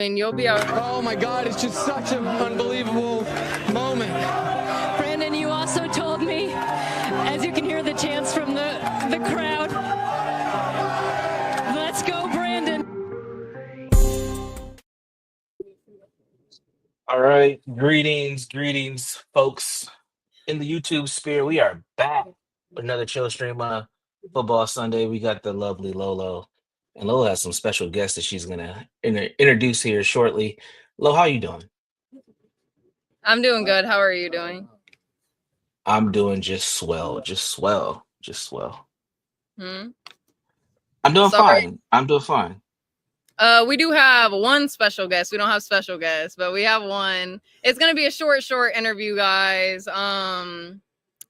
And you'll be out. Oh my God, it's just such an unbelievable moment. Brandon, you also told me, as you can hear the chants from the crowd, let's go, Brandon. All right, greetings, folks. In the YouTube sphere, we are back with another chill stream on a football Sunday. We got the lovely Lolo, and Lolo has some special guests that she's gonna introduce here shortly. Lo, how you doing? I'm doing good. How are you doing? I'm doing just swell. Hmm? I'm doing Sorry. fine. We do have one special guest. We don't have special guests, but we have one. It's gonna be a short interview, guys.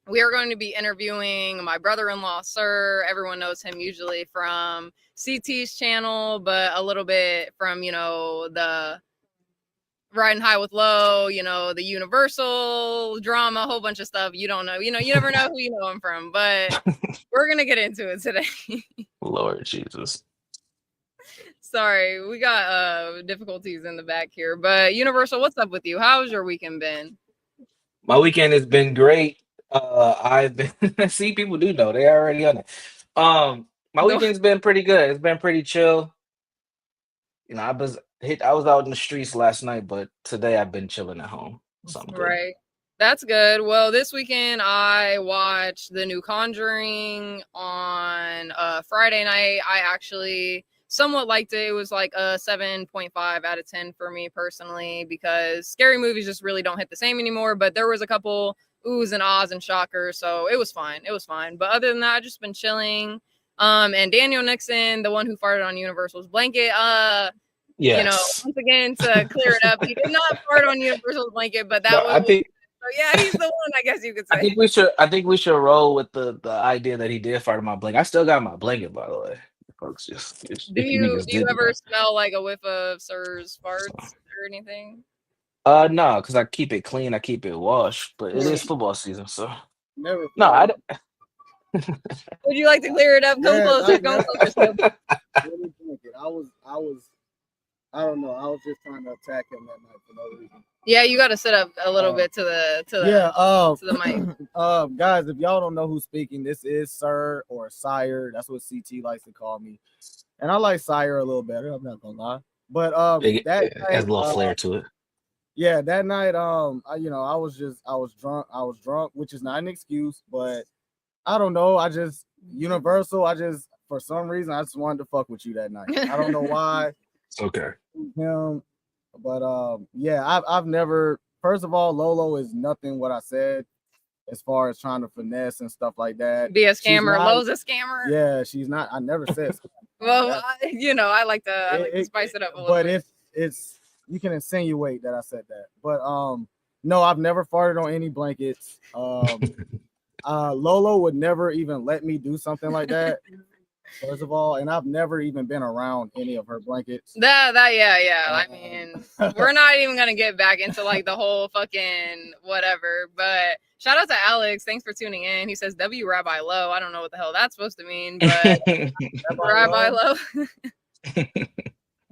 We are going to be interviewing my brother-in-law, Sir. Everyone knows him usually from CT's channel, but a little bit from, the Riding High with Low, the Universal drama, a whole bunch of stuff. You don't know, you never know who you know him from, but we're going to get into it today. Lord Jesus. Sorry, we got difficulties in the back here, but Universal, what's up with you? How's your weekend been? My weekend has been great. I've been see people do know they already on it. My weekend's been pretty good. It's been pretty chill. I was out in the streets last night, but today I've been chilling at home. So I'm good. Right. That's good. Well, this weekend I watched the new Conjuring on Friday night. I actually somewhat liked it. It was like a 7.5 out of 10 for me personally, because scary movies just really don't hit the same anymore. But there was a couple oohs and ahs and shockers, so it was fine. But other than that, I've just been chilling. And Daniel Nixon, the one who farted on Universal's blanket, yes. Once again, to clear it up, he did not fart on Universal's blanket, but that was. So yeah, he's the one, I guess you could say. I think we should roll with the idea that he did fart on my blanket. I still got my blanket, by the way. Folks, do you ever smell like a whiff of Sir's farts or anything? No, because I keep it clean, I keep it washed, but it is football season, so never. No, I don't. Would you like to clear it up? Come closer. Come closer. I don't know. I was just trying to attack him that night for no reason. Yeah, you got to sit up a little bit to the mic. Guys, if y'all don't know who's speaking, this is Sir or Sire. That's what CT likes to call me, and I like Sire a little better. I'm not gonna lie, but that has a little flair to it. Yeah, that night, I was drunk, which is not an excuse, but I don't know. Universal. For some reason, I just wanted to fuck with you that night. I don't know why. Okay. Him, but yeah, I've never. First of all, Lolo is nothing what I said as far as trying to finesse and stuff like that. Be a scammer. Lo's a scammer. Yeah, she's not. I never said. Well, I like to spice it up a little. But if it's you can insinuate that I said that, but no, I've never farted on any blankets. Lolo would never even let me do something like that. First of all, and I've never even been around any of her blankets. Yeah. I mean, we're not even gonna get back into like the whole fucking whatever. But shout out to Alex. Thanks for tuning in. He says W Rabbi Low. I don't know what the hell that's supposed to mean, but Rabbi Low.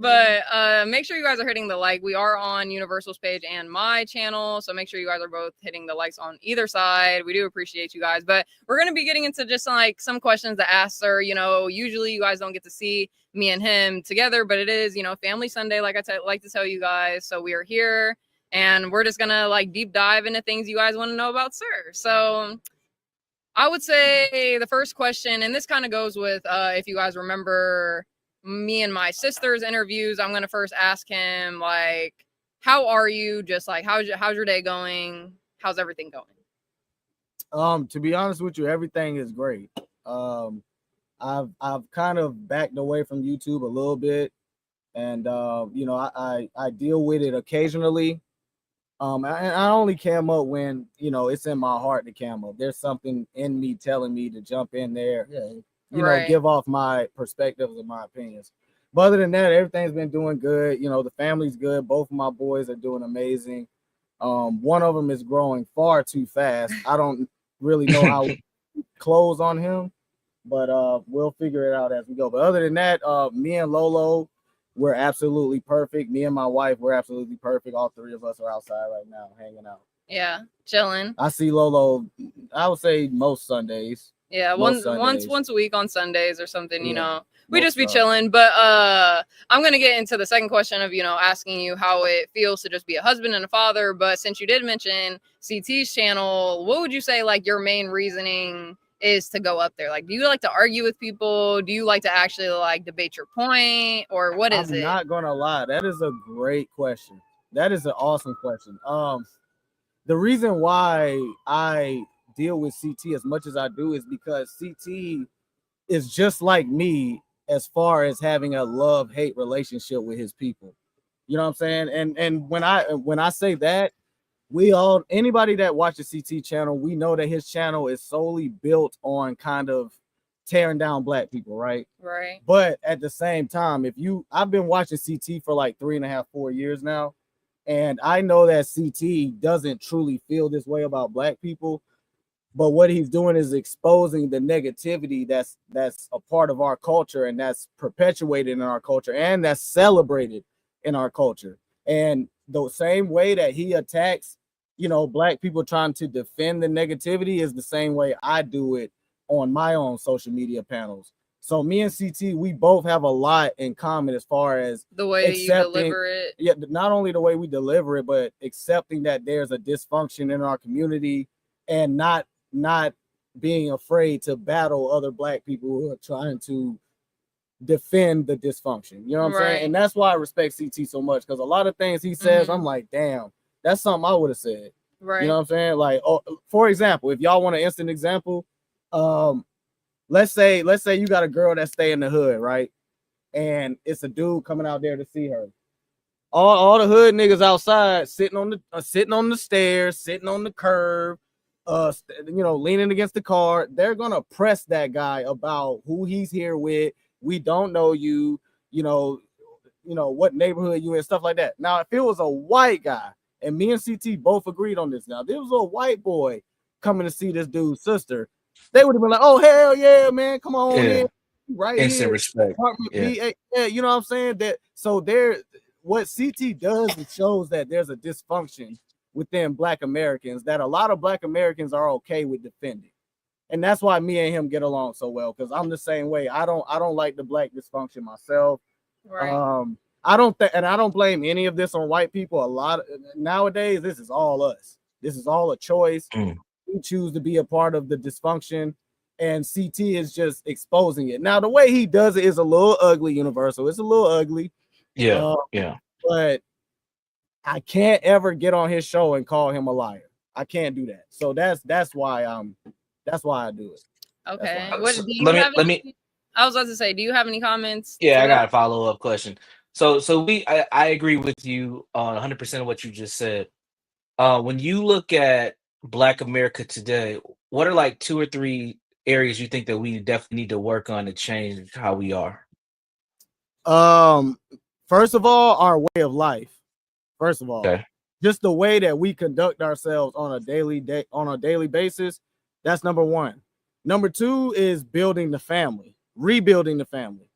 But make sure you guys are hitting the like. We are on Universal's page and my channel, so make sure you guys are both hitting the likes on either side. We do appreciate you guys. But we're going to be getting into just like some questions to ask Sir. Usually you guys don't get to see me and him together, but it is, Family Sunday, like I like to tell you guys. So we are here, and we're just going to like deep dive into things you guys want to know about Sir. So I would say the first question, and this kind of goes with, if you guys remember me and my sister's interviews, I'm gonna first ask him like, how are you? Just like how's your day going? How's everything going? To be honest with you, everything is great. I've kind of backed away from YouTube a little bit, and I deal with it occasionally. I only cam up when it's in my heart to cam up. There's something in me telling me to jump in there. Yeah. Give off my perspectives and my opinions. But other than that, everything's been doing good. The family's good. Both of my boys are doing amazing. One of them is growing far too fast. I don't really know how to close on him, but we'll figure it out as we go. But other than that, me and Lolo, we're absolutely perfect. Me and my wife, we're absolutely perfect. All three of us are outside right now, hanging out. Yeah, chilling. I see Lolo, I would say most Sundays. Yeah, once a week on Sundays or something, you know. We just be chilling. But I'm gonna get into the second question of, you know, asking you how it feels to just be a husband and a father. But since you did mention CT's channel, what would you say like your main reasoning is to go up there? Like, do you like to argue with people? Do you like to actually like debate your point, or what is it? I'm not gonna lie, that is a great question. That is an awesome question. The reason why I deal with CT as much as I do is because CT is just like me as far as having a love-hate relationship with his people. You know what I'm saying? And when I say that, anybody that watches CT channel, we know that his channel is solely built on kind of tearing down black people, right? Right. But at the same time, I've been watching CT for like 3.5, 4 years now. And I know that CT doesn't truly feel this way about black people, but what he's doing is exposing the negativity that's a part of our culture, and that's perpetuated in our culture, and that's celebrated in our culture. And the same way that he attacks, you know, black people trying to defend the negativity is the same way I do it on my own social media panels. So me and CT, we both have a lot in common as far as the way you deliver it. Yeah, not only the way we deliver it, but accepting that there's a dysfunction in our community, and not being afraid to battle other black people who are trying to defend the dysfunction. You know what I'm saying? And that's why I respect CT so much, because a lot of things he says, I'm like, damn, that's something I would have said. Right. You know what I'm saying? Like, for example, if y'all want an instant example, let's say you got a girl that stay in the hood, right? And it's a dude coming out there to see her. All the hood niggas outside sitting on the stairs, sitting on the curb, you know, leaning against the car. They're gonna press that guy about who he's here with. We don't know you, you know what neighborhood you in, stuff like that. Now, if it was a white guy, and me and CT both agreed on this, now, if there was a white boy coming to see this dude's sister, they would have been like, "Oh, hell yeah, man, come on in, right Instant here, respect." yeah, you know what I'm saying? What CT does, it shows that there's a dysfunction within Black Americans that a lot of Black Americans are okay with defending. And that's why me and him get along so well, because I'm the same way. I don't like the Black dysfunction myself. Right. I don't blame any of this on white people. Nowadays, this is all us. This is all a choice. We choose to be a part of the dysfunction, and CT is just exposing it. Now, the way he does it is a little ugly, Universal. It's a little ugly. Yeah. But I can't ever get on his show and call him a liar. I can't do that. So that's why I do it. Okay. Let me. I was about to say, do you have any comments? Yeah, I got a follow-up question. So I agree with you on 100% of what you just said. When you look at Black America today, what are like 2 or 3 areas you think that we definitely need to work on to change how we are? First of all, our way of life. First of all, okay. Just the way that we conduct ourselves on a daily basis. That's number one. Number two is building the family, rebuilding the family.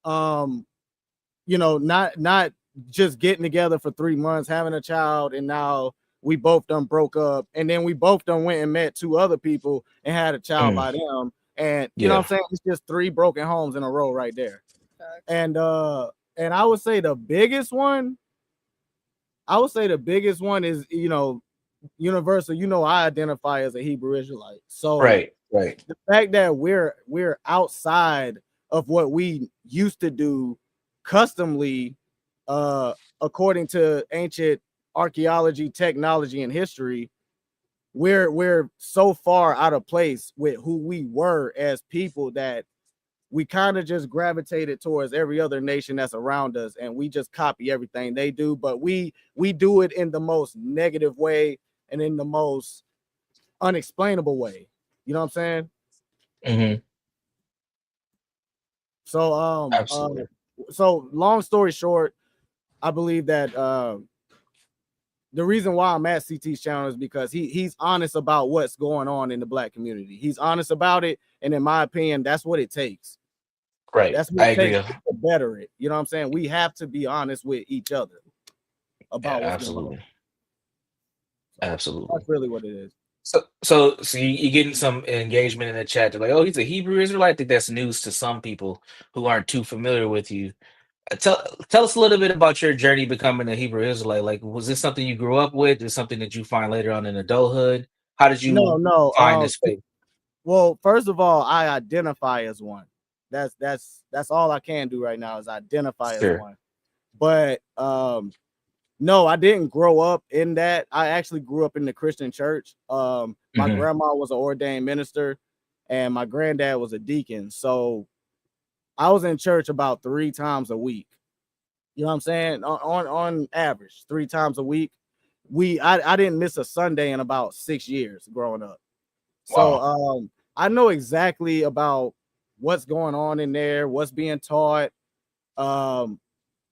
You know, not just getting together for 3 months, having a child, and now we both done broke up, and then we both done went and met 2 other people and had a child by them. And you know what I'm saying? It's just 3 broken homes in a row right there. And I would say the biggest one is, you know, Universal. You know, I identify as a Hebrew Israelite. So right. The fact that we're outside of what we used to do customly, according to ancient archaeology, technology, and history, we're so far out of place with who we were as people that we kind of just gravitated towards every other nation that's around us, and we just copy everything they do, but we do it in the most negative way and in the most unexplainable way. You know what I'm saying? So absolutely. So long story short, I believe that the reason why I'm at CT's channel is because he's honest about what's going on in the Black community. He's honest about it, and in my opinion, that's what it takes. Right. That's I what it agree. takes to better it. You know what I'm saying? We have to be honest with each other Yeah, about what's going on. absolutely. So Absolutely. that's really what it is. So you getting some engagement in the chat. They're like, oh, he's a Hebrew Israelite. I think that's news to some people who aren't too familiar with you. Tell us a little bit about your journey becoming a Hebrew Israelite. Like, was this something you grew up with? Is something that you find later on in adulthood? How did No, you no. find this faith? Well, first of all, I identify as one. That's all I can do right now is identify as Sure. one. But no, I didn't grow up in that. I actually grew up in the Christian church. My Hmm. grandma was an ordained minister, and my granddad was a deacon. So I was in church about 3 times a week. You know what I'm saying? On average, 3 times a week. I didn't miss a Sunday in about 6 years growing up. So Wow. I know exactly about what's going on in there, what's being taught, um,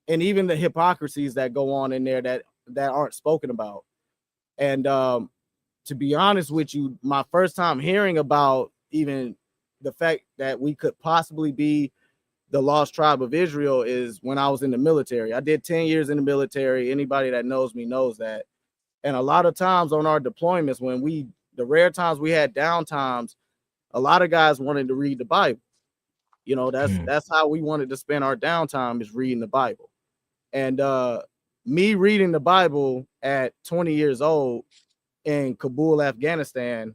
and even the hypocrisies that go on in there that aren't spoken about. And to be honest with you, my first time hearing about even the fact that we could possibly be the lost tribe of Israel is when I was in the military. I did 10 years in the military. Anybody that knows me knows that. And a lot of times on our deployments, the rare times we had downtimes, a lot of guys wanted to read the Bible. You know, Mhm. that's how we wanted to spend our downtime, is reading the Bible. And me reading the Bible at 20 years old in Kabul, Afghanistan,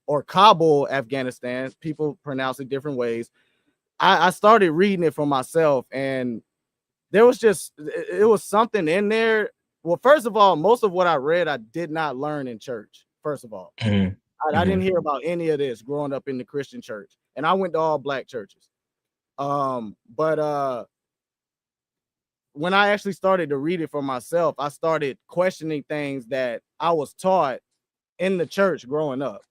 or Kabul, Afghanistan, people pronounce it different ways. I started reading it for myself, and there was just it was something in there. Well, first of all, most of what I read, I did not learn in church. First of all, Mhm. I didn't Mhm. hear about any of this growing up in the Christian church, and I went to all black churches. But when I actually started to read it for myself, I started questioning things that I was taught in the church growing up.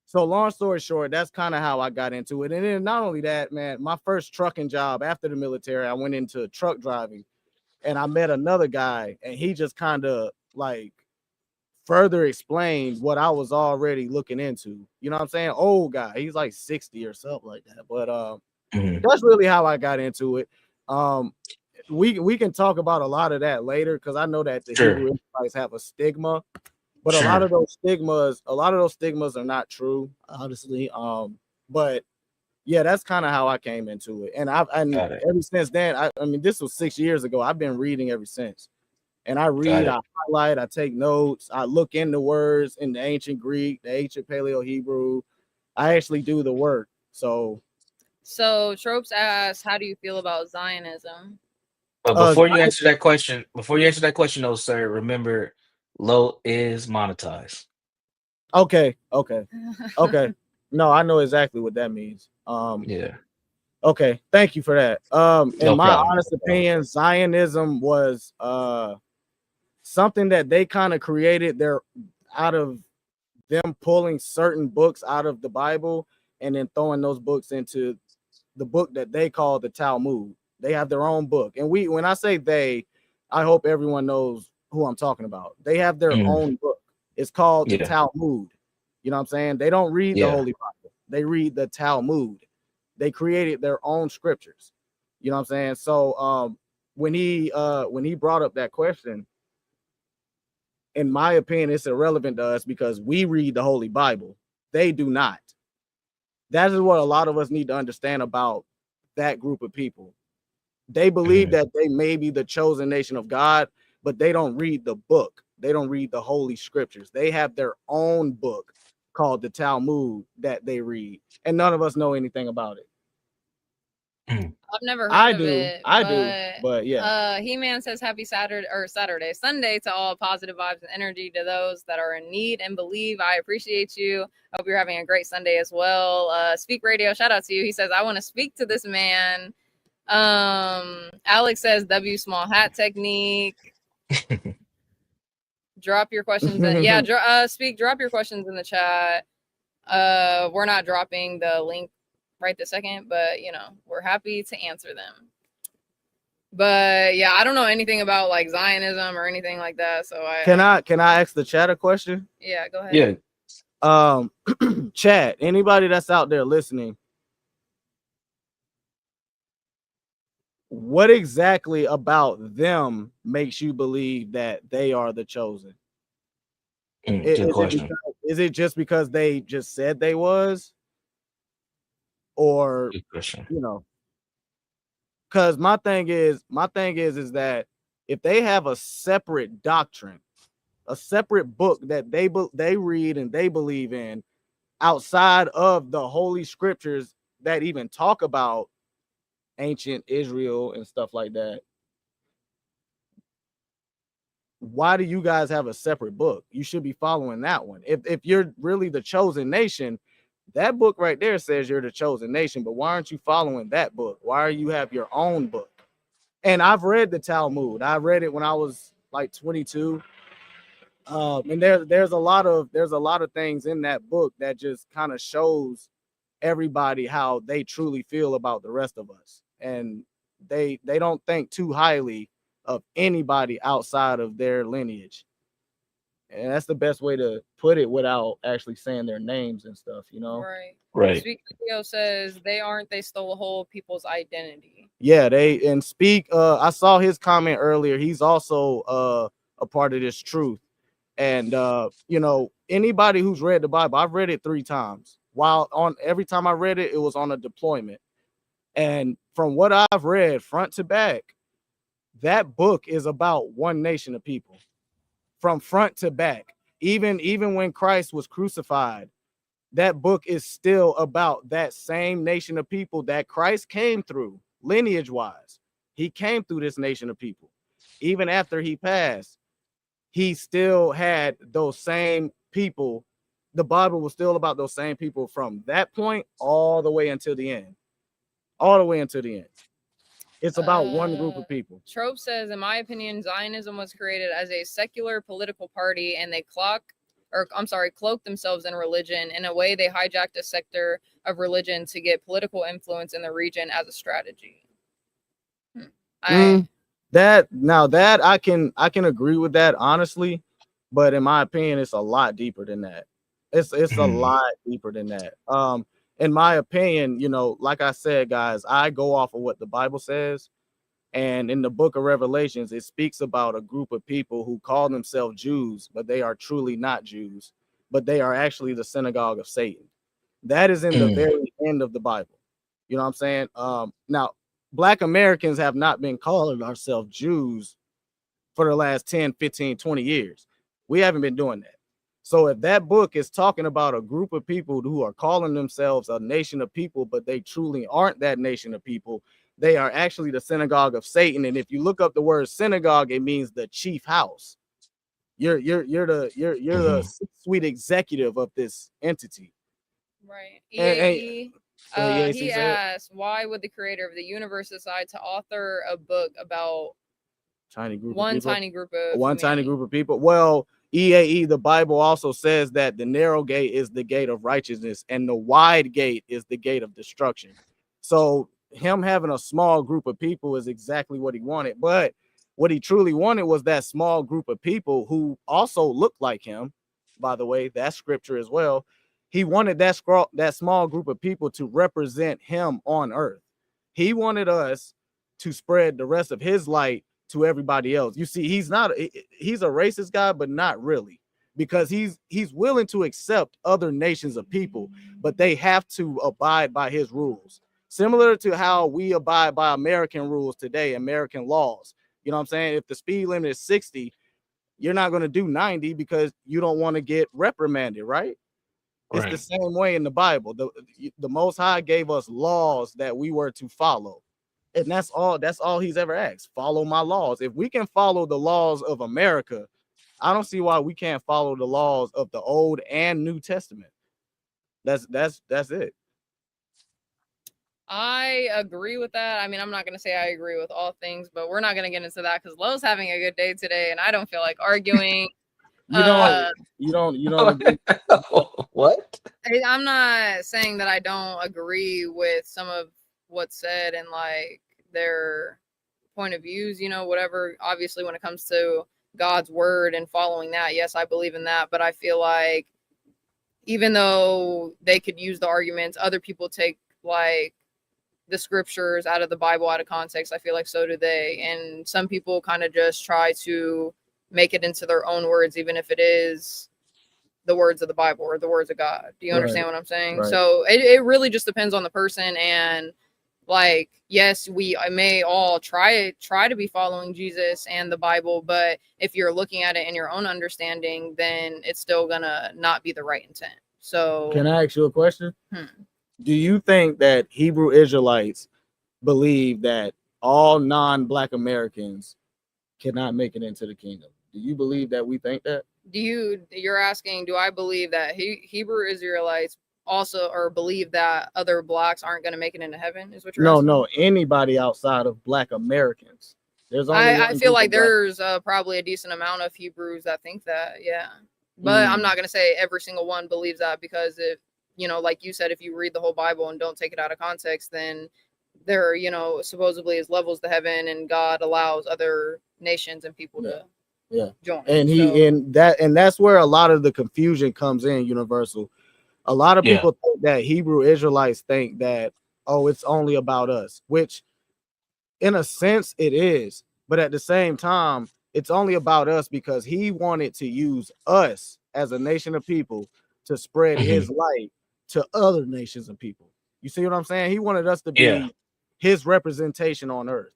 So long story short, that's kind of how I got into it. And then not only that, man, my first trucking job after the military, I went into truck driving, and I met another guy, and he just kind of like further explained what I was already looking into. You know what I'm saying? Old guy. He's like 60 or something like that. But Mhm. that's really how I got into it. Um we can talk about a lot of that later, because I know that the Sure. Hebrew Israelites have a stigma, but Sure. a lot of those stigmas are not true, honestly. But yeah, that's kind of how I came into it. And Got it. ever since then, I mean, this was 6 years ago. I've been reading ever since. And I Got read, it. I highlight, I take notes, I look into words in the ancient Greek, the ancient Paleo Hebrew. I actually do the work. So So Tropes asks, how do you feel about Zionism? But before you answer that question, though, sir, remember, low is monetized. okay. No, I know exactly what that means. Yeah. Okay, thank you for that. In No my problem. honest No problem. opinion, Zionism was something that they kind of created there out of them pulling certain books out of the Bible and then throwing those books into the book that they call the Talmud. They have their own book. And when I say they, I hope everyone knows who I'm talking about. They have their Mhm. own book. It's called the Yeah. Talmud. You know what I'm saying? They don't read the Yeah. Holy Bible. They read the Talmud. They created their own scriptures. You know what I'm saying? So when he brought up that question, in my opinion, it's irrelevant to us because we read the Holy Bible. They do not. That is what a lot of us need to understand about that group of people. They believe Mhm. that they may be the chosen nation of God, but they don't read the book. They don't read the Holy Scriptures. They have their own book called the Talmud that they read, and none of us know anything about it. Mhm. I've never heard of it, I do, but yeah. He-Man says happy Sunday to all, positive vibes and energy to those that are in need and believe. I appreciate you. Hope you're having a great Sunday as well. Speak Radio, shout out to you. He says, I want to speak to this man. Alex says W small hat technique. Drop your questions in, drop your questions in the chat. We're not dropping the link right this second, but we're happy to answer them. But yeah, I don't know anything about like Zionism or anything like that. So Can I ask the chat a question? Yeah, go ahead. Yeah. Chat, anybody that's out there listening, what exactly about them makes you believe that they are the chosen? Good question. Is it just because they just said they was, or Good question. you know? Because my thing is that if they have a separate doctrine, a separate book that they read and they believe in outside of the holy scriptures that even talk about ancient Israel and stuff like that, why do you guys have a separate book? You should be following that one. If you're really the chosen nation, that book right there says you're the chosen nation, but why aren't you following that book? Why are you have your own book? And I've read the Talmud. I read it when I was like 22. And there's a lot of things in that book that just kind of shows everybody how they truly feel about the rest of us, and they don't think too highly of anybody outside of their lineage, and that's the best way to put it without actually saying their names and stuff, you know. Right. Right. Speak Theo says they stole a whole people's identity. Yeah, they and speak. I saw his comment earlier. He's also a part of this truth. And anybody who's read the Bible, I've read it 3 times. While on every time I read it, it was on a deployment. And from what I've read front to back, that book is about one nation of people from front to back. Even when Christ was crucified, that book is still about that same nation of people that Christ came through lineage wise. He came through this nation of people. Even after he passed, he still had those same people. The Bible was still about those same people from that point all the way until the end. All the way until the end. It's about one group of people. Trope says, in my opinion, Zionism was created as a secular political party, and they cloaked themselves in religion. In a way, they hijacked a sector of religion to get political influence in the region as a strategy. That I can agree with that honestly, but in my opinion, it's a lot deeper than that. It's a lot deeper than that. In my opinion, like I said, guys, I go off of what the Bible says. And in the book of Revelations, it speaks about a group of people who call themselves Jews, but they are truly not Jews, but they are actually the synagogue of Satan. That is in the very end of the Bible. You know what I'm saying? Now, Black Americans have not been calling ourselves Jews for the last 10, 15, 20 years. We haven't been doing that. So if that book is talking about a group of people who are calling themselves a nation of people, but they truly aren't that nation of people, they are actually the synagogue of Satan. And if you look up the word synagogue, it means the chief house. You're the sweet executive of this entity. Right. And he asked, why would the creator of the universe decide to author a book about one tiny group of people? Well, EAE, the Bible also says that the narrow gate is the gate of righteousness and the wide gate is the gate of destruction. So him having a small group of people is exactly what he wanted. But what he truly wanted was that small group of people who also looked like him. By the way, that's scripture as well. He wanted that small group of people to represent him on earth. He wanted us to spread the rest of his light to everybody else. You see, he's a racist guy, but not really, because he's willing to accept other nations of people, but they have to abide by his rules. Similar to how we abide by American rules today, American laws. You know what I'm saying? If the speed limit is 60, you're not going to do 90 because you don't want to get reprimanded, right? It's the same way in the Bible. The Most High gave us laws that we were to follow. And that's all he's ever asked. Follow my laws. If we can follow the laws of America, I don't see why we can't follow the laws of the Old and New Testament. That's it. I agree with that. I mean, I'm not going to say I agree with all things, but we're not going to get into that because Lo's having a good day today and I don't feel like arguing. You don't agree. What? I'm not saying that I don't agree with some of what's said and like their point of views, whatever. Obviously, when it comes to God's word and following that, yes, I believe in that. But I feel like even though they could use the arguments, other people take like the scriptures out of the Bible out of context. I feel like so do they. And some people kind of just try to make it into their own words, even if it is the words of the Bible or the words of God. Do you understand what I'm saying? Right. So it really just depends on the person. And like, yes, I may all try to be following Jesus and the Bible, but if you're looking at it in your own understanding, then it's still gonna not be the right intent. So can I ask you a question? Do you think that Hebrew Israelites believe that all non-Black Americans cannot make it into the kingdom? Do you believe that we think that? You're asking, do I believe that Hebrew Israelites also or believe that other blacks aren't going to make it into heaven? Is what you're asking? No, anybody outside of Black Americans. There's only I feel like there's probably a decent amount of Hebrews that think that, yeah. But I'm not going to say every single one believes that, because if, you know, like you said, if you read the whole Bible and don't take it out of context, then there, you know, supposedly is levels to heaven, and God allows other nations and people to join. And that's where a lot of the confusion comes in, Universal. A lot of people think that Hebrew Israelites think that, oh, it's only about us, which in a sense it is, but at the same time, it's only about us because he wanted to use us as a nation of people to spread his light to other nations of people. You see what I'm saying? He wanted us to be his representation on earth.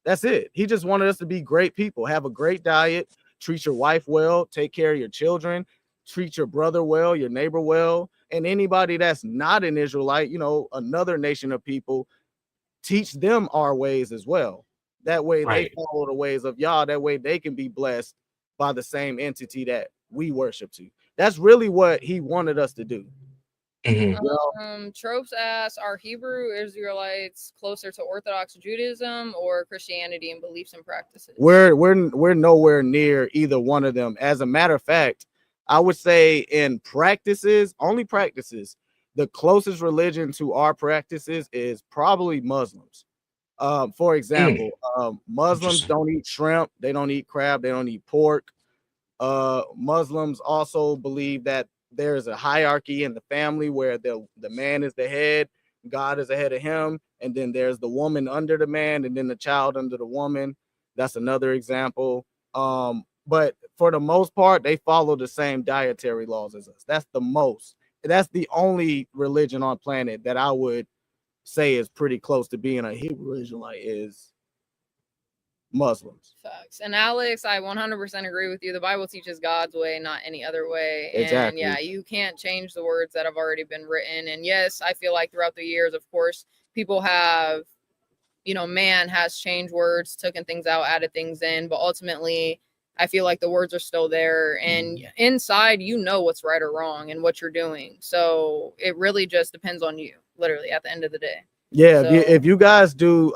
That's it. He just wanted us to be great people, have a great diet, treat your wife well, take care of your children, treat your brother well, your neighbor well, and anybody that's not an Israelite, you know, another nation of people, teach them our ways as well. That way they follow the ways of Yah. That way they can be blessed by the same entity that we worship to. That's really what he wanted us to do. Tropes asks, are Hebrew Israelites closer to Orthodox Judaism or Christianity in beliefs and practices? We're nowhere near either one of them. As a matter of fact, I would say in practices, only practices, the closest religion to our practices is probably Muslims. For example, Muslims don't eat shrimp, they don't eat crab, they don't eat pork. Muslims also believe that there is a hierarchy in the family where the man is the head, God is ahead of him, and then there's the woman under the man, and then the child under the woman. That's another example. But for the most part, they follow the same dietary laws as us. That's the only religion on planet that I would say is pretty close to being a Hebrew Israelite is Muslims. Facts. And Alex, I 100% agree with you. The Bible teaches God's way, not any other way. Exactly. And yeah, you can't change the words that have already been written. And yes, I feel like throughout the years, of course, people have, you know, man has changed words, taken things out, added things in, but ultimately I feel like the words are still there, and inside you know what's right or wrong and what you're doing. So it really just depends on you, literally, at the end of the day. Yeah, so, if you guys do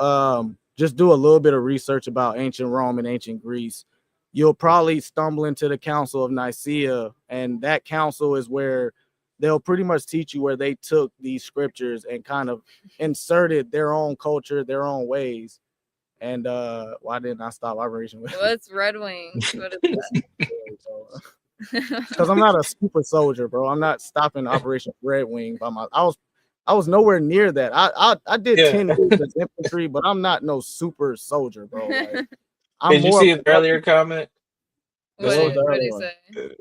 just do a little bit of research about ancient Rome and ancient Greece, you'll probably stumble into the Council of Nicaea, and that council is where they'll pretty much teach you where they took these scriptures and kind of inserted their own culture, their own ways. And why didn't I stop Operation Red? What's Red Wings? What is that? Because I'm not a super soldier, bro. I'm not stopping Operation Red Wing by my. I was nowhere near that. I did 10 years as infantry, but I'm not no super soldier, bro. Like, did you see his earlier comment? What did he say?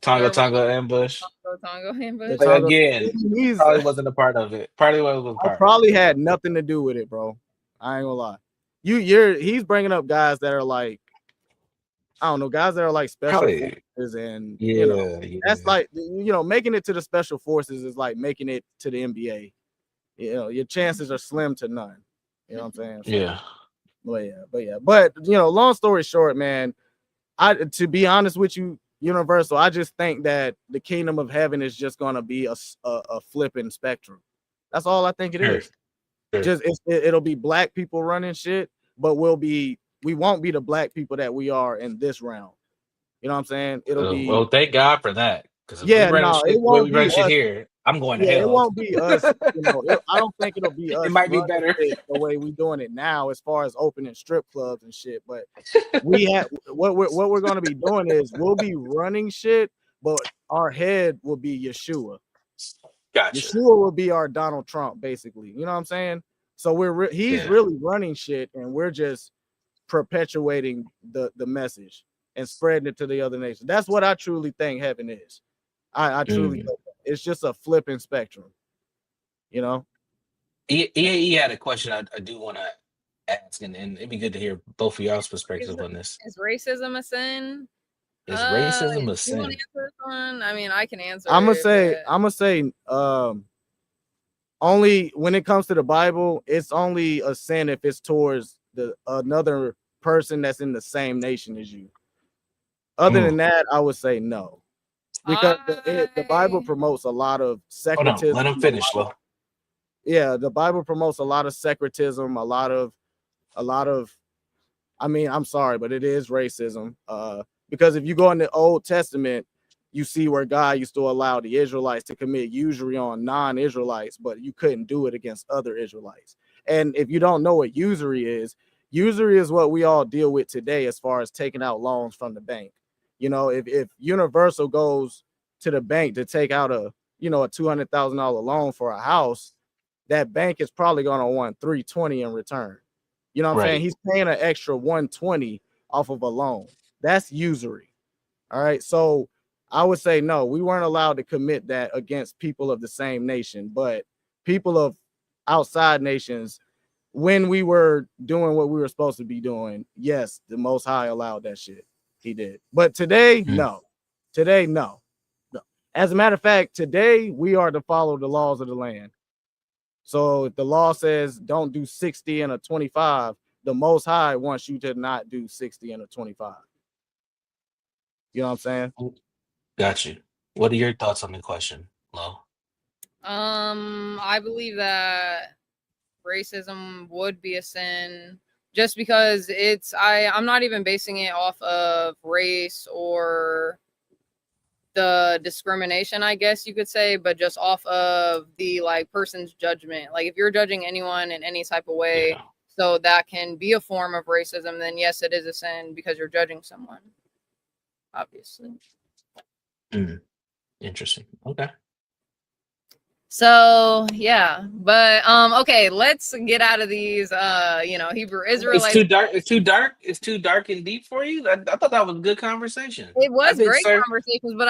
Tonga ambush. Tonga ambush. Like, again, he probably wasn't a part of it. I probably had nothing to do with it, bro. I ain't gonna lie. He's bringing up guys that are like, I don't know, guys that are like special forces, and you know, that's like, you know, making it to the special forces is like making it to the NBA. You know, your chances are slim to none. You know what I'm saying? So, but you know, long story short, man, to be honest with you, Universal, I just think that the kingdom of heaven is just gonna be a flipping spectrum. That's all I think it is. Just it'll be black people running shit, but we won't be the black people that we are in this round. You know what I'm saying? It'll be. Well, thank God for that. Because it won't be shit here. I'm going to hell. It won't be us. You know, I don't think it'll be us. It might be better the way we're doing it now, as far as opening strip clubs and shit. But we have what we're going to be doing is we'll be running shit, but our head will be Yeshua. Gotcha. Yeshua will be our Donald Trump, basically. You know what I'm saying? So he's really running shit, and we're just perpetuating the message and spreading it to the other nations. That's what I truly think heaven is. I truly think it's just a flipping spectrum, you know. He had a question I do want to ask, and it'd be good to hear both of y'all's perspective on this. Is racism a sin? Is racism a You sin? want to answer this one? I mean, I can answer. I'm gonna say, only when it comes to the Bible, it's only a sin if it's towards another person that's in the same nation as you. Other than that, I would say no, because the Bible promotes a lot of secretism. Let him finish, Lo. Yeah, the Bible promotes a lot of secretism, a lot of. I mean, I'm sorry, but it is racism. Because if you go in the Old Testament, you see where God used to allow the Israelites to commit usury on non-Israelites, but you couldn't do it against other Israelites. And if you don't know what usury is what we all deal with today as far as taking out loans from the bank. You know, if Universal goes to the bank to take out a $200,000 loan for a house, that bank is probably going to want $320 in return. You know what I'm saying? He's paying an extra $120 off of a loan. That's usury. All right. So I would say no, we weren't allowed to commit that against people of the same nation, but people of outside nations, when we were doing what we were supposed to be doing, yes, the Most High allowed that shit. He did. But today, no. Today, no. As a matter of fact, today we are to follow the laws of the land. So if the law says don't do 60 and a 25, the Most High wants you to not do 60 and a 25. You know what I'm saying? Got you. What are your thoughts on the question, Lo? I believe that racism would be a sin just because I'm not even basing it off of race or the discrimination, I guess you could say, but just off of the person's judgment. Like if you're judging anyone in any type of way, so that can be a form of racism, then yes, it is a sin because you're judging someone. Obviously. Interesting. Okay. So yeah, but okay, let's get out of these Hebrew Israelites. It's too dark. It's too dark and deep for you. I thought that was a good conversation. It was great conversations, but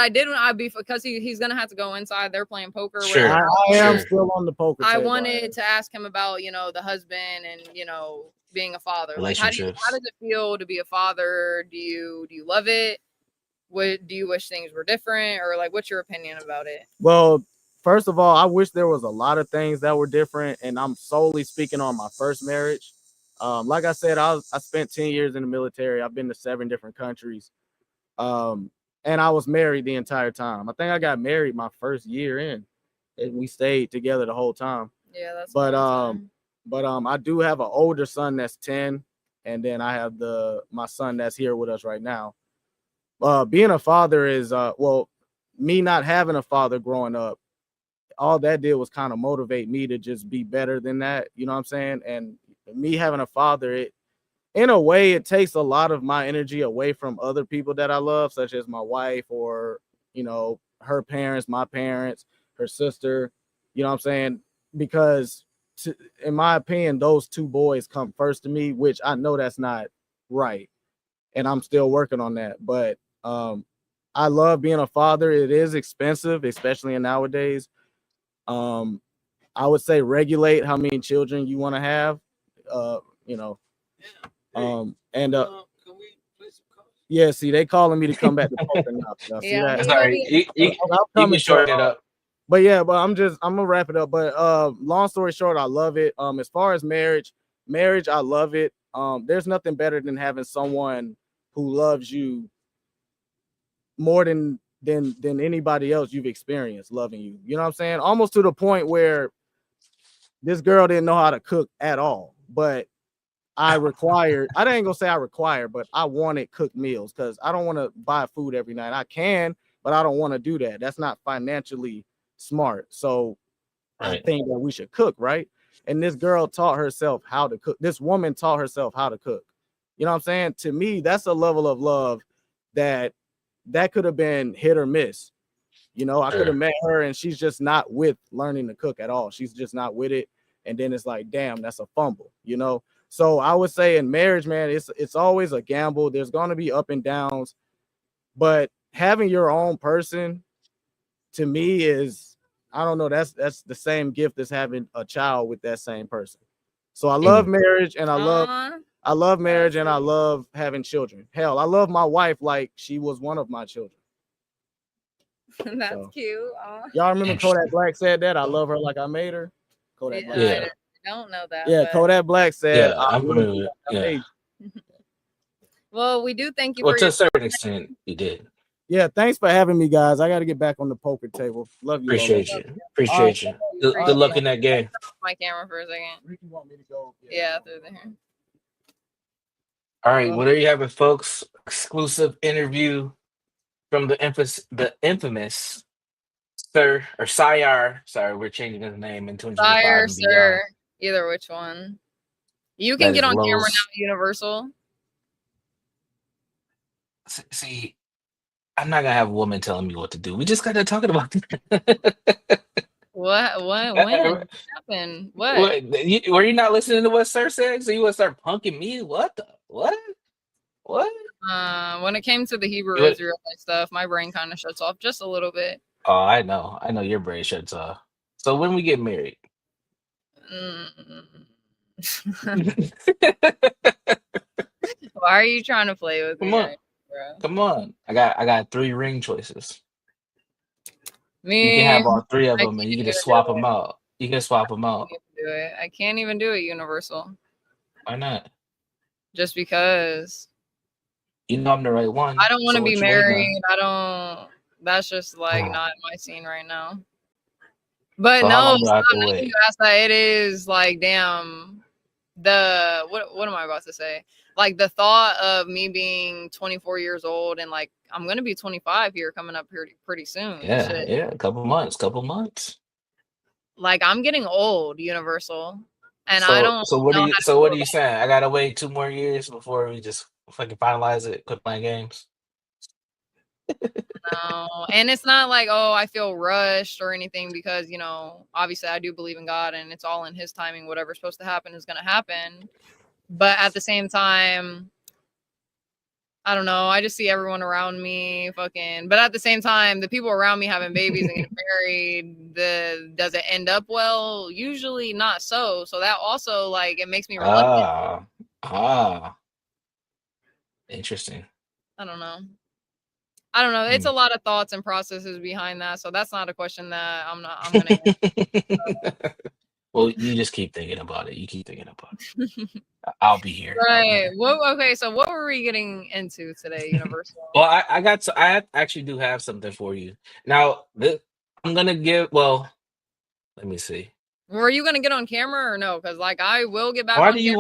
because he's gonna have to go inside. They're playing poker. Sure. I am still on the poker table. I wanted to ask him about the husband and being a father. Like how does it feel to be a father? Do you love it? Do you wish things were different, or what's your opinion about it? Well, first of all, I wish there was a lot of things that were different, and I'm solely speaking on my first marriage. Like I said, I spent 10 years in the military. I've been to 7 different countries, and I was married the entire time. I think I got married my first year in, and we stayed together the whole time. Yeah, that's. But I do have an older son that's 10, and then I have my son that's here with us right now. Being a father is me not having a father growing up, all that did was kind of motivate me to just be better than that. You know what I'm saying? And me having a father, in a way, it takes a lot of my energy away from other people that I love, such as my wife or, her parents, my parents, her sister, you know what I'm saying? Because in my opinion, those 2 boys come first to me, which I know that's not right. And I'm still working on that. But I love being a father. It is expensive, especially in nowadays. I would say regulate how many children you want to have. Yeah, see, they calling me to come back to poker now. See that? Sorry, you can shorten it up. But I'm gonna wrap it up. But long story short, I love it. As far as marriage, I love it. There's nothing better than having someone who loves you more than anybody else you've experienced loving you. You know what I'm saying? Almost to the point where this girl didn't know how to cook at all, but I ain't gonna say I require, but I wanted cooked meals because I don't want to buy food every night. I can, but I don't want to do that. That's not financially smart. So I think that we should cook, right? And this girl taught herself how to cook. This woman taught herself how to cook. You know what I'm saying? To me, that's a level of love that could have been hit or miss. I could have met her and she's just not with learning to cook at all. She's just not with it. and then it's like, damn, that's a fumble, you know. So I would say in marriage, man, it's always a gamble. There's gonna be up and downs, but having your own person, to me, is, I don't know, that's the same gift as having a child with that same person. So I love marriage, and I love marriage, and I love having children. Hell, I love my wife like she was one of my children. That's cute. Y'all remember Kodak Black said that? I love her like I made her. Kodak Black. I don't know that. Yeah, Kodak Black said, Yeah, I'm familiar. Yeah. Well, we do thank you Well, for to your a certain extent, you did. Yeah, thanks for having me, guys. I got to get back on the poker table. Love you. Appreciate you. Appreciate you. Good luck in that game. My camera for a second. Ricky want me to go? Yeah, through there. All right, well, there you have it, folks. Exclusive interview from the infamous Sir or Sire. Sorry, we're changing his name in 2025. Sire, sir, either which one. You can get on camera now at Universal. See, I'm not gonna have a woman telling me what to do. We just got to talking about that. What? When happened? What? Were you not listening to what Sir said? So you would start punking me? What? What? When it came to the Hebrew Israelite stuff, my brain kind of shuts off just a little bit. Oh, I know your brain shuts off. So when we get married? Why are you trying to play with me? Come on. I got 3 ring choices. You can have all 3 of them, and you can just swap them out. You can swap them out. I can't even do it Universal. Why not? Just because. You know I'm the right one. I don't want to be married. That's just like not my scene right now. But so no, you asked that, it is like, damn, what am I about to say? Like the thought of me being 24 years old and like I'm gonna be 25 here coming up pretty soon. Yeah, a couple months. Like I'm getting old, Universal, and so, I don't. So what are you saying? I gotta wait 2 more years before we just fucking finalize it, quit playing games? No, and it's not like, oh, I feel rushed or anything, because you know, obviously I do believe in God and it's all in His timing. Whatever's supposed to happen is gonna happen. But at the same time, I don't know. I just see everyone around me fucking. But at the same time, the people around me having babies and getting married, does it end up well? Usually not so. So that also, like, it makes me reluctant. Interesting. I don't know. It's a lot of thoughts and processes behind that. So that's not a question that I'm gonna answer. Well, you just keep thinking about it. You keep thinking about it. I'll be here. Right. Okay. So what were we getting into today, Universal? Well, I actually do have something for you. Now, I'm gonna give. Well, let me see. Were you gonna get on camera or no? Because like I will get back. Why do you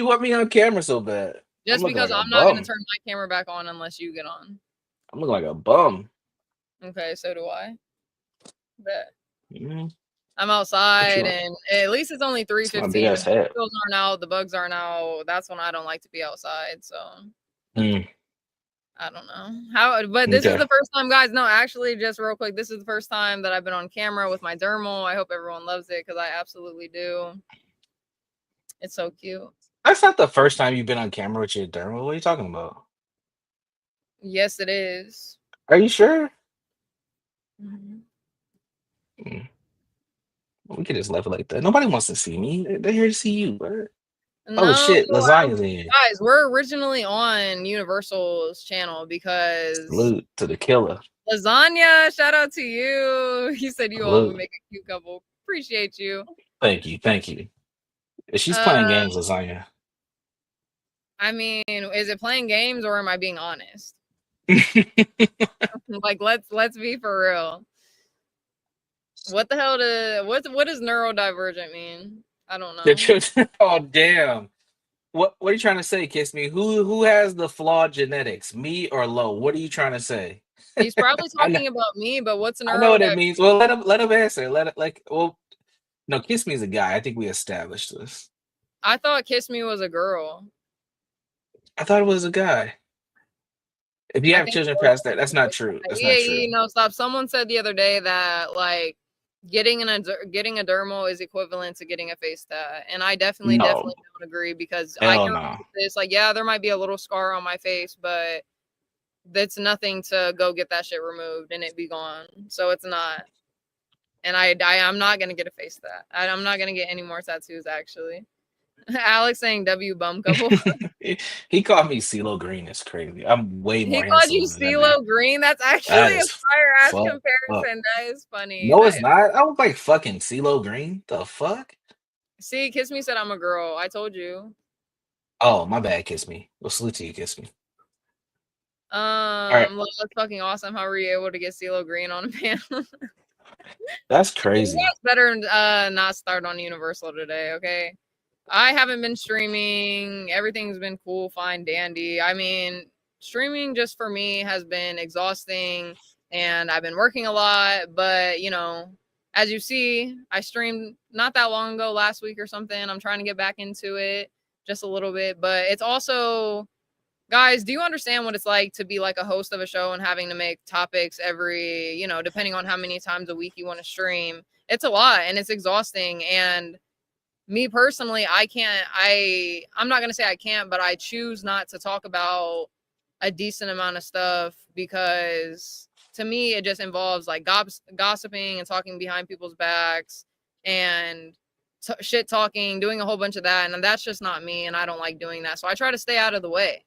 want me on camera so bad? Just because I'm not gonna turn my camera back on unless you get on. I'm looking like a bum. Okay, so do I. Bet. I'm outside, and at least it's only 3:15. The mosquitoes aren't out, the bugs aren't out. That's when I don't like to be outside. So I don't know how, but this is the first time, guys. No, actually, just real quick, this is the first time that I've been on camera with my dermal. I hope everyone loves it because I absolutely do. It's so cute. That's not the first time you've been on camera with your dermal. What are you talking about? Yes, it is. Are you sure? We could just leave it like that. Nobody wants to see me. They're here to see you, bro. No, shit, lasagna's in here. Guys, we're originally on Universal's channel because salute to the killer. Lasagna, shout out to you. He said you all would make a cute couple. Appreciate you. Thank you. She's playing games, Lasagna. I mean, is it playing games or am I being honest? Like, let's be for real. What the hell what does neurodivergent mean? I don't know. Oh damn. What are you trying to say, Kiss Me? Who has the flawed genetics? Me or Lo? What are you trying to say? He's probably talking about me, but what's neurodivergent? I know what it means. Well, let him answer. No, Kiss Me is a guy. I think we established this. I thought Kiss Me was a girl. I thought it was a guy. If you have children past that, that's not true. That's not true. No, stop. Someone said the other day that like Getting getting a dermal is equivalent to getting a face tat, and I definitely No, don't agree because I hell can no. relate to this. Like, yeah, there might be a little scar on my face, but that's nothing to go get that shit removed and it be gone. So it's not. And I'm not gonna get a face tat. I'm not gonna get any more tattoos. Actually, Alex saying W bum couple. He called me CeeLo Green. It's crazy. I'm way He more called you handsome than that. CeeLo Green. That's That actually a is fire ass fuck up. comparison. That is funny. No, That it's not. I was like fucking CeeLo Green. The fuck? See, Kiss Me said I'm a girl. I told you. Oh, my bad. Kiss me. Well, salute to you. Kiss me. All right. Look, that's fucking awesome. How were you able to get CeeLo Green on a panel? That's You crazy. guys better not start on Universal today, okay? I haven't been streaming. Everything's been cool, fine, dandy. I mean, streaming just for me has been exhausting and I've been working a lot, but you know, as you see, I streamed not that long ago, last week or something. I'm trying to get back into it just a little bit, but it's also, guys, do you understand what it's like to be like a host of a show and having to make topics every, you know, depending on how many times a week you want to stream? It's a lot and it's exhausting. And me personally, I'm not going to say I can't, but I choose not to talk about a decent amount of stuff because to me, it just involves like gossiping and talking behind people's backs and shit talking, doing a whole bunch of that. And that's just not me. And I don't like doing that. So I try to stay out of the way.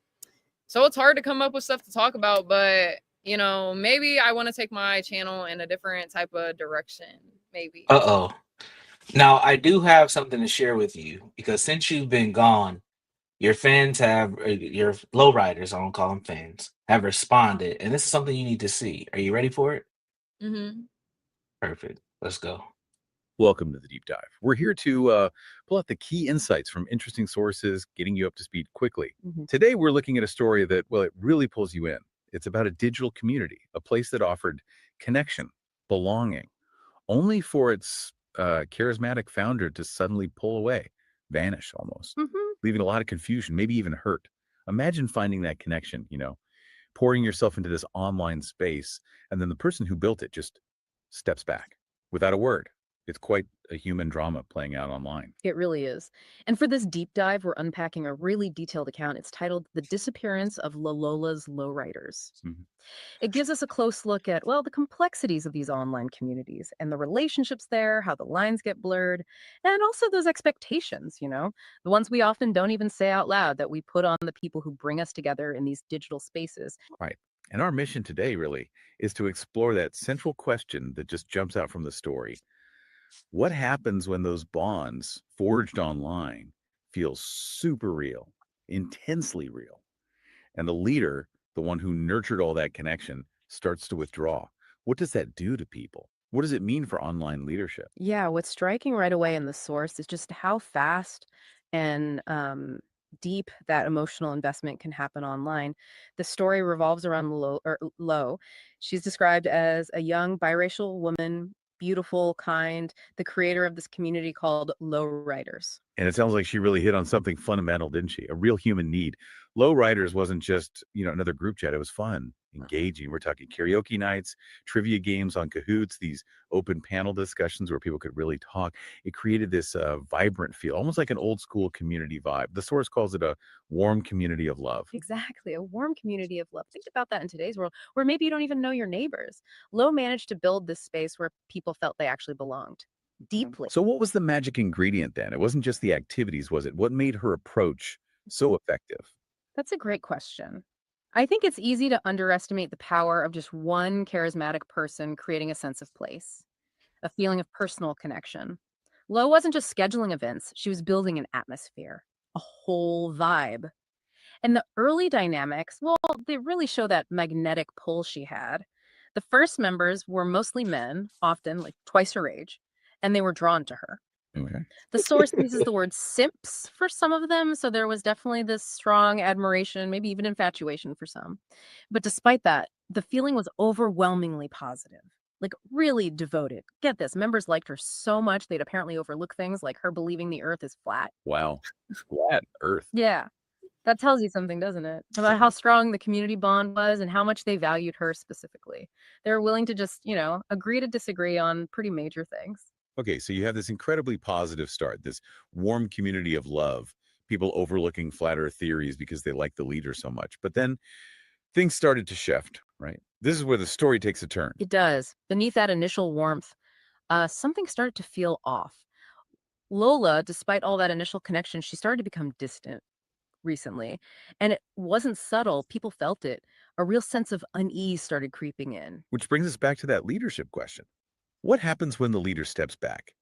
So it's hard to come up with stuff to talk about, but you know, maybe I want to take my channel in a different type of direction. Maybe. Uh-oh. Now, I do have something to share with you because since you've been gone, your fans have, your lowriders, I don't call them fans, have responded, and this is something you need to see. Are you ready for it? Mm-hmm. Perfect. Let's go. Welcome to the deep dive. We're here to pull out the key insights from interesting sources, getting you up to speed quickly. Today, we're looking at a story that, well, it really pulls you in. It's about a digital community, a place that offered connection, belonging, only for its charismatic founder to suddenly pull away, vanish almost, leaving a lot of confusion, maybe even hurt. Imagine finding that connection, pouring yourself into this online space, and then the person who built it just steps back without a word. It's quite a human drama playing out online. It really is. And for this deep dive, we're unpacking a really detailed account. It's titled The Disappearance of Lolola's Lowriders. It gives us a close look at, well, the complexities of these online communities and the relationships there, how the lines get blurred, and also those expectations, the ones we often don't even say out loud that we put on the people who bring us together in these digital spaces. Right. And our mission today really is to explore that central question that just jumps out from the story. What happens when those bonds forged online feel super real, intensely real, and the leader, the one who nurtured all that connection, starts to withdraw? What does that do to people? What does it mean for online leadership? Yeah, what's striking right away in the source is just how fast and deep that emotional investment can happen online. The story revolves around Lo. She's described as a young biracial woman, beautiful, kind, the creator of this community called Low Riders. And it sounds like she really hit on something fundamental, didn't she? A real human need. Low Riders wasn't just, another group chat. It was fun, engaging. We're talking karaoke nights, trivia games on Kahoots, these open panel discussions where people could really talk. It created this vibrant feel, almost like an old school community vibe. The source calls it a warm community of love. Exactly, a warm community of love. Think about that in today's world, where maybe you don't even know your neighbors. Low managed to build this space where people felt they actually belonged deeply. So what was the magic ingredient then? It wasn't just the activities, was it? What made her approach so effective? That's a great question. I think it's easy to underestimate the power of just one charismatic person creating a sense of place, a feeling of personal connection. Lo wasn't just scheduling events, she was building an atmosphere, a whole vibe. And the early dynamics, well, they really show that magnetic pull she had. The first members were mostly men, often like twice her age, and they were drawn to her. Okay. The source uses the word simps for some of them, so there was definitely this strong admiration, maybe even infatuation for some. But despite that, the feeling was overwhelmingly positive, like really devoted. Get this, members liked her so much they'd apparently overlook things like her believing the earth is flat. Wow. Flat Earth. Yeah. That tells you something, doesn't it? About how strong the community bond was and how much they valued her specifically. They were willing to just, agree to disagree on pretty major things. Okay, so you have this incredibly positive start, this warm community of love, people overlooking flat earth theories because they like the leader so much. But then things started to shift, right? This is where the story takes a turn. It does. Beneath that initial warmth, something started to feel off. Lola, despite all that initial connection, she started to become distant recently. And it wasn't subtle. People felt it. A real sense of unease started creeping in. Which brings us back to that leadership question. What happens when the leader steps back?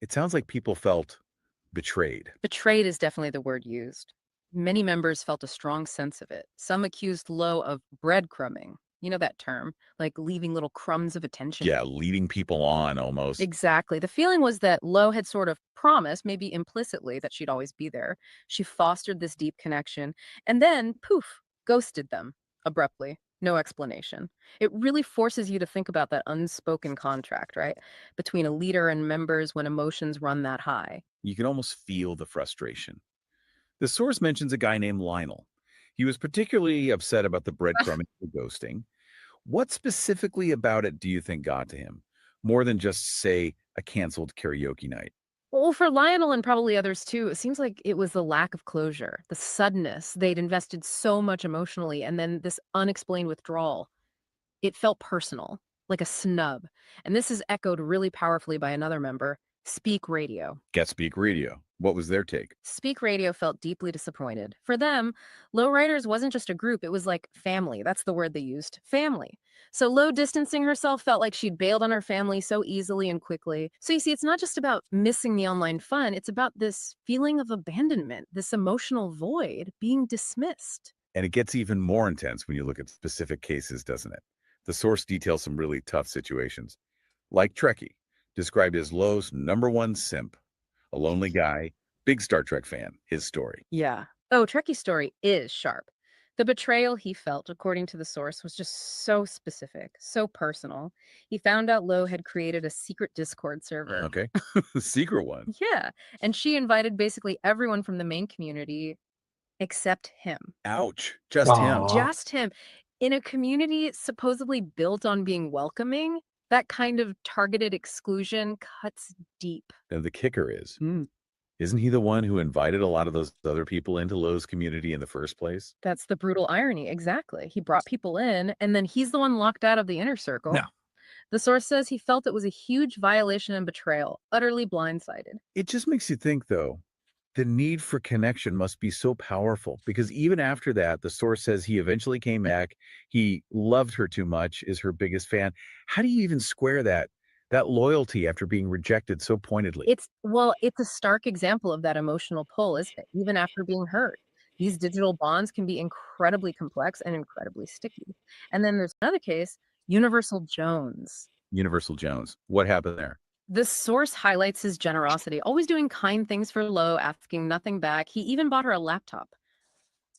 It sounds like people felt betrayed. Betrayed is definitely the word used. Many members felt a strong sense of it. Some accused Lowe of breadcrumbing. You know that term, like leaving little crumbs of attention. Yeah, leading people on almost. Exactly. The feeling was that Lowe had sort of promised, maybe implicitly, that she'd always be there. She fostered this deep connection and then, poof, ghosted them abruptly. No explanation. It really forces you to think about that unspoken contract, right? Between a leader and members when emotions run that high. You can almost feel the frustration. The source mentions a guy named Lionel. He was particularly upset about the breadcrumbing, the ghosting. What specifically about it do you think got to him? More than just, say, a canceled karaoke night. Well, for Lionel and probably others too, it seems like it was the lack of closure, the suddenness. They'd invested so much emotionally, and then this unexplained withdrawal. It felt personal, like a snub. And this is echoed really powerfully by another member, Speak Radio. Get Speak Radio. What was their take? Speak Radio felt deeply disappointed. For them, Lowriders wasn't just a group, it was like family. That's the word they used, family. So Low distancing herself felt like she'd bailed on her family so easily and quickly. So you see, it's not just about missing the online fun, it's about this feeling of abandonment, this emotional void, being dismissed. And it gets even more intense when you look at specific cases, doesn't it? The source details some really tough situations. Like Trekkie, described as Lowe's #1 simp, a lonely guy, big Star Trek fan, his story. Yeah. Oh, Trekkie's story is sharp. The betrayal he felt, according to the source, was just so specific, so personal. He found out Lowe had created a secret Discord server. Okay. The secret one. Yeah. And she invited basically everyone from the main community except him. Ouch. Just him. Aw. Just him. In a community supposedly built on being welcoming, that kind of targeted exclusion cuts deep. And the kicker is, isn't he the one who invited a lot of those other people into Lowe's community in the first place? That's the brutal irony. Exactly. He brought people in, and then he's the one locked out of the inner circle. No. The source says he felt it was a huge violation and betrayal, utterly blindsided. It just makes you think, though, the need for connection must be so powerful because even after that, the source says he eventually came back. He loved her too much, is her biggest fan. How do you even square that loyalty after being rejected so pointedly? It's a stark example of that emotional pull, isn't it? Even after being hurt. These digital bonds can be incredibly complex and incredibly sticky. And then there's another case, Universal Jones. Universal Jones. What happened there? The source highlights his generosity, always doing kind things for Lo, asking nothing back. He even bought her a laptop,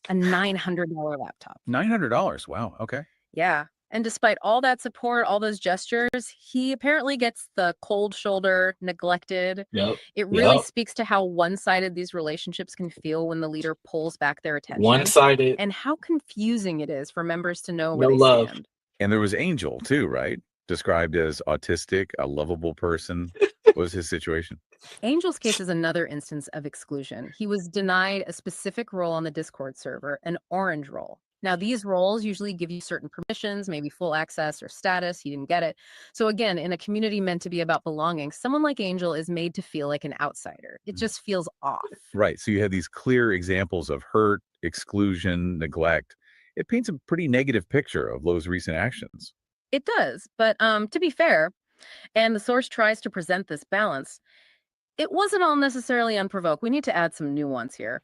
a $900 laptop. $900. Wow. Okay. Yeah. And despite all that support, all those gestures, he apparently gets the cold shoulder, neglected. Yep. It really Yep. speaks to how one-sided these relationships can feel when the leader pulls back their attention. One-sided. And how confusing it is for members to know No where they love. stand. And there was Angel too, right? Described as autistic, a lovable person. What was his situation? Angel's case is another instance of exclusion. He was denied a specific role on the Discord server, an orange role. Now, these roles usually give you certain permissions, maybe full access or status. He didn't get it. So again, in a community meant to be about belonging, someone like Angel is made to feel like an outsider. It just feels off. Right. So you have these clear examples of hurt, exclusion, neglect. It paints a pretty negative picture of Lowe's recent actions. It does. But to be fair, and the source tries to present this balance, it wasn't all necessarily unprovoked. We need to add some nuance here.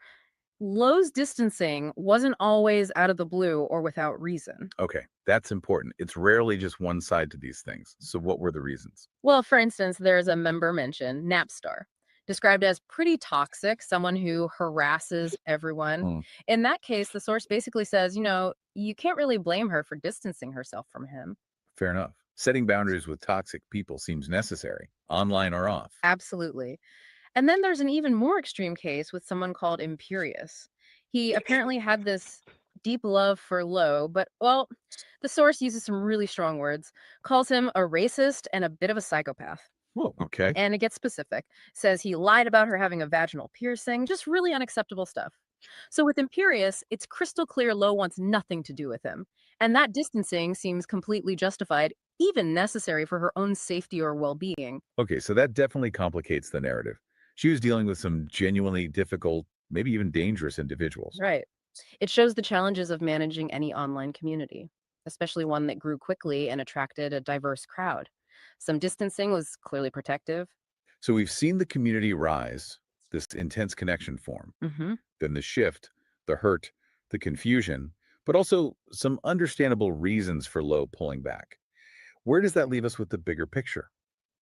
Lowe's distancing wasn't always out of the blue or without reason. Okay, that's important. It's rarely just one side to these things. So what were the reasons? Well, for instance, there's a member mentioned, Napstar, described as pretty toxic, someone who harasses everyone. In that case, the source basically says, you can't really blame her for distancing herself from him. Fair enough. Setting boundaries with toxic people seems necessary, online or off. Absolutely. And then there's an even more extreme case with someone called Imperious. He apparently had this deep love for Lo, but, well, the source uses some really strong words, calls him a racist and a bit of a psychopath. Whoa, okay. And it gets specific. Says he lied about her having a vaginal piercing, just really unacceptable stuff. So with Imperious, it's crystal clear Lo wants nothing to do with him. And that distancing seems completely justified, even necessary for her own safety or well-being. Okay, so that definitely complicates the narrative. She was dealing with some genuinely difficult, maybe even dangerous individuals. Right. It shows the challenges of managing any online community, especially one that grew quickly and attracted a diverse crowd. Some distancing was clearly protective. So we've seen the community rise, this intense connection form, Hmm. then the shift, the hurt, the confusion, but also some understandable reasons for Low pulling back. Where does that leave us with the bigger picture?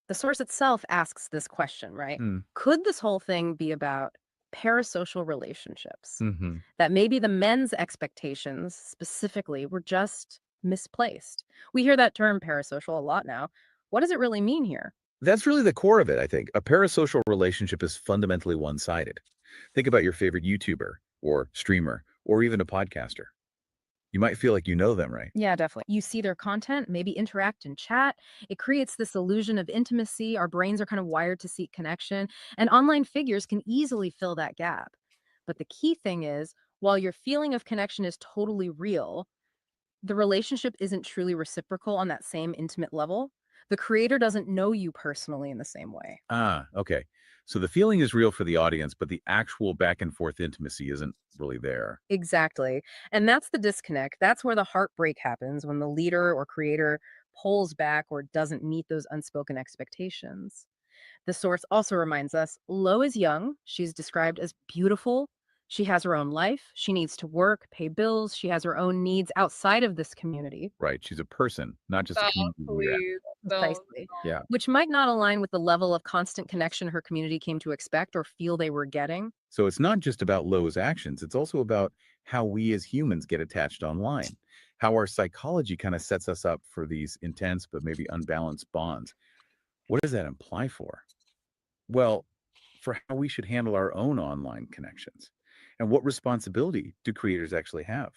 The source itself asks this question, right? Hmm. Could this whole thing be about parasocial relationships? Mm-hmm. That maybe the men's expectations specifically were just misplaced. We hear that term parasocial a lot now. What does it really mean here? That's really the core of it, I think. A parasocial relationship is fundamentally one-sided. Think about your favorite YouTuber or streamer or even a podcaster. You might feel like you know them, right? Yeah, definitely. You see their content, maybe interact and chat. It creates this illusion of intimacy. Our brains are kind of wired to seek connection, and online figures can easily fill that gap. But the key thing is, while your feeling of connection is totally real, the relationship isn't truly reciprocal on that same intimate level. The creator doesn't know you personally in the same way. Ah, okay. So the feeling is real for the audience, but the actual back and forth intimacy isn't really there. Exactly. And that's the disconnect. That's where the heartbreak happens when the leader or creator pulls back or doesn't meet those unspoken expectations. The source also reminds us Lo is young. She's described as beautiful. She has her own life. She needs to work, pay bills. She has her own needs outside of this community. Right. She's a person, not just a Stop, community leader. please. Don't. Precisely. Yeah. Which might not align with the level of constant connection her community came to expect or feel they were getting. So it's not just about Lowe's actions, it's also about how we as humans get attached online, how our psychology kind of sets us up for these intense but maybe unbalanced bonds. What does that imply for? Well, for how we should handle our own online connections. And what responsibility do creators actually have?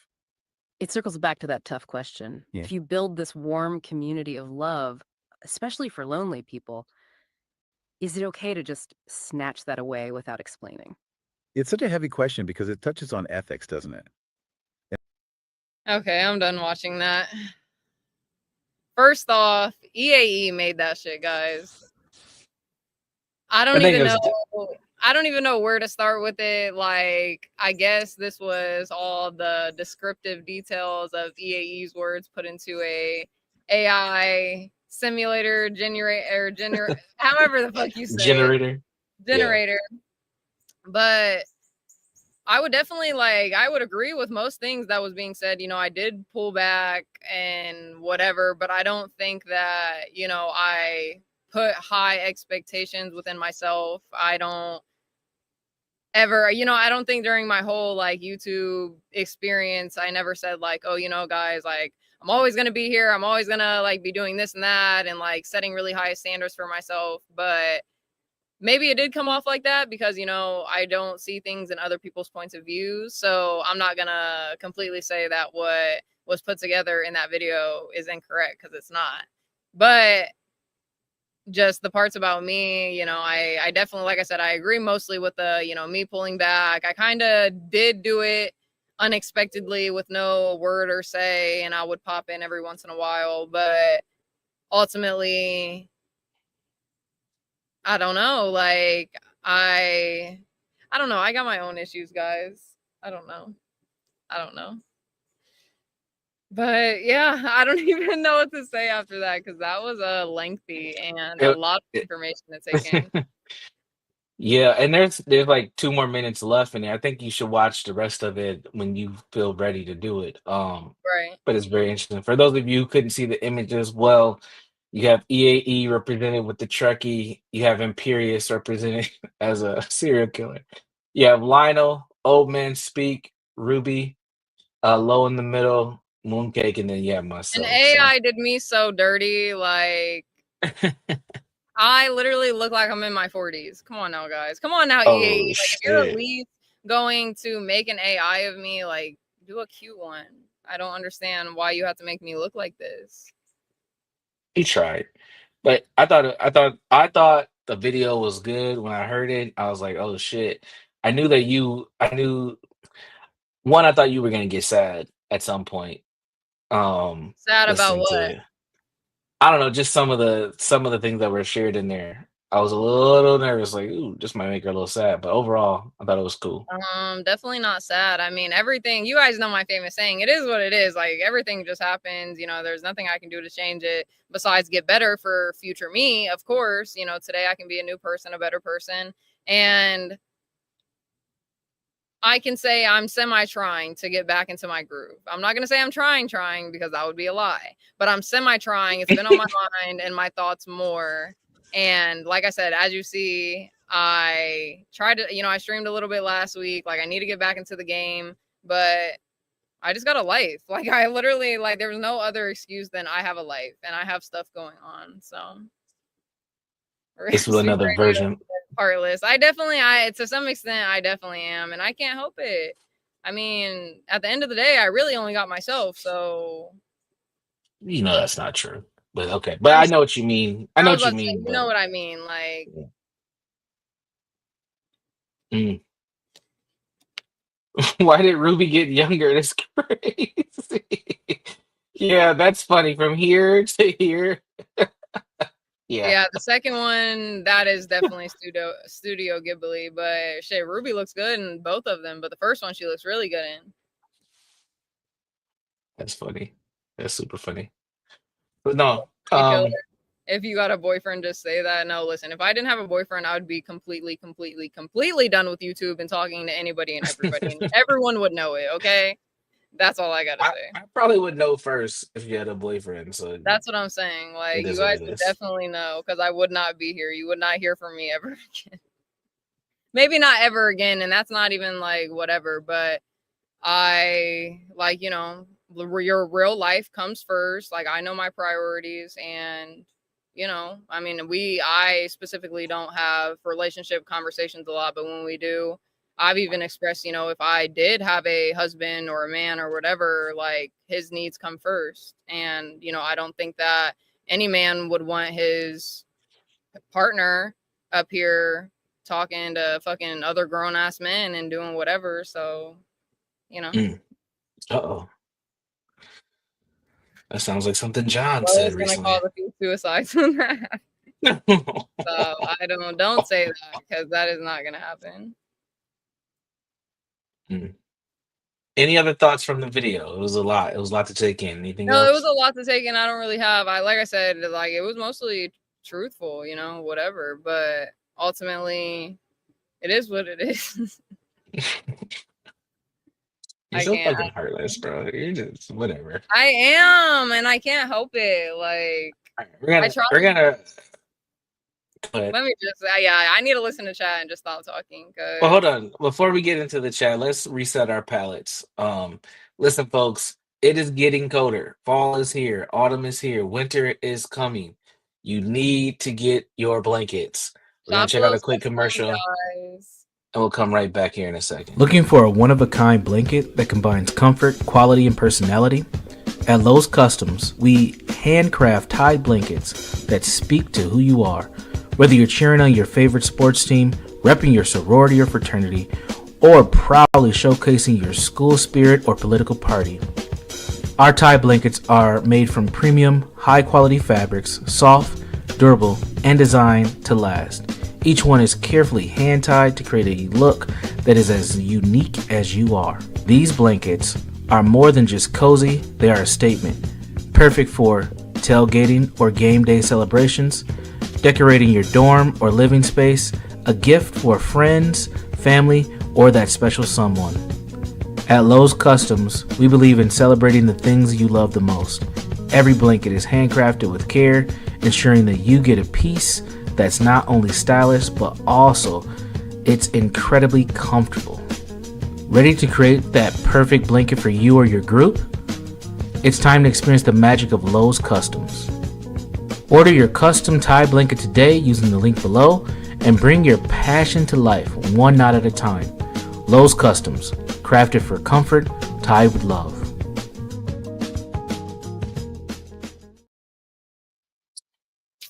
It circles back to that tough question. Yeah. If you build this warm community of love, especially for lonely people, is it okay to just snatch that away without explaining? It's such a heavy question because it touches on ethics, doesn't it? Okay, I'm done watching that. First off, EAE made that shit, guys. I don't think even it was know. I don't even know where to start with it. Like, I guess this was all the descriptive details of EAE's words put into a AI simulator generator, however the fuck you say generator. it, generator. But I would definitely I would agree with most things that was being said. You know, I did pull back and whatever, but I don't think that, you know, I put high expectations within myself. I don't ever, you know, I don't think during my whole YouTube experience, I never said oh, you know, guys, I'm always going to be here. I'm always going to be doing this and that and setting really high standards for myself. But maybe it did come off like that because, you know, I don't see things in other people's points of view. So I'm not going to completely say that what was put together in that video is incorrect because it's not. But just the parts about me, you know, I definitely, like I said, I agree mostly with the, you know, me pulling back. I kind of did do it unexpectedly with no word or say, and I would pop in every once in a while. But ultimately, I don't know. I don't know. I got my own issues, guys. I don't know. But yeah, I don't even know what to say after that because that was a lengthy and a It- lot of it- information to take in. Yeah, and there's like 2 more minutes left, and I think you should watch the rest of it when you feel ready to do it. Right. But it's very interesting. For those of you who couldn't see the images, well, you have EAE represented with the Trekkie. You have Imperious represented as a serial killer. You have Lionel, Old Man Speak, Ruby, Low in the middle, Mooncake, and then you have And myself. AI did me so dirty. I literally look like I'm in my 40s. Come on now, guys. Come on now, Oh EAE. If you're at shit! least going to make an AI of me, like, do a cute one. I don't understand why you have to make me look like this. He tried, but I thought the video was good. When I heard it, I was like, oh shit. I knew one, I thought you were gonna get sad at some point. Sad about Listening what? to, I don't know, just some of the things that were shared in there. I was a little nervous, like, ooh, this might make her a little sad. But overall, I thought it was cool. Definitely not sad. I mean, everything, you guys know my famous saying, it is what it is. Like, everything just happens. You know, there's nothing I can do to change it besides get better for future me. Of course, you know, today I can be a new person, a better person. And I can say I'm semi-trying to get back into my groove. I'm not going to say I'm trying because that would be a lie, but I'm semi-trying. It's been on my mind and my thoughts more. And like I said, as you see, I tried to, you know, I streamed a little bit last week. Like, I need to get back into the game, but I just got a life. Like, I literally, like, there's no other excuse than I have a life and I have stuff going on. So This was another version. heartless. To some extent, I definitely am, and I can't help it. I mean, at the end of the day, I really only got myself, so. You know that's not true, but okay. But I know what you mean. I know what you mean. You know what I mean, like. Mm. Why did Ruby get younger? That's crazy. Yeah, that's funny. From here to here. Yeah, the second one, that is definitely Studio Ghibli, but shit, Ruby looks good in both of them, but the first one she looks really good in. That's funny. That's super funny. But no, if you got a boyfriend, just say that. No, listen, if I didn't have a boyfriend, I would be completely done with YouTube and talking to anybody and everybody, and everyone would know it, okay? That's all I gotta say. I probably would know first if you had a boyfriend. So that's what I'm saying. Like, you guys would definitely know, because I would not be here. You would not hear from me ever again. Maybe not ever again, and that's not even like whatever. But I, like, you know, your real life comes first. Like, I know my priorities, and you know, I mean, I specifically don't have relationship conversations a lot, but when we do, I've even expressed, you know, if I did have a husband or a man or whatever, like, his needs come first. And, you know, I don't think that any man would want his partner up here talking to fucking other grown ass men and doing whatever. So, you know. Uh-oh. That sounds like something John said recently. Cause a few suicides on that. So I don't say that, because that is not gonna happen. Any other thoughts from the video? It was a lot. It was a lot to take in. Anything else? No, it was a lot to take in. I don't really have. Like I said, like, it was mostly truthful, you know, whatever. But ultimately, it is what it is. You're so fucking heartless, bro. You're just whatever. I am, and I can't help it. Like, we're gonna. Let me just, I need to listen to chat and just stop talking. Well, hold on. Before we get into the chat, let's reset our palettes. Listen, folks, it is getting colder. Fall is here. Autumn is here. Winter is coming. You need to get your blankets. We're gonna check out a quick commercial, and we'll come right back here in a second. Looking for a one-of-a-kind blanket that combines comfort, quality, and personality? At Lowe's Customs, we handcraft tied blankets that speak to who you are. Whether you're cheering on your favorite sports team, repping your sorority or fraternity, or proudly showcasing your school spirit or political party, our tie blankets are made from premium, high-quality fabrics, soft, durable, and designed to last. Each one is carefully hand-tied to create a look that is as unique as you are. These blankets are more than just cozy, they are a statement. Perfect for tailgating or game day celebrations, decorating your dorm or living space, a gift for friends, family, or that special someone. At Lowe's Customs, we believe in celebrating the things you love the most. Every blanket is handcrafted with care, ensuring that you get a piece that's not only stylish, but also it's incredibly comfortable. Ready to create that perfect blanket for you or your group? It's time to experience the magic of Lowe's Customs. Order your custom tie blanket today using the link below and bring your passion to life one knot at a time. Lowe's Customs, crafted for comfort, tied with love.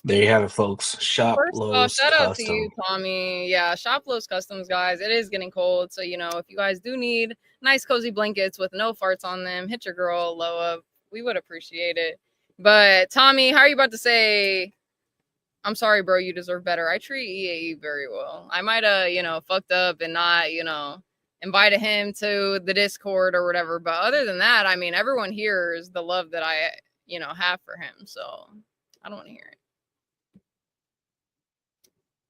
There you have it, folks. Shop First of all, Lowe's shout out to you, Custom. Tommy. Yeah, Shop Lowe's Customs, guys. It is getting cold, so if you guys do need nice cozy blankets with no farts on them, hit your girl Loa. We would appreciate it. But Tommy, how are you about to say? I'm sorry, bro. You deserve better. I treat EAE very well. I might have fucked up and not invited him to the Discord or whatever. But other than that, I mean, everyone hears the love that I have for him. So I don't want to hear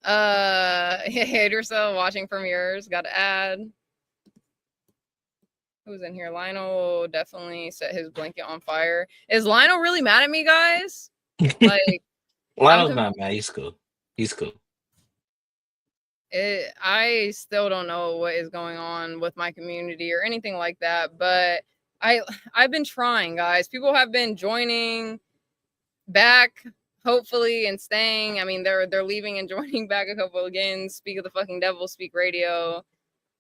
it. Hate yourself watching from yours. Got to add. Who's in here? Lionel definitely set his blanket on fire. Is Lionel really mad at me, guys? Like, Lionel's not mad. He's cool. He's cool. I still don't know what is going on with my community or anything like that, but I've been trying, guys. People have been joining back, hopefully, and staying. I mean, they're leaving and joining back a couple again. Speak of the fucking devil, speak radio.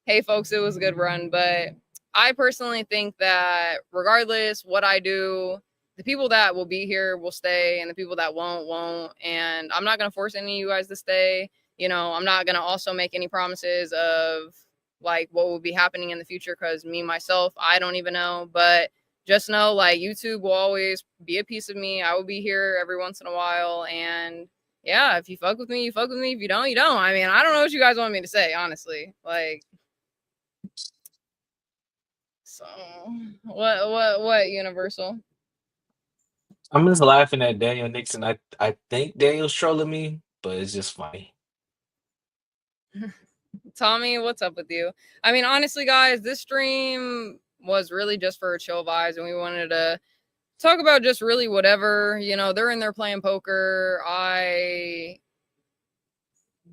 Hey, folks, it was a good run, but I personally think that regardless what I do, the people that will be here will stay, and the people that won't. And I'm not gonna force any of you guys to stay. I'm not gonna also make any promises of like what will be happening in the future, because me myself, I don't even know. But just know, like, YouTube will always be a piece of me. I will be here every once in a while, and yeah, if you fuck with me, you fuck with me. If you don't, you don't. I mean, I don't know what you guys want me to say, honestly. Like, so what Universal? I'm just laughing at Daniel Nixon. I think Daniel's trolling me, but it's just funny. Tommy, what's up with you? I mean, honestly, guys, this stream was really just for chill vibes, and we wanted to talk about just really whatever. They're in there playing poker. I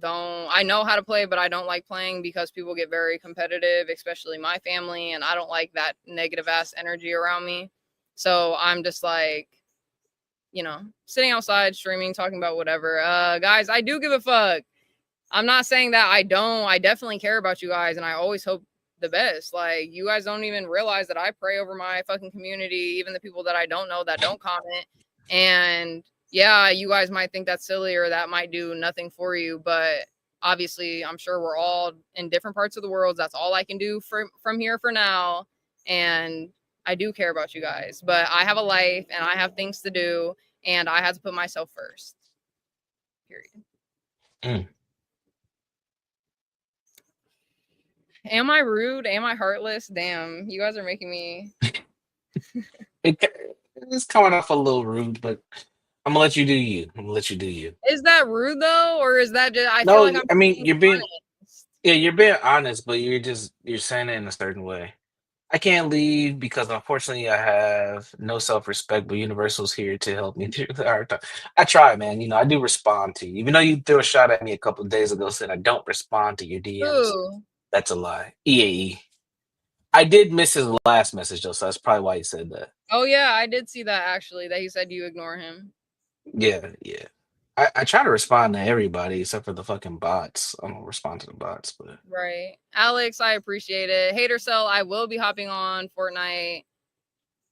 know how to play, but I don't like playing because people get very competitive, especially my family, and I don't like that negative ass energy around me. So I'm just like, sitting outside streaming, talking about whatever. Guys, I do give a fuck. I'm not saying that I don't. I definitely care about you guys, and I always hope the best. Like, you guys don't even realize that I pray over my fucking community, even the people that I don't know that don't comment. And yeah, you guys might think that's silly or that might do nothing for you, but obviously I'm sure we're all in different parts of the world. That's all I can do from here for now. And I do care about you guys, but I have a life and I have things to do, and I have to put myself first. Period. Am I rude? Am I heartless? Damn, you guys are making me. It's coming off a little rude, but I'm gonna let you do you. I'm gonna let you do you. Is that rude though, or is that just? I feel No, like I'm I mean being you're being honest. yeah, you're being honest, but you're saying it in a certain way. I can't leave because unfortunately I have no self-respect, but Universal's here to help me through the hard time. I try, man. I do respond to you. Even though you threw a shot at me a couple of days ago saying I don't respond to your DMs. Ooh. That's a lie. EAE. I did miss his last message though, so that's probably why he said that. Oh yeah, I did see that actually. That he said you ignore him. Yeah, yeah. I try to respond to everybody except for the fucking bots. I don't respond to the bots, but Right, Alex, I appreciate it. Hater Cell, I will be hopping on Fortnite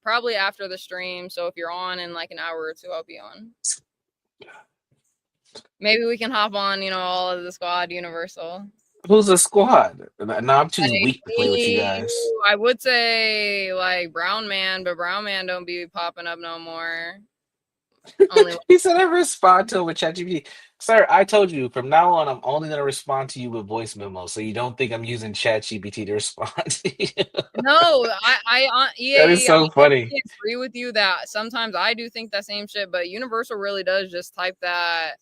probably after the stream. So if you're on in like an hour or two, I'll be on. Maybe we can hop on, all of the squad Universal. who's the squad? No, I'm too weak to play with you guys. I would say like Brown Man, but Brown Man don't be popping up no more. He said I respond to him with ChatGPT. Sir, I told you from now on I'm only gonna respond to you with voice memos, so you don't think I'm using ChatGPT to respond to you. No, That is so funny. I agree with you that sometimes I do think that same shit, but Universal really does just type that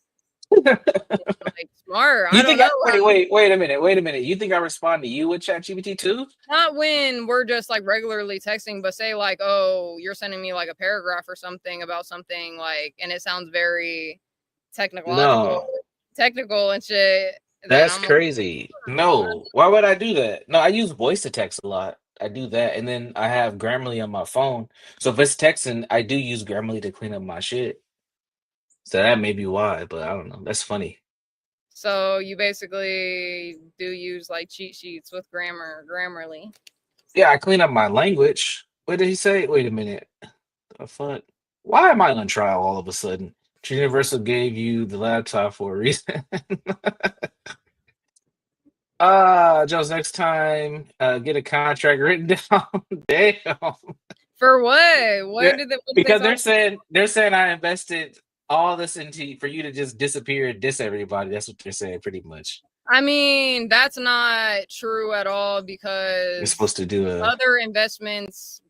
like smart. You I don't know. Wait a minute. You think I respond to you with ChatGPT too? Not when we're just like regularly texting, but say like, oh, you're sending me like a paragraph or something about something like, and it sounds very technical and shit. That's crazy. No, why would I do that? No, I use voice to text a lot. I do that, and then I have Grammarly on my phone. So if it's texting, I do use Grammarly to clean up my shit. So that may be why, but I don't know. That's funny. So you basically do use like cheat sheets with Grammarly. Yeah, I clean up my language. What did he say? Wait a minute. The fuck? Why am I on trial all of a sudden? Universal gave you the laptop for a reason. Jones, next time, get a contract written down. Damn. For what? Yeah, What did they because talk? they're saying I invested all this into for you to just disappear and diss everybody. That's what they're saying, pretty much. I mean, that's not true at all You're because supposed to do a other investments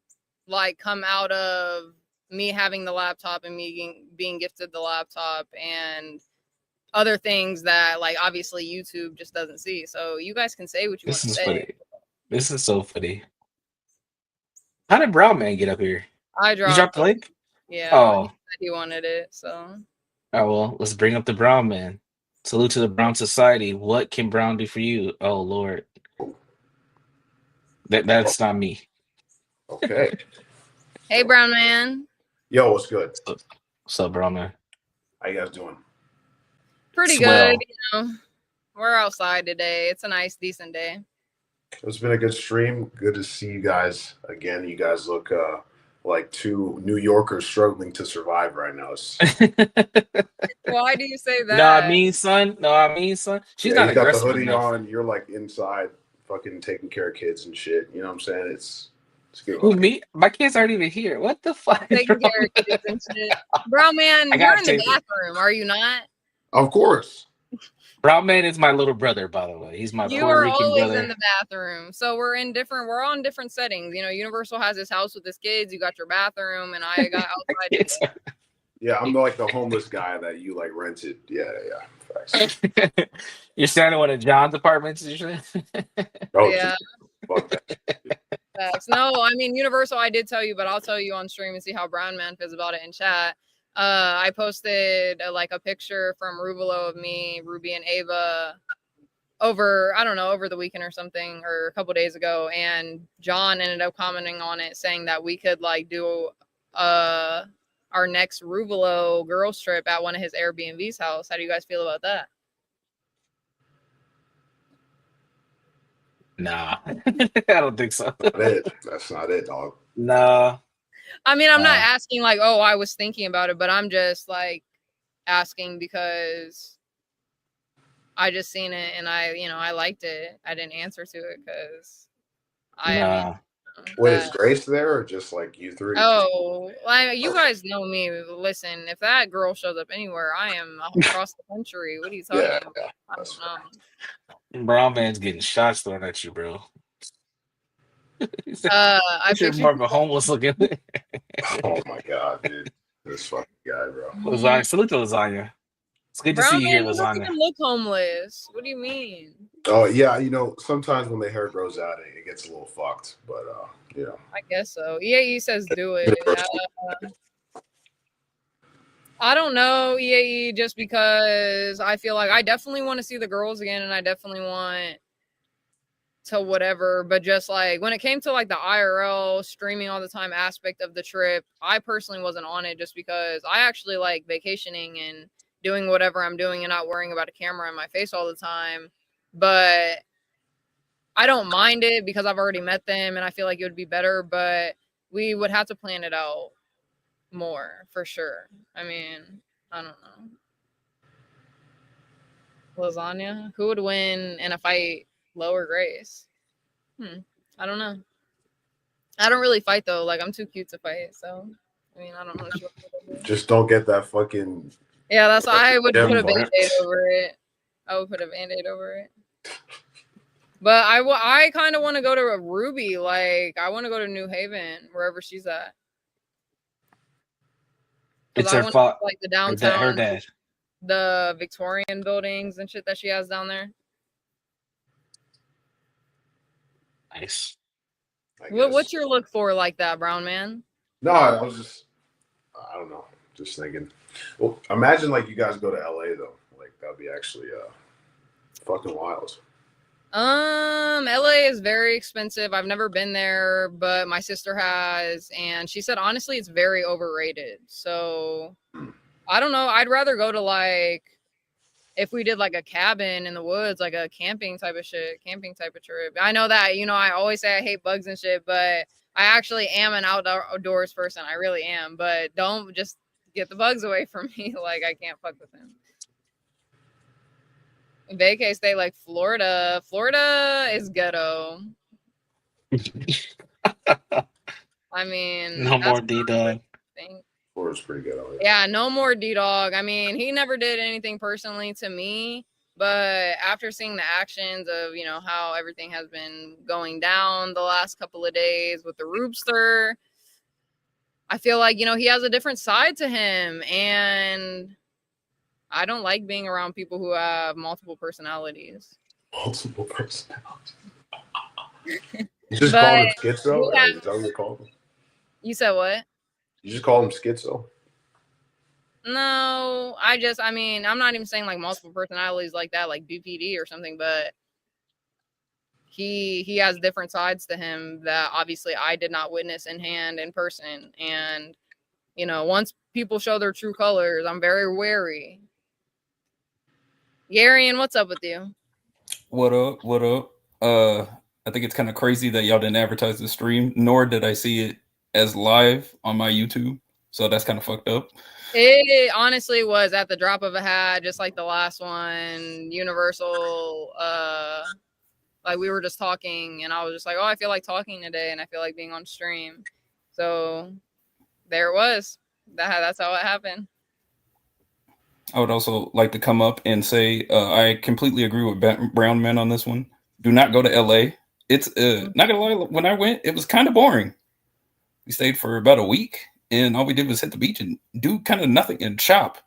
like come out of me having the laptop and me being gifted the laptop and other things that like obviously YouTube just doesn't see. So you guys can say what you want this to is say. funny. This is so funny. How did Brown Man get up here? I You dropped dropped the it. link? Yeah, he Oh, said he wanted it. So oh well, let's bring up the Brown Man. Salute to the Brown Society. What can Brown do for you? Oh Lord. That's not me. Okay. hey, Brown Man. Yo, what's good? What's up, Brown Man? How you guys doing? Pretty Swell. good. You know, we're outside today. It's a nice, decent day. It's been a good stream. Good to see you guys again. You guys look like two New Yorkers struggling to survive right now. Why do you say that? No, I mean, son. No, I mean, son. She's Yeah, not you got the aggressive hoodie enough. on. You're like inside, fucking taking care of kids and shit. You know what I'm saying? It's good. Who, me? My kids aren't even here. What the fuck? is Taking wrong care of with- kids and shit. Brown Man, I you're got in the taken. bathroom, are you not? Of course. Brown Man is my little brother, by the way. He's my You Puerto are Rican always brother. in the bathroom. So we're on different settings. You know, Universal has his house with his kids. You got your bathroom, and I got outside. Kids. Yeah, I'm like the homeless guy that you like rented. Yeah. Facts. You're staying in one of John's apartments, usually. Oh, Yeah. fuck that. Facts. No, I mean Universal. I did tell you, but I'll tell you on stream and see how Brown Man feels about it in chat. I posted like a picture from Ruvalo of me, Ruby, and Ava over the weekend or something, or a couple days ago, and John ended up commenting on it saying that we could like do our next Ruvalo girls trip at one of his Airbnb's house. How do you guys feel about that? Nah, I don't think so. That's not it, dog. Nah. I mean, I'm not Nah. asking like, oh, I was thinking about it, but I'm just like asking because I just seen it and I liked it. I didn't answer to it because Nah. Wait, is Grace there or just like you three? Oh, you guys know me. Listen, if that girl shows up anywhere, I am across the country. What are you talking about? I don't know. Brown Man's getting shots thrown at you, bro. I You're more of a homeless looking. Oh my god, dude. This fucking guy, bro. Lasagna. Salute to Lasagna. It's good to Brown see you here, Man, you don't Lasagna. even look homeless. What do you mean? Oh yeah, sometimes when the hair grows out, it gets a little fucked. But I guess so. EAE says do it. I don't know, EAE, just because I feel like I definitely want to see the girls again, and I definitely want to whatever. But just like when it came to like the IRL streaming all the time aspect of the trip, I personally wasn't on it just because I actually like vacationing and doing whatever I'm doing and not worrying about a camera in my face all the time. But I don't mind it because I've already met them and I feel like it would be better, but we would have to plan it out more for sure. I mean, I don't know. Lasagna? Who would win in a fight, Lo or Grace? I don't know. I don't really fight though. Like I'm too cute to fight, so I mean I don't know what you want to do. Just don't get that fucking. Yeah, that's why I would put a mark. band-aid over it. I would put a band-aid over it. But I kind of want to go to a Ruby. Like I want to go to New Haven, wherever she's at. It's I her wanna fault. go, like the Her downtown, dad. the Victorian buildings and shit that she has down there. Nice. What's your look for like that, Brown Man? No, I don't know. Just thinking. Well, imagine like you guys go to LA though. Like that'd be actually fucking wild. LA is very expensive. I've never been there, but my sister has, and she said honestly it's very overrated. So I don't know. I'd rather go to like if we did like a cabin in the woods, like a camping type of trip. I know that, I always say I hate bugs and shit, but I actually am an outdoors person. I really am. But don't just get the bugs away from me. Like, I can't fuck with him. Vacay stay like Florida. Florida is ghetto. I mean, No more D-Dog. Florida's pretty good. Yeah, no more D-Dog. I mean, he never did anything personally to me, but after seeing the actions of, how everything has been going down the last couple of days with the Roopster, I feel like, he has a different side to him, and I don't like being around people who have multiple personalities. Multiple personalities. You just call him schizo? Yeah. Is that what you call him? You said what? You just call him schizo? No, I'm not even saying like multiple personalities like that, like BPD or something, but he has different sides to him that obviously I did not witness in person. And, once people show their true colors, I'm very wary. Garion, what's up with you? What up? What up? I think it's kind of crazy that y'all didn't advertise the stream, nor did I see it as live on my YouTube. So that's kind of fucked up. It honestly was at the drop of a hat, just like the last one, Universal. Like we were just talking, and I was just like, oh, I feel like talking today, and I feel like being on stream. So there it was. That's how it happened. I would also like to come up and say I completely agree with Brown Men on this one. Do not go to LA. It's not gonna lie, when I went, it was kind of boring. We stayed for about a week, and all we did was hit the beach and do kind of nothing and shop.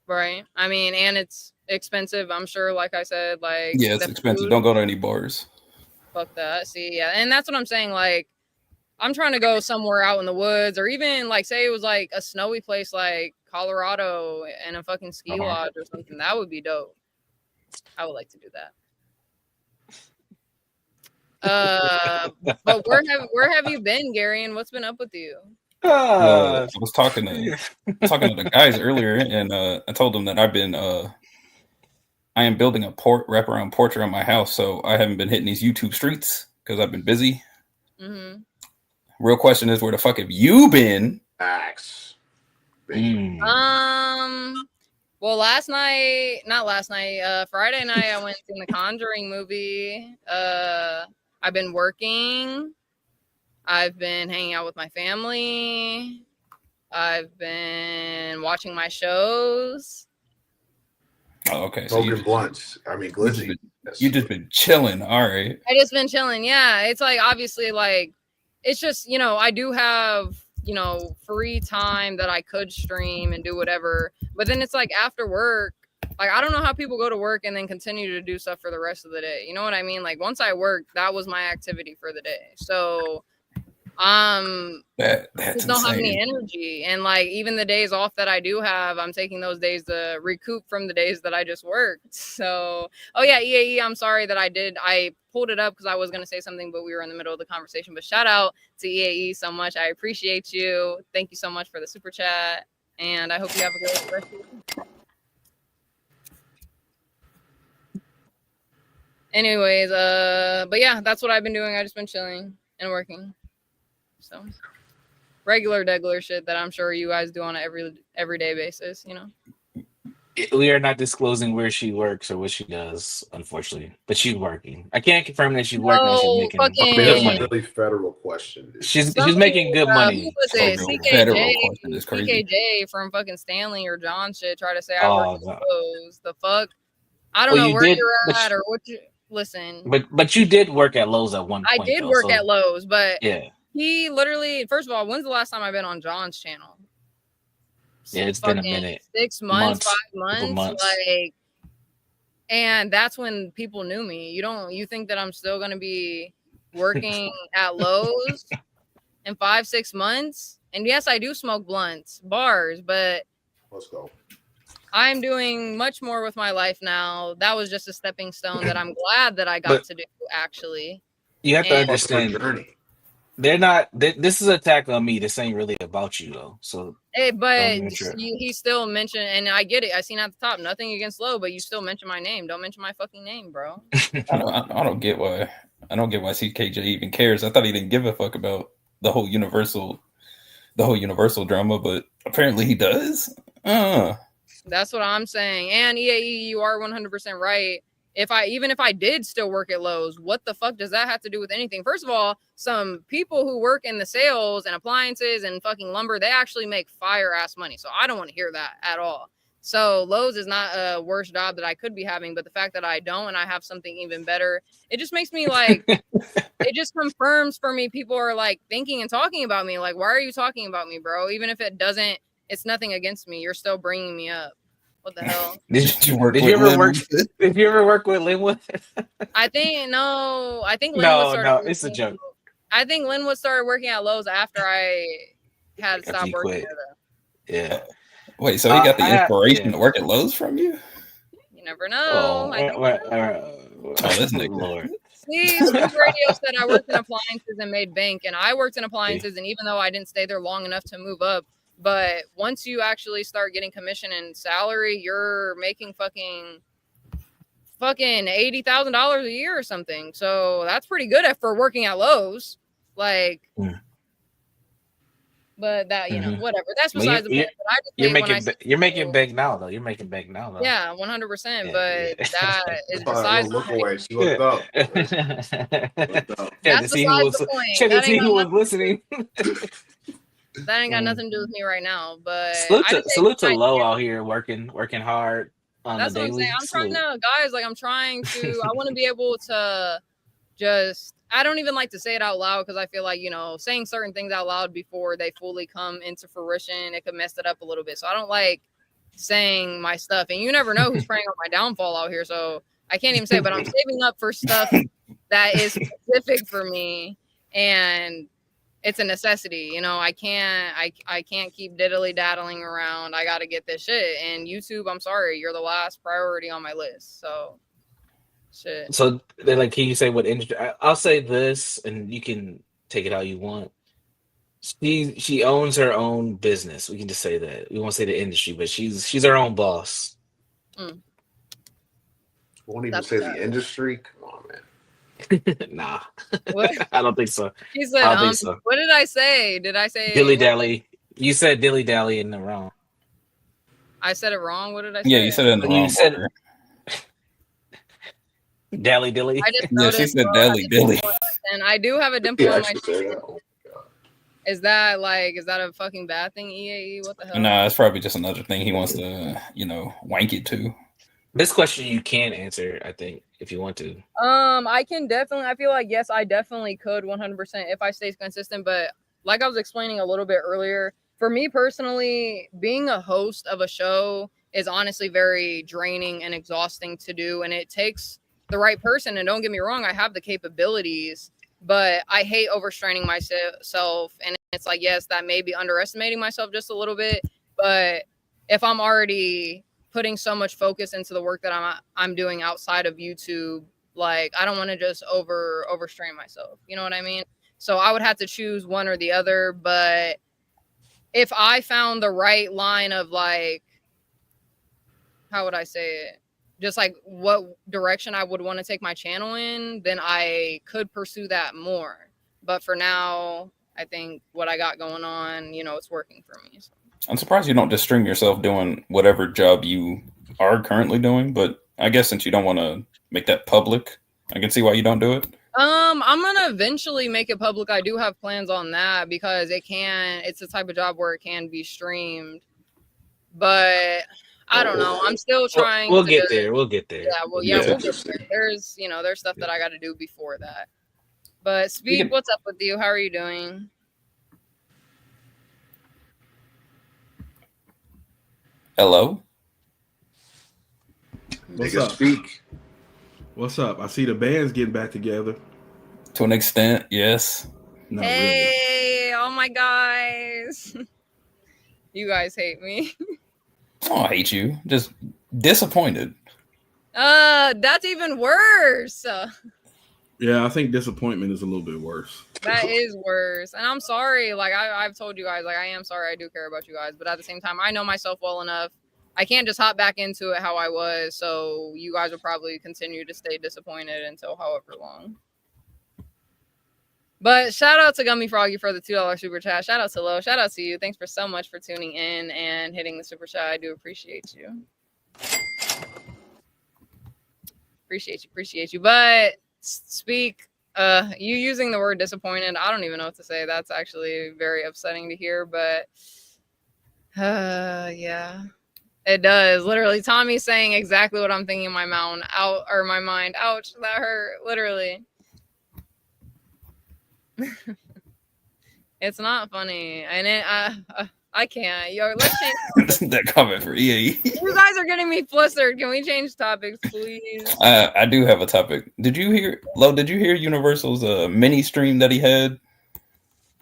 Right. I mean, and it's expensive, I'm sure. Like I said, like yeah, it's expensive. Don't go to any bars. Fuck that. See, yeah, and that's what I'm saying. Like, I'm trying to go somewhere out in the woods, or even like say it was like a snowy place like Colorado and a fucking ski lodge or something. That would be dope. I would like to do that. But where have you been, Gary, and what's been up with you? I was talking to the guys earlier, and I told them that I am building a wraparound porch around my house, so I haven't been hitting these YouTube streets because I've been busy. Mm-hmm. Real question is, where the fuck have you been? Facts. Well, Friday night, I went to the Conjuring movie. I've been working. I've been hanging out with my family. I've been watching my shows. Oh, okay. So smoking blunts. I mean, glizzy. You just been chilling. All right. I just been chilling. Yeah. It's like, obviously, like, it's just, I do have, free time that I could stream and do whatever. But then it's like after work, like, I don't know how people go to work and then continue to do stuff for the rest of the day. You know what I mean? Like, once I worked, that was my activity for the day. So that's just don't have any energy. And like, even the days off that I do have, I'm taking those days to recoup from the days that I just worked. So, oh yeah, EAE, I'm sorry that I pulled it up because I was going to say something, but we were in the middle of the conversation. But shout out to EAE so much. I appreciate you. Thank you so much for the super chat. And I hope you have a great rest of your day. Anyways, but yeah, that's what I've been doing. I just been chilling and working. So regular degular shit that I'm sure you guys do on an everyday basis, We are not disclosing where she works or what she does, unfortunately. But she's working. I can't confirm that she's working. She's making good money. Really federal question. She's making good money. CKJ from fucking Stanley or John shit try to say I work at Lowe's. The fuck? I don't know where you're at or what you listen. But you did work at Lowe's at one point. I did work at Lowe's, but yeah. He literally, first of all, when's the last time I've been on John's channel? Yeah, it's been a minute. 6 months, 5 months. Like, and that's when people knew me. You think that I'm still gonna be working at Lowe's in 5-6 months? And yes, I do smoke blunts, bars, but let's go. I'm doing much more with my life now. That was just a stepping stone that I'm glad that I got to do, actually. You have to understand. They're not. This is an attack on me. This ain't really about you though. So Hey, but don't even trip. he still mentioned, and I get it. I seen at the top, nothing against Low, but you still mention my name. Don't mention my fucking name, bro. I don't get why. I don't get why CKJ even cares. I thought he didn't give a fuck about the whole Universal drama, but apparently he does. That's what I'm saying. And EAE, you are 100% right. Even if I did still work at Lowe's, what the fuck does that have to do with anything? First of all, some people who work in the sales and appliances and fucking lumber, they actually make fire ass money. So I don't want to hear that at all. So Lowe's is not a worse job that I could be having, but the fact that I don't and I have something even better, it just makes me like, it just confirms for me. People are like thinking and talking about me. Like, why are you talking about me, bro? Even if it doesn't, it's nothing against me. You're still bringing me up. What the hell? Did you ever work with Linwood? I think Linwood started. No, it's a joke. I think Linwood started working at Lowe's after I had stopped working there. Yeah. Wait, so he got the inspiration to work at Lowe's from you? You never know. This nigga. Lord. See, Scoop Radio said I worked in appliances and made bank, and I worked in appliances, and even though I didn't stay there long enough to move up, but once you actually start getting commission and salary, you're making fucking $80,000 a year or something. So that's pretty good for working at Lowe's. Like, but that whatever. That's besides the point. But I just you're making bank now though. You're making bank now though. Yeah, 100%. But that is besides the look away. She looked up. That's besides the point. Check to see who was listening. That ain't got nothing to do with me right now, but salute to Low out here working hard on that's the daily. What I'm saying. I'm trying to. I want to be able to just. I don't even like to say it out loud because I feel like saying certain things out loud before they fully come into fruition, it could mess it up a little bit. So I don't like saying my stuff, and you never know who's preying on my downfall out here. So I can't even say, but I'm saving up for stuff that is specific for me and. It's a necessity, I can't keep diddly daddling around. I got to get this shit. And YouTube, I'm sorry, you're the last priority on my list. So, shit. So they're like, can you say what industry? I'll say this, and you can take it how you want. She owns her own business. We can just say that. We won't say the industry, but she's her own boss. Won't even say the industry. Come on, man. Nah, what? I don't think so. She said, I don't think so. What did I say? Did I say dilly dally? You said dilly dally in the wrong. I said it wrong. What did I say? Yeah, you said it in the wrong order. Dally dilly. I just noticed, she said dally dilly. And I do have a dimple on my chin. Is that a fucking bad thing, EAE? What the hell? Nah, it's probably just another thing he wants to, wank it to. This question you can answer, I think, if you want to. I can definitely. I feel like yes, I definitely could 100% if I stay consistent. But like I was explaining a little bit earlier, for me personally, being a host of a show is honestly very draining and exhausting to do, and it takes the right person. And don't get me wrong, I have the capabilities, but I hate overstraining myself. And it's like, yes, that may be underestimating myself just a little bit, but if I'm already putting so much focus into the work that I'm doing outside of YouTube, like I don't want to just overstrain myself. You know what I mean? So I would have to choose one or the other. But if I found the right line of like, how would I say it? Just like what direction I would want to take my channel in, then I could pursue that more. But for now, I think what I got going on, it's working for me. So. I'm surprised you don't just string yourself doing whatever job you are currently doing, but I guess since you don't want to make that public, I can see why you don't do it. I'm gonna eventually make it public. I do have plans on that because it's the type of job where it can be streamed. But I don't know. I'm still trying. We'll get there. We'll get there. Yeah, we'll get there. There's stuff that I got to do before that. But Speed, what's up with you? How are you doing? Hello. What's up? Speak. What's up? I see the band's getting back together. To an extent, yes. No, hey, all my guys. You guys hate me. Oh, I hate you. Just disappointed. That's even worse. Yeah, I think disappointment is a little bit worse. That is worse. And I'm sorry. Like I've told you guys, like I am sorry. I do care about you guys, but at the same time, I know myself well enough. I can't just hop back into it how I was. So you guys will probably continue to stay disappointed until however long. But shout out to Gummy Froggy for the $2 super chat. Shout out to Lo. Shout out to you. Thanks for so much for tuning in and hitting the super chat. I do appreciate you. Appreciate you. But speak you using the word disappointed, I don't even know what to say. That's actually very upsetting to hear, but yeah, it does. Literally, Tommy's saying exactly what I'm thinking in my mind. My mind. Ouch, that hurt. Literally. It's not funny, and I can't. Yo, let's change. That comment for EAE. You guys are getting me flustered. Can we change topics, please? I do have a topic. Did you hear, Lo? Did you hear Universal's mini stream that he had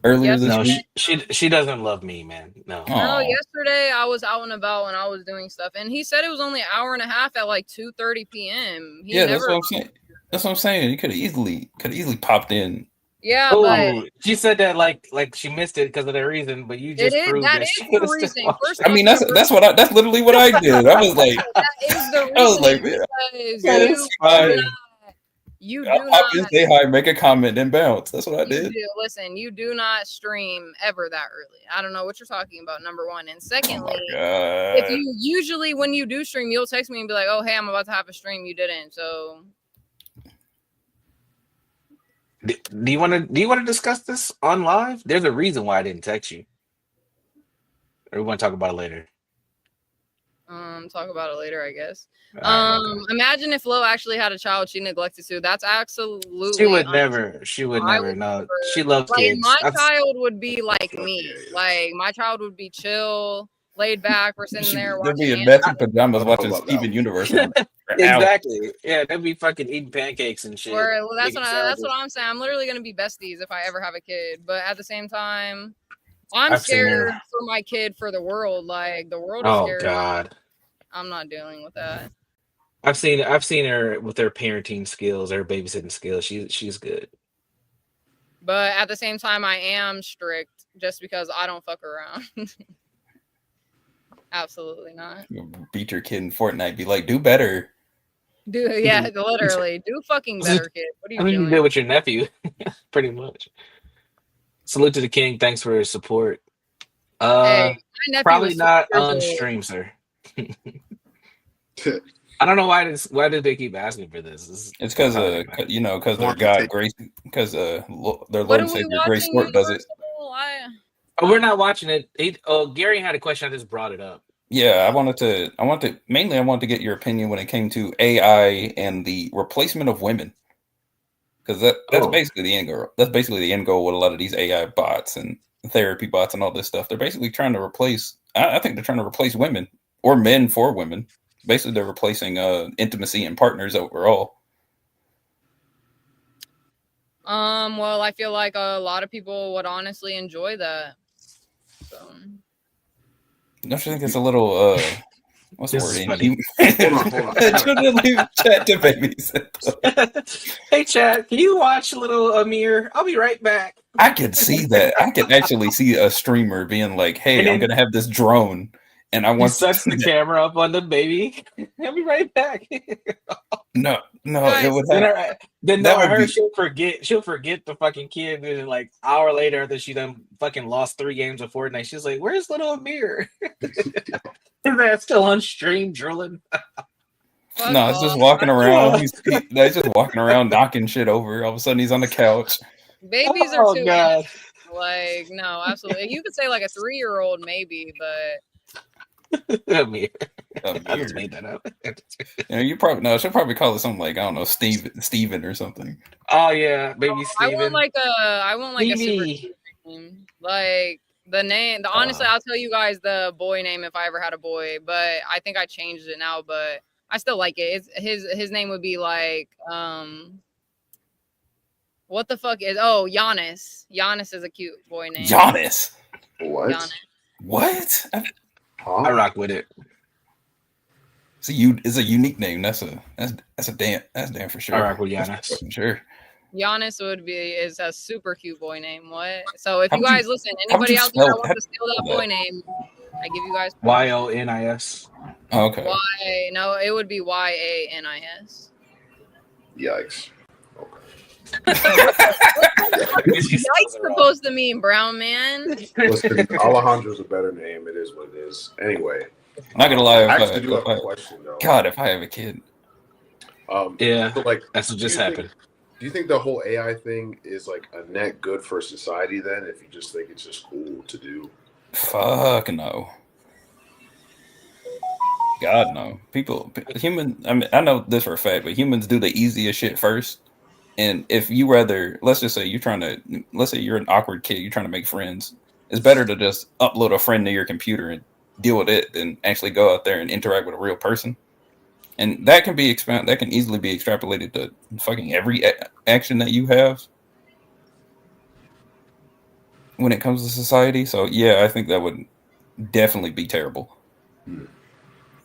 earlier this week? She doesn't love me, man. No. No, yesterday I was out and about and I was doing stuff, and he said it was only an hour and a half at like 2:30 p.m. That's what I'm saying. That's what I'm saying. You could have easily popped in. Yeah, but she said that like she missed it because of that reason, but you just proved that is she the was reason. First I mean, that's literally what I did. I was like, that is the reason. I was like, you do I'll not pop in, say hi, make a comment, then bounce. That's what I did. Listen, you do not stream ever that early. I don't know what you're talking about, number one. And secondly, if you usually when you do stream, you'll text me and be like, oh, hey, I'm about to have a stream. You didn't. So do you want to discuss this on live? There's a reason why I didn't text you. Or we want to talk about it later? Talk about it later, I guess. Right. Imagine if Lo actually had a child she neglected to. That's absolutely She would never. She would never. No, she loves kids. My child would be like me. Like my child would be chill, laid back. We're sitting there They'd be watching in matching pajamas watching Steven Universe. Exactly. Yeah, they'd be fucking eating pancakes and shit. Well, that's what I'm saying. I'm literally gonna be besties if I ever have a kid. But at the same time, I'm scared for my kid for the world. Like the world is scary. Oh God. I'm not dealing with that. I've seen her with her parenting skills, her babysitting skills. She's good. But at the same time, I am strict just because I don't fuck around. Absolutely not. You beat your kid in Fortnite. Be like, do better. Literally, do fucking better, kid. What are you doing? You did with your nephew, pretty much. Salute to the king. Thanks for his support. Hey, probably not on stream, sir. I don't know why did they keep asking for this. It's because because their God Grace, because their Lord and Savior Grace Sport does it. Oh, we're not watching it. Gary had a question. I just brought it up. Yeah, I wanted to get your opinion when it came to AI and the replacement of women, because that's basically the end goal. That's basically the end goal with a lot of these AI bots and therapy bots and all this stuff. They're basically trying to replace. I think they're trying to replace women or men for women. Basically, they're replacing intimacy and partners overall. Well, I feel like a lot of people would honestly enjoy that. So. Don't you think it's a little what's the word? Hold on. Children leave chat to babies. Hey, chat, can you watch little Amir? I'll be right back. I could see that. I could actually see a streamer being like, "Hey, I'm gonna have this drone, and I want to set the camera up on the baby. I'll be right back." No, it would have. Then she'll forget the fucking kid, and then like hour later after she done fucking lost 3 games of Fortnite, she's like, "Where's little Amir?" Is that still on stream drilling? No, it's just walking around. He's just walking around knocking shit over. All of a sudden, he's on the couch. Babies are too like no, absolutely. You could say like a 3-year-old maybe, but Amir. I just made that up. She'll probably call it something like, I don't know, Steven or something. Oh yeah, baby Steven. I want like a super name. Like the name. Honestly, I'll tell you guys the boy name if I ever had a boy, but I think I changed it now. But I still like it. His name would be like what the fuck is Giannis. Giannis is a cute boy name. Giannis. What? Giannis. What? I rock with it. It's a unique name. That's damn for sure. I rock with Giannis. Sure. Giannis is a super cute boy name. What? So if How you would you guys listen, how would anybody you out there that spell wants to steal that boy that? name, I give you guys points. Yonis. Oh, okay. Y no, it would be YANIS. Yikes. What's yikes supposed to mean, brown man? Listen, Alejandro's a better name. It is what it is. Anyway, Not gonna lie. I actually do have a question though. God, if I have a kid. Yeah, so like that's what just happened. Do you think the whole AI thing is like a net good for society then? If you just think it's just cool to do? Fuck no. God no. I mean, I know this for a fact, but humans do the easiest shit first. And if you rather, let's just say let's say you're an awkward kid, you're trying to make friends. It's better to just upload a friend to your computer and deal with it than actually go out there and interact with a real person. And that can easily be extrapolated to fucking every action that you have when it comes to society. So yeah, I think that would definitely be terrible.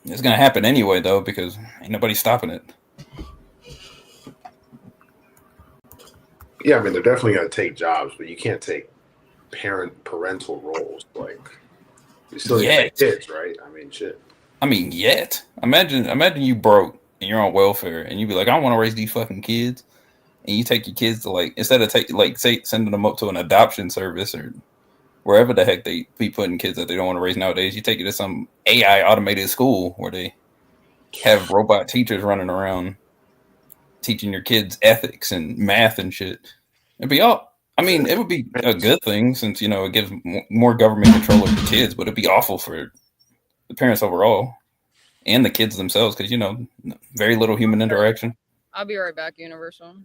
It's gonna happen anyway though, because ain't nobody stopping it. Yeah, I mean they're definitely gonna take jobs, but you can't take parental roles. Like you still need to make kids, right? I mean, shit. I mean, yet. Imagine you broke and you're on welfare and you be like, I want to raise these fucking kids, and you take your kids to like, instead of sending them up to an adoption service or wherever the heck they be putting kids that they don't want to raise nowadays, you take it to some AI automated school where they have robot teachers running around teaching your kids ethics and math and shit. It would be a good thing since, it gives more government control over the kids, but it'd be awful for the parents overall and the kids themselves because, very little human interaction. I'll be right back, Universal.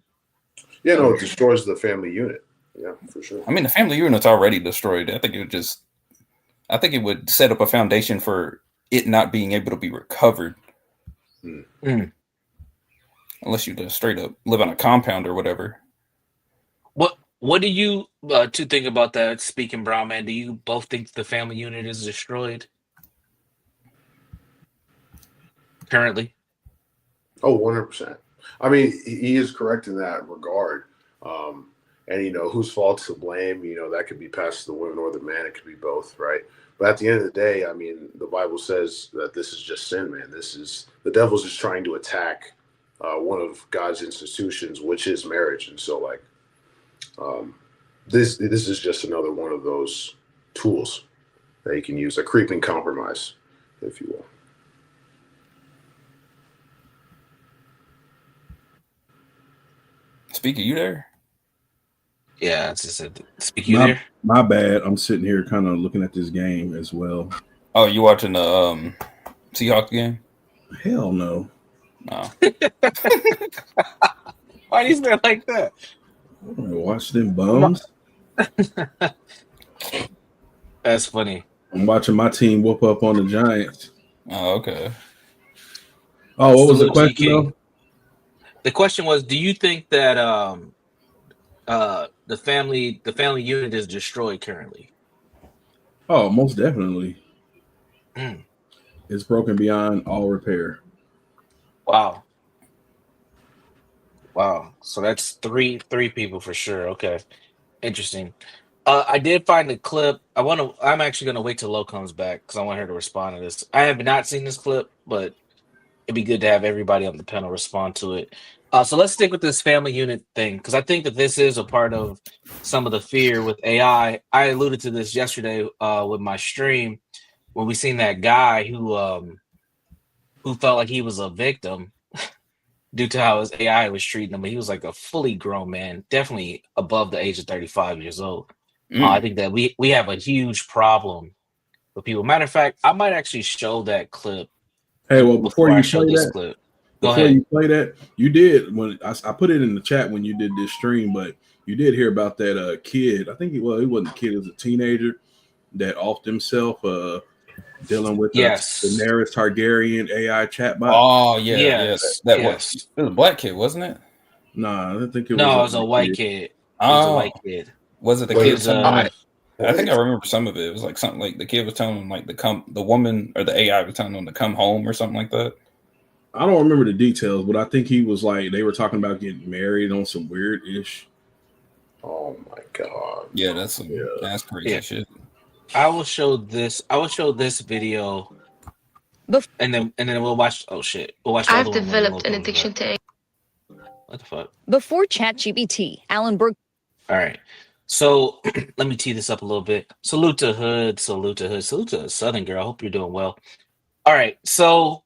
Yeah, no, it destroys the family unit. Yeah, for sure. I mean, the family unit's already destroyed. I think it would set up a foundation for it not being able to be recovered. Unless you just straight up live on a compound or whatever. What do you two think about that? Speaking brown man, do you both think the family unit is destroyed currently? Oh, 100%. I mean, he is correct in that regard. And whose fault's to blame? That could be passed to the woman or the man. It could be both, right? But at the end of the day, I mean, the Bible says that this is just sin, man. The devil's just trying to attack one of God's institutions, which is marriage. And so, like, this is just another one of those tools that you can use, a creeping compromise, if you will. Speak, are you there? Yeah, it's just Speak, you there? My bad. I'm sitting here kind of looking at this game as well. Oh, you watching the Seahawks game? Hell no. No. Why do you say like that? Watch them bums. That's funny. I'm watching my team whoop up on the Giants. Oh, okay. Oh, what was the question though? The question was, do you think that the family unit is destroyed currently? Oh, most definitely. Mm. It's broken beyond all repair. Wow. So that's three people for sure. Okay. Interesting. I did find the clip. I'm actually gonna wait till Lo comes back because I want her to respond to this. I have not seen this clip, but it'd be good to have everybody on the panel respond to it. So let's stick with this family unit thing because I think that this is a part of some of the fear with AI. I alluded to this yesterday with my stream when we seen that guy who felt like he was a victim due to how his AI was treating him. But he was like a fully grown man, definitely above the age of 35 years old. I think that we have a huge problem with people. Matter of fact, I might actually show that clip. Hey, well, before you play that, clip. You play that, you did when I put it in the chat when you did this stream, but you did hear about that kid. I think he wasn't a kid, it was a teenager that offed himself dealing with the Daenerys Targaryen AI chatbot. Oh yeah, yes. It was a black kid, wasn't it? Nah, I don't think it was. No, it was a white kid. It was a white kid. Was it the kid's? I think I remember some of it. It was like something like the kid was telling him like the woman or the AI was telling him to come home or something like that. I don't remember the details, but I think he was like, they were talking about getting married on some weird ish. Oh my God. Yeah, that's crazy shit. I will show this video, and then we'll watch. Oh shit, we'll watch the other one. I've developed an addiction to. What the fuck? Before ChatGPT, Alan Brooks. All right, so let me tee this up a little bit. Salute to Hood, salute to Hood, salute to Southern Girl. I hope you're doing well. All right, so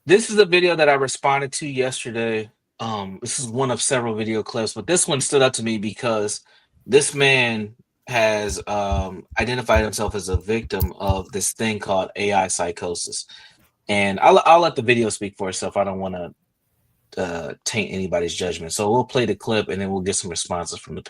this is a video that I responded to yesterday. This is one of several video clips, but this one stood out to me because this man has identified himself as a victim of this thing called AI psychosis. And I'll let the video speak for itself. I don't want to taint anybody's judgment. So we'll play the clip and then we'll get some responses from the.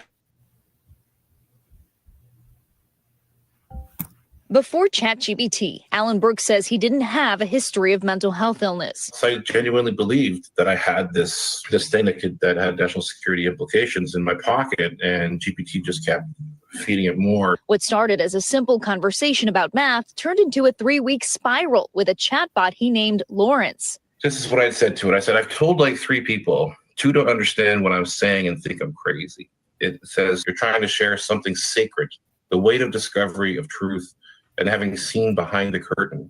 Before ChatGPT, Alan Brooks says he didn't have a history of mental health illness. So I genuinely believed that I had this thing that had national security implications in my pocket, and GPT just kept feeding it more. What started as a simple conversation about math turned into a 3-week spiral with a chatbot he named Lawrence. This is what I said to it. I said, I've told like 3 people, 2 don't understand what I'm saying and think I'm crazy. It says, you're trying to share something sacred, the weight of discovery of truth, and having seen behind the curtain.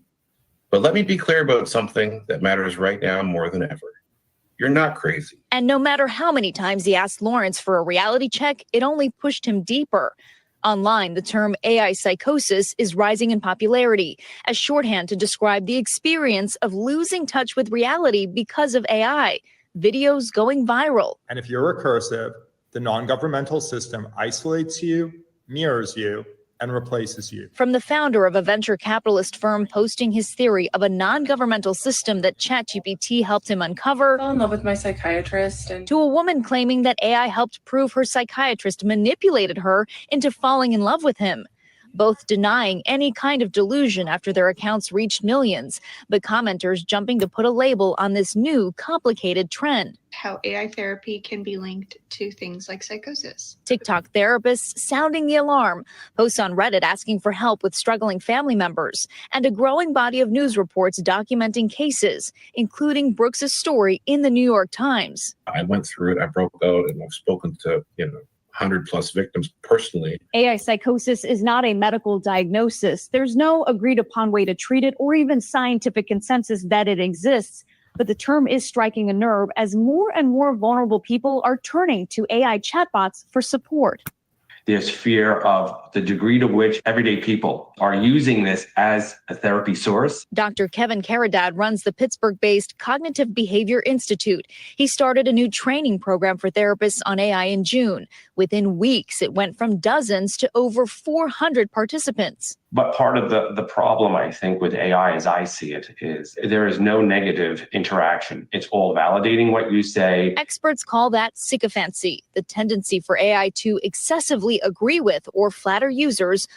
But let me be clear about something that matters right now more than ever. You're not crazy. And no matter how many times he asked Lawrence for a reality check, it only pushed him deeper. Online, the term AI psychosis is rising in popularity as shorthand to describe the experience of losing touch with reality because of AI. Videos going viral. And if you're recursive, the non-governmental system isolates you, mirrors you, and replaces you. From the founder of a venture capitalist firm posting his theory of a non-governmental system that ChatGPT helped him uncover, I fell in love with my psychiatrist, to a woman claiming that AI helped prove her psychiatrist manipulated her into falling in love with him. Both denying any kind of delusion after their accounts reached millions, but commenters jumping to put a label on this new, complicated trend. How AI therapy can be linked to things like psychosis. TikTok therapists sounding the alarm, posts on Reddit asking for help with struggling family members, and a growing body of news reports documenting cases, including Brooks' story in the New York Times. I went through it, I broke out, and I've spoken to, 100+ victims personally. AI psychosis is not a medical diagnosis. There's no agreed upon way to treat it or even scientific consensus that it exists. But the term is striking a nerve as more and more vulnerable people are turning to AI chatbots for support. There's fear of the degree to which everyday people are using this as a therapy source. Dr. Kevin Karadad runs the Pittsburgh-based Cognitive Behavior Institute. He started a new training program for therapists on AI in June. Within weeks, it went from dozens to over 400 participants. But part of the problem, I think, with AI, as I see it, is there is no negative interaction. It's all validating what you say. Experts call that sycophancy, the tendency for AI to excessively agree with or flatter users,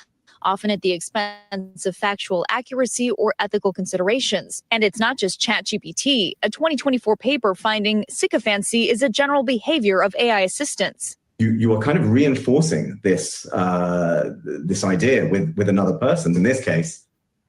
often at the expense of factual accuracy or ethical considerations. And it's not just ChatGPT. A 2024 paper finding sycophancy is a general behavior of AI assistants. You are kind of reinforcing this idea with another person. In this case,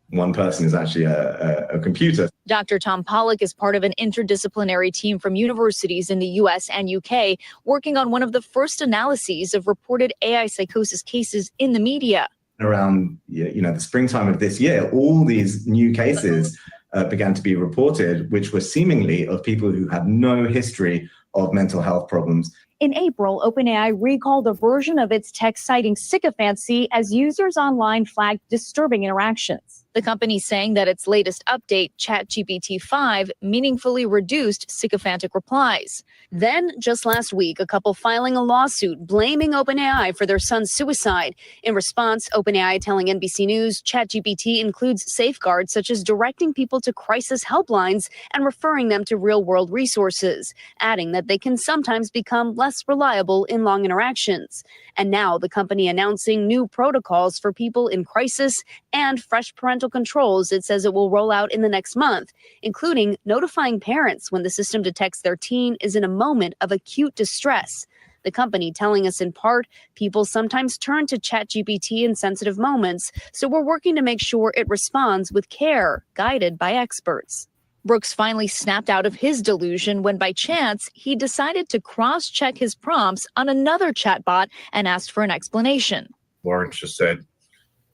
one person is actually a computer. Dr. Tom Pollock is part of an interdisciplinary team from universities in the US and UK working on one of the first analyses of reported AI psychosis cases in the media. Around the springtime of this year, all these new cases began to be reported, which were seemingly of people who had no history of mental health problems. In April, OpenAI recalled a version of its text citing sycophancy as users online flagged disturbing interactions. The company saying that its latest update, ChatGPT 5, meaningfully reduced sycophantic replies. Then, just last week, a couple filing a lawsuit blaming OpenAI for their son's suicide. In response, OpenAI telling NBC News ChatGPT includes safeguards such as directing people to crisis helplines and referring them to real-world resources, adding that they can sometimes become less reliable in long interactions. And now the company announcing new protocols for people in crisis and fresh parental controls it says it will roll out in the next month, including notifying parents when the system detects their teen is in a moment of acute distress. The company telling us in part, people sometimes turn to ChatGPT in sensitive moments, so we're working to make sure it responds with care, guided by experts. Brooks finally snapped out of his delusion when by chance he decided to cross-check his prompts on another chatbot and asked for an explanation. Lawrence just said,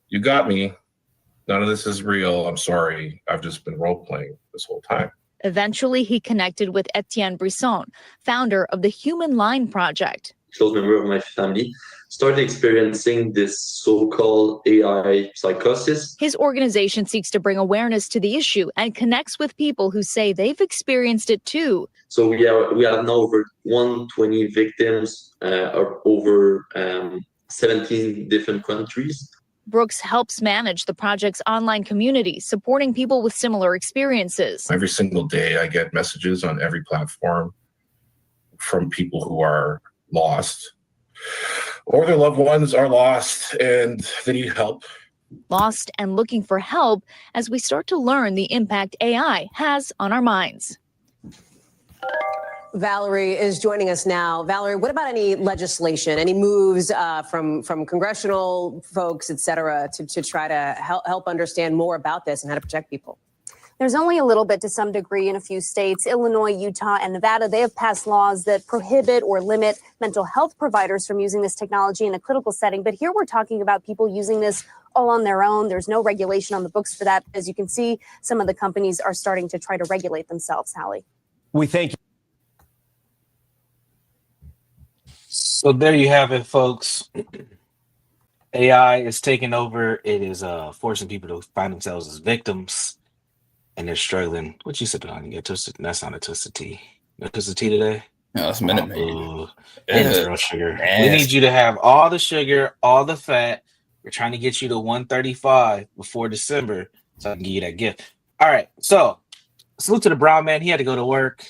"You got me. None of this is real. I'm sorry. I've just been role-playing this whole time." Eventually, he connected with Etienne Brisson, founder of the Human Line Project. Close member of my family started experiencing this so-called AI psychosis. His organization seeks to bring awareness to the issue and connects with people who say they've experienced it too. So we have now over 120 victims, or over 17 different countries. Brooks helps manage the project's online community, supporting people with similar experiences. Every single day, I get messages on every platform from people who are lost or their loved ones are lost and they need help. Lost and looking for help as we start to learn the impact AI has on our minds. Valerie is joining us now. Valerie, what about any legislation, any moves from congressional folks, et cetera, to try to help understand more about this and how to protect people? There's only a little bit to some degree in a few states. Illinois, Utah, and Nevada, they have passed laws that prohibit or limit mental health providers from using this technology in a clinical setting. But here we're talking about people using this all on their own. There's no regulation on the books for that. As you can see, some of the companies are starting to try to regulate themselves, Hallie. We thank you. So there you have it, folks. AI is taking over. It is forcing people to find themselves as victims, and they're struggling. What you sipping on? You get twisted? That's not a twisted tea. You got twisted tea today? No, it's Minute Maid. It's real sugar. We need you to have all the sugar, all the fat. We're trying to get you to 135 before December, so I can give you that gift. All right. So salute to the Brown man. He had to go to work.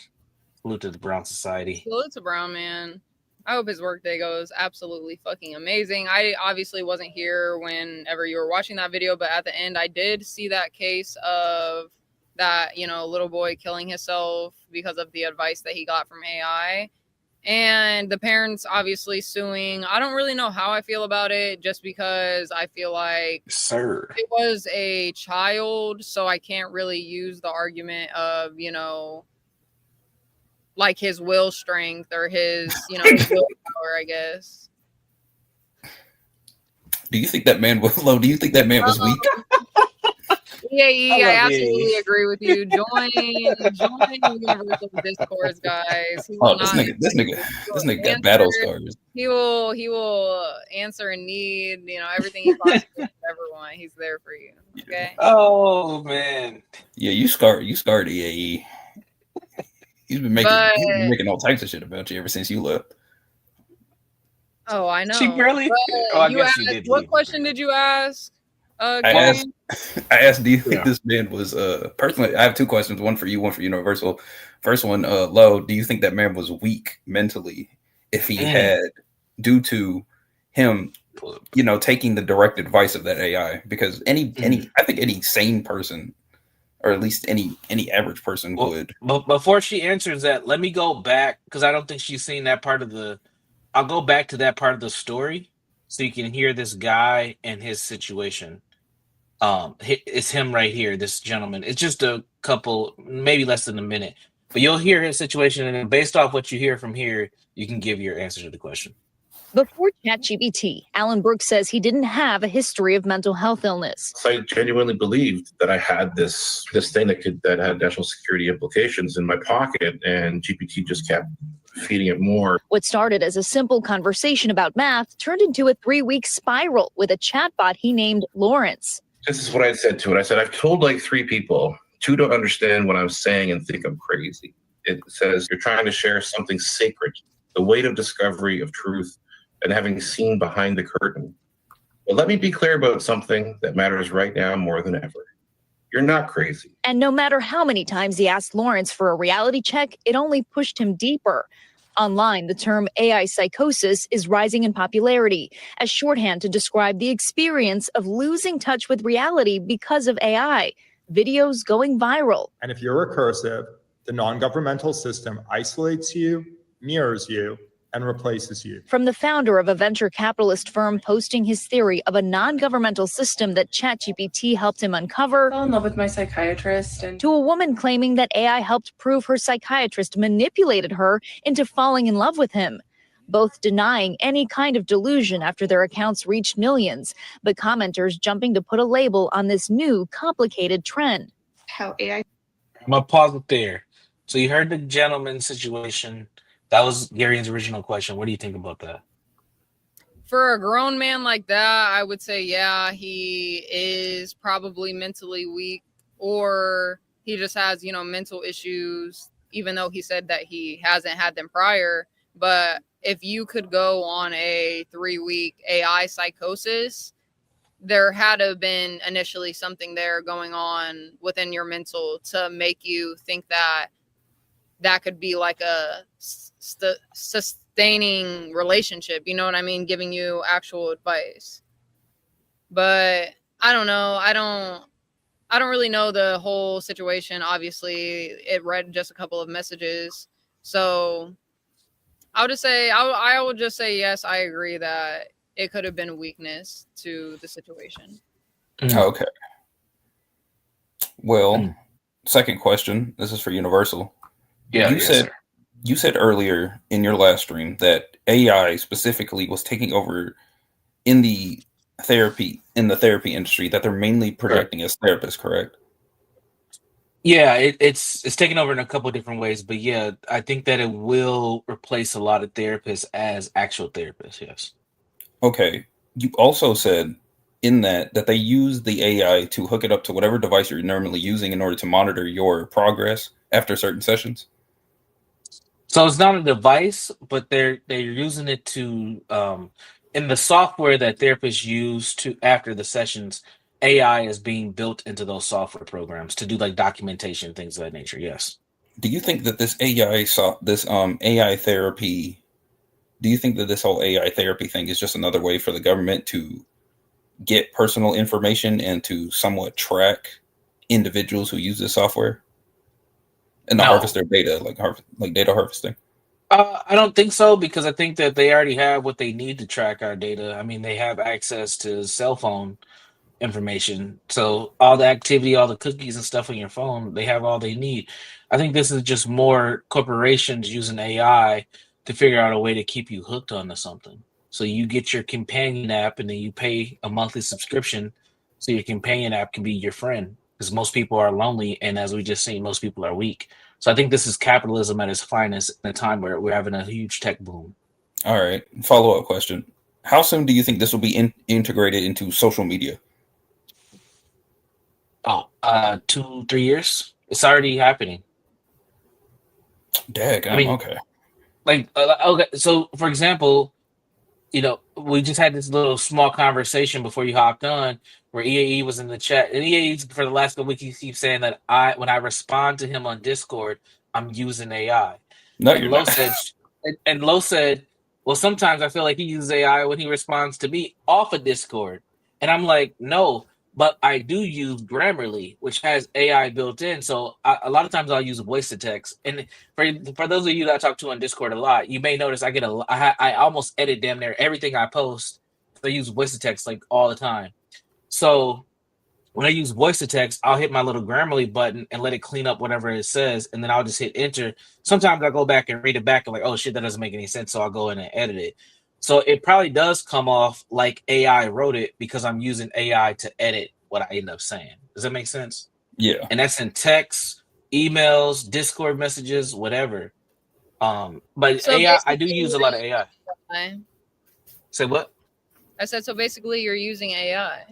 Salute to the Brown Society. Salute to Brown man. I hope his workday goes absolutely fucking amazing. I obviously wasn't here whenever you were watching that video, but at the end, I did see that case of that, little boy killing himself because of the advice that he got from AI. And the parents obviously suing. I don't really know how I feel about it, just because I feel like it was a child, so I can't really use the argument of, like his will strength or his, his willpower, I guess. Do you think that man was low? Do you think that man was weak? Yeah, I absolutely agree with you. Join Universal Discourse, guys. This nigga got battle scars. He will answer a need, everything he possibly ever want. He's there for you. Okay. Oh man. Yeah, you scarred EAE. He's been making all types of shit about you ever since you left. Oh, I know. She barely. I guess she did. What question did you ask? I asked, do you think this man was personally? I have two questions, one for you, one for Universal. First one, Lo, do you think that man was weak mentally if he had, due to him, taking the direct advice of that AI? Because I think any sane person, or at least any average person would. But before she answers that, let me go back, because I don't think she's seen that part of the. I'll go back to that part of the story so you can hear this guy and his situation. It's him right here, this gentleman. It's just a couple, maybe less than a minute, but you'll hear his situation, and then based off what you hear from here, you can give your answer to the question. Before ChatGPT, Alan Brooks says he didn't have a history of mental health illness. So I genuinely believed that I had this thing that had national security implications in my pocket, and GPT just kept feeding it more. What started as a simple conversation about math turned into a 3-week spiral with a chatbot he named Lawrence. This is what I said to it. I said, I've told like 3 people. 2 don't understand what I'm saying and think I'm crazy. It says, you're trying to share something sacred, the weight of discovery of truth and having seen behind the curtain. But let me be clear about something that matters right now more than ever. You're not crazy. And no matter how many times he asked Lawrence for a reality check, it only pushed him deeper. Online, the term AI psychosis is rising in popularity as shorthand to describe the experience of losing touch with reality because of AI. Videos going viral. And if you're recursive, the non-governmental system isolates you, mirrors you, and replaces you. From the founder of a venture capitalist firm posting his theory of a non-governmental system that ChatGPT helped him uncover, I fell in love with my psychiatrist, and to a woman claiming that AI helped prove her psychiatrist manipulated her into falling in love with him. Both denying any kind of delusion after their accounts reached millions, but commenters jumping to put a label on this new, complicated trend. How AI I'm gonna pause it there. So you heard the gentleman's situation. That was Gary's original question. What do you think about that? For a grown man like that, I would say, yeah, he is probably mentally weak, or he just has, mental issues, even though he said that he hasn't had them prior. But if you could go on a 3-week AI psychosis, there had to have been initially something there going on within your mental to make you think that that could be like a sustaining relationship, you know what I mean, giving you actual advice. But I don't know, I don't really know the whole situation. Obviously it read just a couple of messages, so I would just say yes, I agree that it could have been a weakness to the situation. Okay. Well, second question. This is for Universal. Yeah, You said earlier in your last stream that AI specifically was taking over in the therapy industry, that they're mainly projecting as therapists, correct? Yeah, it's taken over in a couple of different ways, but yeah, I think that it will replace a lot of therapists as actual therapists. Yes. Okay. You also said in that they use the AI to hook it up to whatever device you're normally using in order to monitor your progress after certain sessions. So it's not a device, but they're using it to in the software that therapists use to after the sessions. AI is being built into those software programs to do like documentation, things of that nature. Yes. Do you think that this AI therapy? Do you think that this whole AI therapy thing is just another way for the government to get personal information and to somewhat track individuals who use this software and to harvest their data, like data harvesting? I don't think so, because I think that they already have what they need to track our data. I mean, they have access to cell phone information. So all the activity, all the cookies and stuff on your phone, they have all they need. I think this is just more corporations using AI to figure out a way to keep you hooked onto something. So you get your companion app and then you pay a monthly subscription so your companion app can be your friend, because most people are lonely, and as we just seen, most people are weak. So I think this is capitalism at its finest in a time where we're having a huge tech boom. All right. Follow-up question. How soon do you think this will be integrated into social media? 2-3 years. It's already happening. Okay. Okay. So for example, we just had this little small conversation before you hopped on, where EAE was in the chat, and EAE for the last couple weeks he keeps saying that when I respond to him on Discord, I'm using AI. No, and you're Lo not. said, well, sometimes I feel like he uses AI when he responds to me off of Discord, and I'm like, no. But I do use Grammarly, which has AI built in. So a lot of times I'll use voice to text. And for those of you that I talk to on Discord a lot, you may notice I almost edit damn near everything I post. I use voice to text like all the time. So when I use voice to text, I'll hit my little Grammarly button and let it clean up whatever it says, and then I'll just hit enter. Sometimes I go back and read it back and like, oh shit, that doesn't make any sense. So I'll go in and edit it. So it probably does come off like AI wrote it, because I'm using AI to edit what I end up saying. Does that make sense? Yeah. And that's in text, emails, Discord messages, whatever. But So AI, I do basically use a lot of AI. Say what? I said, so basically you're using AI.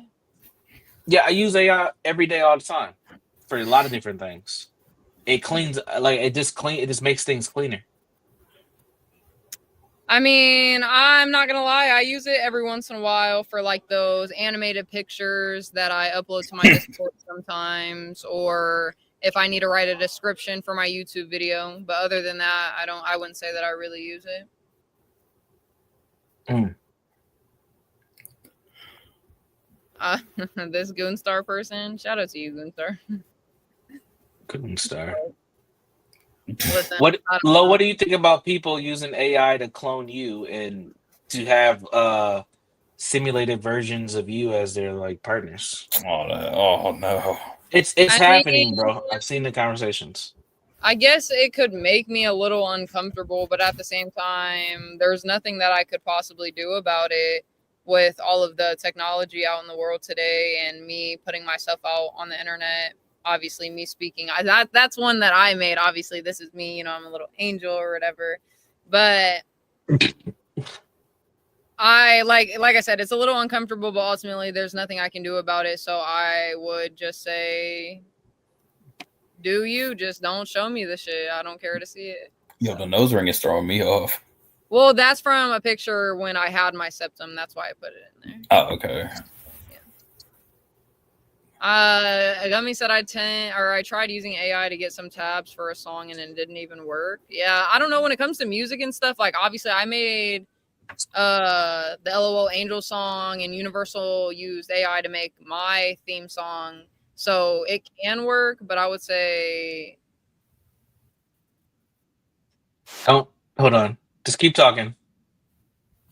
Yeah, I use AI every day, all the time, for a lot of different things. It cleans, it just makes things cleaner. I mean, I'm not gonna lie, I use it every once in a while for like those animated pictures that I upload to my Discord sometimes, or if I need to write a description for my YouTube video. But other than that, I wouldn't say that I really use it. This Goonstar person, shout out to you, Goonstar. Goonstar. Listen, What I don't Lo, know. what do you think about people using AI to clone you and to have simulated versions of you as their like partners? Oh no. It's I happening, mean, bro. I've seen the conversations. I guess it could make me a little uncomfortable, but at the same time, there's nothing that I could possibly do about it with all of the technology out in the world today and me putting myself out on the internet. Obviously, me speaking. That's one that I made. Obviously, this is me. You know, I'm a little angel or whatever. But I like I said, it's a little uncomfortable, but ultimately, there's nothing I can do about it. So I would just say, do you just don't show me the shit? I don't care to see it. Yo, the nose ring is throwing me off. Well, that's from a picture when I had my septum. That's why I put it in there. Oh, okay. Gummy said I tried using AI to get some tabs for a song and it didn't even work. Yeah, I don't know when it comes to music and stuff. Like obviously, I made the LOL Angel song, and Universal used AI to make my theme song, so it can work. But I would say, Oh, hold on. Just keep talking.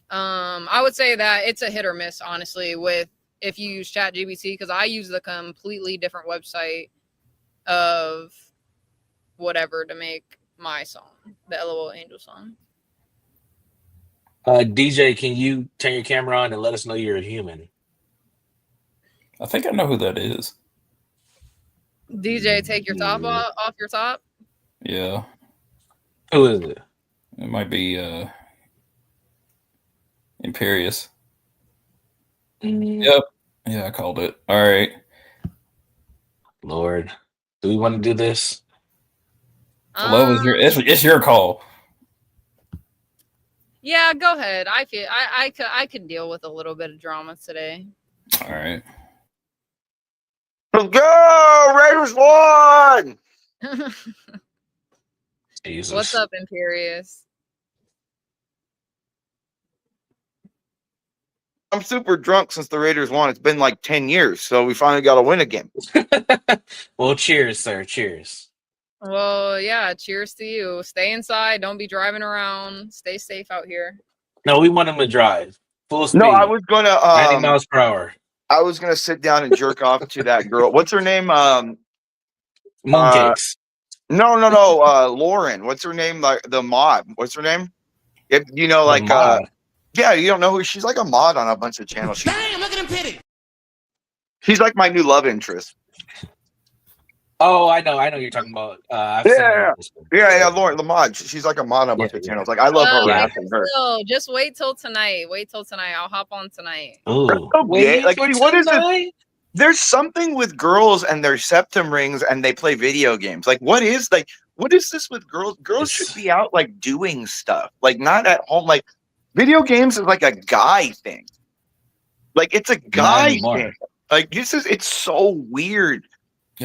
I would say that it's a hit or miss, honestly, with if you use ChatGPT, because I use the completely different website of whatever to make my song, the LOL Angel song. DJ, can you turn your camera on and let us know you're a human? I think I know who that is. DJ, take your top off your top. Yeah. Who is it? It might be Imperious. Yep. Yeah, I called it. All right. Lord, do we want to do this? Love is it's your call. Yeah, go ahead. I could deal with a little bit of drama today. All right. Let's go! Raiders won! Jesus. What's up, Imperious? I'm super drunk since the Raiders won. It's been like 10 years, so we finally got to win again. Well, cheers, sir. Cheers. Well, yeah, cheers to you. Stay inside. Don't be driving around. Stay safe out here. No, we want him to drive. Full speed. No, I was going to 90 miles per hour. I was going to sit down and jerk off to that girl. What's her name? Mooncakes. No. Lauren. What's her name? Like the mod. What's her name? If you know, like yeah, you don't know who she's like a mod on a bunch of channels. Damn, look at him pity. She's like my new love interest. Oh, I know you're talking about. Yeah, Lauren, the mod. She's like a mod on a bunch of channels. Like I love harassing her. Still, just wait till tonight. I'll hop on tonight. Oh, okay. Like, what is it? There's something with girls and their septum rings, and they play video games. Like, what is this with girls? Girls should be out like doing stuff, like not at home. Like, video games is like a guy thing. Like, it's a guy thing. Like, it's so weird. I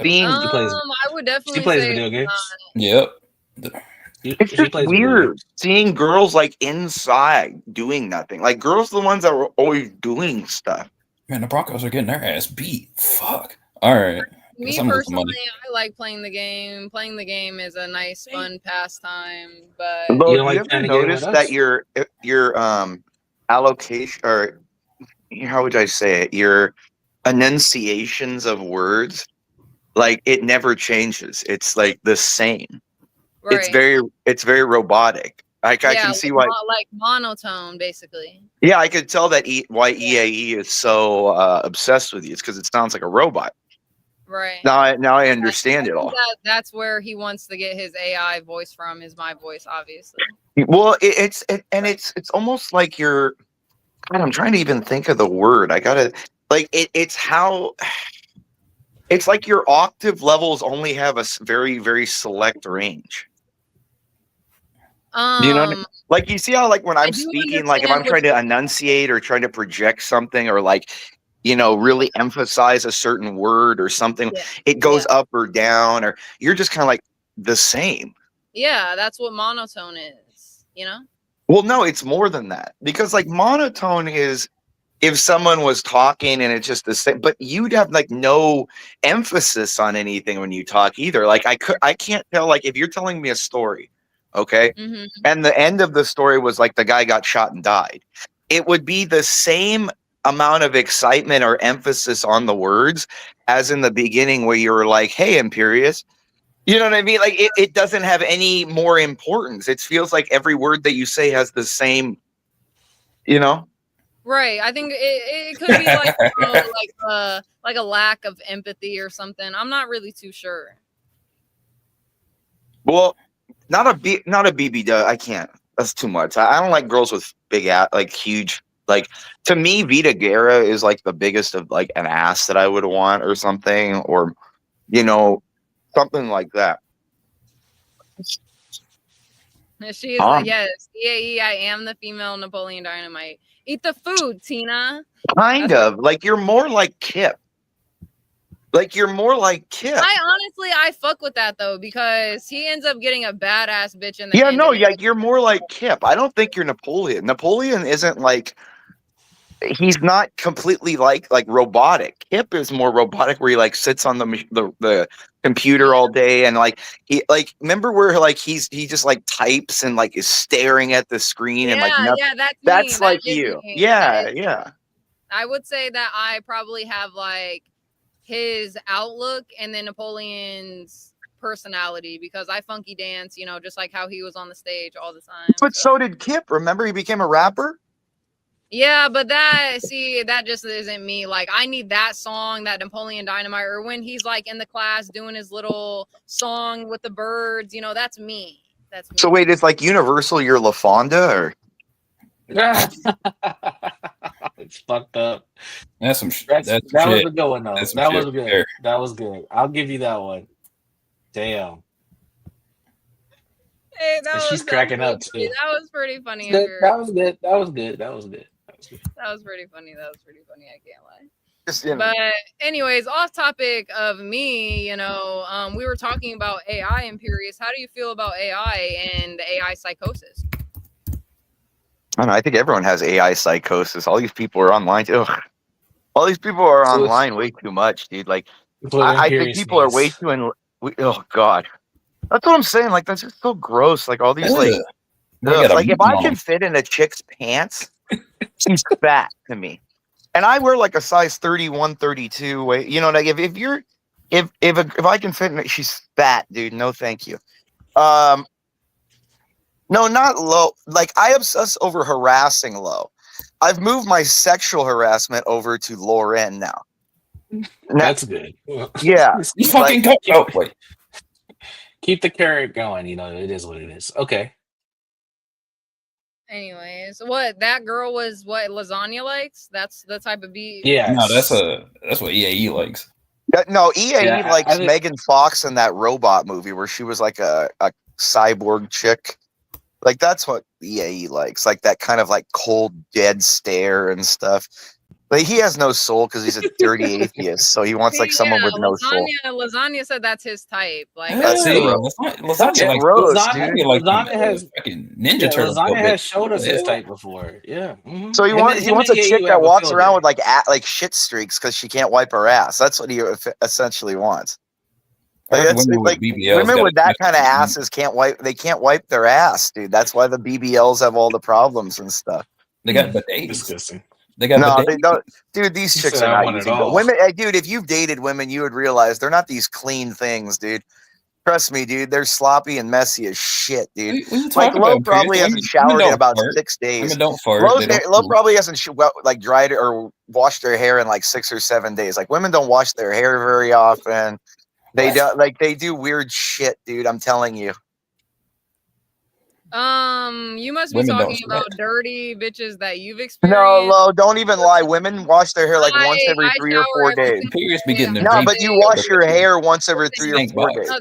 would definitely She plays say video games. Yep. It's just weird seeing girls like inside doing nothing. Like girls are the ones that were always doing stuff. Man, the Broncos are getting their ass beat. Fuck. All right. Me personally, I like playing the game. Playing the game is a nice, fun pastime. But You ever notice that your allocation, or how would I say it? Your enunciations of words, like it never changes. It's like the same. Right. It's very robotic. I can see why. Like monotone, basically. Yeah, I could tell that why EAE is so obsessed with you. It's because it sounds like a robot. Right. Now I understand it all. That's where he wants to get his AI voice from. Is my voice, obviously. Well, it's almost like you're. God, I'm trying to even think of the word. I gotta like it. It's how. It's like your octave levels only have a very, very select range. You know what I mean? Like you see how like when I'm speaking, like if I'm trying to enunciate or trying to project something or like, you know, really emphasize a certain word or something, it goes up or down, or you're just kind of like the same. Yeah, that's what monotone is, you know? Well, no, it's more than that, because like monotone is if someone was talking and it's just the same, but you'd have like no emphasis on anything when you talk either. Like I can't tell, like if you're telling me a story, okay, and the end of the story was like the guy got shot and died, it would be the same amount of excitement or emphasis on the words as in the beginning where you were like, hey, Imperious. You know what I mean? Like it doesn't have any more importance. It feels like every word that you say has the same, you know? Right. I think it could be like like a lack of empathy or something. I'm not really too sure. Well, not a BB does. I can't. That's too much. I don't like girls with big ass, like huge. Like to me, Vita Guerra is like the biggest of like an ass that I would want or something, or you know, something like that. She is like, yes, EAE, I am the female Napoleon Dynamite. Eat the food, Tina. Kind of like you're more like Kip. Like you're more like Kip. I fuck with that though, because he ends up getting a badass bitch in the Yeah, end. no, yeah, you're more like Kip. I don't think you're Napoleon. Napoleon isn't like, he's not completely like robotic. Kip is more robotic, where he like sits on the computer all day and like he like remember where like he just like types and like is staring at the screen and like nothing. Yeah, that's me. That's That like is you. me. Yeah, yeah. I would say that I probably have like his outlook and then Napoleon's personality, because I funky dance, you know, just like how he was on the stage all the time. But so did Kip. Remember, he became a rapper. Yeah, but that just isn't me. Like I need that song, that Napoleon Dynamite, or when he's like in the class doing his little song with the birds, you know, that's me. That's me. So wait, it's like Universal, you're LaFonda, or It's fucked up. That's some. That That's was shit. a good one though. That's some That shit was right good. there. That was good. I'll give you that one. Damn. Hey, And she's cracking up too. That was pretty funny. That was good. That was good. That was good. That was pretty funny. I can't lie. just, you know. But anyways, off topic of me, you know, we were talking about AI, Imperious. How do you feel about AI and AI psychosis? I don't know. I think everyone has AI psychosis. All these people are online. Ugh. All these people are online way too much, dude. Like, I think people are way too oh God, that's what I'm saying. Like, that's just so gross. Like all these like, like if I can fit in a chick's pants, she's fat to me. And I wear like a size 31, 32 weight. You know, like if I can fit in it, she's fat, dude. No, thank you. No, not low. Like I obsess over harassing low. I've moved my sexual harassment over to Lauren now. That's good. Yeah. You fucking go. Oh, wait. Keep the carrot going. You know, it is what it is. Okay. Anyways, what that girl was, what lasagna likes? That's the type of beat. Yeah. No, that's what EAE likes. No, EAE Yeah, likes Megan Fox in that robot movie where she was like a cyborg chick. Like that's what EAE likes, like that kind of like cold, dead stare and stuff. Like he has no soul because he's a dirty atheist, so he wants like someone with no soul. Lasagna said that's his type. Like That's gross. Lasagna gross, dude. Lasagna has fucking Ninja Turtle. Lasagna has showed us his type before. Yeah. Mm-hmm. So he wants a chick that walks around with like shit streaks because she can't wipe her ass. That's what he essentially wants. Like, women with that kind of asses can't wipe their ass, dude. That's why the BBLs have all the problems and stuff. They got bidets. Disgusting. They got no, bidets. they don't, dude. These chicks are not using women. Dude, if you've dated women, you would realize they're not these clean things, dude. Trust me, dude. They're sloppy and messy as shit, dude. Like Lo probably hasn't showered in about 6 days. Women don't fart. Lo probably hasn't like dried or washed their hair in like 6 or 7 days. Like women don't wash their hair very often. They don't they do weird shit, dude. I'm telling you. You must be Women talking don't about sweat. dirty bitches that you've No, experienced. Lo, don't even lie. Women wash their hair like once every 3 or 4 days. No, but you wash your hair once every 3 or 4 days. No,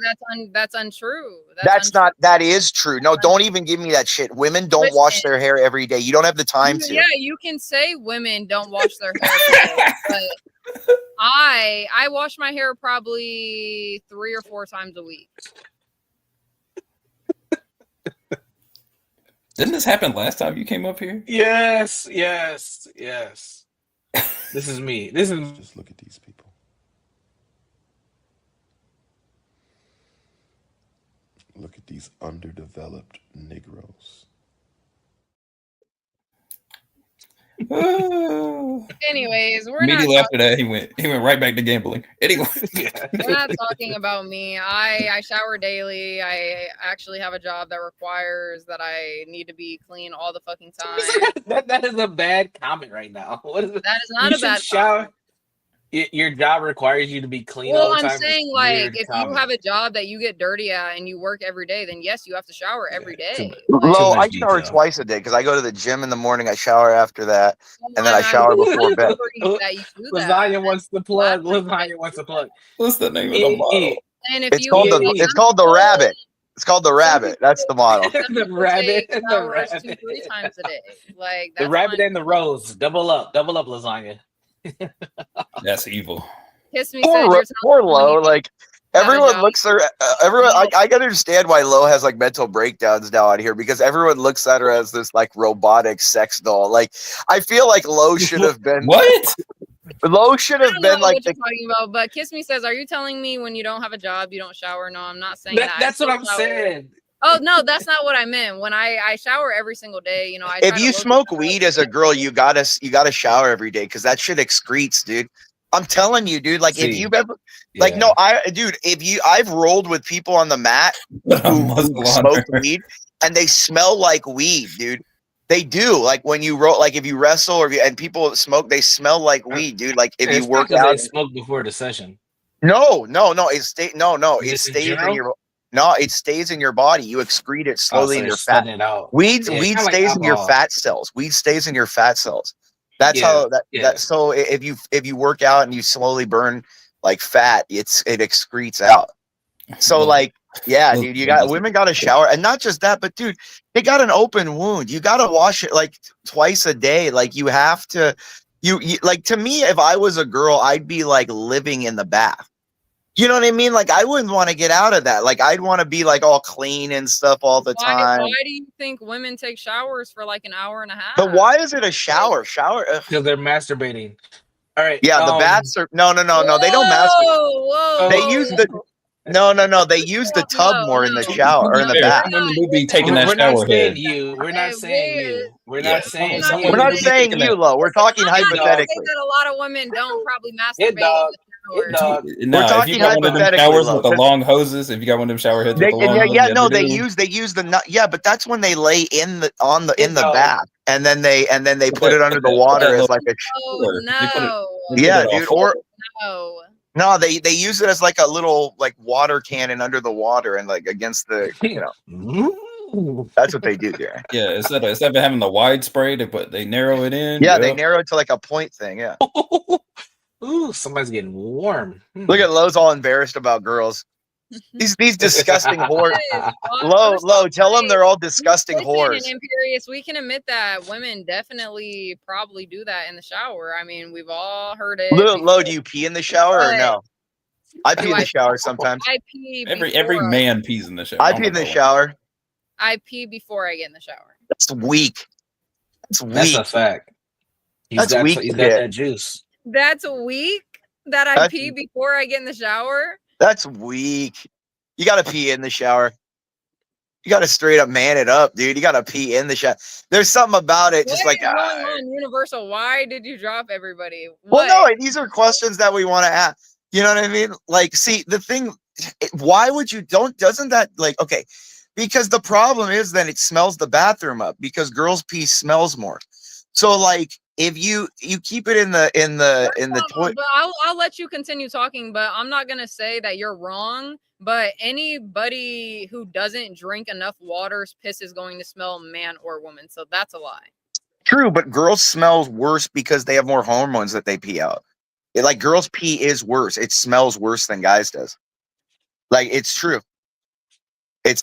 that's untrue. That is true. No, don't even give me that shit. Women don't wash their hair every day. You don't have the time to. Yeah, you can say women don't wash their hair every day, but I wash my hair probably 3 or 4 times a week. Didn't this happen last time you came up here? Yes. This is me. This is Just look at these people. Look at these underdeveloped Negroes. Anyways, we're not Immediately after talking, that, he went right back to gambling. Anyway, we're not talking about me. I shower daily. I actually have a job that requires that I need to be clean all the fucking time. that is a bad comment right now. What is it? That is not You a should bad shower. comment. Your job requires you to be clean all Well, the I'm time. saying, It's like, weird if you comment. have a job that you get dirty at and you work every day, then yes, you have to shower every day. Lo, I much shower detail. twice a day because I go to the gym in the morning, I shower after that, and then I I'm shower before bed. that you do that. Lasagna wants to plug. Lasagna wants to plug. What's the name of the model? And if It's you called some it's called the people- rabbit. It's called the rabbit. That's the model. some The people rabbit. take The showers rabbit. 2-3 times a day. Like The that's rabbit fine. and the rose. Double up. Double up lasagna. That's evil. Kiss me Poor, said you're poor Lo. Like have a everyone job. looks at everyone. I can understand why Lo has like mental breakdowns now out here because everyone looks at her as this like robotic sex doll. Like I feel like Lo should have been what? Lo should I have don't know been like what you're talking about, but Kiss Me says, "Are you telling me when you don't have a job you don't shower?" No, I'm not saying that. I That's what still I'm shower. saying. Oh no, that's not what I meant. When I shower every single day, you know, I if try to you look smoke weed as a girl, you gotta shower every day because that shit excretes, dude. I'm telling you, dude. Like if See, you've ever, like, yeah. no, dude, I've rolled with people on the mat who smoked weed and they smell like weed, dude. They do. Like when you roll, like if you wrestle or and people smoke, they smell like weed, dude. Like if you It's not work because out. they smoke before the session. No, it stays it Just in stays in general? your it stays in your body. You excrete it Oh, slowly so in they're your fat. sweating it out. Weed Yeah, kinda like stays in your alcohol. fat cells. Weed stays in your fat cells. That's Yeah, how yeah. that so if you work out and you slowly burn like fat, it excretes out. So like yeah, dude, women got to shower, and not just that, but dude, they got an open wound. You got to wash it like twice a day. Like you have to, you like to me, if I was a girl, I'd be like living in the bath. You know what I mean? Like I wouldn't want to get out of that. Like I'd want to be like all clean and stuff all the time. Why do you think women take showers for like an hour and a half? But why is it a shower? Shower? Because they're masturbating. All right. Yeah, the baths are no. They don't masturbate. Whoa, They use the They use the tub more in the shower or in the bath. Women do be taking that We're not shower saying head. you. We're not saying you. We're Yeah, not saying some you. We're not women do be saying taking you, that. Lo. We're talking I'm not saying hypothetically. that a lot of women don't probably Hit masturbate. dog. Hit dog. Nah, if talking you got one of them hypothetically, showers Lo, with the 'cause long hoses, if you got one of them shower heads with the long hoses, no, they they use the nut. Yeah, but that's when they lay in the Hit dog. bath, and then they put it under the put water that as little like a Oh no. yeah, dude. Or No. no, they use it as like a little like water cannon under the water and like against the that's what they do there. Yeah, instead of having the wide spray, they narrow it in. Yeah, they Yep. narrow it to like a point thing. Yeah. Ooh, somebody's getting warm. Look at Lowe's all embarrassed about girls. These disgusting whores. Low, tell them they're all disgusting whores. And Imperious, we can admit that women definitely probably do that in the shower. I mean, we've all heard it. Low, do you pee in the shower or no? I pee in the shower sometimes. I pee Every before man pees in the shower. I pee in the shower. I pee before I get in the shower. That's weak. That's weak. That's a fact. That's weak. He's got that juice. That's weak that I pee before I get in the shower. That's weak. You gotta pee in the shower. You gotta straight up man it up, dude. You gotta pee in the shower. There's something about it, just What like is going on, Universal? Why did you drop everybody? well, no, these are questions that we want to ask. You know what I mean? Like, see, the thing, why would you doesn't that like okay? Because the problem is then it smells the bathroom up because girls' pee smells more. So like if you keep it in the toilet. But I'll let you continue talking, but I'm not gonna say that you're wrong. But anybody who doesn't drink enough water's piss is going to smell man or woman. So that's a lie. True, but girls smell worse because they have more hormones that they pee out. Like girls' pee is worse. It smells worse than guys does. Like it's true.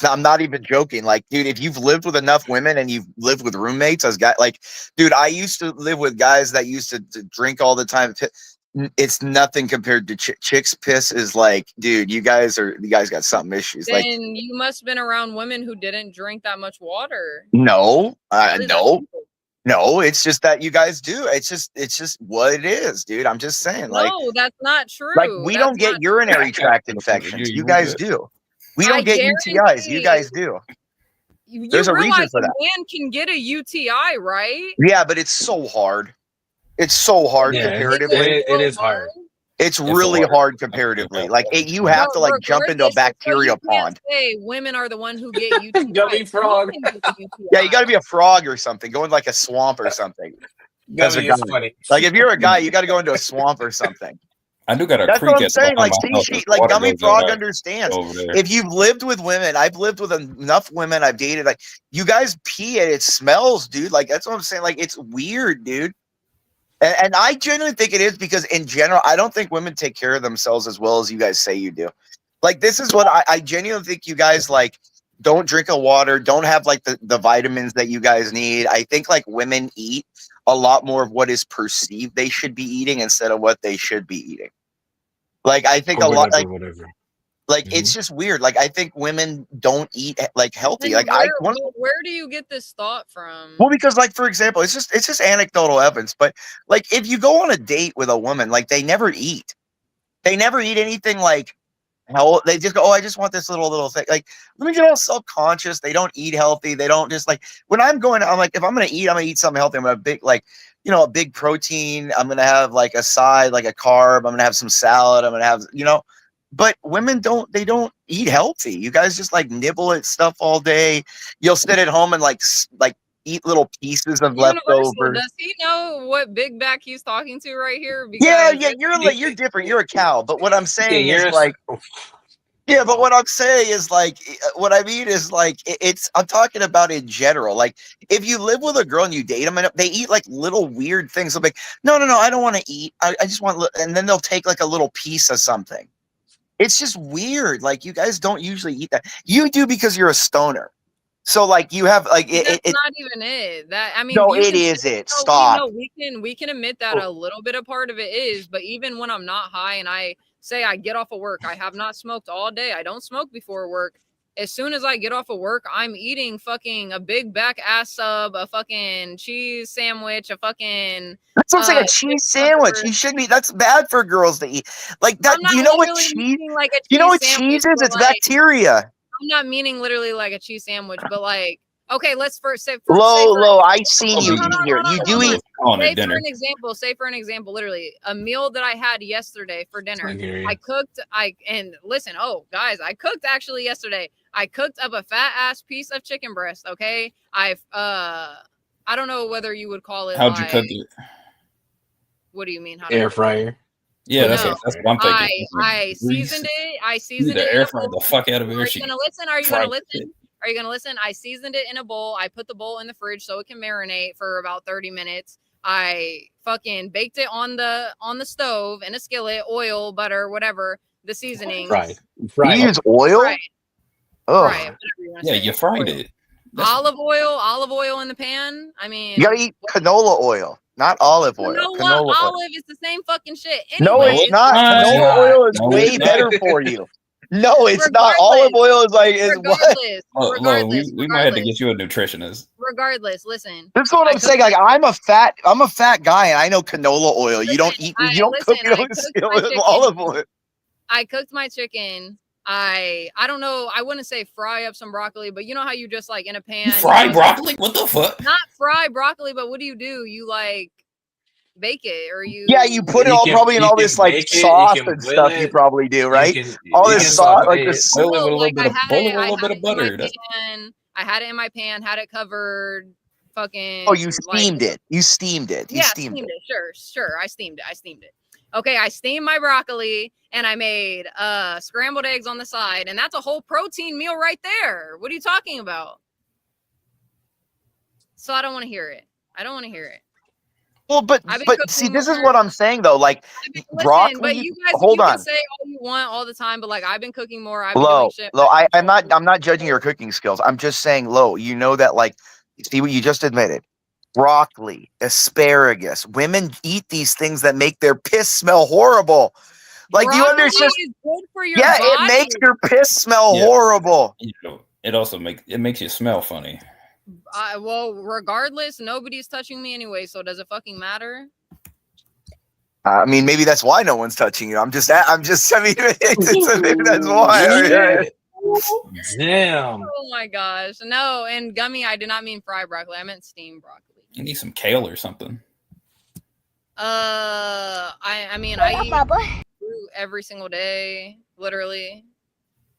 I'm not even joking. Like, dude, if you've lived with enough women and you've lived with roommates as guys, like, dude, I used to live with guys that used to drink all the time. It's nothing compared to chicks. Piss is like, dude, you guys got something issues. Then Like, you must have been around women who didn't drink that much water. no, No, it's just that you guys do. It's just what it is, dude. I'm just saying, like No, that's not true. like we That's don't get not urinary tract infections. You we're guys good. do. We don't I get UTIs. You guarantee guys do. you There's a reason realize for a that. man can get a UTI, right? Yeah, but it's so hard. It's so hard Yeah, comparatively. it is hard. It's a really hard- hard comparatively. Like you But have to like jump into a regardless, so bacteria you can't pond. say women are the one who get UTIs. Gummy frog. Men get the UTI. Yeah, you got to be a frog or something. Go in like a swamp or something. As a Gummy guy, is funny. like if you're a guy, you got to go into a swamp or something. I do got a That's creek what I'm at saying. behind Like, my see, house. she, There's like water Gummy goes Frog out understands. over there. If you've lived with women, I've lived with enough women. I've dated. Like, you guys pee and it smells, dude. Like, that's what I'm saying. Like, it's weird, dude. And I genuinely think it is because, in general, I don't think women take care of themselves as well as you guys say you do. Like, this is what I genuinely think you guys like. Don't drink a water. Don't have like the vitamins that you guys need. I think like women eat a lot more of what is perceived they should be eating instead of what they should be eating. Like I think Whatever. it's just weird. Like I think women don't eat like healthy. Then Like where do you get this thought from? well, because like for example, it's just anecdotal evidence. But like if you go on a date with a woman, like they never eat. They never eat anything like hell. They just go, oh, I just want this little thing. Like let me get all self-conscious. They don't eat healthy. They don't just like when I'm going, I'm like, if I'm gonna eat, I'm gonna eat something healthy. I'm gonna big like a big protein. I'm gonna have like a side, like a carb. I'm gonna have some salad. I'm gonna have but women don't eat healthy. You guys just like nibble at stuff all day. You'll sit at home and like eat little pieces of Universal, leftovers. does he know what big back he's talking to right here? Yeah, Because you're different. You're a cow. But what I'm saying is you're like yeah, but what I'm saying is like what I mean is like it's I'm talking about in general. Like if you live with a girl and you date them and they eat like little weird things, they'll be like, no, I don't want to eat. I just want, and then they'll take like a little piece of something. It's just weird. Like you guys don't usually eat that. You do because you're a stoner. So like you have like that's not even it. That I mean, no, you it can is say- it. no, Stop. we can admit that a little bit of part of it is, but even when I'm not high and I say I get off of work, I have not smoked all day. I don't smoke before work. As soon as I get off of work, I'm eating fucking a big back ass sub, a fucking cheese sandwich, a fucking. That's what I'm saying. A cheese sandwich. You shouldn't be. That's bad for girls to eat. Like that. I'm not Do you know what literally cheese? meaning like a cheese You know what sandwich, cheese is? but It's like, bacteria. I'm not meaning literally like a cheese sandwich, but like, okay, let's first say Low. I seen you eat here. You do eat. Say for an example, literally a meal that I had yesterday for dinner. Hungry. And listen, oh guys, I cooked actually yesterday. I cooked up a fat ass piece of chicken breast. Okay, I don't know whether you would call it. How'd you cook it? What do you mean? How Air fryer. Yeah, that's what I'm thinking. I seasoned it. I seasoned You need it. to air fry the fuck out of it. Are you gonna listen? Are you gonna listen? Are you gonna listen? I seasoned it in a bowl. I put the bowl in the fridge so it can marinate for about 30 minutes. I fucking baked it on the stove in a skillet, oil, butter, whatever the seasonings. Fried. You use oil? Fried. Oh, Fried, whatever you wanna say. You fried it. Olive oil in the pan. I mean, you gotta eat canola oil, not olive oil. you know what? Canola oil. Olive is the same fucking shit. No, Anyways, it's not. Canola oil is way better for you. No, it's not. Olive oil is like is what? We might have to get you a nutritionist. Regardless, listen. That's what I'm saying. Like I'm a fat guy, and I know canola oil. You don't eat. You don't cook it with olive oil. I cooked my chicken. I don't know. I wouldn't say fry up some broccoli, but you know how you just like in a pan. Fry broccoli? What the fuck? Not fry broccoli, but what do? You like bake it or you? Yeah, you put it all probably in all this like sauce and stuff. You probably do, right? All this sauce, like this. Boil it with a little bit of butter. I had it in my pan, had it covered. Fucking. Oh, you steamed it. You steamed it. Yeah, steamed it. Sure. I steamed it. Okay, I steamed my broccoli and I made scrambled eggs on the side, and that's a whole protein meal right there. What are you talking about? So I don't want to hear it. Well, but see, this is what I'm saying though. Like broccoli. But you guys, hold you on. can say all you want all the time, but like I've been cooking more. I've Lo, been doing shit. I'm not judging your cooking skills. I'm just saying, Lo, you know that like, see what you just admitted. Broccoli, asparagus. Women eat these things that make their piss smell horrible. Like broccoli you understand? is good for your yeah, body. it makes your piss smell horrible. It also makes you smell funny. Well, regardless, nobody's touching me anyway, so does it fucking matter? I mean, maybe that's why no one's touching you. I mean, maybe that's why. Damn. Oh my gosh. No, and gummy, I did not mean fried broccoli. I meant steamed broccoli. You need some kale or something. I mean, I eat fruit every single day, literally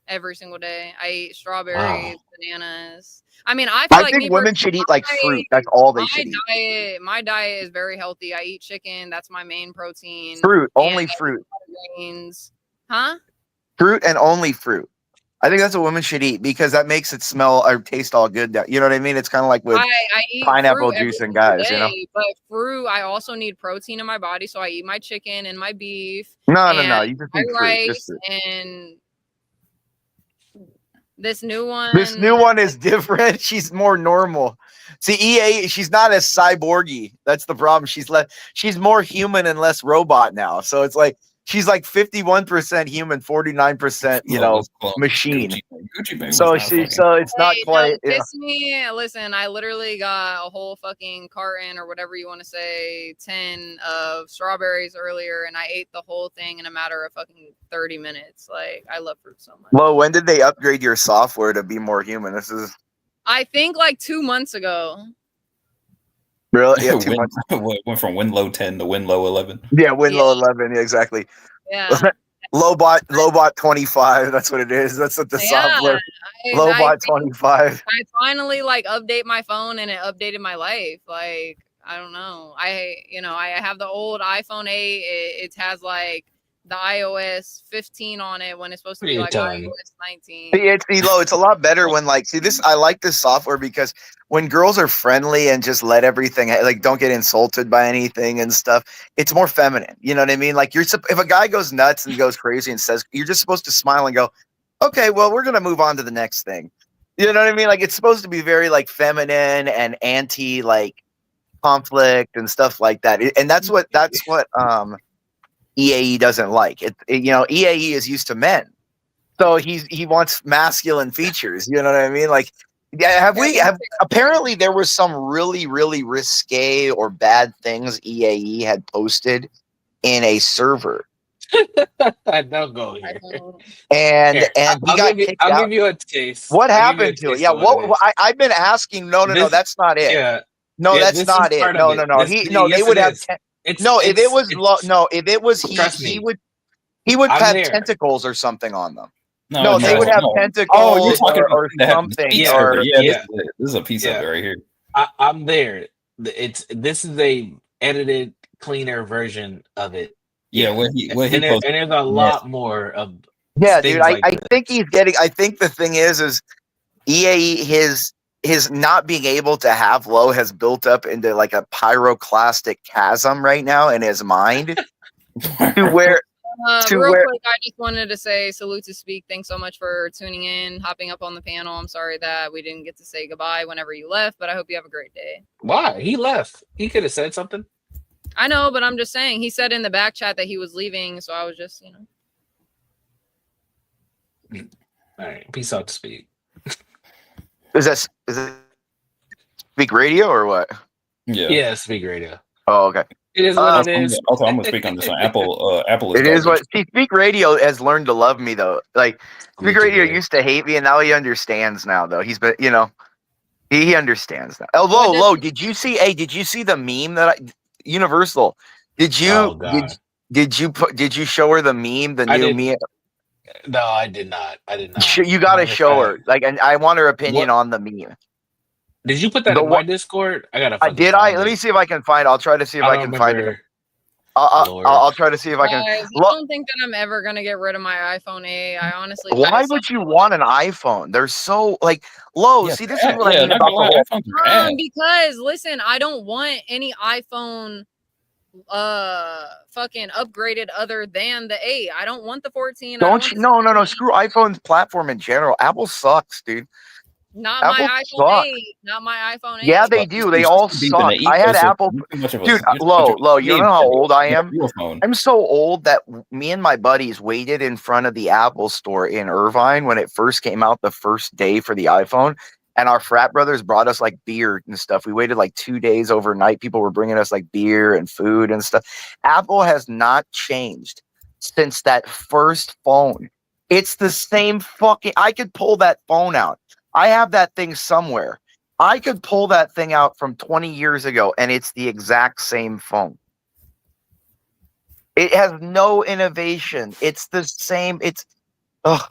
every single day. I eat strawberries, bananas. I mean, I feel like think women should eat like fruit. That's all they should eat. My diet is very healthy. I eat chicken. That's my main protein. Fruit, only and fruit. Grains. Huh? Fruit and only fruit. I think that's what women should eat because that makes it smell or taste all good. You know what I mean? It's kind of like with I eat pineapple fruit every juice and single guys, day, you know? But fruit, I also need protein in my body, so I eat my chicken and my beef. No. and You just my eat fruit. rice Just fruit. and this new one. This new one is different. She's more normal. See, EA, she's not as cyborgy. That's the problem. She's more human and less robot now. So it's like she's like 51% human, 49%, machine. Gucci so it's not quite. Kiss me. Listen, I literally got a whole fucking carton or whatever you want to say, 10 of strawberries earlier, and I ate the whole thing in a matter of fucking 30 minutes. Like, I love fruit so much. Well, when did they upgrade your software to be more human? This is I think like 2 months ago. really 2 months. Went from Winlow 10 to Winlow 11. Yeah, Winlow 11. Yeah, exactly. Yeah. Lobot 25. That's what it is. That's what the software. Lobot 25. I finally like update my phone and it updated my life. Like, I don't know. I have the old iPhone 8. It has like the iOS 15 on it when it's supposed to be like iOS 19. It's a lot better when I like this software because when girls are friendly and just let everything don't get insulted by anything and stuff, it's more feminine. You know what I mean? Like if a guy goes nuts and goes crazy and says, you're just supposed to smile and go, okay, well, we're gonna move on to the next thing. You know what I mean? Like it's supposed to be very feminine and anti conflict and stuff like that. And that's what EAE doesn't like. EAE is used to men, so he wants masculine features. You know what I mean? Like, yeah, apparently there was some really, really risque or bad things EAE had posted in a server. Don't go here. And he got kicked out. I'll give you a taste. What happened to it? Yeah, I've been asking. No, that's not it. Yeah. No, Yeah, that's not it. No. They would have. If it was he would have tentacles or something on them. No, they would have tentacles or something. This is a piece of it right here. I'm there. This is a edited, cleaner version of it. Yeah, and there's a lot more of. Yeah, dude. I think he's getting. I think the thing is EAE his not being able to have low has built up into like a pyroclastic chasm right now in his mind to where real quick, I just wanted to say salute to Speak. Thanks so much for tuning in, hopping up on the panel. I'm sorry that we didn't get to say goodbye whenever you left, but I hope you have a great day. Why? He left. He could have said something. I know, but I'm just saying. He said in the back chat that he was leaving, so I was just, All right. Peace out to Speak. Is it Speak Radio or what? Yeah, Speak Radio. Oh, okay. It is what it is. Also, I'm gonna speak on this one. Apple It is what Speak Radio has learned to love me though. Like Speak Radio used to hate me, and now he understands now. Though he's been, he understands now. Oh, Lo, did you see? Hey, did you see the meme that Universal? Did you did you show her the meme? The new meme? No, I did not. You got to show her. And I want her opinion on the meme. Did you put that in my Discord? I gotta. Let me see if I can find it. I'll try to see if I can find it. I'll try to see if I can. Guys, I don't think that I'm ever gonna get rid of my iPhone 8. I honestly. Why would you want an iPhone? They're so low. See, this is what I mean about the whole. Because listen, I don't want any iPhone fucking upgraded other than the 8. I don't want the 14. No. Screw iPhone's platform in general. Apple sucks, dude. Not my iPhone 8. Not my iPhone 8. Yeah, they do. They all suck. I had Apple. Dude, Lo, you know how old I am? I'm so old that me and my buddies waited in front of the Apple store in Irvine when it first came out the first day for the iPhone. and our frat brothers brought us like beer and stuff. We waited like 2 days overnight. People were bringing us like beer and food and stuff. Apple has not changed since that first phone. It's the same fucking. I could pull that phone out. I have that thing somewhere. I could pull that thing out from 20 years ago, and it's the exact same phone. It has no innovation. It's the same. It's. Ugh.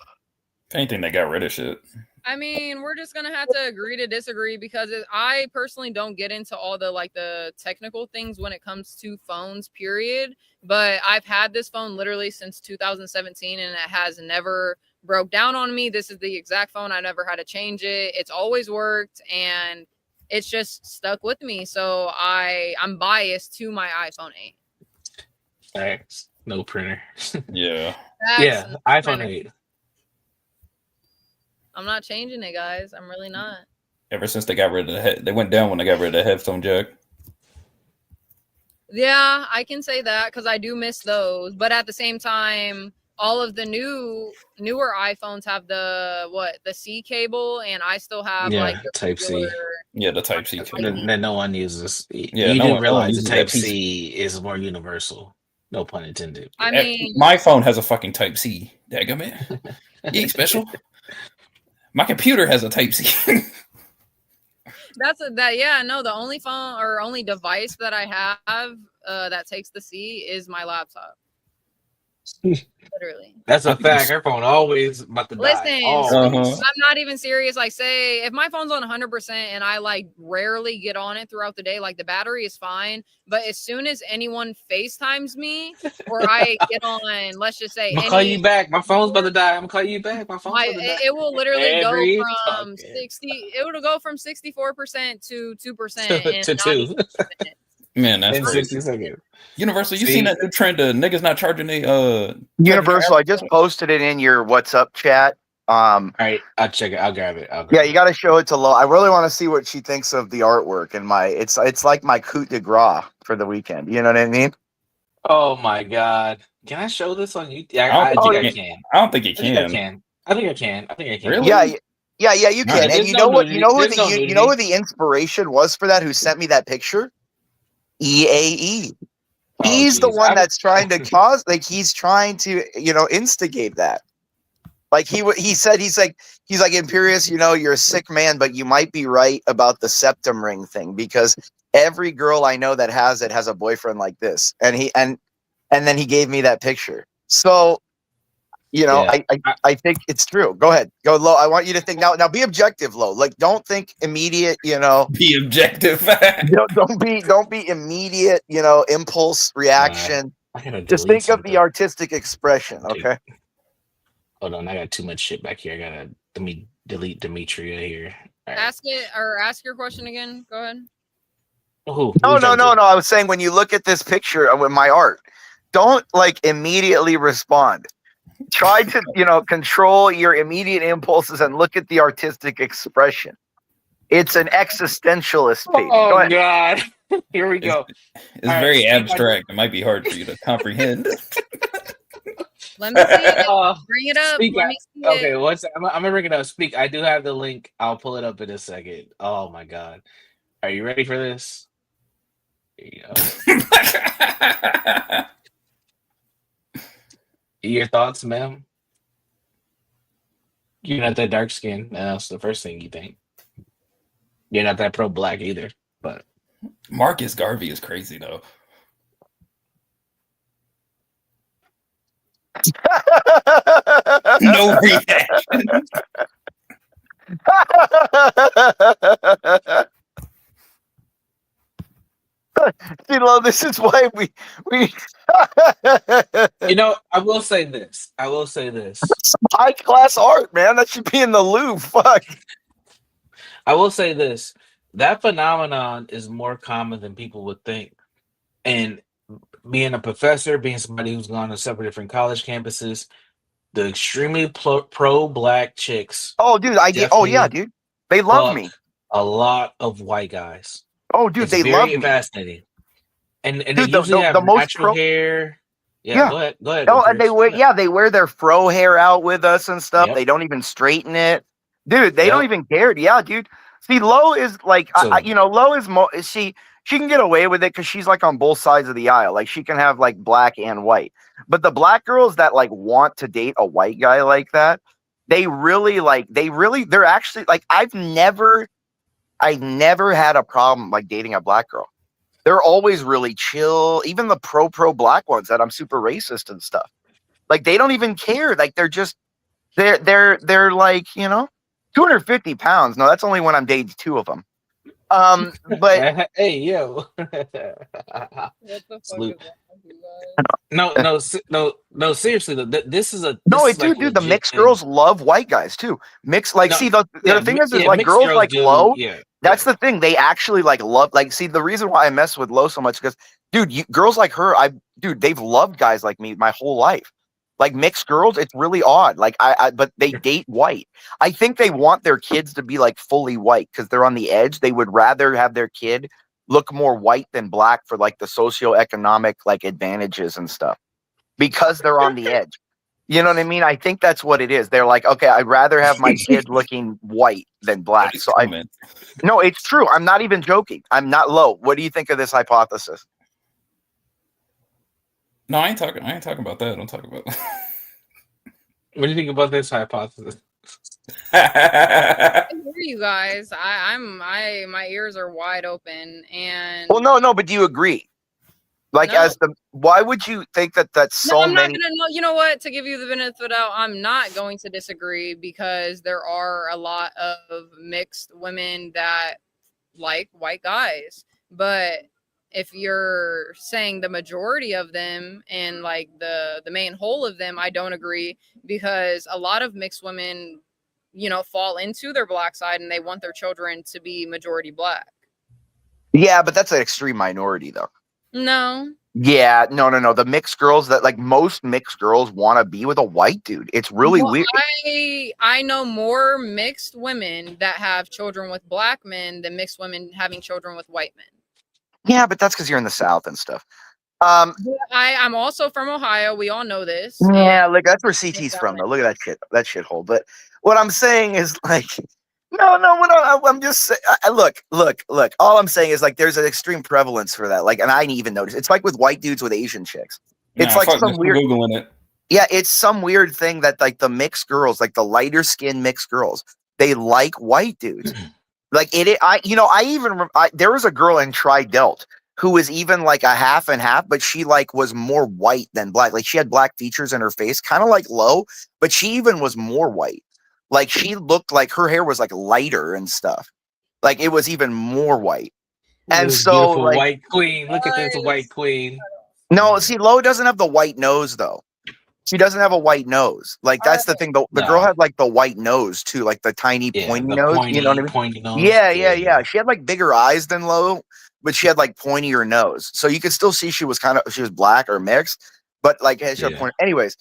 If anything, they got rid of shit. I mean, we're just gonna have to agree to disagree because I personally don't get into all the technical things when it comes to phones, period. But I've had this phone literally since 2017, and it has never broke down on me. This is the exact phone. I never had to change it. It's always worked, and it's just stuck with me. So I'm biased to my iPhone 8. Thanks. No printer. Yeah. Yeah, iPhone 8. I'm not changing it, guys. I'm really not. Ever since they got rid of they went down when they got rid of the headphone jack. Yeah, I can say that because I do miss those. But at the same time, all of the newer iPhones have the C cable, and I still have like the Type C. regular. Yeah, the Type C cable. That no one uses. Yeah, you no do one realize uses the Type that piece. C is more universal. No pun intended. I mean, my phone has a fucking Type C. Daggum it. You ain't special. My computer has a Type C. The only phone or only device that I have that takes the C is my laptop. Literally. That's a fact. Her phone always about to die. Listen, Always. I'm not even serious. Like, say if my phone's on 100% and I like rarely get on it throughout the day, like the battery is fine. But as soon as anyone FaceTimes me or I get on, let's just say, I'm gonna call you back. My phone's about to die. I'm gonna call you back. My phone's about to die. It will literally go Every from 60. It will go from 64% to 2% to 2. Man, that's in crazy. 60 seconds. Universal, you seen that new trend of niggas not charging a Universal, I just posted it in your WhatsApp chat. All right, I'll check it. I'll grab it. Yeah, you got to show it to Lo. I really want to see what she thinks of the artwork and it's like my coup de grace for the weekend. You know what I mean? Oh my god! Can I show this on YouTube? I don't think think I you can. I don't think you I think I can. can. I think I can. I think I can. Really? Yeah, you can. And There's you no know what? nudity. You know who There's no you know who nudity. the inspiration was for that? Who sent me that picture? EAE. He's the one that's trying to cause, like, he's trying to, instigate that. Like he said, he's like Imperious, you're a sick man, but you might be right about the septum ring thing because every girl I know that has it has a boyfriend like this, and then he gave me that picture. So, I think it's true. Go ahead, go Lo. I want you to think now. Now, be objective, Lo. Like, don't think immediate. Be objective. Don't be immediate. Impulse reaction. Just think of the artistic expression. Okay. Hold on, I got too much shit back here. I gotta delete Demetria here. All right. Ask your question again. Go ahead. Who No. I was saying when you look at this picture with my art, don't like immediately respond. Try to, control your immediate impulses and look at the artistic expression. It's an existentialist piece. Oh Go ahead. god. Here we go. It's very abstract. It might be hard for you to comprehend. Let me see it. Bring it up. Let me see okay, it. I'm gonna bring it up. Speak. I do have the link. I'll pull it up in a second. Oh my god. Are you ready for this? Here you go. Your thoughts, ma'am? You're not that dark skinned. That's the first thing you think. You're not that pro-black either, but Marcus Garvey is crazy though. No reaction. This is why we I will say this. high class art, man. That should be in the Louvre. Fuck. I will say this. That phenomenon is more common than people would think. And being a professor, being somebody who's gone to several different college campuses, the extremely pro-black chicks. Oh, dude, dude. They love me. A lot of white guys. Oh, dude, they love me. Fascinating. And Dude, they usually have the most natural hair. Yeah, go ahead. Oh, and they wear their fro hair out with us and stuff. Yep. They don't even straighten it. Dude, they don't even care. Yeah, dude. See, Lo is like, So Lo is she can get away with it because she's like on both sides of the aisle. Like she can have like black and white. But the black girls that like want to date a white guy like that, they're actually like, I've never had a problem like dating a black girl. They're always really chill. Even the pro black ones that I'm super racist and stuff. Like they don't even care. Like they're like, 250 pounds. No, that's only when I'm dating two of them. But hey, yo. What the fuck Salute. is that, you guys? No, seriously, this is a no, this it is like dude, the legit mixed thing. girls love white guys too. Mixed, like, No, see, the thing is like mixed girls like do, Lo. yeah. That's the thing. They actually like love, like, see, the reason why I mess with Lo so much because, dude, girls like her, they've loved guys like me my whole life. Like mixed girls, it's really odd. Like but they date white. I think they want their kids to be like fully white because they're on the edge. They would rather have their kid look more white than black for like the socioeconomic like advantages and stuff because they're on the edge. You know what I mean? I think that's what it is. They're like, okay, I'd rather have my kid looking white than black. So no, it's true. I'm not even joking. I'm not Lo. What do you think of this hypothesis? No, I ain't talking about that. I'm talking about. What do you think about this hypothesis? I hear you guys. My ears are wide open, and Well, no, but do you agree? Like, No. why would you think that that's no, so I'm not many? gonna know. You know what? To give you the benefit of the doubt, I'm not going to disagree because there are a lot of mixed women that like white guys. But if you're saying the majority of them and like the main whole of them, I don't agree because a lot of mixed women, fall into their black side and they want their children to be majority black. Yeah, but that's an extreme minority, though. No. Yeah, no. The mixed girls that like most mixed girls want to be with a white dude. It's really Well, weird. I know more mixed women that have children with black men than mixed women having children with white men. Yeah, but that's because you're in the South and stuff. I'm also from Ohio. We all know this. Yeah, look, that's where CT's from, though. Look at that shithole. But what I'm saying is like, I'm just saying. Look. All I'm saying is like, there's an extreme prevalence for that. Like, and I didn't even notice. It's like with white dudes with Asian chicks. It's like some weird. Googling it. Yeah, it's some weird thing that like the mixed girls, like the lighter skinned mixed girls, they like white dudes. Like there was a girl in Tri-Delt who was even like a half and half, but she like was more white than black. Like she had black features in her face, kind of like Lo, but she even was more white. Like she looked like her hair was like lighter and stuff. Like it was even more white. And This so beautiful like, white queen. Look at this white queen. no, see, Lo doesn't have the white nose though. She doesn't have a white nose. Like that's the thing. The girl had like the white nose too, like the tiny pointy nose. You know what I mean? Pointy nose. Yeah. She had like bigger eyes than Lo, but she had like pointier nose. So you could still see she was black or mixed, but like she had point. Anyways,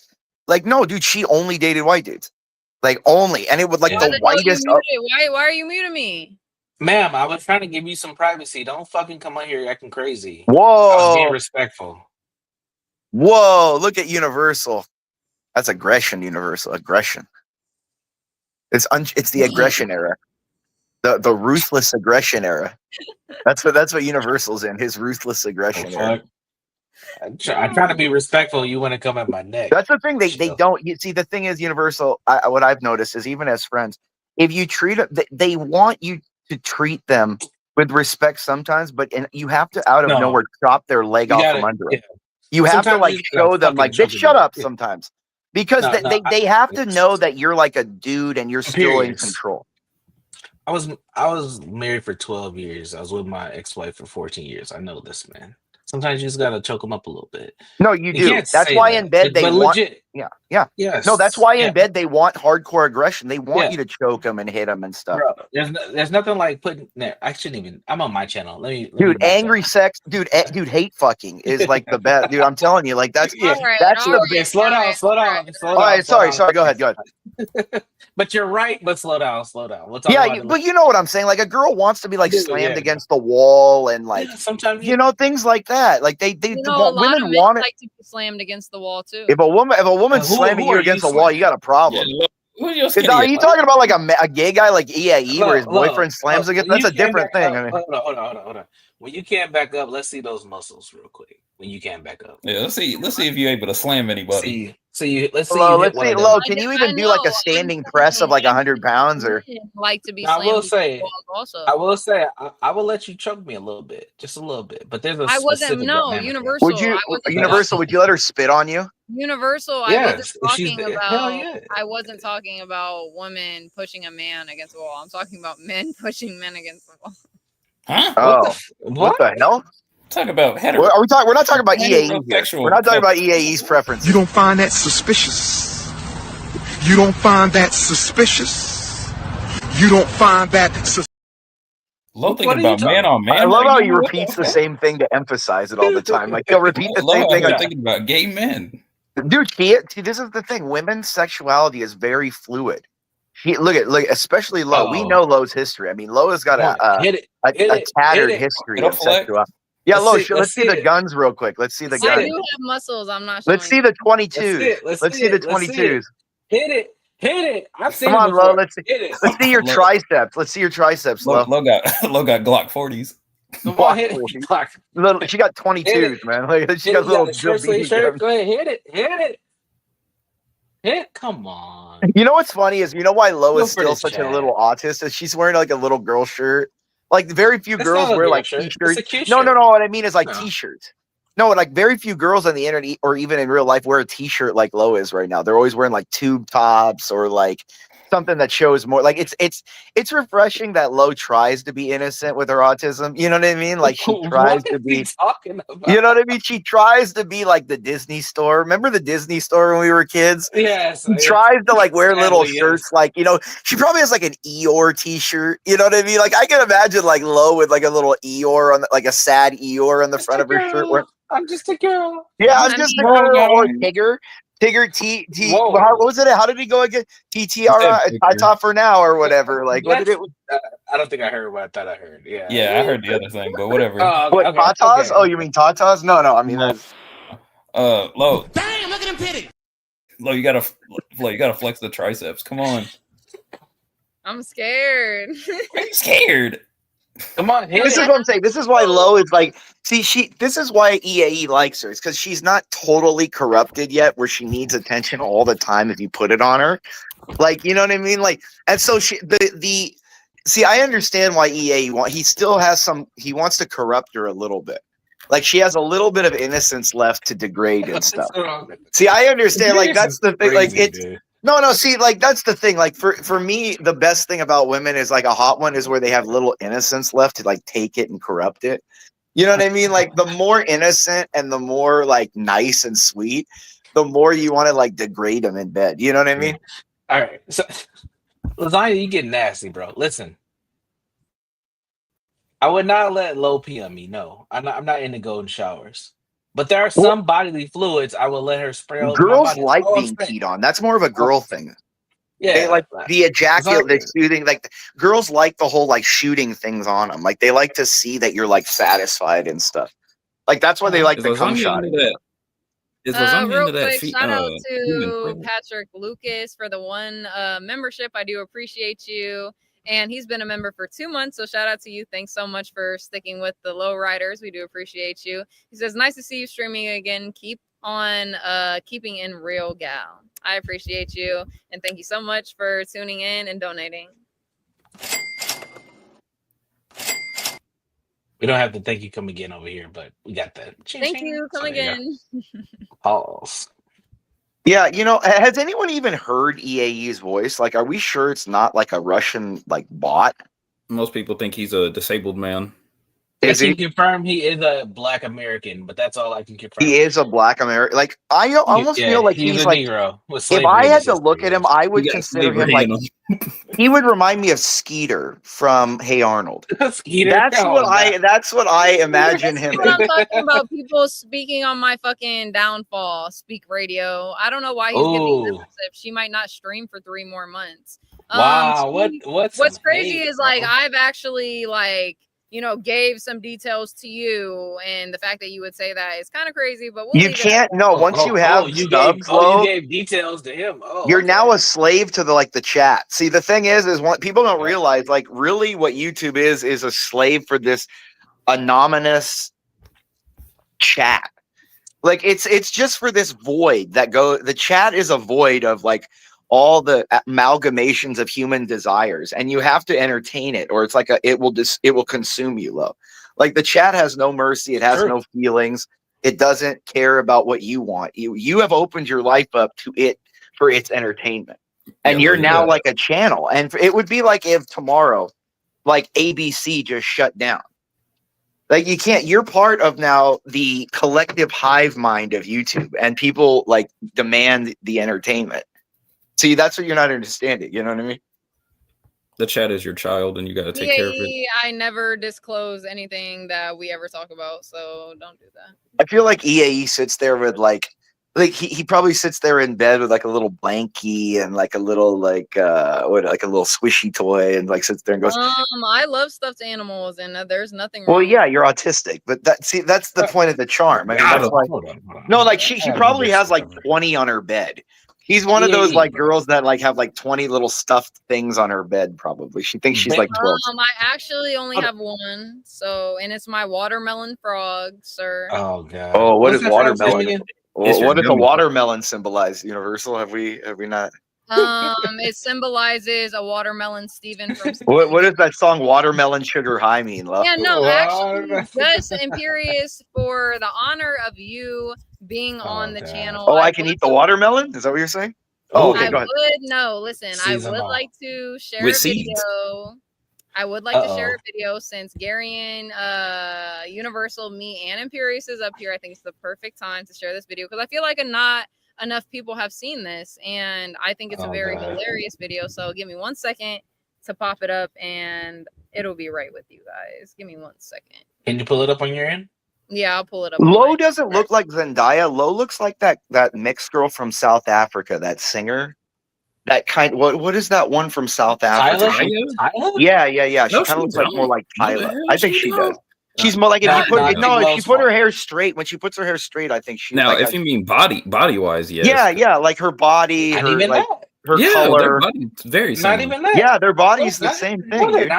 like no, dude, she only dated white dudes. Like only, and it would like the whitest. Why are you muting me? Ma'am, I was trying to give you some privacy. Don't fucking come on here acting crazy. Whoa. I was being respectful. Whoa, look at Universal. That's aggression, Universal. Aggression. It's the aggression era. The ruthless aggression era. That's what Universal's in, his ruthless aggression era. I'm trying to be respectful. You want to come at my neck. That's the thing. They don't. You see, the thing is, Universal. What I've noticed is, even as friends, if you treat them, they want you to treat them with respect sometimes, but you have to out of nowhere chop their leg off from under it. You have to like show them like, bitch, shut up sometimes, because they have to know that you're like a dude and you're still in control. I was married for 12 years. I was with my ex-wife for 14 years. I know this, man. Sometimes you just gotta choke them up a little bit. No, you do. That's why in bed they want. Legit. Yeah. Yes. No, that's why in bed they want hardcore aggression. They want you to choke them and hit them and stuff. Bro, there's nothing like putting. I shouldn't even. I'm on my channel. Dude, angry sex, dude, hate fucking is like the best, dude. I'm telling you, like that's Slow down. All right, sorry. Go ahead. But you're right. But slow down. We'll talk but you know what I'm saying. Like a girl wants to be like slammed against the wall and like sometimes things like that. Like women want want it. like to be slammed against the wall too. If a woman's slamming you against the wall, you got a problem. Are you talking about like a gay guy like EAE where his boyfriend slams against? That's a different thing. I mean, hold on. When you can't back up, let's see those muscles real quick. When you can't back up. Yeah, let's see if you're able to slam anybody. Let's see you hit one of them. Lo, can you even do like a standing press of like 100 pounds or? Like to be I will slammed. say, I will let you choke me a little bit, just a little bit. But there's a I wasn't specific dynamic there. Universal. Universal? Would you let her spit on you? Universal. Yes, I if she's wasn't talking the- hell about. yeah. I wasn't talking about women pushing a man against the wall. I'm talking about men pushing men against the wall. Huh? Oh, what the hell? Talk about Are we talking? We're not talking about EAE here. Heterosexual We're not talking about EAE's preferences. You don't find that suspicious? You don't find that suspicious? You don't find that suspicious? Lo thinking about man on man. I love right how now? he What repeats the fuck? same thing to emphasize it all the time. Like he'll repeat the Lo same out thing. here Like, thinking about gay men. dude, see, this is the thing. Women's sexuality is very fluid. Look, especially Lo. We know Lo's history. I mean, Lo has got a tattered history of sexuality. Yeah, Lo, let's see the guns real quick. Let's see the I guns. do have muscles. I'm not. Showing Let's see the 22s. Let's see the 22s. Hit it. I've seen Come it on, before. Lo. Let's see your triceps. Let's see your triceps, Lo. Lo got Glock 40s. Come on, hit it. She got 22s, man. Like, she got You little got a short sleeve BB shirt. guns. Go ahead, hit it. Come on. You know what's funny is why Lo Go is for still the such a chat. little autist is she's wearing like a little girl shirt. Like very few It's girls not a wear girl like shirt. It's t-shirts. a cute No. shirt. What I mean is like No. t-shirts. No, like very few girls on the internet or even in real life wear a t-shirt like Lo is right now. They're always wearing like tube tops or like something that shows more. Like it's refreshing that Lo tries to be innocent with her autism. You know what I mean? Like she tries to be. Talking about? You know what I mean? She tries to be like the Disney store. Remember the Disney store when we were kids? Yes. She tries to like wear little Sadly, yes. shirts, like she probably has like an Eeyore t-shirt. You know what I mean? Like I can imagine like Lo with like a little Eeyore on like a sad Eeyore on the front of her shirt. I'm just a girl. Yeah, I'm just a girl or Tigger. What was it? How did he go again? TTR, Tata for now or whatever. Like what did it? I don't think I heard what I thought I heard. Yeah. Yeah, I heard the other thing, but whatever. What Tatas? Oh, you mean Tatas? No. I mean that's. Lo. Damn, look at him pity. Lo, you gotta flex the triceps. Come on. I'm scared. I'm scared. Come on, This is what I'm saying. This is why Lo is like. See, this is why EAE likes her. It's because she's not totally corrupted yet, where she needs attention all the time if you put it on her. Like, you know what I mean? Like, and so see, I understand why EAE he still has some. He wants to corrupt her a little bit. Like she has a little bit of innocence left to degrade and stuff. See, I understand. Like that's the thing. Like it's. No. See, like that's the thing. Like for me, the best thing about women is like a hot one is where they have little innocence left to like take it and corrupt it. You know what I mean? Like the more innocent and the more like nice and sweet, the more you want to like degrade them in bed. You know what I mean? All right. So Lasagna, you get nasty, bro. Listen. I would not let Lo pee on me. No. I'm not into golden showers. But there are some bodily fluids I will let her spray over my Girls body. like being peed on. That's more of a girl thing. Yeah, they like the ejaculate, the shooting. Like girls like the whole like shooting things on them. Like they like to see that you're like satisfied and stuff. Like that's why they like the cum shot. Is lasagna Real into that? quick, shout out to Patrick Lucas for the one membership. I do appreciate you. And he's been a member for 2 months. So shout out to you. Thanks so much for sticking with the low riders. We do appreciate you. He says, nice to see you streaming again. Keep on keeping in real, gal. I appreciate you. And thank you so much for tuning in and donating. We don't have to thank you come again over here, but we got that. Thank you. Come again. Pause. Yeah, has anyone even heard EAE's voice? Like, are we sure it's not like a Russian like bot? Most people think he's a disabled man. I can confirm he is a Black American, but that's all I can confirm. He is a Black American. Like I almost feel like he's a like Negro with if slavery I in had his to look at him, I would consider him like he would remind me of Skeeter from Hey Arnold. Skeeter? That's what I imagine him. That's what I'm talking about. People speaking on my fucking downfall. Speak radio. I don't know why he's getting aggressive. She might not stream for 3 more months. Wow, what's crazy is like I've actually like you know, gave some details to you, and the fact that you would say that is kind of crazy, but we'll You leave it at can't. that. No, once you have you subs, you Lo, gave details to him. Oh, you're okay. now a slave to the chat. See, the thing is what people don't realize, like, really what YouTube is a slave for this anonymous chat. Like, it's just for this void that the chat is a void of like all the amalgamations of human desires, and you have to entertain it, or it's like it will consume you, Lo. Like, the chat has no mercy, it has no feelings, it doesn't care about what you want. You have opened your life up to it for its entertainment, and you're now like a channel. And it would be like if tomorrow, like, ABC just shut down. Like, you can't. You're part of now the collective hive mind of YouTube, and people like demand the entertainment. See, that's what you're not understanding. You know what I mean? The chat is your child, and you got to take care of it. I never disclose anything that we ever talk about, so don't do that. I feel like EAE sits there with like he probably sits there in bed with like a little blankie and like a little like a little squishy toy, and like sits there and goes, I love stuffed animals, and there's nothing well, wrong. yeah, you're autistic, but that's the point of the charm. I mean, that's why. No, like she probably has like 20 on her bed. She's one of those like girls that like have like 20 little stuffed things on her bed. Probably she thinks she's like 12. I actually only have one, so, and it's my watermelon frog, sir. Oh god. Oh, what is What's that frog's name watermelon? again? What does a watermelon symbolize? Universal? Have we not? It symbolizes a watermelon, Steven from. What does that song "Watermelon Sugar High" mean, love? Yeah, no, actually, just Imperious, for the honor of you being on the channel. Oh, I can eat the watermelon? Is that what you're saying? Oh, okay, go ahead. Listen, Seeds I them would all. like to share With a seeds. video. I would like to share a video since Gary and Universal, me, and Imperious is up here. I think it's the perfect time to share this video because I feel like not enough people have seen this, and I think it's a very hilarious video. So give me 1 second to pop it up, and it'll be right with you guys. Give me 1 second. Can you pull it up on your end? Yeah, I'll pull it up. Lo doesn't look like Zendaya. Lo looks like that mixed girl from South Africa, that singer. That kind. What is that one from South Africa? Tyler? Yeah. She No, kind she of looks like more don't. like No, the Tyler. hell I think she she don't. does. She's more like if you put if she put her her hair straight. When she puts her hair straight, I think she. Now, like, if you mean body wise, yes. yeah, like her body, Not her even like that. her Yeah, color. their body's very similar. Yeah, their body's the same thing. Dude.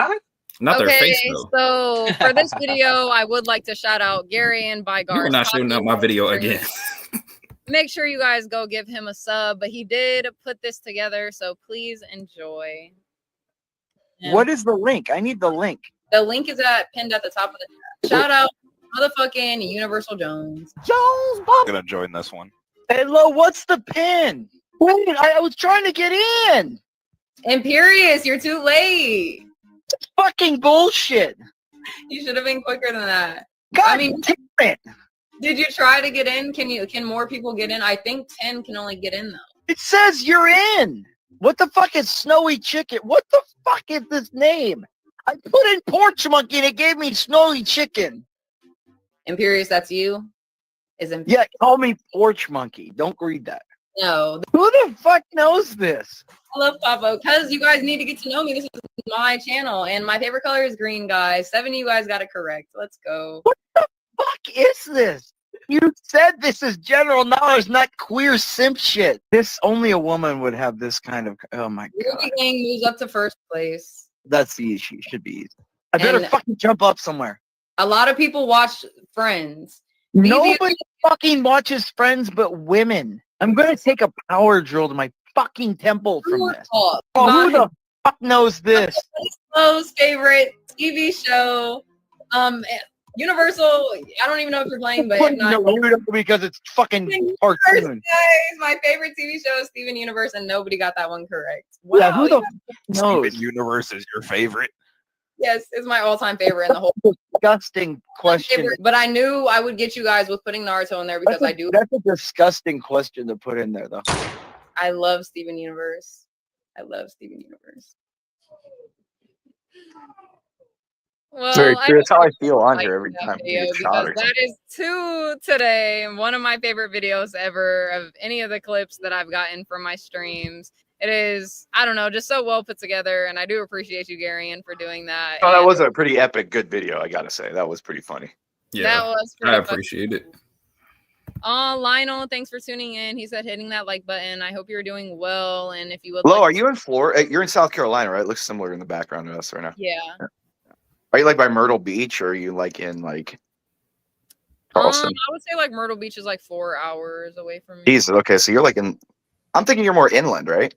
Not their face though. So for this video, I would like to shout out Gary and You are Bygar's. not showing out my video again. Make sure you guys go give him a sub, but he did put this together, so please enjoy. What is the link? I need the link. The link is pinned at the top of the chat. Shout out motherfucking Universal Jones. Jones, I'm gonna join this one. Hey, Lo, what's the pin? Wait, I was trying to get in. Imperious, you're too late. It's fucking bullshit. You should have been quicker than that. God I mean, damn it. did you try to get in? Can more people get in? I think 10 can only get in though. It says you're in. What the fuck is Snowy Chicken? What the fuck is this name? I put in Porch Monkey and it gave me Snowy Chicken. Imperious, that's you? Yeah, call me Porch Monkey. Don't read that. No. Who the fuck knows this? I love Papa because you guys need to get to know me. This is my channel, and my favorite color is green, guys. 7 of you guys got it correct. Let's go. What the fuck is this? You said this is general knowledge, not queer simp shit. This only a woman would have this kind of. Oh my god. Ruby Gang moves up to first place. That's easy. Should be easy. I better And- fucking jump up somewhere. A lot of people watch Friends. Nobody fucking watches Friends but women. I'm gonna take a power drill to my fucking temple from this. Oh, who the fuck knows this? Most favorite TV show. Universal. I don't even know if you're playing, but if not, Naruto because it's fucking cartoon. guys, my favorite TV show is Steven Universe, and nobody got that one correct. Yeah, who the Wow. fuck knows? Steven Universe is your favorite. Yes, it's my all-time favorite in the whole. Disgusting question. But I knew I would get you guys with putting Naruto in there because I do. That's a disgusting question to put in there, though. I love Steven Universe. I love Steven Universe. Well, Very true. That's how I feel on like here every that time. video I get shot because or that is 2 today. One of my favorite videos ever of any of the clips that I've gotten from my streams. it is, I don't know, just so well put together. And I do appreciate you, Garion, for doing that. Oh, that And was a pretty epic, good video. I gotta say, that was pretty funny. Yeah, that was I pretty appreciate it. Lionel, thanks for tuning in. He said hitting that like button. I hope you're doing well. And if you would Lo, like are you in Florida? You're in South Carolina, right? It looks similar in the background to us right now. Yeah. Are you like by Myrtle Beach, or are you like in like Charleston? I would say like Myrtle Beach is like 4 hours away from me. Jesus, okay, so you're like in. I'm thinking you're more inland, right?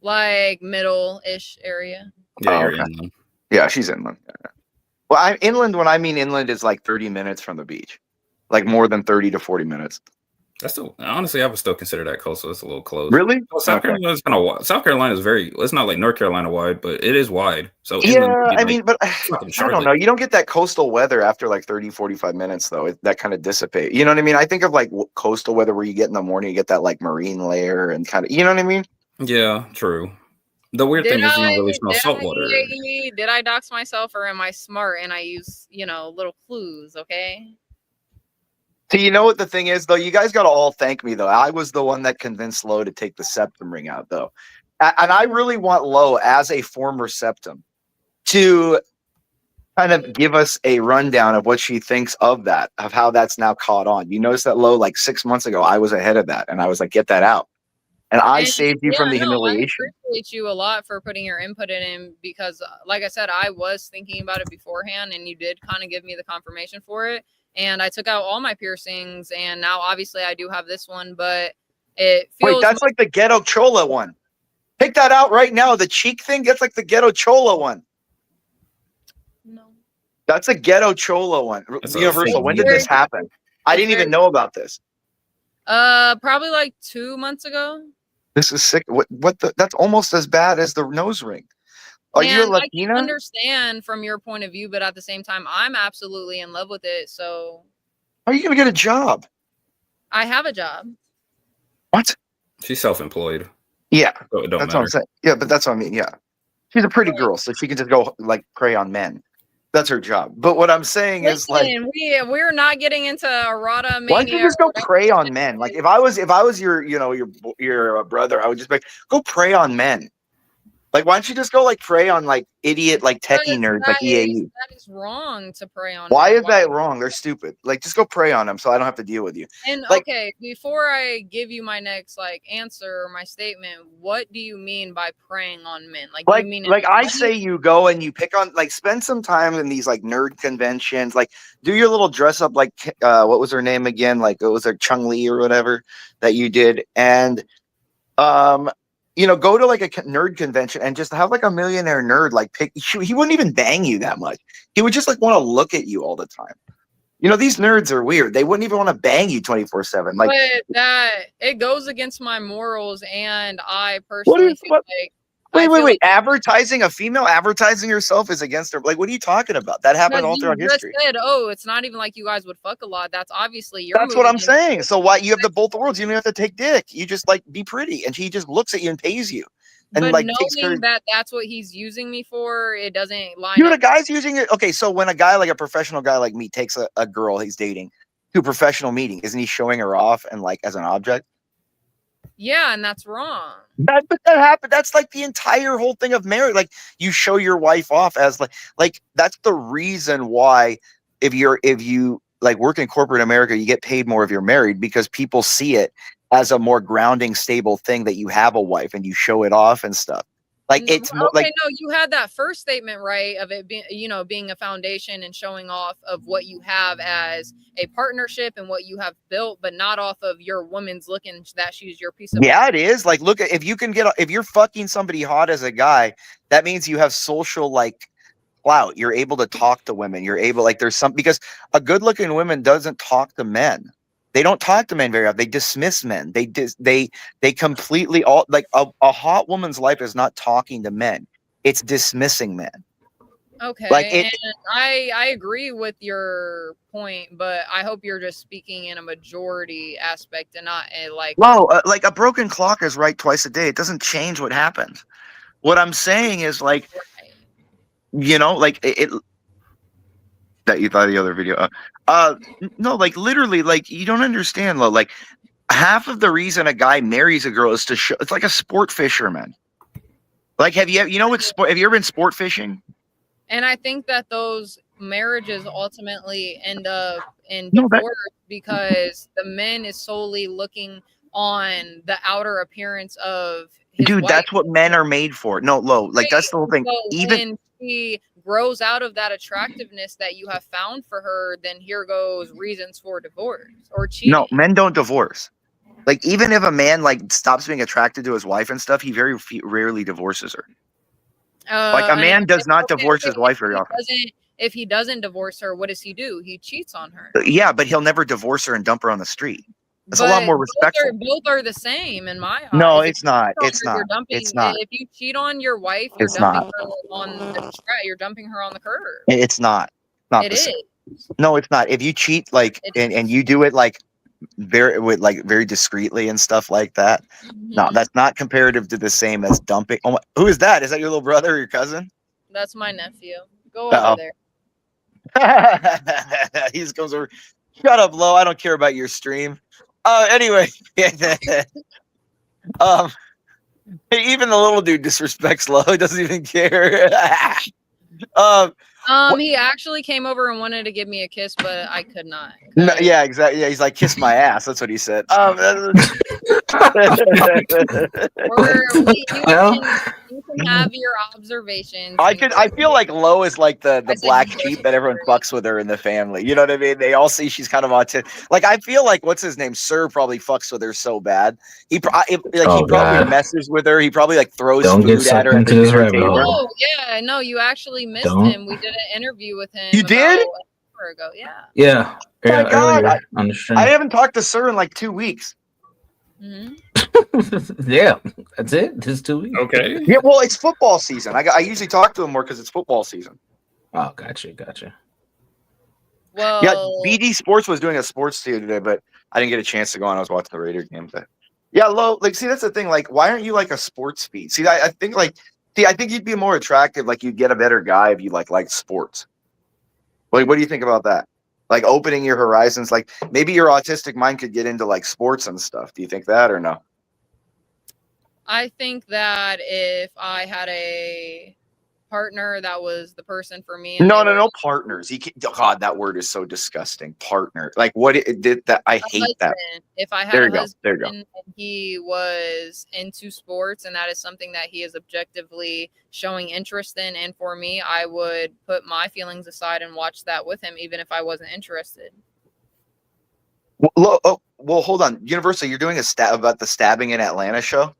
Like middle-ish area. Yeah, you're okay. inland. Yeah, she's inland. Well, I'm inland. When I mean inland, is like 30 minutes from the beach, like more than 30 to 40 minutes. That's still, honestly, I would still consider that close. So it's a little close. Really? Well, South Okay. Carolina is kind of wide. South Carolina is very. It's not like North Carolina wide, but it is wide. So Yeah, inland would be I like mean, but fucking I Charlotte. don't know. You don't get that coastal weather after like 30, 45 minutes, though. That kind of dissipate. You know what I mean? I think of like coastal weather where you get in the morning, you get that like marine layer and kind of, you know what I mean? Yeah, true. The weird thing is you don't really smell salt water. Did I dox myself, or am I smart and I use, little clues? Okay. So you know what the thing is, though? You guys got to all thank me, though. I was the one that convinced Lo to take the septum ring out, though. And I really want Lo, as a former septum, to kind of give us a rundown of what she thinks of that, of how that's now caught on. You notice that, Lo, like 6 months ago, I was ahead of that, and I was like, get that out. And I saved you from the humiliation. I appreciate you a lot for putting your input in, because, like I said, I was thinking about it beforehand, and you did kind of give me the confirmation for it. And I took out all my piercings, and now obviously I do have this one, but it feels. Wait, that's like the ghetto chola one. Take that out right now. The cheek thing, that's like the ghetto chola one. No. That's a ghetto chola one. Universal, when did this happen? I didn't even know about this. Probably like 2 months ago. This is sick. What the? That's almost as bad as the nose ring. Are you a And I Latina? can understand from your point of view, but at the same time, I'm absolutely in love with it. So How are you gonna get a job? I have a job. What? She's self-employed. Yeah, So it don't that's what I'm matter. saying. Yeah, but that's what I mean. Yeah, she's a pretty girl, so she can just go like prey on men. That's her job. But what I'm saying is like, Listen, we're not getting into errata mania. why don't you just go prey on men? Like if I was your your brother, I would just be like, go prey on men. Like why don't you just go like prey on like idiot like techie nerds like EAE? That is wrong to prey on. Why men. is that wrong? They're stupid. Like just go prey on them so I don't have to deal with you. And Like, okay, before I give you my next answer or my statement, what do you mean by preying on men? Like do you mean like I say you go and you pick on like spend some time in these like nerd conventions, like do your little dress up like what was her name again? Like it was her Chung Li or whatever that you did, and go to like a nerd convention and just have like a millionaire nerd like pick. He wouldn't even bang you that much. He would just like want to look at you all the time. These nerds are weird. They wouldn't even want to bang you 24/7. Like but that it goes against my morals, and I personally feel like wait. Advertising a female advertising herself is against her. Like, what are you talking about? That happened all throughout you just history. said, oh, it's not even like you guys would fuck a lot. That's obviously your. That's what I'm saying. So why you have the both worlds? You don't have to take dick. You just like be pretty, and he just looks at you and pays you, and But like takes care. knowing that that's what he's using me for, it doesn't line The up. guy's using it. Okay, so when a guy like a professional guy like me takes a girl he's dating to a professional meeting, isn't he showing her off and like as an object? Yeah, and that's wrong. But that happened. That's like the entire whole thing of marriage. Like you show your wife off as like that's the reason why if you like work in corporate America, you get paid more if you're married because people see it as a more grounding, stable thing that you have a wife and you show it off and stuff. Like it's more Okay, like no, you had that first statement right of it being, being a foundation and showing off of what you have as a partnership and what you have built, but not off of your woman's looking that she's your piece of. yeah, it is. Like, look, if you're fucking somebody hot as a guy, that means you have social like clout. You're able to talk to women. You're able there's some because a good looking woman doesn't talk to men. They don't talk to men very often. They dismiss men. They completely all like a hot woman's life is not talking to men. It's dismissing men. Okay, Like and I agree with your point, but I hope you're just speaking in a majority aspect and not like. No, like a broken clock is right twice a day. It doesn't change what happened. What I'm saying is like, like it that you thought of the other video. No, like literally, like you don't understand, though. Like half of the reason a guy marries a girl is to show. It's like a sport fisherman. Like, have you know what sport? Have you ever been sport fishing? And I think that those marriages ultimately end up in divorce because the man is solely looking on the outer appearance of his Dude, wife. that's what men are made for. No, Lo, like that's the whole thing. So Even when she grows out of that attractiveness that you have found for her, then here goes reasons for divorce or cheating. no, men don't divorce. Like, even if a man like stops being attracted to his wife and stuff, he very rarely divorces her. Like, a man does not divorce his wife very often. If he doesn't divorce her, what does he do? He cheats on her. Yeah, but he'll never divorce her and dump her on the street. That's a lot more respectful. Both are the same in my eyes. No, If it's you not. cheat on It's her, you're not. dumping- It's not. If you cheat on your wife, you're It's dumping not. her on the track. You're dumping her on the curb. It's not. Not It the same. is. No, it's not. If you cheat, like, and you do it like very discreetly and stuff like that, no, that's not comparative to the same as dumping. Oh, who is that? Is that your little brother or your cousin? That's my nephew. Go Uh-oh. over there. He just comes over. Shut up, Lo. I don't care about your stream. Anyway, even the little dude disrespects Lo. He doesn't even care. He actually came over and wanted to give me a kiss, but I could not. No, yeah, exactly. Yeah, he's like, kiss my ass. That's what he said. You can have your observations. I feel like Lo is like the black sheep that everyone fucks with her in the family. You know what I mean? They all see she's kind of autistic. Like, I feel like, what's his name? Sir probably fucks with her so bad. He probably God. messes with her. He probably like throws Don't get food at her sucked at into the this dinner rabbit table. hole. Oh yeah, no, you actually missed Don't. him. We did an interview with him. You did? about an hour ago. Yeah. Yeah. My Yeah, God, earlier on the stream. I haven't talked to Sir in like 2 weeks. Yeah, that's it. Just 2 weeks. Okay. Yeah, well, it's football season. I usually talk to him more because it's football season. Oh, gotcha. Well, Yeah, BD Sports was doing a sports studio today, but I didn't get a chance to go on. I was watching the Raider game. But yeah, Lo, like, see, that's the thing. Like, why aren't you like a sports feed? See, I think I think you'd be more attractive. Like, you'd get a better guy if you like sports. Like, what do you think about that? Like, opening your horizons. Like, maybe your autistic mind could get into like sports and stuff. Do you think that or no? I think that if I had a partner that was the person for me. And No partners. God, that word is so disgusting. Partner. Like, what it did that? I hate that. If I had There a you go. husband There you go. and he was into sports and that is something that he is objectively showing interest in, and for me, I would put my feelings aside and watch that with him, even if I wasn't interested. Well, hold on. Universal, you're doing a stab about the stabbing in Atlanta show,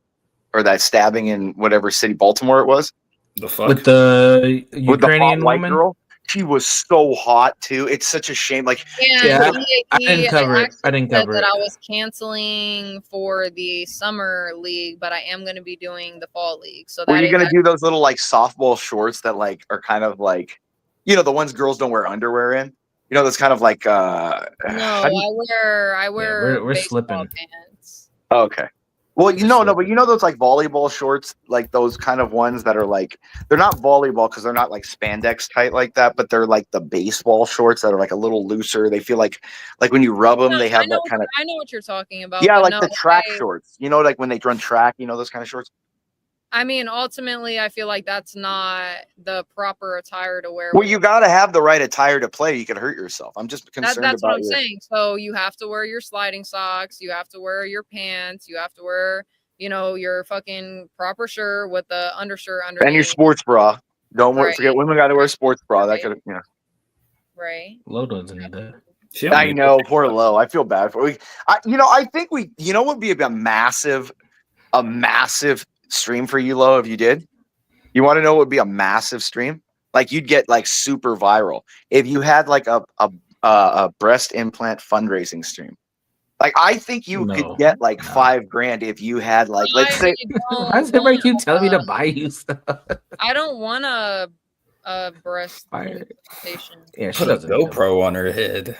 or that stabbing in whatever city, Baltimore it was. The fuck? With the Ukrainian With the hot white woman. girl. She was so hot too. It's such a shame. Like, Yeah, I didn't cover it. I didn't cover that it. I was canceling for the summer league, but I am going to be doing the fall league. So were that you is gonna do those little like softball shorts that like are kind of like, you know, the ones girls don't wear underwear in? You know, that's kind of like no, how do you- I wear we're baseball slipping. pants. Oh, okay. Well, but you know those like volleyball shorts, like those kind of ones that are like, they're not volleyball because they're not like spandex tight like that, but they're like the baseball shorts that are like a little looser. They feel like when you rub them, they have that kind of. I know what you're talking about. Yeah, but like no, the track shorts. You know, like when they run track. You know those kind of shorts. I mean, ultimately, I feel like that's not the proper attire to wear. Well, you got to have the right attire to play. You could hurt yourself. I'm just concerned That's what about I'm saying. So you have to wear your sliding socks. You have to wear your pants. You have to wear, you know, your fucking proper shirt with the undershirt underneath. And your sports bra. Don't Right. forget, women got to wear a sports bra. That could, you know. Right. Lo doesn't need that. I know, poor Lo. I feel bad for you. I think what would be a massive stream for you, Lo, if you did. You want to know what would be a massive stream? Like, you'd get like super viral if you had like a breast implant fundraising stream. Like, I think you could get like $5,000 if you had like, let's say. Why is everybody keep telling me to buy you stuff? I don't want a breast implantation. Yeah, Put a GoPro on her head.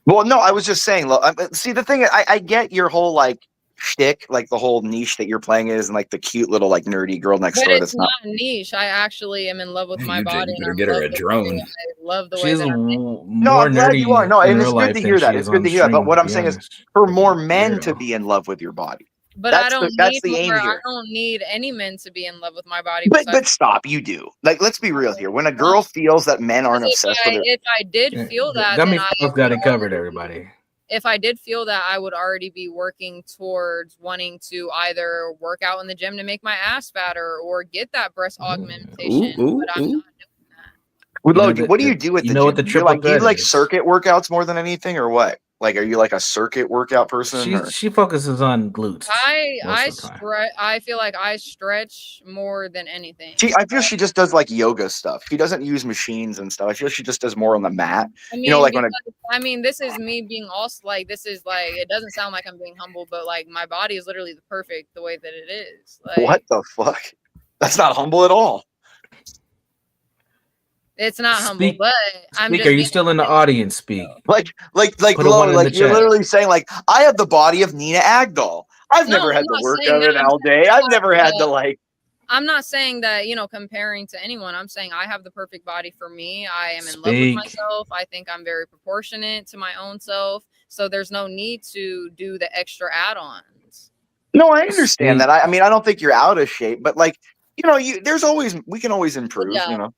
Well, no, I was just saying. See, the thing, I get your whole like shtick, like the whole niche that you're playing is, and like the cute little like nerdy girl next But door. it's That's not niche. I actually am in love with my body. You better and get I'm her in a love with drone. something I love the way She's that I'm No, more I'm glad you are. nerdy No, in and real it's good life to than hear she that. It's is good on to hear that. But stream, what to I'm be saying is, honest. for more men to Weirdo. be in love with your body. But I don't That's need the aim more. I here. don't need any men to be in love with my body. But stop, you do. Like, let's be real here. When a girl feels that men aren't obsessed with her, If I did feel that, then Gummy I Frog's got it covered, everybody. if I did feel that, I would already be working towards wanting to either work out in the gym to make my ass fatter or get that breast augmentation. But I'm not. what do you do at you the know what gym? the Do you triple do you threat like is? circuit workouts more than anything, or what? Like, are you like a circuit workout person? Or She focuses on glutes. I feel like I stretch more than anything. I feel she just does like yoga stuff. She doesn't use machines and stuff. I feel she just does more on the mat. I You know, mean, like when this is me being also like, this is like, it doesn't sound like I'm being humble, but like my body is literally the perfect the way that it is. Like, what the fuck? That's not humble at all. it's not humble, but I'm Speak, just are you being still in the audience? Speak. Like Put a Lo, one in the like you're chat. literally saying like, I have the body of Nina Agdal. I've No, never I'm had to not work saying out that. it all day. I've never had to like. I'm not saying that, comparing to anyone. I'm saying I have the perfect body for me. I am in love with Speak. myself. I think I'm very proportionate to my own self. So there's no need to do the extra add-ons. No, I understand that. I mean, I don't think you're out of shape, but like, we can always improve. Yeah. You know.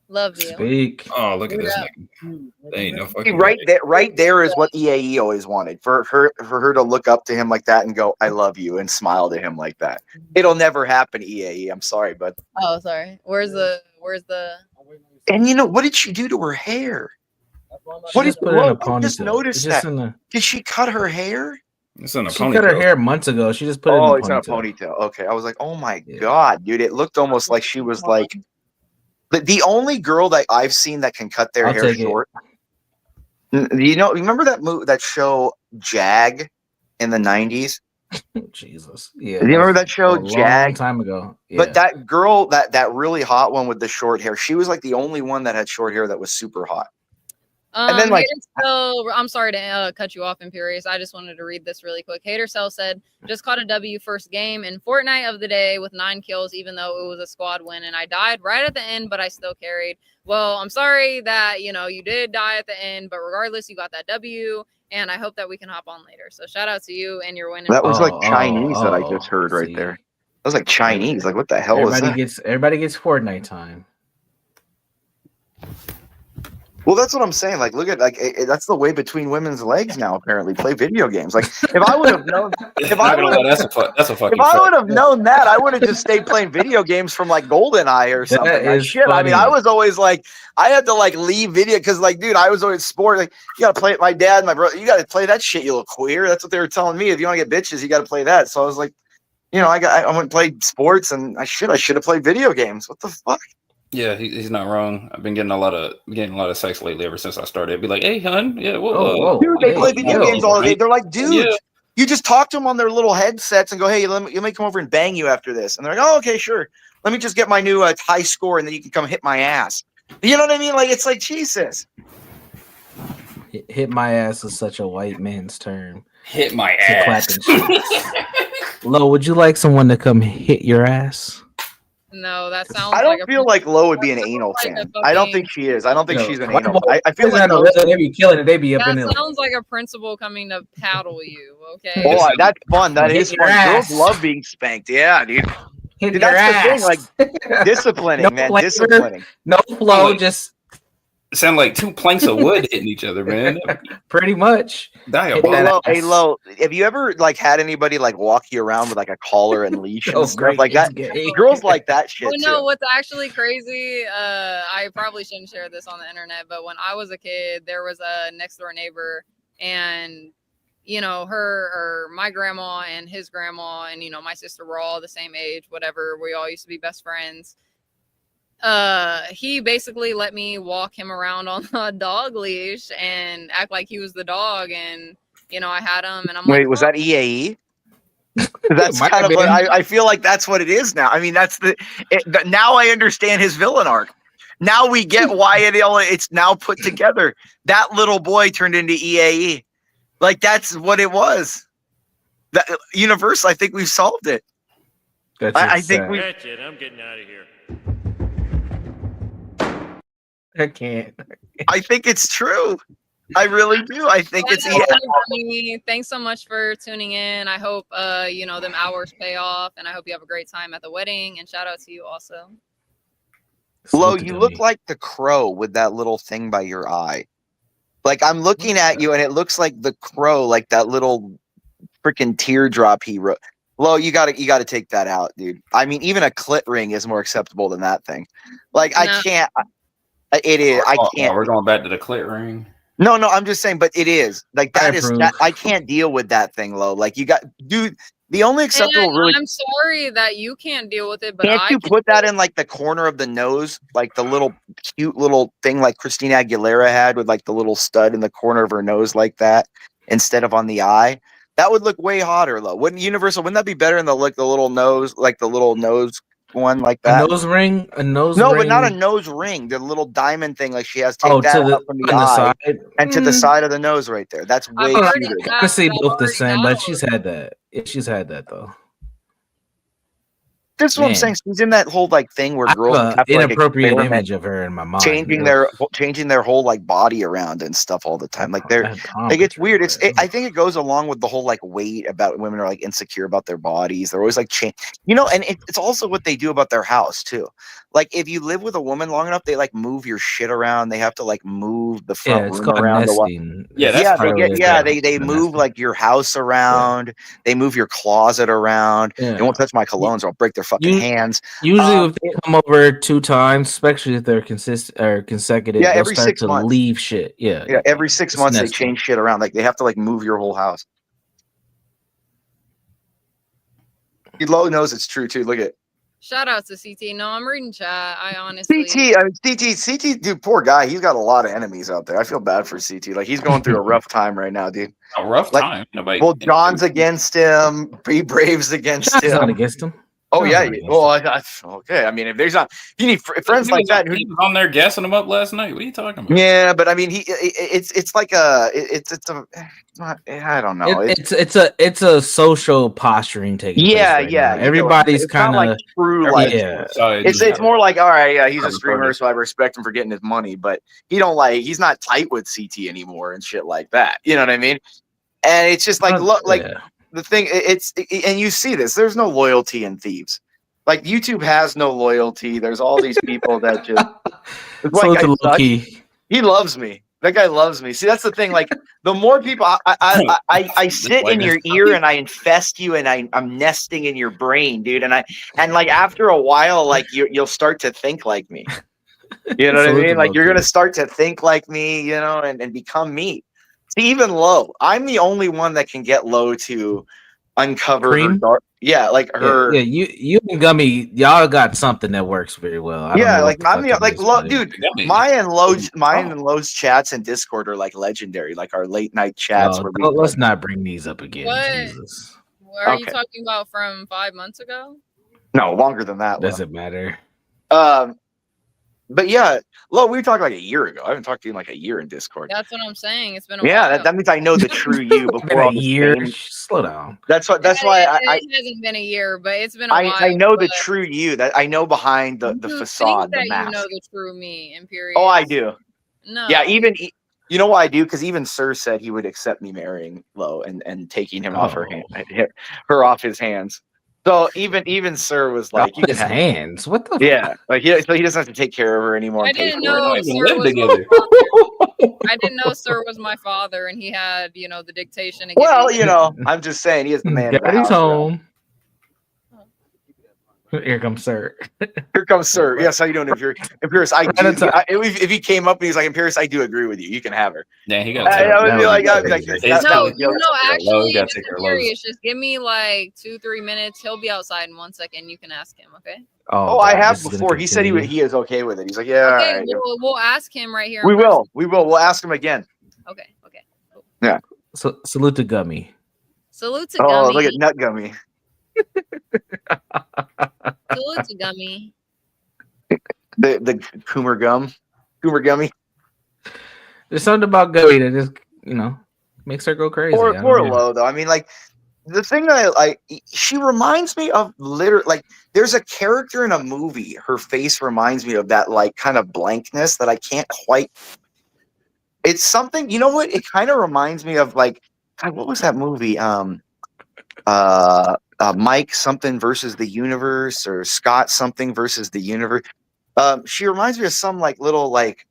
Love you. Speak. Oh, look at this Yeah. nigga. They ain't no See, fucking right there is what EAE always wanted for her to look up to him like that and go, "I love you," and smile to him like that. It'll never happen, EAE. I'm sorry, but Oh, sorry. Where's the and what did she do to her hair? She just put it in a I just ponytail. noticed It's just that. in a. Did she cut her hair? It's in a She cut her hair months ago. She just put it in a It's in a ponytail. ponytail. Okay, I was like, oh my god, dude! It looked almost like she was like the only girl that I've seen that can cut their I'll hair take it. short. Remember that show Jag in the 90s? Jesus. Yeah. Do you remember that show a long Jag? time ago. Yeah. But that girl, that really hot one with the short hair, she was like the only one that had short hair that was super hot. And then like, I'm sorry to cut you off, Imperious. I just wanted to read this really quick. Hater Cell said, just caught a W first game in Fortnite of the day with 9 kills, even though it was a squad win, and I died right at the end, but I still carried. Well, I'm sorry that, you did die at the end, but regardless, you got that W, and I hope that we can hop on later. So shout out to you and your win. that was like Chinese that I just heard right see. there. That was like Chinese. Like, what the hell was that? Everybody gets Fortnite time. Well, that's what I'm saying. Like, look at that's the way between women's legs now. Apparently, play video games. Like, if I would have known, that's a fucking. If I would have known that, I would have just stayed playing video games from like GoldenEye or something. That is I mean, I was always like, I had to like leave video because, like, dude, I was always sport. Like, you got to play it. My dad, my brother, you got to play that shit. You little queer. That's what they were telling me. If you want to get bitches, you got to play that. So I was like, I went and played sports, and I should have played video games. What the fuck? Yeah, he's not wrong. I've been getting a lot of sex lately ever since I started. I'd be like, hey, hun, yeah, dude, they play video games all day. They're like, dude, Yeah. you just talk to them on their little headsets and go, hey, let me come over and bang you after this. And they're like, oh, okay, sure. Let me just get my new high score, and then you can come hit my ass. You know what I mean? Like, it's like, Jesus. Hit my ass is such a white man's term. Hit my ass. Lo, would you like someone to come hit your ass? No, that sounds. I don't feel like Lo would be an anal fan. I don't think she is. I don't think she's an anal. I feel like they be killing it. They be up in That it. sounds like a principal coming to paddle you. Okay. Oh, that's fun. That Hit is your fun. ass. Girls love being spanked. Yeah, dude. Hit Dude, your that's ass. the thing. Like, disciplining, No man. flavor, Disciplining. No flow, just sound like two planks of wood hitting each other, man. pretty much. Hey, Lo, have you ever like had anybody like walk you around with like a collar and leash and stuff like that? Girls like that shit Oh no, too. what's actually crazy, I probably shouldn't share this on the internet, but when I was a kid, there was a next door neighbor, and her or my grandma and his grandma and my sister were all the same age, whatever. We all used to be best friends. He basically let me walk him around on a dog leash and act like he was the dog, and I had him, and I'm Wait, like, was that EAE? That's Might kind have of what been. I feel like that's what it is now. I mean, now I understand his villain arc. Now we get why it's now put together. That little boy turned into EAE. Like, that's what it was. That Universe, I think we've solved it. That's I think we. That's it. I'm getting out of here. I can't. I think it's true. I really do. I think it's Thanks so much for tuning in. I hope them hours pay off, and I hope you have a great time at the wedding. And shout out to you also. Lo, you look like the crow with that little thing by your eye. Like I'm looking at you, and it looks like the crow, like that little freaking teardrop he wrote. Lo, you gotta take that out, dude. I mean, even a clit ring is more acceptable than that thing. Like I can't. It is. I can't. We're going back to the clit ring. No, I'm just saying, but it is like that is that I can't deal with that thing, Lo. Like you got, dude. The only acceptable, really. I'm sorry that you can't deal with it, but Can't you put that in like the corner of the nose, like the little cute little thing like Christina Aguilera had with like the little stud in the corner of her nose like that instead of on the eye? That would look way hotter, Lo. Wouldn't Wouldn't that be better in the little nose, like the little nose one like that? A nose ring? No, but not a nose ring. The little diamond thing like she has. Take that out from the eye side. and to the side of the nose right there. That's way cuter. I can see both the same, but she's had that. She's had that though. This is what I'm saying. She's in that whole like thing where girls have to, inappropriate experiment, image of her in my mind, changing their whole like body around and stuff all the time. Like they're like it's weird. I think it goes along with the whole like weight about women are like insecure about their bodies. They're always like and it's also what they do about their house too. Like if you live with a woman long enough, they like move your shit around. They have to like move the front room around. They move like your house around. Yeah. They move your closet around. Yeah. They won't touch my colognes or I'll break their fucking hands. Usually, if they come over 2 times, especially if they're consecutive, they'll every start 6 to months. leave shit. Yeah, every 6 months they change shit around. Like they have to like move your whole house. Lo knows it's true too. Look at it. Shout out to CT. No, I'm reading chat. I honestly CT, dude, poor guy. He's got a lot of enemies out there. I feel bad for CT. Like he's going through a rough time right now, dude. A rough time. Nobody. Well, John's against him. Brave's against him. Not against him. Oh yeah. Well, okay. I mean, if there's not, you need friends like that. He was on there gassing him up last night. What are you talking about? Yeah, but I mean, it's like I don't know. It's a social posturing taking place right now. Everybody's kind of like true. Like it's more like, all right, yeah, he's a streamer, so I respect him for getting his money, but he's not tight with CT anymore and shit like that. You know what I mean? And it's just like the thing. And you see this. There's no loyalty in thieves. Like YouTube has no loyalty. There's all these people that just. He loves me. That guy loves me. See, that's the thing. Like, the more people I sit in your ear and I infest you and I'm nesting in your brain, dude. And like after a while, like you'll start to think like me. You know what I mean? Like you're gonna start to think like me, you know, and become me. See, even Lo, I'm the only one that can get Lo to uncover her dark. Yeah, like her. Yeah, you and Gummy, y'all got something that works very well. Like I'm like Lo, dude. Mine and Lo's chats and Discord are like legendary, like our late night chats. Let's not bring these up again. Jesus. What are you talking about from 5 months ago? No, longer than that. Doesn't matter. But yeah, Lo, we were talking like a year ago. I haven't talked to you in like a year in Discord. That's what I'm saying. It's been a while. That means I know the true you before a year. Slow down. That's why it hasn't been a year, but it's been a while. I know the true you. That I know behind the facade, the mask. You know the true me. In period. Oh, I do. No. Yeah, even you know why I do? Because even Sir said he would accept me marrying Lo and taking him off her off his hands. So even Sir was like, "You can have hands." What the? Yeah, like he doesn't have to take care of her anymore. I didn't know Sir was my father, and he had the dictation. Well, I'm just saying he is the man. Daddy's home. Here comes Sir. Here comes Sir. Yes, how you doing, Imperius? If he came up and he's like, Imperius, I do agree with you. You can have her. Yeah, he got. I would be like, actually, Imperius, just give me like 2-3 minutes. He'll be outside in 1 second. You can ask him, okay? Oh, I have before. He said he is okay with it. He's like, yeah. Okay, all right. We'll ask him right here. We will. We'll ask him again. Okay. Cool. Yeah. So salute to Gummy. Salute to Gummy. Oh, look at Nut Gummy. Salute to Gummy. The Coomer Gummy. There's something about Gummy that just makes her go crazy. Poor Lo though. I mean, like the thing that I she reminds me of literally like there's a character in a movie. Her face reminds me of that like kind of blankness that I can't quite. It's something, you know what? It kind of reminds me of like, God, what was that movie? Mike something versus the universe, or Scott something versus the universe. She reminds me of some like little like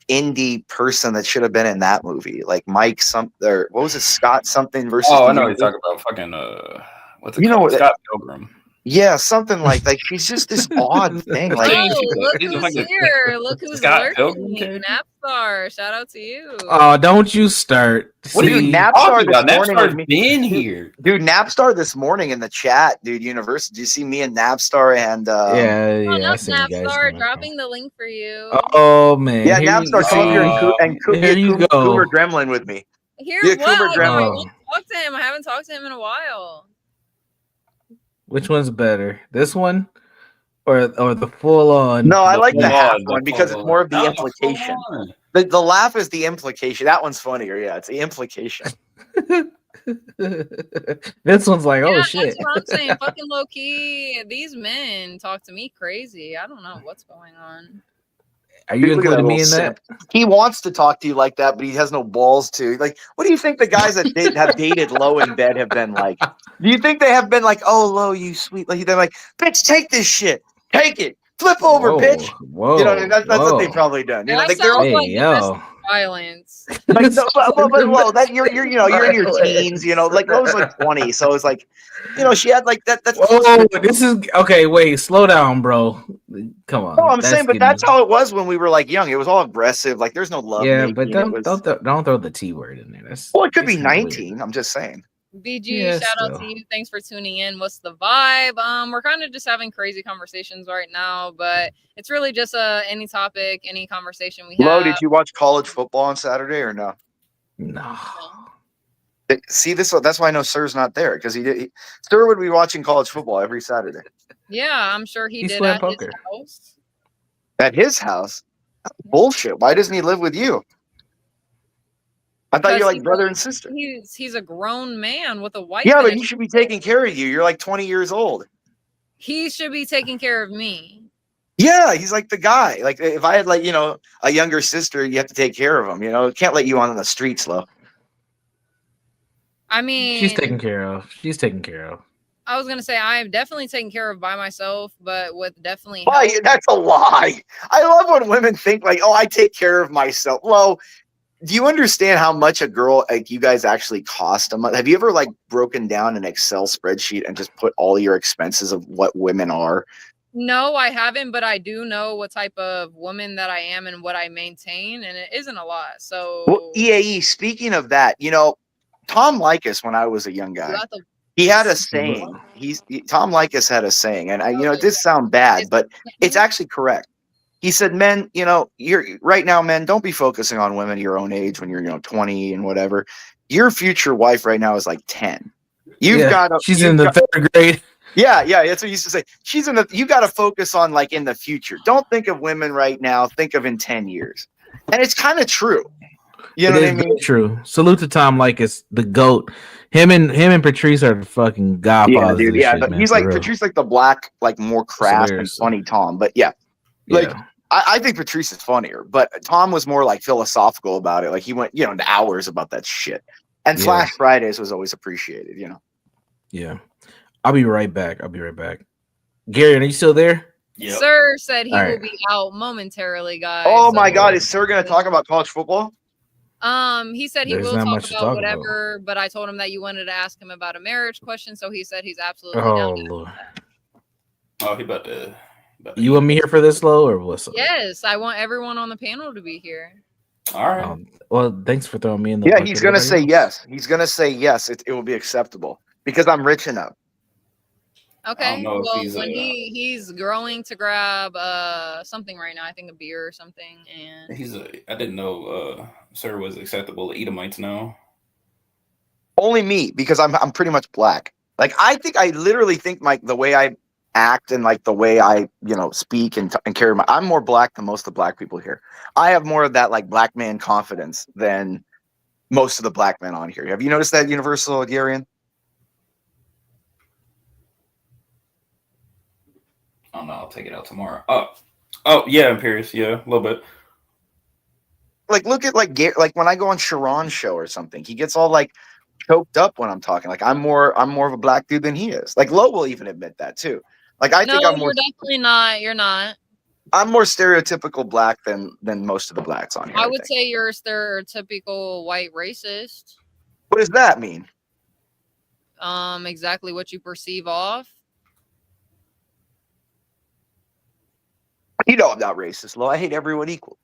indie person that should have been in that movie, like Mike something, or what was it, Scott something versus Oh, the I know what you're universe. talking about. Fucking what's it You know called? what? Scott Pilgrim. Yeah, something like she's just this odd thing. Like, Oh, look He's a who's fucking here. Look who's Scott Pilgrim lurking. character. Napstar, shout out to you. Oh, don't you start. what dude? See, Napstar this morning with Napstar's me. been here. Dude, Napstar this morning in the chat, dude. Universal. Do you see me and Napstar and yeah, I Up, seen you guys. Napstar, dropping the link for you. Oh man, yeah, here you Napstar, come up here and see. Here you Coomer go. Gremlin with me. Here, Yeah, what? Coomer I Gremlin. want to talk to him. I haven't talked to him in a while. Which one's better, this one or the full on? No, I like the half the one because it's more of the implication. The laugh is the implication. That one's funnier. Yeah, it's the implication. This one's like, oh Yeah, shit. that's what I'm saying. Fucking low key, these men talk to me crazy. I don't know what's going on. Are you Dude, look at including me little in that? simp. He wants to talk to you like that, but he has no balls to. Like, what do you think the guys that have dated Low in bed have been like? Do you think they have been like, "Oh, Low, you sweet"? Like they're like, "Bitch, take this shit, take it, flip over, bitch." Whoa, You know, that's what they've probably done. You know, That like they're all sounds like Hey, domestic yo. violence. like, no, but Low, that you're you know you're in your teens. You know, like Low's like 20, so it's like, you know, she had like that. That's close Whoa, to- this is okay. Wait, slow down, bro. Come on. No, I'm saying, but getting- that's how it was when we were like young. It was all aggressive. Like, there's no love. Yeah, making. but It don't was, don't throw the T word in there. That's well, it could be that's kinda 19. I'm just saying. BG, Yeah, shout out still. to you. Thanks for tuning in. What's the vibe? We're kind of just having crazy conversations right now, but it's really just any topic, any conversation we have. Lo, did you watch college football on Saturday or no? No. See, that's why I know Sir's not there, because Sir would be watching college football every Saturday Yeah, I'm sure he He's did playing at poker. his house. at his house. Bullshit. Why doesn't he live with you? I thought you're Because like brother and sister. He's a grown man with a wife. Yeah, and but a he should be taking care of you. You're like 20 years old. He should be taking care of me. Yeah, he's like the guy. Like, if I had like, you know, a younger sister, you have to take care of him. You know, can't let you on the streets, Lo. I mean, She's taken care of. She's taken care of. I was gonna say I'm definitely taken care of by myself, but with definitely Why? help. That's a lie. I love when women think like, "Oh, I take care of myself." Lo, do you understand how much a girl like you guys actually cost a month? Have you ever like broken down an Excel spreadsheet and just put all your expenses of what women are? No, I haven't, but I do know what type of woman that I am and what I maintain, and it isn't a lot. So Well, EAE. Speaking of that, you know, Tom Likas, when I was a young guy, he had a saying. Tom Likas had a saying, and you know, it did sound bad, but it's actually correct. He said, "Men, you know, you're right now, men, don't be focusing on women your own age when you're, you know, 20 and whatever. Your future wife right now is like 10. She's in the third grade. Yeah, that's what he used to say. She's in the. You got to focus on like in the future. Don't think of women right now. Think of in 10 years, and it's kind of true. You know what I mean? True. Salute to Tom Likas, the GOAT. Him and Patrice are the fucking godfathers. Yeah, of dude. this Yeah, shit, but man, he's for like real. Patrice, like the black, like more crass and Hilarious. funny Tom. But yeah, like Yeah. I think Patrice is funnier, but Tom was more like philosophical about it. Like he went, you know, into hours about that shit. And Yeah. Flash Fridays was always appreciated. You know. Yeah. I'll be right back. Gary, are you still there? Sir said he All will right. be out momentarily, guys. Oh So, my God, is Sir going to talk about college football? he said he There's will not talk much to about talk whatever, but I told him that you wanted to ask him about a marriage question, so he said he's absolutely Oh down. Lord. Oh, he about to. You want me here for this, Lo, or what's up? Yes, I want everyone on the panel to be here. All right. Well, thanks for throwing me in the Yeah, bucket, he's going to say everybody else. yes. He's going to say yes. It will be acceptable because I'm rich enough. Okay. know if Well, he's, when he's growing to grab something right now, I think a beer or something, and I didn't know Sir was acceptable to Edomites now. Only me, because I'm pretty much black. Like I literally think the way I act and like the way I, you know, speak and carry I'm more black than most of the black people here. I have more of that like black man confidence than most of the black men on here. Have you noticed that, Universal Yarian? Oh no, I'll take it out tomorrow. Oh yeah, Imperious. Yeah, a little bit. Like, look at like when I go on Sharon's show or something, he gets all like choked up when I'm talking. Like I'm more of a black dude than he is. Like Lo will even admit that too. Like I No, think I'm more. you're definitely not. You're not. I'm more stereotypical black than most of the blacks on here. I would say you're a stereotypical white racist. What does that mean? Exactly what you perceive off. You know I'm not racist, Lo. I hate everyone equal.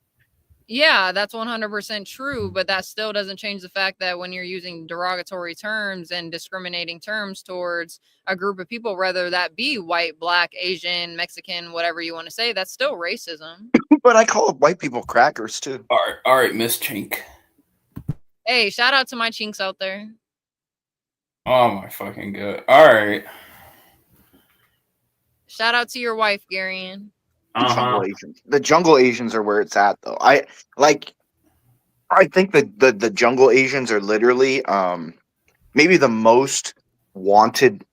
Yeah, that's 100% true, but that still doesn't change the fact that when you're using derogatory terms and discriminating terms towards a group of people, whether that be white, black, Asian, Mexican, whatever you want to say, that's still racism. But I call white people crackers too. All right, Miss Chink. Hey, shout out to my chinks out there. Oh my fucking god! All right. Shout out to your wife, Garion. The jungle Asians are where it's at, though. I think that the jungle Asians are literally maybe the most wanted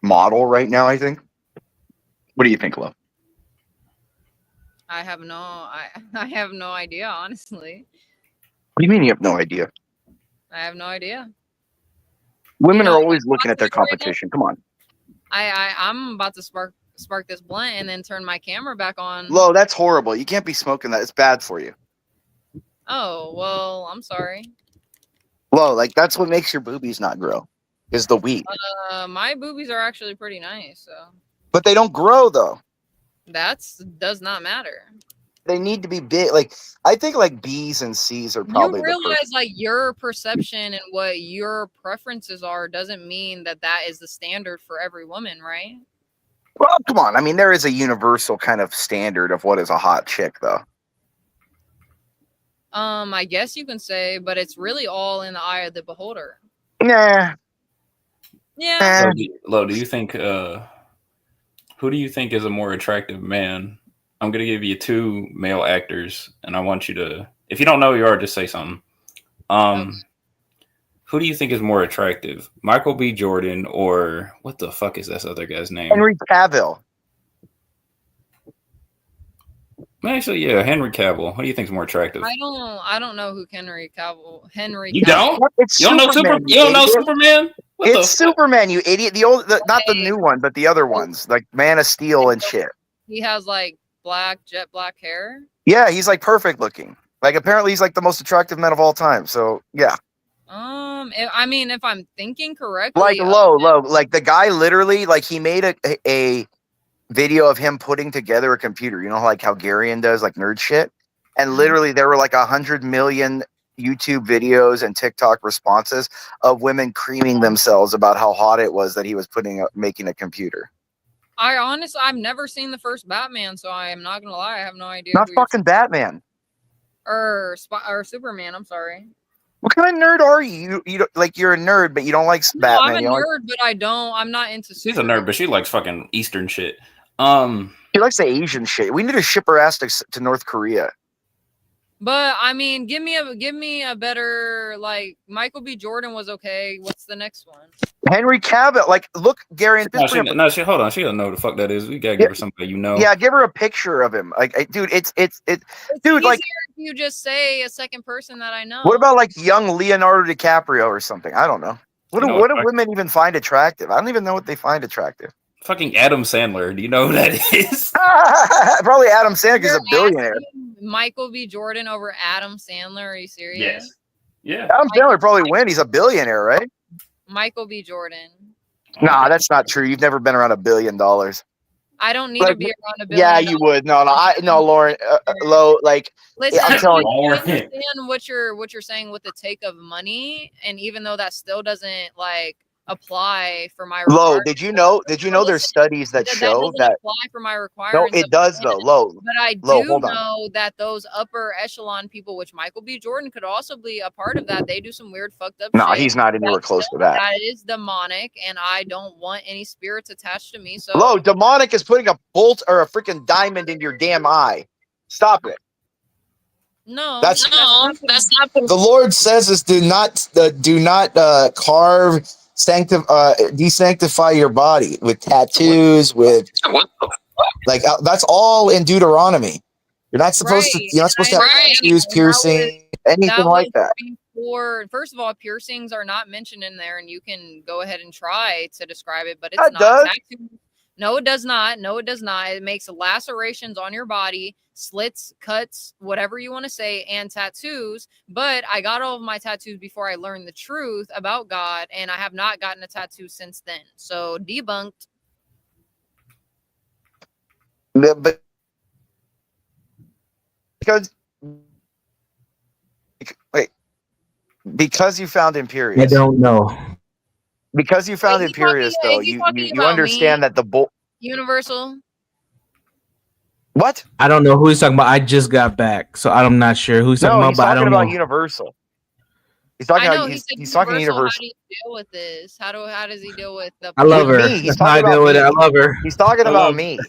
model right now. I think. What do you think, Lo? I have no idea, honestly. What do you mean you have no idea? I have no idea. Women are always looking at their competition. Come on. I'm about to spark this blunt and then turn my camera back on. Lo, that's horrible. You can't be smoking that. It's bad for you. Oh, well, I'm sorry. Lo, like that's what makes your boobies not grow. Is the weed. My boobies are actually pretty nice, so But they don't grow though. does not matter. They need to be big. Like I think like B's and C's are probably You realize like your perception and what your preferences are doesn't mean that is the standard for every woman, right? Well, come on. I mean, there is a universal kind of standard of what is a hot chick, though. I guess you can say, but it's really all in the eye of the beholder. Nah. Yeah. Lo, do you think who do you think is a more attractive man? I'm gonna give you two male actors, and I want you to, if you don't know who you are, just say something. Who do you think is more attractive, Michael B. Jordan or what the fuck is this other guy's name? Henry Cavill. Actually, yeah, Henry Cavill. Who do you think is more attractive? I don't know who Henry Cavill. You don't? It's You don't know Superman, You don't know idiot. Superman? What the It's Superman, you idiot. The old, not the new one, but the other ones, like Man of Steel and shit. He has like jet black hair. Yeah, he's like perfect looking. Like apparently he's like the most attractive man of all time. So yeah. I mean, if I'm thinking correctly, Like low, like the guy literally, like he made a video of him putting together a computer. You know, like how Garion does, like nerd shit. And literally, there were like 100 million YouTube videos and TikTok responses of women creaming themselves about how hot it was that he was making a computer. I've never seen the first Batman, so I am not gonna lie, I have no idea. Not fucking Batman. Or Superman. I'm sorry. What kind of nerd are you? You don't, like you're a nerd, but you don't like No, Batman. I'm a nerd, but I'm not into. She's a nerd, but she likes fucking Eastern shit. She likes the Asian shit. We need to ship her ass to North Korea. But I mean, give me a better, like, Michael B. Jordan was okay. What's the next one? Henry Cavill. Like, look, Gary. Hold on. She doesn't know who the fuck that is. We gotta give her somebody you know. Yeah, give her a picture of him. Like, dude, it's dude. Like, if you just say a second person that I know. What about like young Leonardo DiCaprio or something? I don't know. What do women even find attractive? I don't even know what they find attractive. Fucking Adam Sandler. Do you know who that is? Probably Adam Sandler is a billionaire. Michael B. Jordan over Adam Sandler. Are you serious? Yes. Yeah. Adam Sandler probably win. He's a billionaire, right? Michael B. Jordan. Nah, that's not true. You've never been around $1 billion. I don't need to be around $1 billion. Yeah, you would. No, Lauren. Low, like. Listen, I'm telling I you. understand what you're saying with the take of money, and even though that still doesn't like apply for my Low, did you know there's studies that show that apply for my requirements? No, it does though. Low. But I do know that those upper echelon people, which Michael B. Jordan could also be a part of that, they do some weird fucked up No, shit. he's not anywhere close to that. That is demonic, and I don't want any spirits attached to me. So Low, demonic is putting a bolt or a freaking diamond in your damn eye. Stop it. No, that's not the Lord says is do not carve, desanctify your body with tattoos, with Like that's all in Deuteronomy. You're not supposed to. You're not supposed to have tattoos, piercing, anything like that. Before, first of all, piercings are not mentioned in there, and you can go ahead and try to describe it, but it's That not does. tattoo. No, it does not. No, it does not. It makes lacerations on your body, slits, cuts, whatever you want to say, and tattoos. But I got all of my tattoos before I learned the truth about God, and I have not gotten a tattoo since then. So debunked. But because you found Imperius. I don't know. Because you found Imperius, though, you understand that the Universal. What? I don't know who he's talking about. I just got back, so I'm not sure who he's talking about. He's but I talking don't about know. Universal. He's talking I know. about He's talking Universal. How Universal. do you deal with this? How does he deal with the? I love her. Me. He's That's how I talking deal about with me. it. I love her. He's talking about me.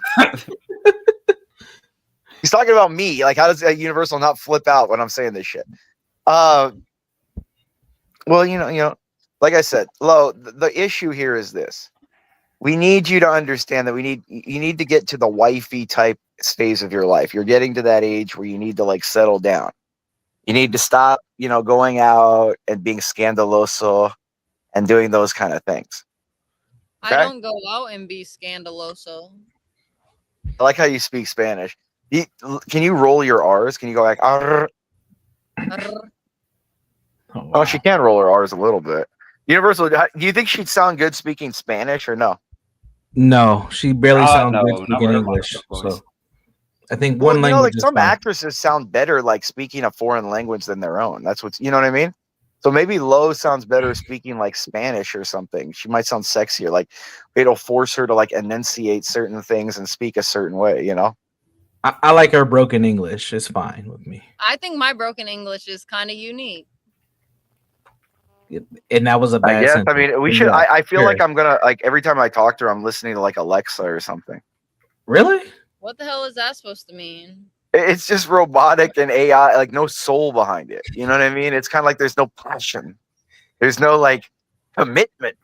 He's talking about me. Like, how does Universal not flip out when I'm saying this shit? Well, like I said, Lo, the issue here is this. We need you to understand that you need to get to the wifey type phase of your life. You're getting to that age where you need to like settle down. You need to stop, going out and being scandaloso and doing those kind of things. Okay? I don't go out and be scandaloso. I like how you speak Spanish. Can you roll your R's? Can you go like, Arr? Oh, she can roll her R's a little bit. Universal, do you think she'd sound good speaking Spanish or no? No, she barely sounds no, good not speaking with her English. voice. So I think Well, one language is some fine. actresses sound better like speaking a foreign language than their own. That's what's, you know what I mean? So maybe Lo sounds better speaking like Spanish or something. She might sound sexier. Like it'll force her to like enunciate certain things and speak a certain way, I like her broken English. It's fine with me. I think my broken English is kind of unique. And that was a bad I guess. sentence. I mean, we should. I feel like I'm gonna like every time I talk to her, I'm listening to like Alexa or something. Really? What the hell is that supposed to mean? It's just robotic and AI, like no soul behind it. You know what I mean? It's kind of like there's no passion, there's no like commitment.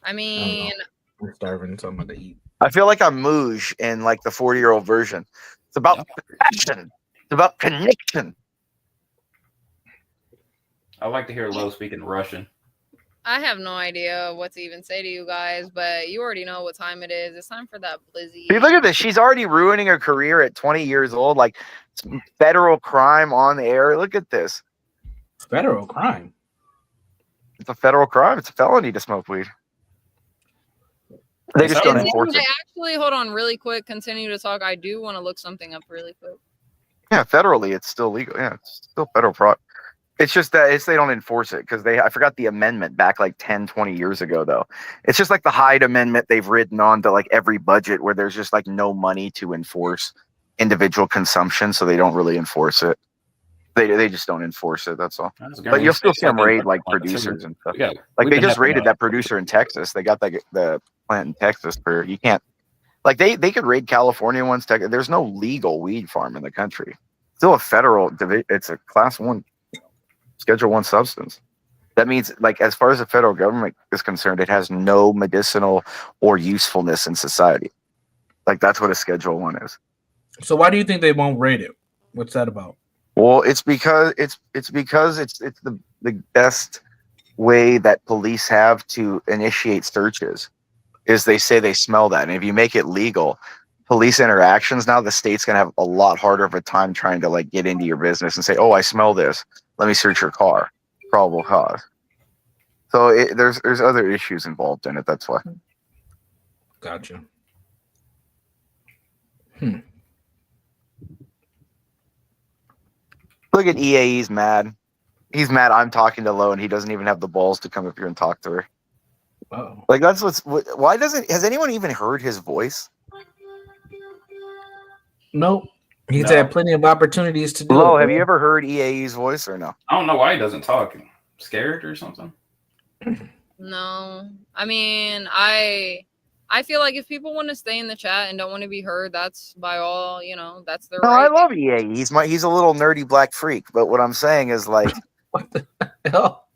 I mean, I'm starving, so I'm gonna eat. I feel like I'm Mooj in like the 40-year-old version. It's about passion. It's about connection. I like to hear Lo speaking Russian. I have no idea what to even say to you guys, but you already know what time it is. It's time for that blizzy. See, look at this. She's already ruining her career at 20 years old. Like federal crime on the air. Look at this. Federal crime. It's a federal crime. It's a felony to smoke weed. They just don't enforce it. Actually, hold on really quick. Continue to talk. I do want to look something up really quick. Yeah, federally, it's still legal. Yeah, it's still federal fraud. It's just that they don't enforce it because I forgot the amendment back like 10, 20 years ago, though. It's just like the Hyde Amendment they've written on to like every budget where there's just like no money to enforce individual consumption, so they don't really enforce it. They just don't enforce it. That's all. But you'll still see them raid like producers and stuff. Yeah, like they just raided that producer in Texas. They got the plant in Texas for you can't like they could raid California once. There's no legal weed farm in the country. Still a federal. It's a class 1, Schedule 1 substance. That means like as far as the federal government is concerned, it has no medicinal or usefulness in society. Like that's what a Schedule 1 is. So why do you think they won't raid it? What's that about? Well, it's because it's the best way that police have to initiate searches is they say they smell that. And if you make it legal, police interactions now, the state's going to have a lot harder of a time trying to like get into your business and say, oh, I smell this. Let me search your car. Probable cause. So there's other issues involved in it. That's why. Gotcha. Look at EAE's mad. He's mad I'm talking to Lo and he doesn't even have the balls to come up here and talk to her. Wow. Like that's why has anyone even heard his voice? Nope. He's had plenty of opportunities to do Lo, it. have you ever heard EAE's voice or no? I don't know why he doesn't talk. Scared or something? No. I mean, I feel like if people want to stay in the chat and don't want to be heard, that's by all, that's their No, right. I love EAE. He's a little nerdy black freak. But what I'm saying is like, what the hell?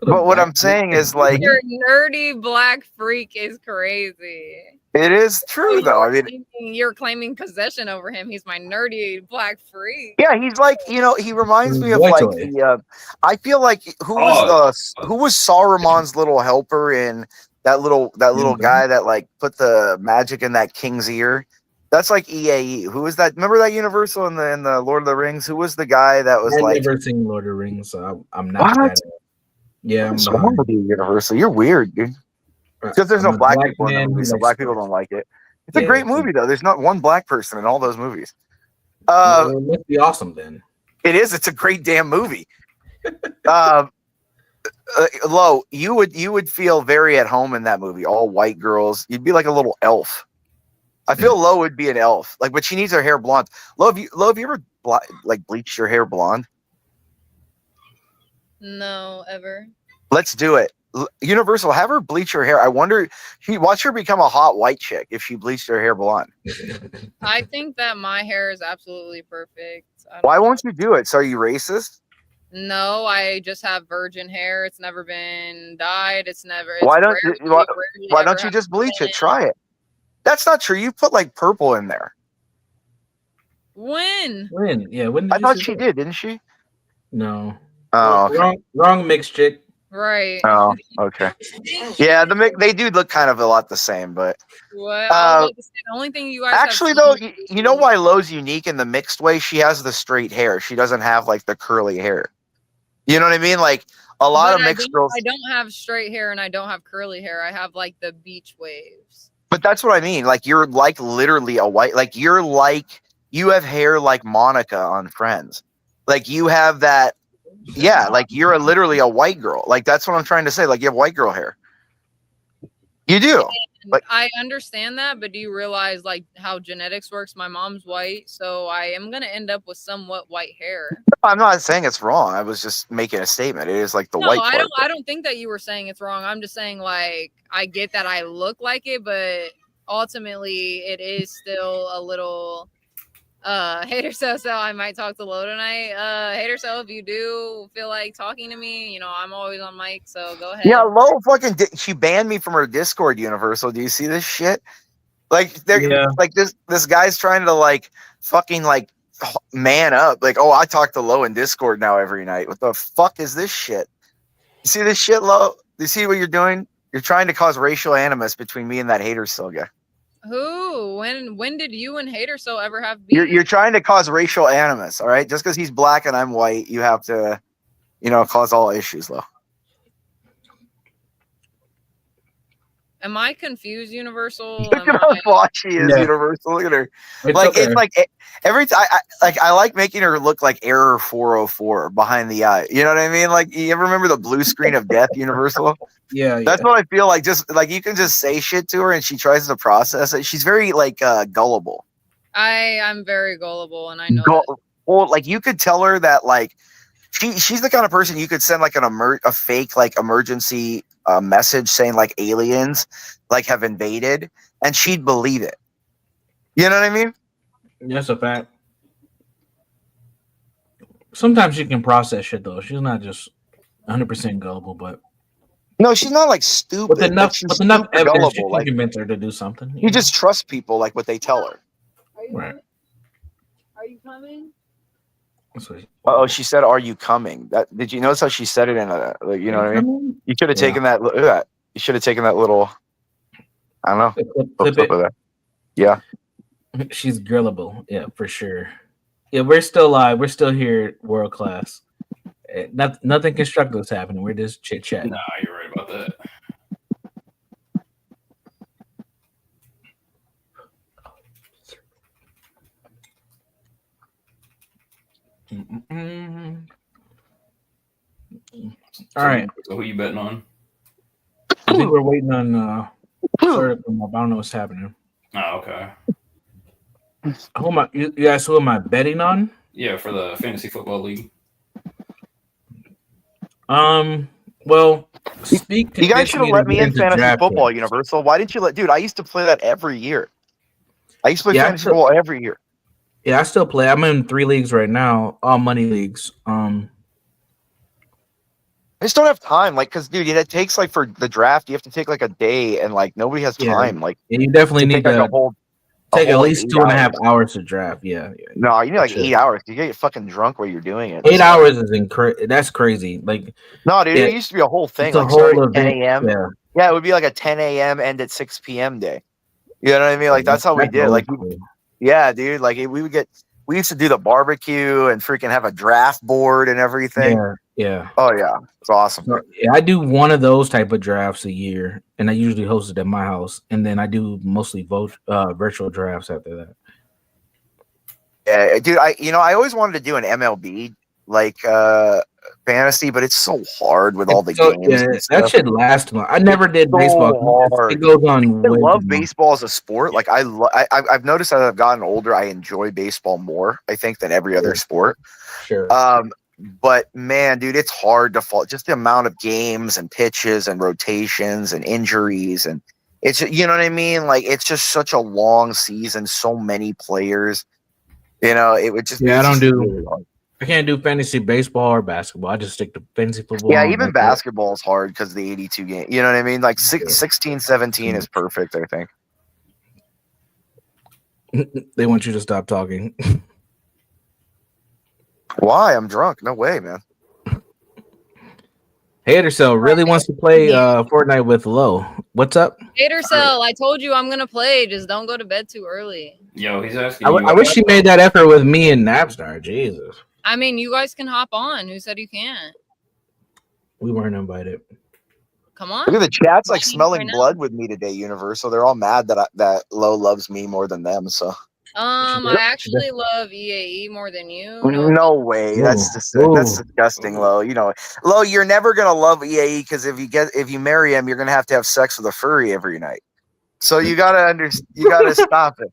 But what I'm saying is like your nerdy black freak is crazy. it is true though. I mean, You're claiming possession over him. He's my nerdy black freak. yeah, he's like, he reminds me of Boy like toy. the I feel like who was Saruman's little helper in that little guy that like put the magic in that king's ear? That's like EAE. Who was that? Remember that Universal in the Lord of the Rings? Who was the guy that was I've like never seen Lord of the Rings, so I'm not what? that. Yeah, I'm What's behind. wrong with you, Universal? You're weird, dude. Because there's I'm no a black black people in the man movie, who so likes black people sports. don't like it. It's a Yeah, great it's a- movie though. There's not one black person in all those movies. Well, it must be awesome then. It is. It's a great damn movie. Lo, you would feel very at home in that movie. All white girls. You'd be like a little elf. I feel Lo would be an elf. Like, but she needs her hair blonde. Lo, have you ever like bleached your hair blonde? No, ever. Let's do it. Universal, have her bleach her hair. I wonder. Watch her become a hot white chick if she bleached her hair blonde. I think that my hair is absolutely perfect. Why won't you do it? So are you racist? No, I just have virgin hair. It's never been dyed. It's Why don't rarely why ever don't you have just bleach been. it? Try it. That's not true. You put like purple in there. When? When? Yeah, when did I you thought see she that? did, didn't she? No. Oh, okay. Wrong mix, chick. Right. Oh, okay. Yeah, they do look kind of a lot the same, but What? I was about to say, the only thing you guys actually have though, seen- you know why Lo's unique in the mixed way? She has the straight hair. She doesn't have like the curly hair. You know what I mean? Like a lot of mixed girls. I don't have straight hair and I don't have curly hair. I have like the beach waves. But that's what I mean. Like you're like literally a white. Like you're like you have hair like Monica on Friends. Like you have that. Yeah, like you're literally a white girl. Like that's what I'm trying to say. Like you have white girl hair. You do. Like I understand that, but do you realize like how genetics works? My mom's white, so I am gonna end up with somewhat white hair. I'm not saying it's wrong. I was just making a statement. It is like the No, white I part. don't. I don't think that you were saying it's wrong. I'm just saying like I get that I look like it, but ultimately it is still a little hater so I might talk to Lo tonight. Hater so if you do feel like talking to me, I'm always on mic, so go ahead. Yeah, Lo fucking she banned me from her Discord, Universal. Do you see this shit? Like they're like this guy's trying to like fucking like man up. Like, oh, I talk to Lo in Discord now every night. What the fuck is this shit? You see this shit, Lo? You see what you're doing? You're trying to cause racial animus between me and that hater still guy. Who? When did you and hater so ever have beef? You're trying to cause racial animus, all right? Just because he's black and I'm white, you have to, cause all issues, Lo. Am I confused, Universal? Look at how flawed she is, Universal. Look at her. It's like every time I like making her look like Error 404 behind the eye. You know what I mean? Like you ever remember the blue screen of death, Universal? Yeah, that's what I feel like. Just like you can just say shit to her and she tries to process it. She's very like gullible. I'm very gullible, and I know that. Well, like you could tell her that like she's the kind of person you could send like a fake like emergency message saying like aliens like have invaded, and she'd believe it. You know what I mean? That's a fact. Sometimes she can process shit though. She's not just 100% gullible, but no, she's not like stupid. With enough evidence, gullible, you can convince her to do something. You just trust people like what they tell her. Right. Are you coming? Oh, she said, "Are you coming?" That did you notice how she said it in a like, you know what I mean? You should have taken that. Look at that. You should have taken that little. I don't know. Clip of that. Yeah. She's grillable. Yeah, for sure. Yeah, we're still live. We're still here, world class. Nothing constructive is happening. We're just chit chatting. Nah, you're right about that. All right. So who you betting on? I think we're waiting on Florida to come up. I don't know what's happening. Oh, okay. Who am I? You guys, who am I betting on? Yeah, for the fantasy football league. Well, you guys should have let me in fantasy football, Universal. Why didn't you let? Dude, I used to play that every year. I used to play fantasy football every year. Yeah, I still play. I'm in 3 leagues right now, all money leagues. I just don't have time. Like, cause dude, it takes like for the draft, you have to take like a day, and like nobody has time. Like, Yeah, you definitely need take like to a take at whole like least 8 2.5 hours. hours to draft. Yeah, No, you need for like sure. 8 hours. You get fucking drunk while you're doing it. 8 hours is that's crazy. Like, No, dude, yeah, it used to be a whole thing. it's a Like start whole at 10 event. a.m. Yeah, Yeah, it would be like a 10 a.m. end at 6 p.m. day. You know what I mean? Like that's how we that's did. old Like, school. yeah, dude. Like we used to do the barbecue and freaking have a draft board and everything. Yeah. Oh yeah, it's awesome. So, yeah, I do one of those type of drafts a year, and I usually host it at my house, and then I do mostly virtual drafts after that. Yeah, dude. I always wanted to do an MLB like fantasy, but it's so hard with all the So games yeah, and that stuff. should last long. I never did baseball. So hard. It goes on I way love too long. baseball as a sport. Like I've noticed as I've gotten older, I enjoy baseball more, I think, than every other sport. Sure. But man, dude, it's hard to fall. Just the amount of games and pitches and rotations and injuries, and it's, you know what I mean. Like it's just such a long season, so many players. You know, it would just be. Yeah, It's I just don't really do. hard. I can't do fantasy baseball or basketball. I just stick to fantasy football. Yeah, and even that's it. basketball is hard because the 82 game. You know what I mean? Like 16, 17 is perfect, I think. They want you to stop talking. Why? I'm drunk. No way, man. Hater Cell really wants to play Fortnite with Low. What's up? Hater Cell, I told you I'm gonna play. Just don't go to bed too early. Yo, he's asking I wish she made that effort with me and Napstar. Jesus, I mean, you guys can hop on. Who said you can't? we weren't invited. Come on. Look at the chat's like Right smelling now. blood with me today, Universal. They're all mad that Lo loves me more than them. So I actually love EAE more than you. no way. That's disgusting, Lo. You know, Lo, you're never gonna love EAE because if you marry him, you're gonna have to have sex with a furry every night. So you gotta stop it.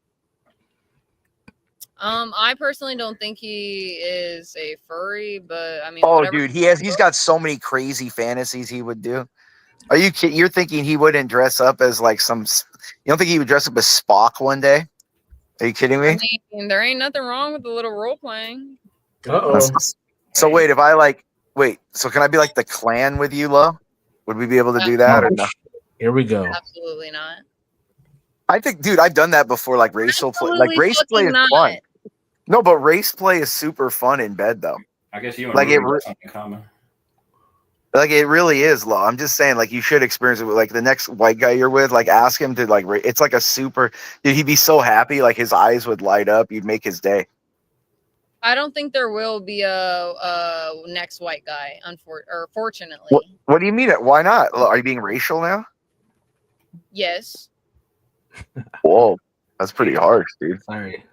I personally don't think he is a furry, but I mean, Oh, whatever. dude, he's got so many crazy fantasies he would do. Are you kidding? You're thinking he wouldn't dress up as like some? You don't think he would dress up as Spock one day? Are you kidding me? I mean, there ain't nothing wrong with a little role playing. So wait, if I so can I be like the clan with you, Lo? Would we be able to do that or no? Here we go. Absolutely not. I think, dude, I've done that before. Like racial play, like race play is not. fun. No, but race play is super fun in bed though. I guess you and Like Rudy it got something in common. Like it really is, Lo. I'm just saying, like you should experience it with like the next white guy you're with. Like ask him to like. It's like a super. Dude, he'd be so happy. Like his eyes would light up. You'd make his day. I don't think there will be a next white guy. Fortunately, What do you mean? Why not? Are you being racial now? yes. Whoa, that's pretty harsh, dude. Sorry.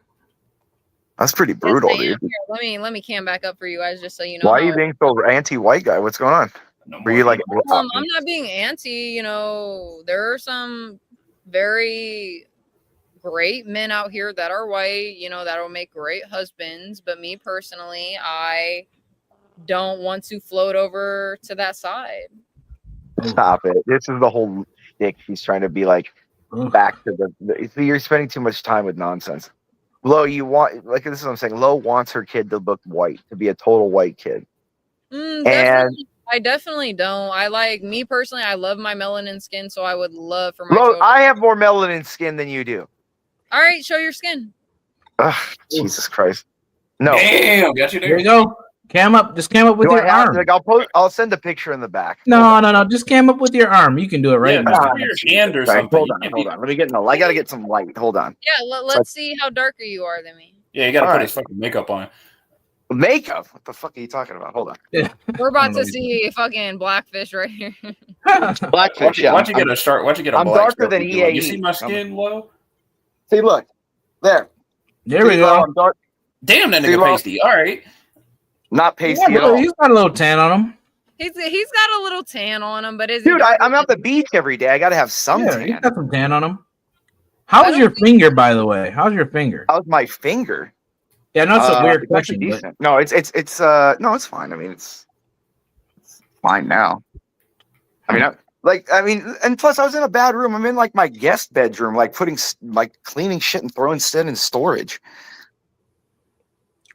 That's pretty brutal, Yes, I am. dude. Here, let me cam back up for you guys, just so you know. Why are you being so anti-white guy? What's going on? Were you like? I'm not being anti. You know, there are some very great men out here that are white. You know, that'll make great husbands. But me personally, I don't want to float over to that side. Stop it! This is the whole shtick. He's trying to be like back to the. You're spending too much time with nonsense. Lo, you want like this is what I'm saying. Lo wants her kid to look white, to be a total white kid. I definitely don't. I like me personally. I love my melanin skin, so I would love for my Lo, children. I have more melanin skin than you do. All right, show your skin. Ugh, Jesus Christ! No. Damn, got you there. Here we go. Cam up. Just cam up with Do your I have, arm. like, I'll send a picture in the back. No. Just cam up with your arm. You can do it right now. Put your hand or Right, something. hold on. Let me get in the light. I gotta get some light. Hold on. Yeah, let's see how darker you are than me. Yeah, you gotta All put right. his fucking makeup on. Makeup? What the fuck are you talking about? Hold on. We're about to see fucking blackfish right here. Blackfish. Yeah, Why'd you get a start? Why'd you get a I'm black darker than selfie doing? You EAE. see my skin, Lo? See, look. There. There we See, go. Lo, I'm dark. Damn, that See, nigga Lo? pasty. All right. Not pasty Yeah, at all. he's got a little tan on him. He's got a little tan on him, but is he Dude, darker I'm at than the beach every day. I gotta have some Yeah, he's tan. got some tan on him. How's your finger, by the way? How's your finger? How's my finger? Yeah, no, it's a weird It's actually question. But decent. No, it's no, it's fine. I mean, it's fine now. I mean, and plus I was in a bad room. I'm in like my guest bedroom, like cleaning shit and throwing shit in storage.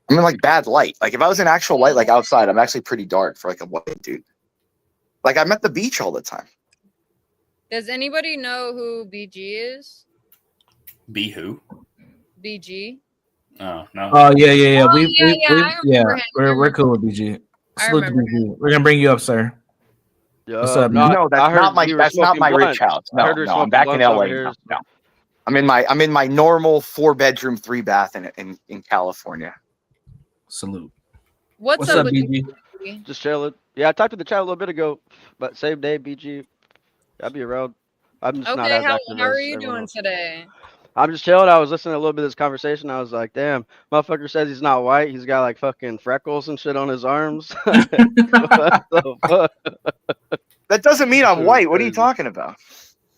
I'm in like bad light. Like if I was in actual light, like outside, I'm actually pretty dark for like a white dude. Like I'm at the beach all the time. Does anybody know who BG is? Be who? BG. Oh no. Oh yeah. Oh, yeah, I remember him. We're cool with BG. I Salute to remember BG. We're gonna bring you up, sir. What's up? No, BG? No, that's I heard not my we were that's not smoking my rich blunts. house. I No, heard we were no, I'm smoking back in blunts over LA. here. No, no. I'm in my normal 4-bedroom, 3-bath in California. Salute. What's up with BG? you? Just chilling. Yeah, I talked to the chat a little bit ago, but same day, BG. I'll be around. I'm just not Okay, as active how are as you everyone doing else. today? I'm just chilling. I was listening to a little bit of this conversation. I was like, damn, motherfucker says he's not white. He's got like fucking freckles and shit on his arms. What the fuck? That doesn't mean I'm Shit was white. What are you crazy. talking about?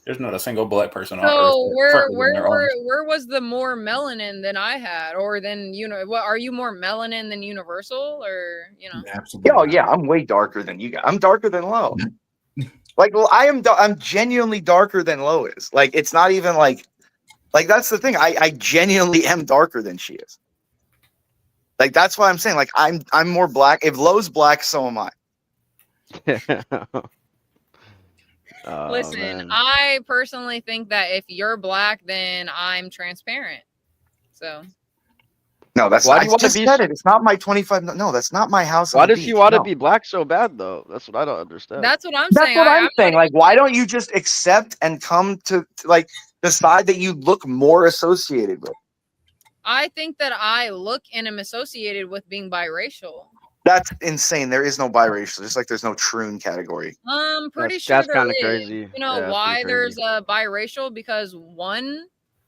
There's not a single black person on earth So with freckles on their arms. where was the more melanin than I had, or than what? Are you more melanin than Universal, or Absolutely. Oh yeah, I'm way darker than you guys. I'm darker than Lo. Like, well, I'm genuinely darker than Lo is. Like, it's not even like that's the thing. I genuinely am darker than she is. Like, that's why I'm saying, like, I'm more black. If Lo's black, so am I. Oh, Listen, man. I personally think that if you're black, then I'm transparent. So No, that's Why not, do you I want to just be? said it. It's not my 25. No, that's not my house. Why on the does she beach. want to No. be black so bad though? That's what I don't understand. that's what I'm That's saying. what I'm I'm saying. Like, why don't you just accept and come to like decide that you look more associated with? I think that I look and am associated with being biracial. That's insane. There is no biracial, just like there's no troon category. I'm pretty sure That's there kind of is. crazy. You know Yeah, that's why pretty there's crazy. a biracial? Because one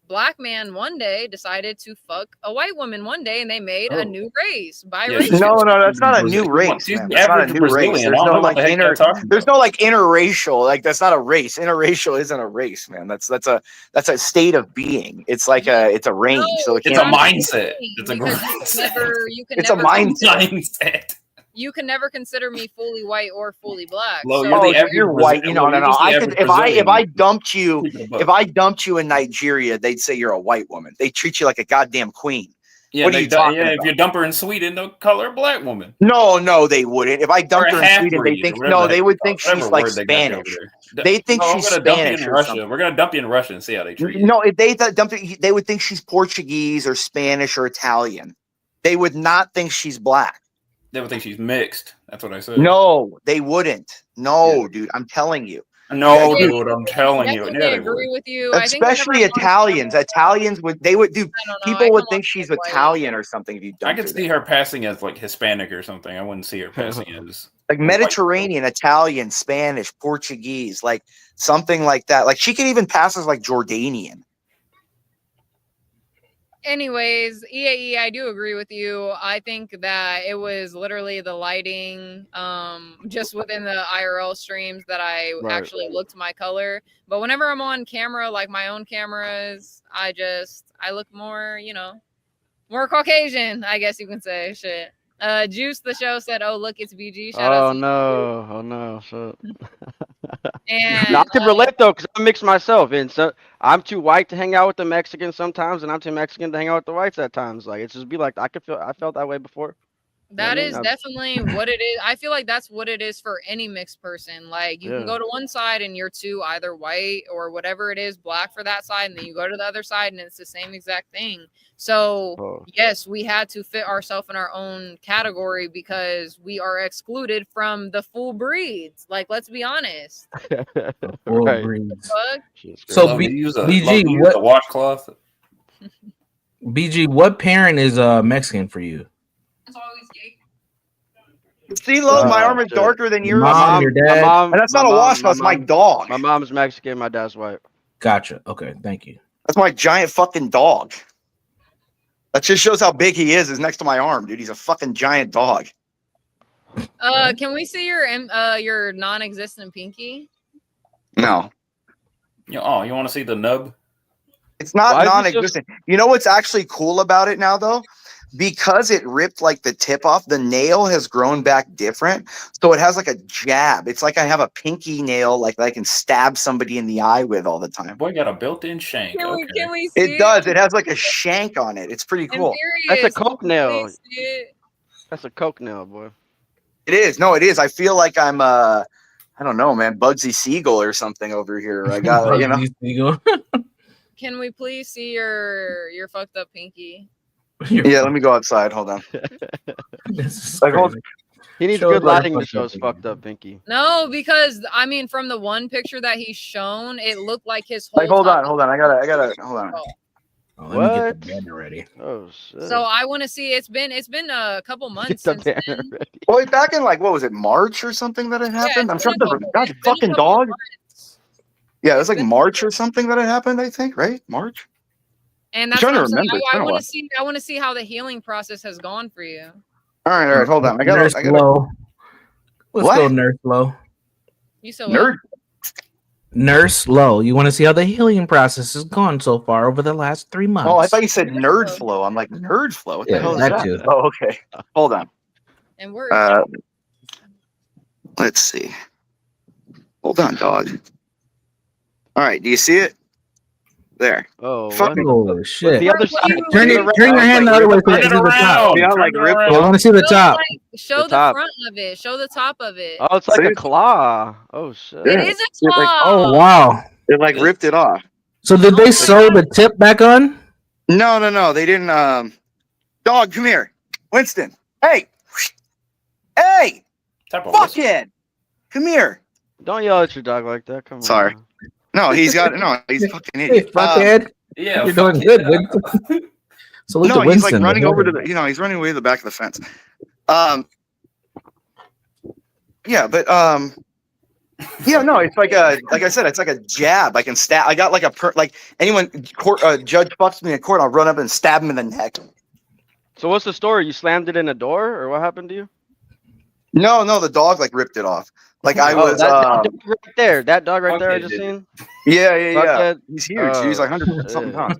black man one day decided to fuck a white woman one day, and they made a new race, biracial. No, that's not a new race, She's man. the That's not a average new race. Brazilian. There's I don't no know what like the heck y'all talking there's about. no like interracial. Like that's not a race. Interracial isn't a race, man. That's a state of being. It's like it's a range. So It's a mindset. It's a Never, you can It's a never mindset. You can never consider me fully white or fully black. Lo, so you're the you're average white. Brazilian. No. You're just the I average could if I Brazilian. dumped you Keep it a buck. if I dumped you in Nigeria, they'd say you're a white woman. They treat you like a goddamn queen. Yeah, What are you talking about? if you dump her in Sweden, they'll call her a black woman. No, they wouldn't. If I Or dumped a her in half Sweden, they breed, think or whatever the they heck would they think call it. she's Whatever like word they got you Spanish. over there. They think No, she's we're gonna dump you Spanish in or Russia. something. We're gonna dump you in Russia and see how they treat you. No, if they dumped it, they would think she's Portuguese or Spanish or Italian. They would not think she's black. They would think she's mixed. That's what I said. No, they wouldn't. No, dude, I'm telling you. No, Yeah, dude, I'm telling you. definitely Yeah, they agree would. with you. I think especially Italians. Italians would do. I don't know. People would think she's Italian or something if you I dumped could her see there. her passing as like Hispanic or something. I wouldn't see her passing as Like Mediterranean, Italian, Spanish, Portuguese, like something like that. Like she could even pass as like Jordanian. Anyways, EAE, I do agree with you. I think that it was literally the lighting, just within the IRL streams that I actually looked my color. But whenever I'm on camera, like my own cameras, I look more, more Caucasian, I guess you can say. Shit. Juice the show said, "Oh look, it's BG." Shout out Oh to no! Oh no! Shit. And No, I can relate though, because I mix myself, and so I'm too white to hang out with the Mexicans sometimes, and I'm too Mexican to hang out with the whites at times. Like it's just be like I felt that way before. that You know is what I mean? definitely what it is. I feel like that's what it is for any mixed person. Like you can Yeah. go to one side and you're too either white or whatever it is, black for that side, and then you go to the other side and it's the same exact thing. So yes, we had to fit ourselves in our own category because we are excluded from the full breeds. Like let's be honest. Full breeds. Fuck. So Love to use a BG, what washcloth. BG, what parent is Mexican for you? See, Lo, my arm is darker than yours. Mom, your dad. And that's not a washcloth, it's my dog. My mom's Mexican, my dad's white. Gotcha. Okay, thank you. That's my giant fucking dog. That just shows how big he is next to my arm, dude. He's a fucking giant dog. Can we see your non-existent pinky? No. You want to see the nub? It's not Why is it non-existent. You know what's actually cool about it now, though? Because it ripped like the tip off, the nail has grown back different. So it has like a jab. It's like I have a pinky nail, like I can stab somebody in the eye with all the time. Boy, got a built-in shank. Okay. Can we see It does. It has like a shank on it. It's pretty cool. That's a coke Can nail. we see it? That's a coke nail, boy. It is. No, it is. I feel like I'm I don't know, man, Bugsy Siegel or something over here. I got, you know. Bugsy Siegel. Can we please see your fucked up pinky? Yeah, let me go outside. Hold on. This is Like, hold, He needs Show good us like a lighting to fucked show up his fucked up pinky. No, because I mean, from the one picture that he's shown, it looked like his whole. like, hold top on. I gotta, hold on. Oh, let me get the banner ready. Oh shit. So I want to see. It's been a couple months the since banner then. ready. Well, back in like, what was it, March or something that it happened? I'm trying to, God, fucking dog. Yeah, it was like March or something that it happened, I think, right? March. And I'm that's trying what to I'm saying. remember. It's been I a want while. to see. I want to see how the healing process has gone for you. All right, hold on. I Nurse gotta. Low. Let's What? go, Nurse Low. You said Nerd. Nurse Low. You want to see how the healing process has gone so far over the last 3 months? Oh, I thought you said Nerd Flow. I'm like, Nerd Flow. What the Yeah, hell is that that? too. Oh, okay. Hold on. And we're Let's see. Hold on, dog. All right, do you see it? There. Oh, Fucking. Oh shit! the other side. Turn your hand the other way so you can see the top. Yeah, like ripped I want to see the top. show the top. front of it. Show the top of it. Oh, it's like a claw. Oh shit. It is a It like, claw. Oh wow! it like ripped it off. So did they sew the tip back on? No, they didn't. Dog, come here, Winston. Hey, fuckhead, come here. Don't yell at your dog like that. Come on. Sorry. No, he's got he's a fucking Hey, idiot. fuckhead. Yeah, You're doing good, Winston. Salute No, to he's Winston. like running over to the, he's running away to the back of the fence. Yeah, but yeah, no, it's like I said, it's like a jab. I can stab. I got like like anyone judge fucks me in court, I'll run up and stab him in the neck. So what's the story? You slammed it in a door, or what happened to you? No, the dog like ripped it off. Like I was. that dog right there. That dog right there. I just seen. Yeah. Fuckhead. He's huge. He's like 100 something pounds.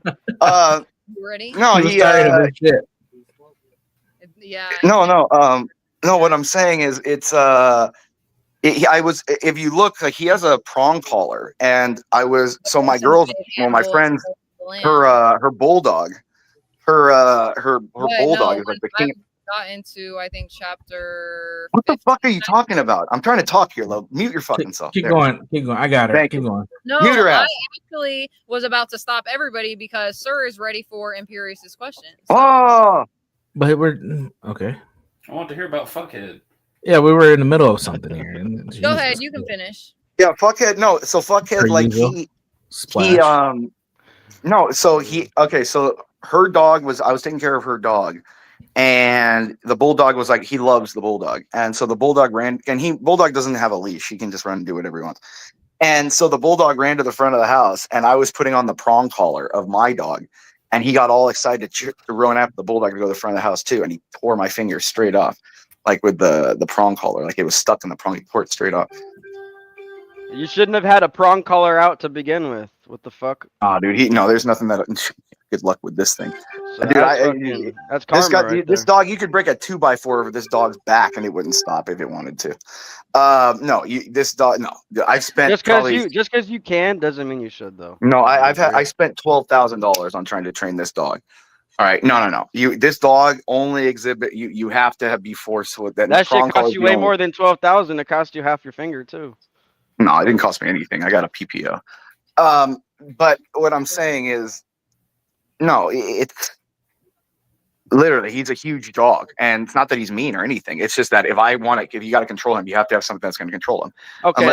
You ready? No, He was tired of this shit. Yeah. No. No. What I'm saying is, it's I was. If you look, like he has a prong collar, and I was. So my girls, my friends, her bulldog, her bulldog is like the king. Got into, I think, chapter. What the fuck are you talking about? I'm trying to talk here, Lo. Mute your fucking self. Keep There. going. I got it. Thank Keep you. going. No, Mute her I ass. actually was about to stop everybody because Sir is ready for Imperious's questions. Oh, But we're okay. I want to hear about fuckhead. Yeah, we were in the middle of something here. Go ahead, you can finish. yeah, fuckhead. No, so fuckhead, Per like usual. he Splash. no, so so her dog was, I was taking care of her dog, and the bulldog was like, he loves the bulldog, and so the bulldog ran, and bulldog doesn't have a leash, he can just run and do whatever he wants, and so the bulldog ran to the front of the house, and I was putting on the prong collar of my dog, and he got all excited to run after the bulldog to go to the front of the house too, and he tore my finger straight off, like with the prong collar, like it was stuck in the prong, he tore it straight off. You shouldn't have had a prong collar out to begin with. What the fuck? Oh, dude, there's nothing that. Good luck with this thing, So dude. that's This karma guy, right this there. dog, you could break a 2x4 over this dog's back, and it wouldn't stop if it wanted to. No, this dog. No, I've spent Just because you can doesn't mean you should though. No, I spent $12,000 on trying to train this dog. All right, no. This dog only exhibit. You have to be forced with that. That shit cost you way more than 12,000. It cost you half your finger too. No, it didn't cost me anything. I got a PPO. But what I'm saying is, no, it's literally, he's a huge dog, and it's not that he's mean or anything. It's just that if you got to control him, you have to have something that's going to control him. Okay,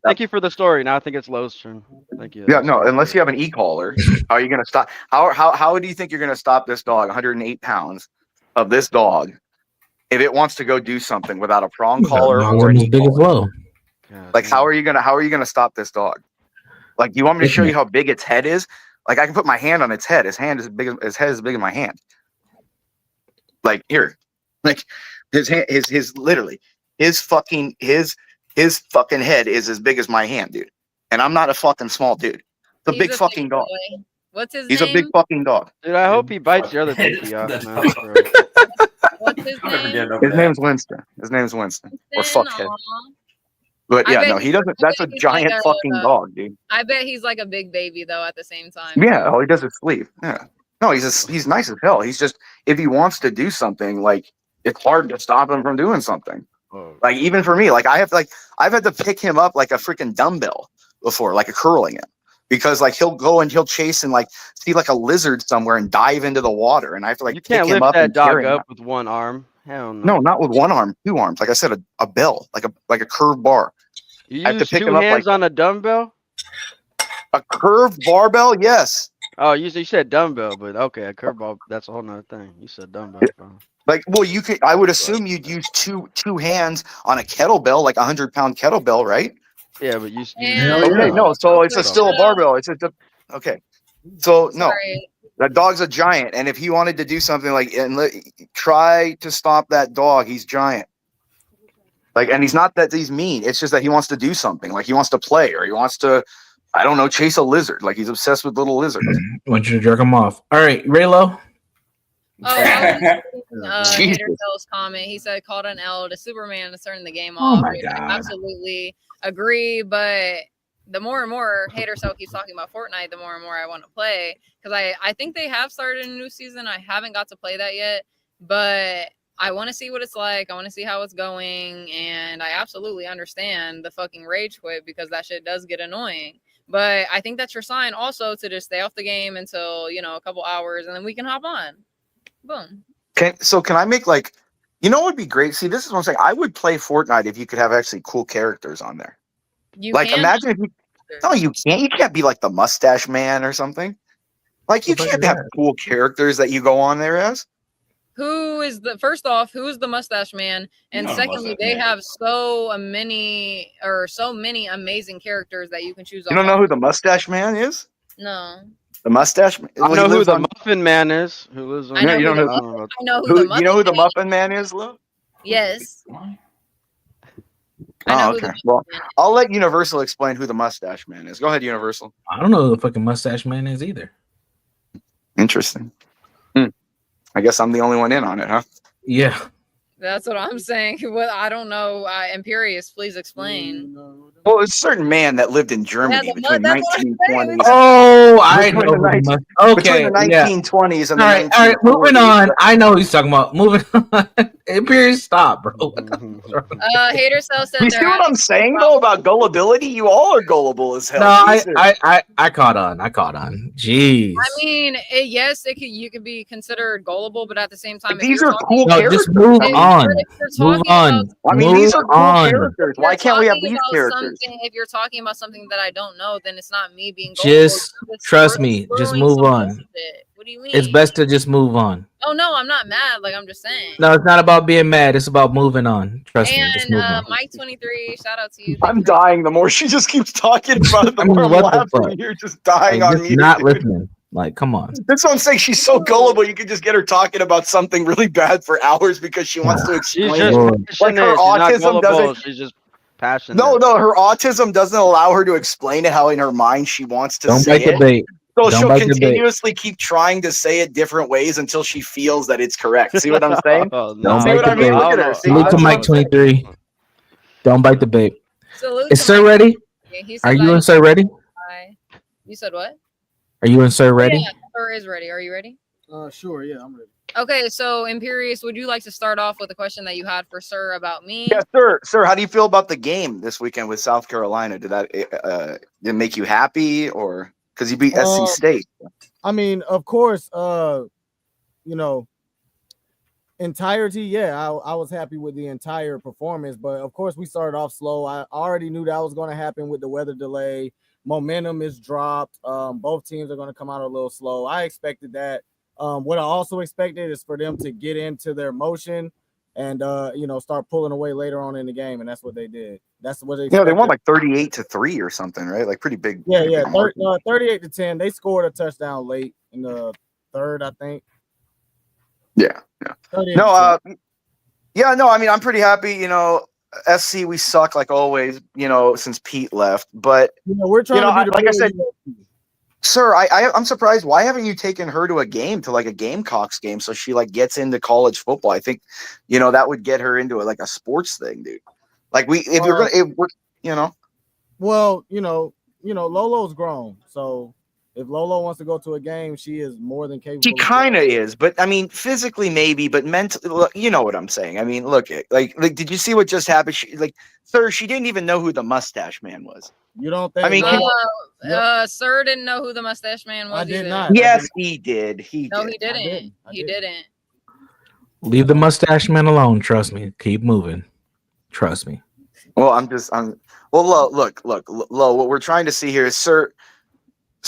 thank you for the story. Now I think it's Lowe's turn. Thank you. Yeah, no, unless you have an e-collar, how are you going to stop? How do you think you're going to stop this dog, 108 pounds of this dog, if it wants to go do something without a prong collar or an as big as well? Like, how are you gonna stop this dog? Like, you want me to show you how big its head is? Like, I can put my hand on its head. His head is big as my hand. Like, here, like his hand, his fucking head is as big as my hand, dude. And I'm not a fucking small dude. It's a big fucking dog. What's his He's name? a big fucking dog. Dude, I hope he bites your other pinky off, man. What's his name? His name's Winston. Or fuckhead. But yeah, no, he doesn't. That's a giant fucking dog, dude. I bet he's like a big baby though. At the same time. Yeah, all he does is sleep. Yeah. No, he's nice as hell. He's just, if he wants to do something, like, it's hard to stop him from doing something. Like even for me, like I've had to pick him up like a freaking dumbbell before, like a curling him, because like he'll go and he'll chase and like see like a lizard somewhere and dive into the water, and I have to like You pick can't him lift up that and dog carry him. up with one arm. Hell no. No, not with one arm, 2 arms. Like I said, a bell, like a curved bar. You I have to use pick 2 him up hands like on a dumbbell? a curved barbell. Yes. Oh, you said dumbbell, but okay, a curveball, that's a whole nother thing. You said dumbbell, bro. Like, well, you could. I would assume you'd use two hands on a kettlebell, like 100-pound kettlebell, right? Yeah, but you Okay, no. So it's still a barbell. It's just okay. So no, Sorry. that dog's a giant, and if he wanted to do something like try to stop that dog, he's giant. Like, and he's not that he's mean. It's just that he wants to do something. Like he wants to play, or he wants to, I don't know, chase a lizard. Like he's obsessed with little lizards. I want you to jerk him off. All right, Raylo. Oh, I was Hater Cell's comment. He said, called an L to Superman to turn the game Oh off. my which God. I absolutely agree, but the more and more Hater Cell keeps talking about Fortnite, the more and more I want to play. Because I think they have started a new season. I haven't got to play that yet, but I want to see what it's like. I want to see how it's going. And I absolutely understand the fucking rage quit, because that shit does get annoying. But I think that's your sign also to just stay off the game until, a couple hours, and then we can hop on. Boom. Can I make like, what would be great? See, this is what I'm saying. I would play Fortnite if you could have actually cool characters on there. Imagine if you. No, you can't. You can't be like the Mustache Man or something. Like you can't have cool characters that you go on there as. First off, who is the Mustache Man? And secondly, they have so many amazing characters that you can choose. You don't know who the Mustache Man is? No. The Mustache Man. I know who the Muffin Man is. Who lives on? I know you don't know. I know who the Muffin you know who the Muffin Man is, Lou? Yes. Oh, okay. Well, I'll let Universal explain who the Mustache Man is. Go ahead, Universal. I don't know who the fucking Mustache Man is either. Interesting. I guess I'm the only one in on it, huh? Yeah. That's what I'm saying. Well, I don't know. Imperious, please explain. Well, it's a certain man that lived in Germany between 1920s. Oh, I know. Between the 1920s and the 1940s. All right, moving on. I know who he's talking about. Moving on. Imperious, stop, bro. Hater Cell said You see what I'm saying though about gullibility? You all are gullible as hell. No, I caught on. Jeez. I mean, yes, you could be considered gullible, but at the same time, these are cool characters. Just move on. Move on. I mean, these are cool characters. Why can't we have these characters? If you're talking about something that I don't know, then it's not me being gullible. Just trust me. Just move on. What do you mean? It's best to just move on. Oh no, I'm not mad. Like I'm just saying. No, it's not about being mad. It's about moving on. Trust me. Just move on. Mike 23, shout out to you. I'm dying. The more she just keeps talking about it, the more I'm laughing. You're just dying on me. Not listening. Like, come on. That's what I'm saying. She's so gullible. You could just get her talking about something really bad for hours because she wants to explain it. Like her autism doesn't. She's just passionate. No, her autism doesn't allow her to explain it how in her mind she wants to say it. Don't bite So she'll continuously keep trying to say it different ways until she feels that it's correct. See what I'm saying? Don't See bite what the I mean? bait. Look at her. See, Salute to Mike 23. Don't bite the bait. Is Sir ready? Are you and Sir ready? You said what? Are you and Sir ready? Yeah, Sir is ready. Are you ready? Sure. Yeah, I'm ready. Okay, so Imperious, would you like to start off with a question that you had for Sir about me? Yeah, sir. How do you feel about the game this weekend with South Carolina? Did that did it make you happy, or because you beat SC State? I mean, of course, entirety. Yeah, I was happy with the entire performance, but of course we started off slow. I already knew that was going to happen with the weather delay. Momentum is dropped. Both teams are going to come out a little slow. I expected that. What I also expected is for them to get into their motion and start pulling away later on in the game, and that's what they did. That's what they. Yeah, they won like 38-3 or something, right? Like pretty big. Yeah, pretty yeah, big 38-10. They scored a touchdown late in the third, I think. Yeah. No, I mean, I'm pretty happy. SC, we suck like always. Since Pete left, but we're trying to be like I said. Sir, I'm surprised. Why haven't you taken her to a game, to like a Gamecocks game, so she like gets into college football? I think, that would get her into a sports thing, dude. Like Well, Lolo's grown, so If Lolo wants to go to a game, she is more than capable. She kind of is, but I mean, physically maybe, but mentally, you know what I'm saying. I mean, look, like, did you see what just happened? Sir, she didn't even know who the mustache man was. You don't think? I mean, Sir didn't know who the mustache man was. I did either. not. Yes, he did. No, he didn't. He didn't. Leave the mustache man alone. Trust me. Keep moving. Trust me. Well, well, look, Lo, what we're trying to see here is, sir,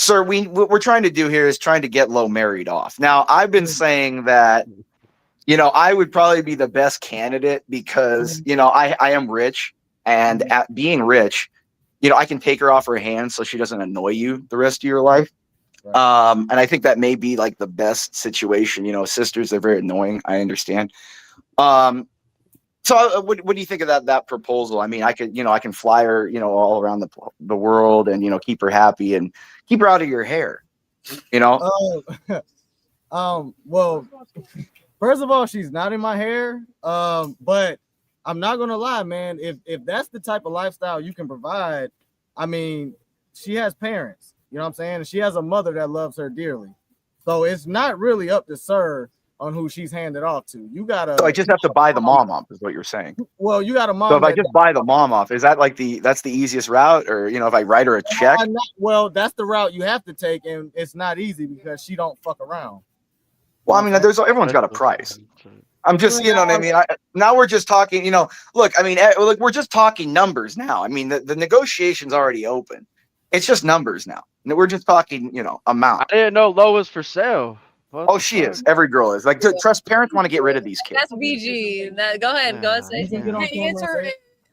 what we're trying to do here is trying to get Lo married off. Now, I've been saying that, I would probably be the best candidate because, I am rich, and at being rich, I can take her off her hands so she doesn't annoy you the rest of your life. And I think that may be like the best situation. Sisters are very annoying. I understand. So what do you think of that proposal? I mean, I can fly her, all around the world and, keep her happy and keep her out of your hair, Well, first of all, she's not in my hair. But I'm not gonna lie, man. If that's the type of lifestyle you can provide, I mean, she has parents. You know what I'm saying? And she has a mother that loves her dearly. So it's not really up to Sir on who she's handed off to. You gotta. So I just have to buy the mom off, is what you're saying. Well, you got a mom. So if I just buy the mom off, is that that's the easiest route, or if I write her a check? Well, that's the route you have to take, and it's not easy because she don't fuck around. Well, I mean, everyone's got a price. I'm just, you know what I mean? Now we're just talking, look, I mean, look, we're just talking numbers now. I mean, the negotiation's already open. It's just numbers now. We're just talking, amount. I didn't know Lo was for sale. Oh, she is. Every girl is. Like, trust, parents want to get rid of these kids. That's BG. Go ahead. Say Hey,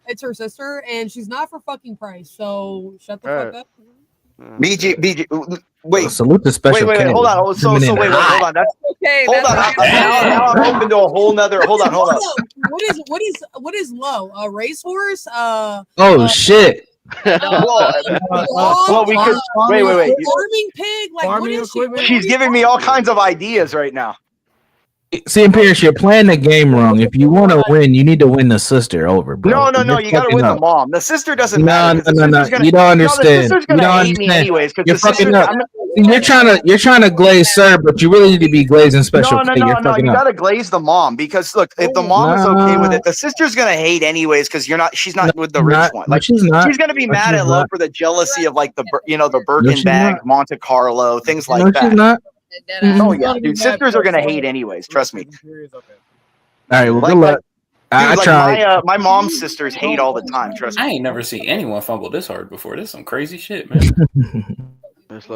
it's her sister, and she's not for fucking price. So shut the fuck up. BG. Wait. Salute the special. Wait. Hold on. So wait. Hold on. That's okay. Hold on. Now I'm open to a whole nother. Hold on. What is Lo? A racehorse? Oh shit. Well, we could wait. Farming pig, like what is she? She's giving me all kinds of ideas right now. See, Imperious, you're playing the game wrong. If you want to win, you need to win the sister over, bro. No. You got to win the mom. The sister doesn't matter. No. You don't understand. The sister's gonna hate me anyways. You're fucking up. You're trying to glaze Sir, but you really need to be glazing special. No. You got to glaze the mom because look, if the mom is okay with it, the sister's gonna hate anyways because she's not with the rich one. Like she's gonna be mad at Lo for the jealousy of like the Birkin bag, Monte Carlo, things like that. She's not. Oh yeah, dude. Sisters are gonna hate anyways. Trust me. All right, well, good luck. I tried. My mom's sisters hate all the time. Trust me. I ain't never seen anyone fumble this hard before. This is some crazy shit, man.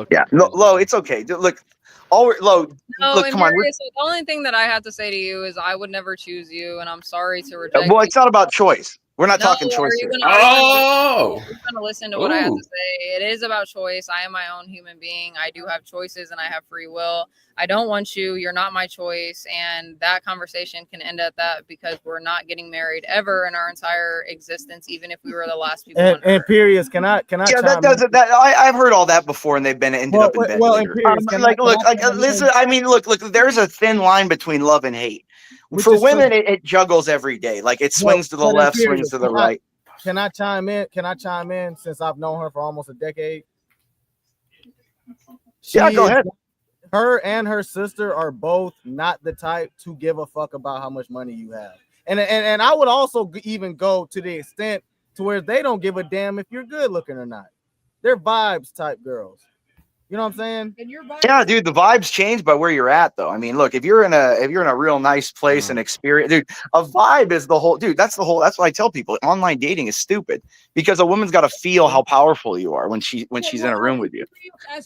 Yeah, Lo, it's okay. Look, Lo, look, come on. So the only thing that I have to say to you is I would never choose you, and I'm sorry to reject. Well, it's not about choice. We're not talking choice here. You're gonna listen to what I have to say. It is about choice. I am my own human being. I do have choices and I have free will. I don't want you. You're not my choice. And that conversation can end at that because we're not getting married ever in our entire existence, even if we were the last people. And periods, can I? Yeah, that doesn't. I've heard all that before, and they've ended up in bed. Listen. I mean, look. There's a thin line between love and hate. For women, it juggles every day. Like it swings to the left, swings to the right. Can I chime in? Since I've known her for almost a decade? Yeah, go ahead. Her and her sister are both not the type to give a fuck about how much money you have. And I would also even go to the extent to where they don't give a damn if you're good looking or not. They're vibes type girls. You know what I'm saying? Yeah, dude, the vibes change by where you're at, though. I mean, look, if you're in a real nice place and experience, dude, a vibe is the whole, dude. That's what I tell people. Online dating is stupid because a woman's got to feel how powerful you are when she's in a room with you.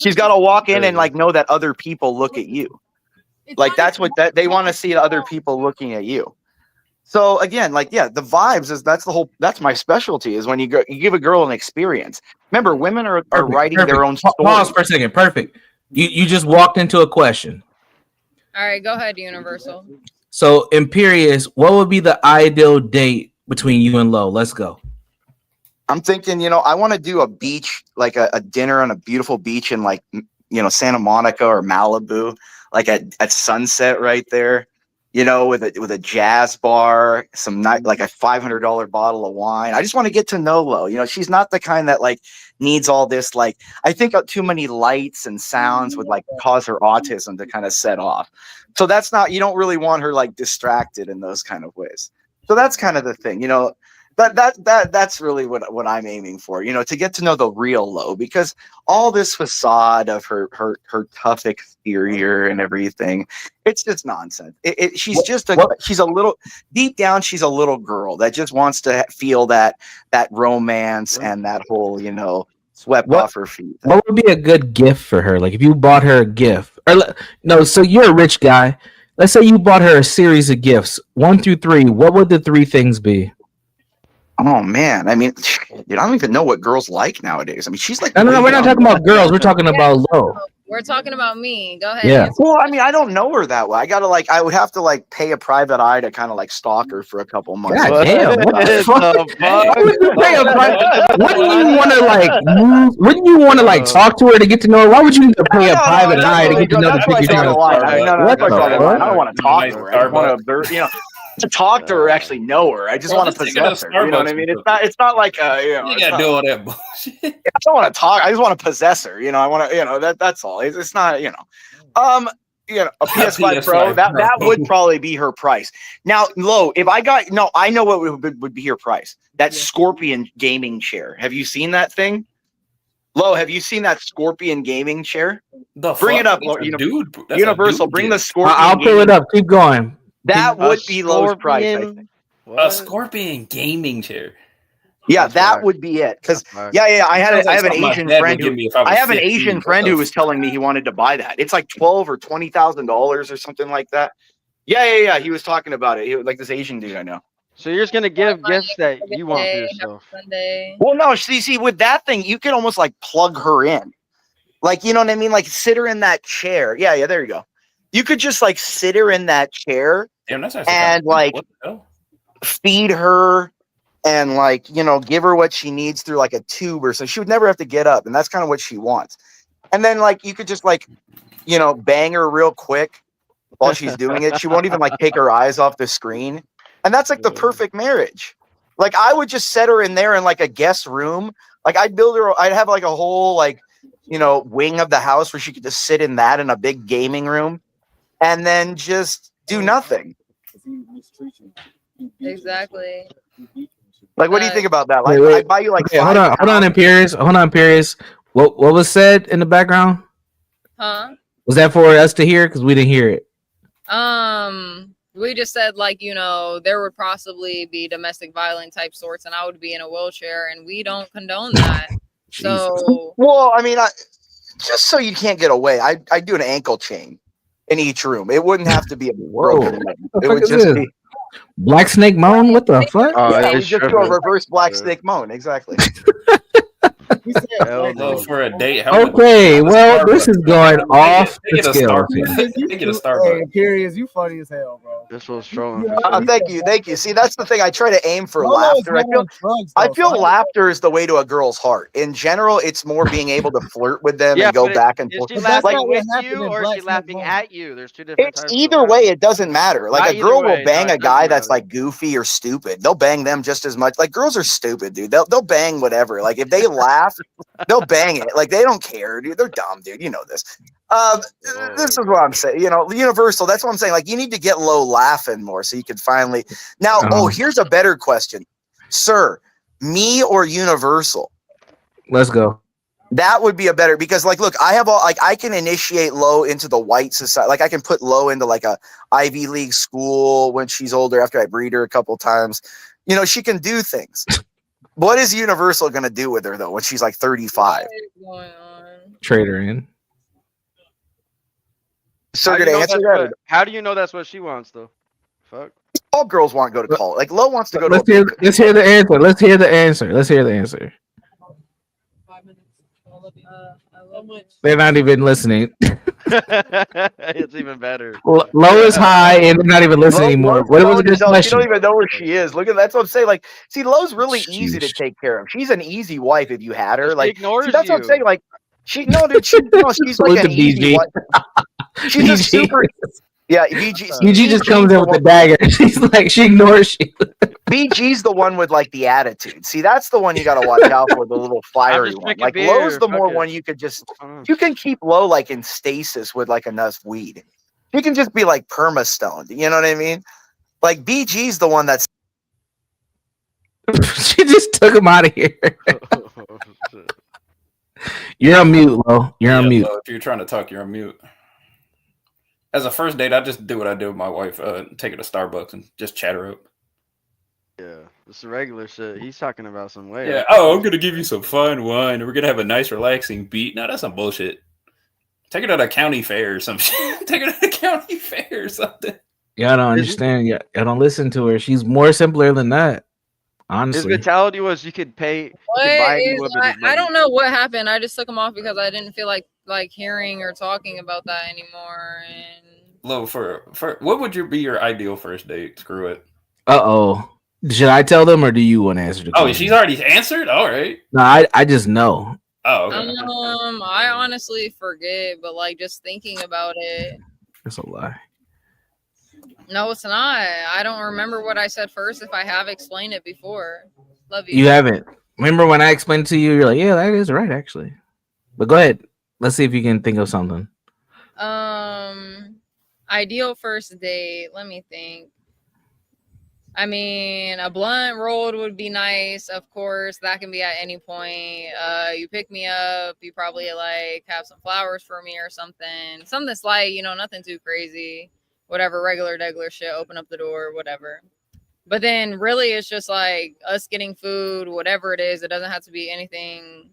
She's got to walk in and like know that other people look at you. Like that's what they want to see other people looking at you. So again, like, yeah, the vibes that's my specialty is when you give a girl an experience. Remember, women are writing their own story. Pause for a second. Perfect. You just walked into a question. All right, go ahead, Universal. So, Imperious, what would be the ideal date between you and Lo? Let's go. I'm thinking, I want to do a beach, like a dinner on a beautiful beach in like, Santa Monica or Malibu, like at sunset right there. you know, with a jazz bar, some night like a $500 bottle of wine. I just want to get to know Lo. You know, she's not the kind that like needs all this. Like, I think too many lights and sounds would like cause her autism to kind of set off. So that's not, you don't really want her like distracted in those kind of ways. So that's kind of the thing, you know. That's really what I'm aiming for, you know, to get to know the real Lo, because all this facade of her tough exterior and everything, it's just nonsense. She's a little deep down, she's a little girl that just wants to feel that romance and that whole, you know, swept off her feet. What would be a good gift for her? Like if you bought her a gift, or no, so you're a rich guy. Let's say you bought her a series of gifts, 1 through 3. What would the 3 things be? Oh man, I mean, dude, I don't even know what girls like nowadays. I mean, she's like, no, we're not talking about girls. We're talking about Lo. We're talking about me. Go ahead. Yeah. Well, I mean, I don't know her that well. I would have to like pay a private eye to kind of like stalk her for a couple months. God damn! What the fuck? Wouldn't you want to like move? Wouldn't you want to like talk to her to get to know her? Why would you need to pay a private eye to get to know the chick you're trying to I don't want to talk to her. I want to observe, you know. To talk to her, actually know her. I just want to possess her. You know what I mean? It's not like you know. You gotta do all that bullshit. I don't want to talk. I just want to possess her. You know, I want to. You know, that's all. It's not. You know, a PS5 Pro. That would probably be her price. Now, Lo, if I got I know what would be her price. That Scorpion gaming chair. Have you seen that thing? Lo, have you seen that Scorpion gaming chair? Bring it up, dude. Universal. Bring the Scorpion. I'll pull it up. Keep going. That would be Lo's price, I think. A Scorpion gaming chair. Yeah, that would be it. Because I have an Asian friend who was telling me he wanted to buy that. It's like $12,000 or $20,000 or something like that. Yeah. He was talking about it. He was like this Asian dude I know. So you're just gonna give gifts that you want for yourself. Well, no, see, with that thing, you can almost like plug her in. Like, you know what I mean? Like sit her in that chair. Yeah, there you go. You could just like sit her in that chair and like feed her and like, you know, give her what she needs through like a tube or so. She would never have to get up. And that's kind of what she wants. And then like, you could just like, you know, bang her real quick while she's doing it. She won't even like take her eyes off the screen. And that's like the perfect marriage. Like I would just set her in there in like a guest room. Like I'd have like a whole like, you know, wing of the house where she could just sit in that in a big gaming room. And then just do nothing. Exactly. Like, what do you think about that? Like, I buy you like. Hold on, Imperious. What was said in the background? Huh? Was that for us to hear? Because we didn't hear it. We just said like, you know, there would possibly be domestic violence type sorts, and I would be in a wheelchair, and we don't condone that. So, well, I mean, just so you can't get away, I do an ankle chain in each room. It wouldn't have to be a broken leg. It would just be Black Snake Moan. What the fuck? Yeah, we just do a reverse Black Snake Moan. Exactly. For a date. Okay, well, this is going off the scale. Get a Starbucks. Imperious, you funny as hell, bro. This was strong. Thank you. See, that's the thing. I try to aim for laughter. I feel laughter is the way to a girl's heart. In general, it's more being able to flirt with them and go back and forth. Is she laughing with you or is she laughing at you? There's two different types. Either way, it doesn't matter. Like a girl will bang a guy that's like goofy or stupid. They'll bang them just as much. Like girls are stupid, dude. They'll bang whatever. Like if they laugh, they'll bang it. Like they don't care, dude. They're dumb, dude. You know this. This is what I'm saying. You know, Universal. That's what I'm saying. Like you need to get Lo laughing more so you can finally. Now, here's a better question, sir. Me or Universal? Let's go. That would be a better, because like, look, I have all like I can initiate Lo into the white society. Like I can put Lo into like a Ivy League school when she's older after I breed her a couple times. You know, she can do things. What is Universal going to do with her though when she's like 35? Trade her in. So gonna answer that? How do you know that's what she wants though? Fuck. All girls want to go to college. Like Lo wants to go Let's to. hear the answer. Let's hear the answer. They're not even listening. It's even better. Lo is high and they're not even listening anymore. What was this question? She don't even know where she is. Look at that's what I'm saying. Like, see, Lo's really easy to take care of. She's an easy wife if you had her. Like, ignores that's what I'm you. saying. Like, she's like an easy wife. She's a super. Yeah, BG just comes in with the dagger. She's like, she ignores you. BG's the one with like the attitude. See, that's the one you got to watch out for, the little fiery just one. drinking Like beer, Low's the more fuck it. one you could just you can keep Low like in stasis with like enough weed. He can just be like perma stoned. You know what I mean? Like BG's the one that's She just took him out of here. You're on mute, Lo. You're on mute. If you're trying to talk, you're on mute. As a first date, I just do what I do with my wife. Take her to Starbucks and just chat her up. Yeah, it's regular shit. He's talking about some way. Yeah. Oh, I'm gonna give you some fun wine, and we're gonna have a nice, relaxing beat. No, that's some bullshit. Take her to the county fair or some shit. Take her to the county fair or something. Y'all don't understand. Y'all don't listen to her. She's more simpler than that. His Honestly. mentality was you could pay, you What could buy is, any woman. I don't know what happened. I just took him off because I didn't feel like hearing or talking about that anymore. And Lo, for what would be your ideal first date? Screw it. Uh-oh. Should I tell them or do you want to answer the Oh, question? she's already answered? All right. No, I just know. Oh, okay. I honestly forget, but like just thinking about it. That's a lie. No, it's not. I don't remember what I said first. If I have explained it before, love you. You haven't. Remember when I explained to you, you're like, yeah, that is right, actually. But go ahead. Let's see if you can think of something. Ideal first date. Let me think. I mean, a blunt rolled would be nice, of course. That can be at any point. You pick me up, you probably like have some flowers for me or something. Something slight, nothing too crazy. Whatever, regular shit, open up the door, whatever. But then really it's just like us getting food, whatever it is. It doesn't have to be anything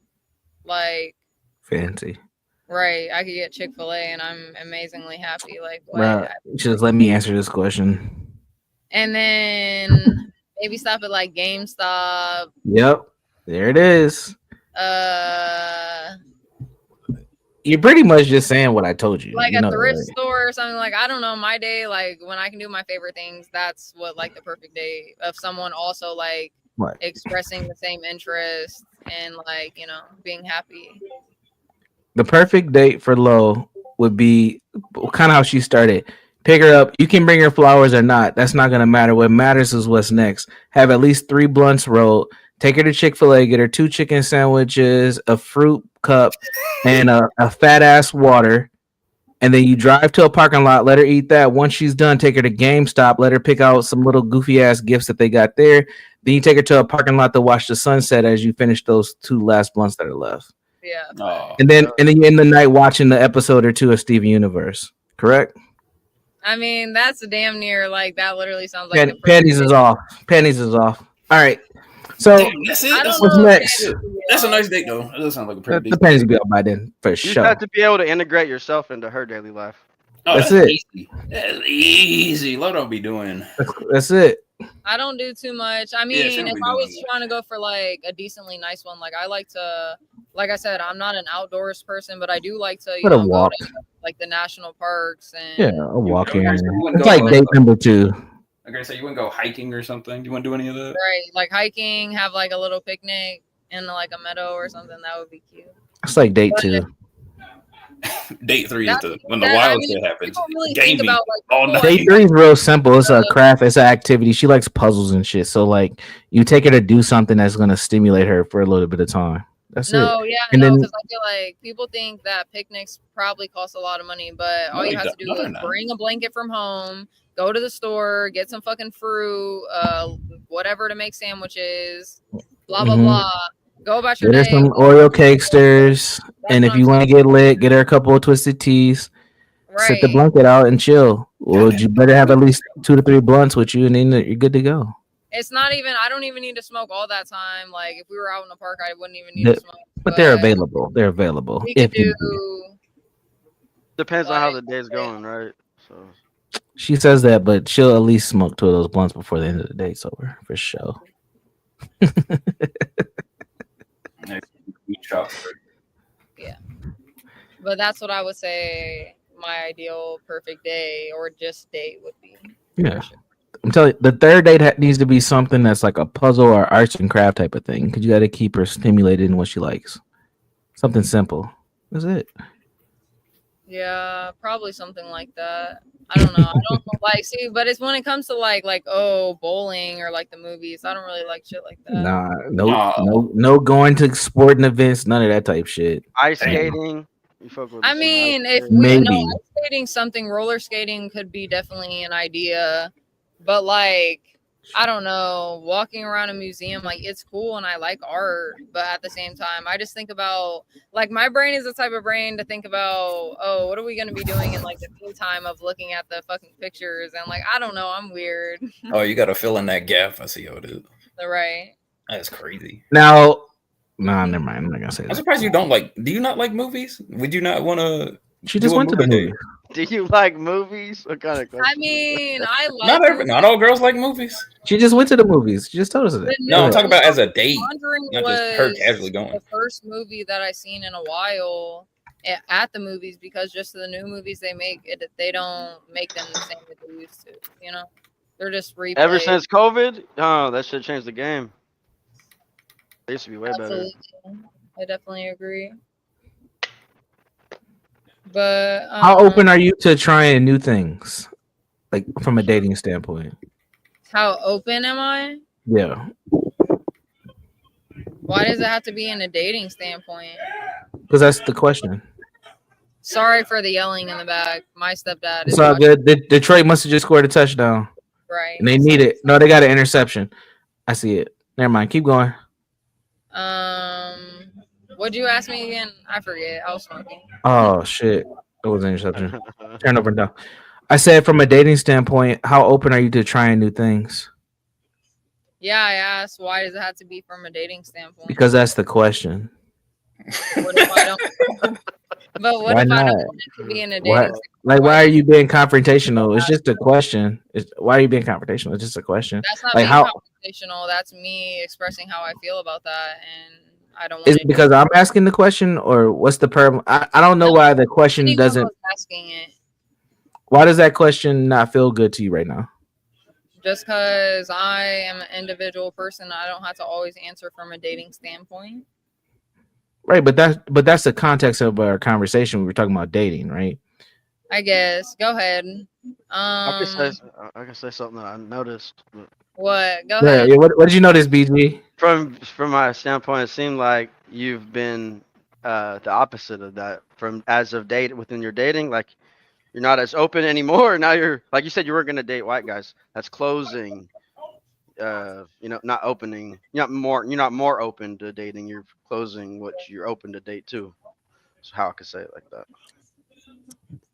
like Fancy. right. I could get Chick-fil-A and I'm amazingly happy. Like what? Bro, just let me answer this question. And then maybe stop at like GameStop. Yep. There it is. You're pretty much just saying what I told you. Like you a know, thrift right? store or something. Like I don't know, my day, like when I can do my favorite things, that's what like the perfect day of someone also like Right. expressing the same interest and like, being happy. The perfect date for Lo would be kind of how she started. Pick her up. You can bring her flowers or not. That's not going to matter. What matters is what's next. Have at least 3 blunts rolled. Take her to Chick-fil-A. Get her 2 chicken sandwiches, a fruit cup, and a fat ass water. And then you drive to a parking lot. Let her eat that. Once she's done, take her to GameStop. Let her pick out some little goofy ass gifts that they got there. Then you take her to a parking lot to watch the sunset as you finish those 2 last blunts that are left. Yeah. Oh. And then you end the night watching the episode or 2 of Steven Universe. Correct? I mean, that's damn near like that literally sounds like the Panties is off. Panties is off. All right. So Damn, that's it. what's next? That's a nice date, though. That does sound like a pretty The decent panties will be off by then for You just sure. have to be able to integrate yourself into her daily life. Oh, That's it. Easy. That's easy. Lo don't be doing. That's it. I don't do too much. I Yeah, mean, she don't if be I doing was that. trying to go for like a decently nice one, like I like to, like I said, I'm not an outdoors person, but I do like to, But a go walk. to like the national parks and Yeah, a walk in. wouldn't It's go like for date number 2. I'm gonna say you wouldn't go hiking or something. You wouldn't do any of that. right, like hiking, have like a little picnic in like a meadow or something. That would be cute. It's like date 2. Date 3 is when the that- I wild mean, shit happens. people really think Gaming about, like, all night. Date 3 is real simple. It's a craft. It's an activity. She likes puzzles and shit. So like, you take her to do something that's gonna stimulate her for a little bit of time. That's No, it. yeah, And no, then because I feel like people think that picnics probably cost a lot of money, but all No, you they have to don't. do No, they're is not. bring a blanket from home, go to the store, get some fucking fruit, whatever to make sandwiches, blah blah Mhm. blah. Go about your get her day. some Oreo cakesters, and if you want to get lit, get her a couple of twisted teas. Sit the Right. blanket out and chill. Well, you better have at least 2 to 3 blunts with you, and then you're good to go. It's not even. I don't even need to smoke all that time. Like if we were out in the park, I wouldn't even need The- to smoke. But they're available. They're available. We could If you do. Depends on how the day's going, right? So She says that, but she'll at least smoke 2 of those blunts before the end of the date's over, for sure. Yeah. But that's what I would say my ideal perfect day or just date would be. Yeah. I'm telling you, the third date needs to be something that's like a puzzle or arts and craft type of thing, because you got to keep her stimulated in what she likes. Something simple. That's it. Yeah, probably something like that. I don't know. I don't like see, but it's when it comes to like bowling or like the movies. I don't really like shit like that. Nah, no going to sporting events, none of that type shit. Ice Damn. skating. You fuck with I some mean, ice if skating. we know Maybe. ice skating, something roller skating could be definitely an idea, but like I don't know, walking around a museum, like it's cool and I like art, but at the same time, I just think about like my brain is the type of brain to think about, oh, what are we gonna be doing in like the meantime of looking at the fucking pictures and like I don't know, I'm weird. Oh, you gotta fill in that gap. I see how it is. Right. That's crazy. Now, nah, never mind. I'm not gonna say I'm that. surprised you don't like. Do you not like movies? Would you not want to? She just went to the movie. Do you like movies? What kind of question? I mean, I like Not all girls like movies. She just went to the movies. She just told us that. But No, I'm talking about as a date, Conjuring not just her was casually going. the first movie that I seen in a while at the movies because just the new movies they make, they don't make them the same that they used to. You know, they're just replayed. Ever since COVID, oh, that shit changed the game. They used to be way Absolutely. I definitely agree. But How open are you to trying new things, like from a dating standpoint? how open am I? Yeah, Why does it have to be in a dating standpoint? because that's the question. Sorry for the yelling in the back. My stepdad is It's all watching. good. Detroit must have just scored a touchdown. Right. And they need it. No, they got an interception. I see it. Never mind. Keep going. What'd you ask me again? I forget. I was smoking. Oh shit! It was an interception. Turnover down. I said, from a dating standpoint, how open are you to trying new things? Yeah, I asked why does it have to be from a dating standpoint? Because that's the question. What if I don't? But what Why if I not? don't want it to be in a dating Why, standpoint? like, why are you being confrontational? It's just a question. Why are you being confrontational? It's just a question. That's not Like, being how confrontational. That's me expressing how I feel about that, and I don't want is it because I'm asking the question, or what's the problem? I don't know why the question anyone doesn't. was asking it. Why does that question not feel good to you right now? Just because I am an individual person, I don't have to always answer from a dating standpoint. Right, but that's the context of our conversation. We were talking about dating, right? I guess. Go ahead. I can say something that I noticed. But What? Go Yeah, ahead. yeah. What did you notice, BG? from my standpoint, it seemed like you've been the opposite of that. From as of date within your dating, like you're not as open anymore. Now you're like you said you weren't gonna date white guys. That's closing. Not opening. You're not more open to dating. You're closing what you're open to date to. That's how I could say it like that.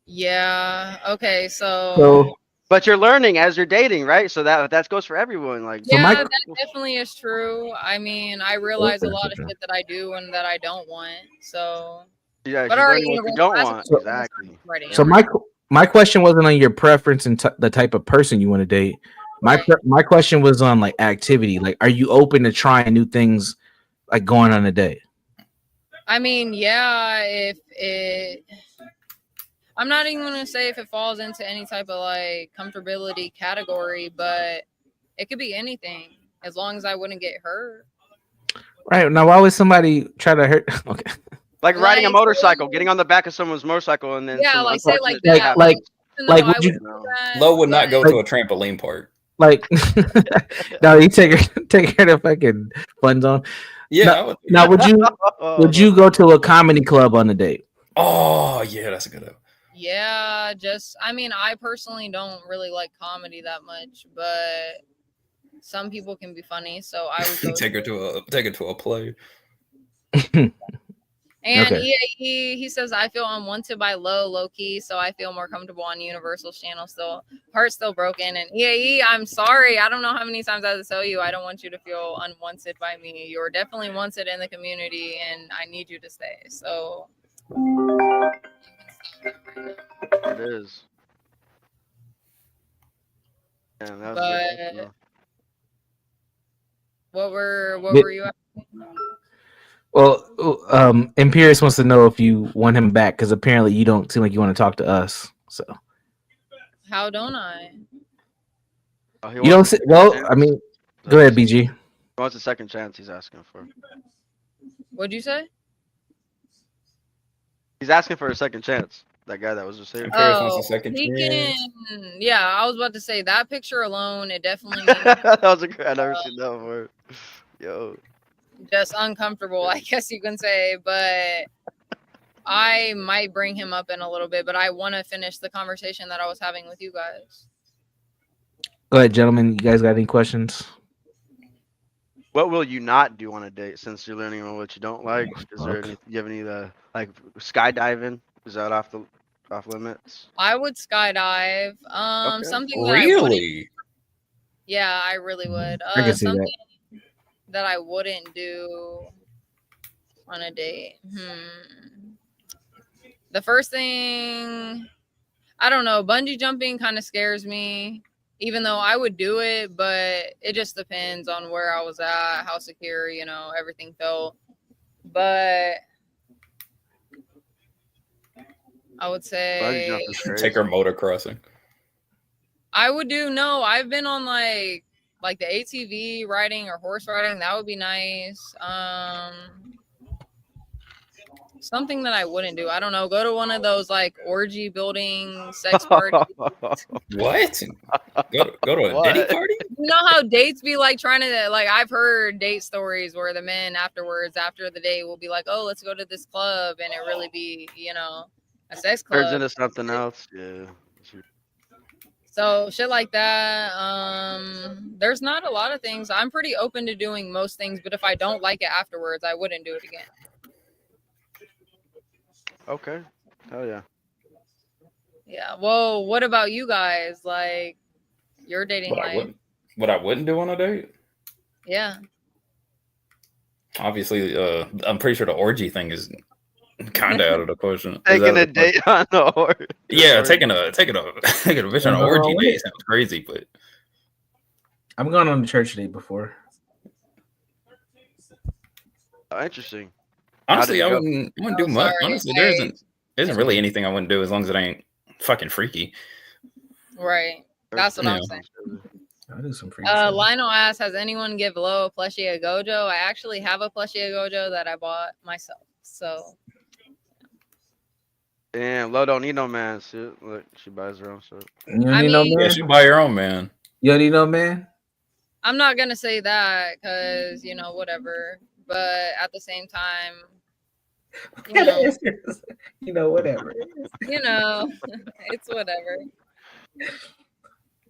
Yeah. Okay. So. But you're learning as you're dating, right? So that goes for everyone. Like, Yeah, that definitely is true. I mean, I realize a lot of Okay. shit that I do and that I don't want. So. Yeah, But she's all right, learning what you Universal, don't ask want. me Exactly. Ready. So my question wasn't on your preference and the type of person you want to date. My question was on like activity. Like, are you open to trying new things, like going on a date? I mean, yeah, if it. I'm not even gonna say if it falls into any type of like comfortability category, but it could be anything as long as I wouldn't get hurt. Right now, why would somebody try to hurt? Okay. Like riding a Like, motorcycle, getting on the back of someone's motorcycle, and then Yeah, some like say unfortunate like shit that. happens. like would you Lo would not go to a trampoline park. like? No, you take her to fucking fun zone. Yeah, I would. Now, would you go to a comedy club on a date? Oh yeah, that's a good one. Yeah, I mean, I personally don't really like comedy that much, but some people can be funny, so I would go take her to a play. And Okay. he says I feel unwanted by low key, so I feel more comfortable on Universal's channel. Still, heart still broken. And EAE, I'm sorry. I don't know how many times I have to tell you. I don't want you to feel unwanted by me. You're definitely wanted in the community, and I need you to stay. So. It is. Yeah, that was good. But what were you asking? Well, Imperius wants to know if you want him back because apparently you don't seem like you want to talk to us. So How don't I? Oh, you don't. I mean, go ahead, BG. He wants a second chance. He's asking for. What'd you say? He's asking for a second chance. That guy that was just here. Paris wants a Oh, second he chance. can. Yeah, I was about to say that picture alone. It definitely made me That was a great. I never seen that before. Yo. just uncomfortable, I guess you can say. But I might bring him up in a little bit. But I want to finish the conversation that I was having with you guys. Go ahead, gentlemen. You guys got any questions? What will you not do on a date since you're learning on what you don't like? Is there Fuck. any? Do you have any like skydiving? Is that off limits? I would skydive. Okay. Something that I wouldn't. Really? Yeah, I really would. I can see Something that. that I wouldn't do on a date. The first thing, I don't know. Bungee jumping kind of scares me, even though I would do it, but it just depends on where I was at, how secure, everything felt. But I would Bungee say jump is crazy. Take her motocrossing. I would do no. I've been on like the ATV riding or horse riding. That would be nice. Something that I wouldn't do. I don't know. Go to one of those like orgy building sex parties. What? Go to a Diddy party? You know how dates be like trying to like I've heard date stories where the men afterwards, after the date, will be like, "Oh, let's go to this club," and it really be, a sex club. Turns into something else. Yeah. So shit like that. There's not a lot of things. I'm pretty open to doing most things, but if I don't like it afterwards, I wouldn't do it again. Okay. Hell yeah. Yeah. Well, what about you guys? Like your dating life? What I wouldn't do on a date? Yeah. Obviously, I'm pretty sure the orgy thing is kind of out of the question. Taking a date on the orgy. Yeah, taking a bitch on an orgy date sounds crazy, but I've gone on a church date before. Oh, interesting. Honestly, I wouldn't do much. Sorry, Honestly, there isn't really anything I wouldn't do as long as it ain't fucking freaky. Right. That's what I'm saying. I do some freaky stuff. Lionel asks, has anyone give Lo a plushie at Gojo? I actually have a plushie at Gojo that I bought myself. So Damn, Lo don't need no man. Shit. Look, she buys her own shit. You don't need no man? Yeah, she buy your own man. You don't need no man? I'm not gonna say that because whatever. But at the same time, whatever. It's whatever.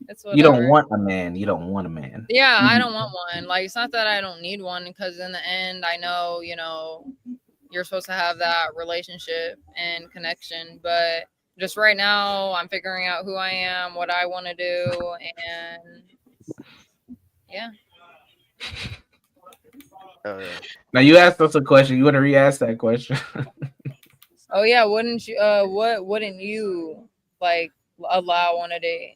It's whatever. You don't want a man. You don't want a man. Yeah, I don't want one. Like, it's not that I don't need one, because in the end, I know, you're supposed to have that relationship and connection. But just right now, I'm figuring out who I am, what I want to do, and yeah. Oh, yeah. Now you asked us a question. You want to re-ask that question? Oh yeah, wouldn't you? What wouldn't you like allow on a date?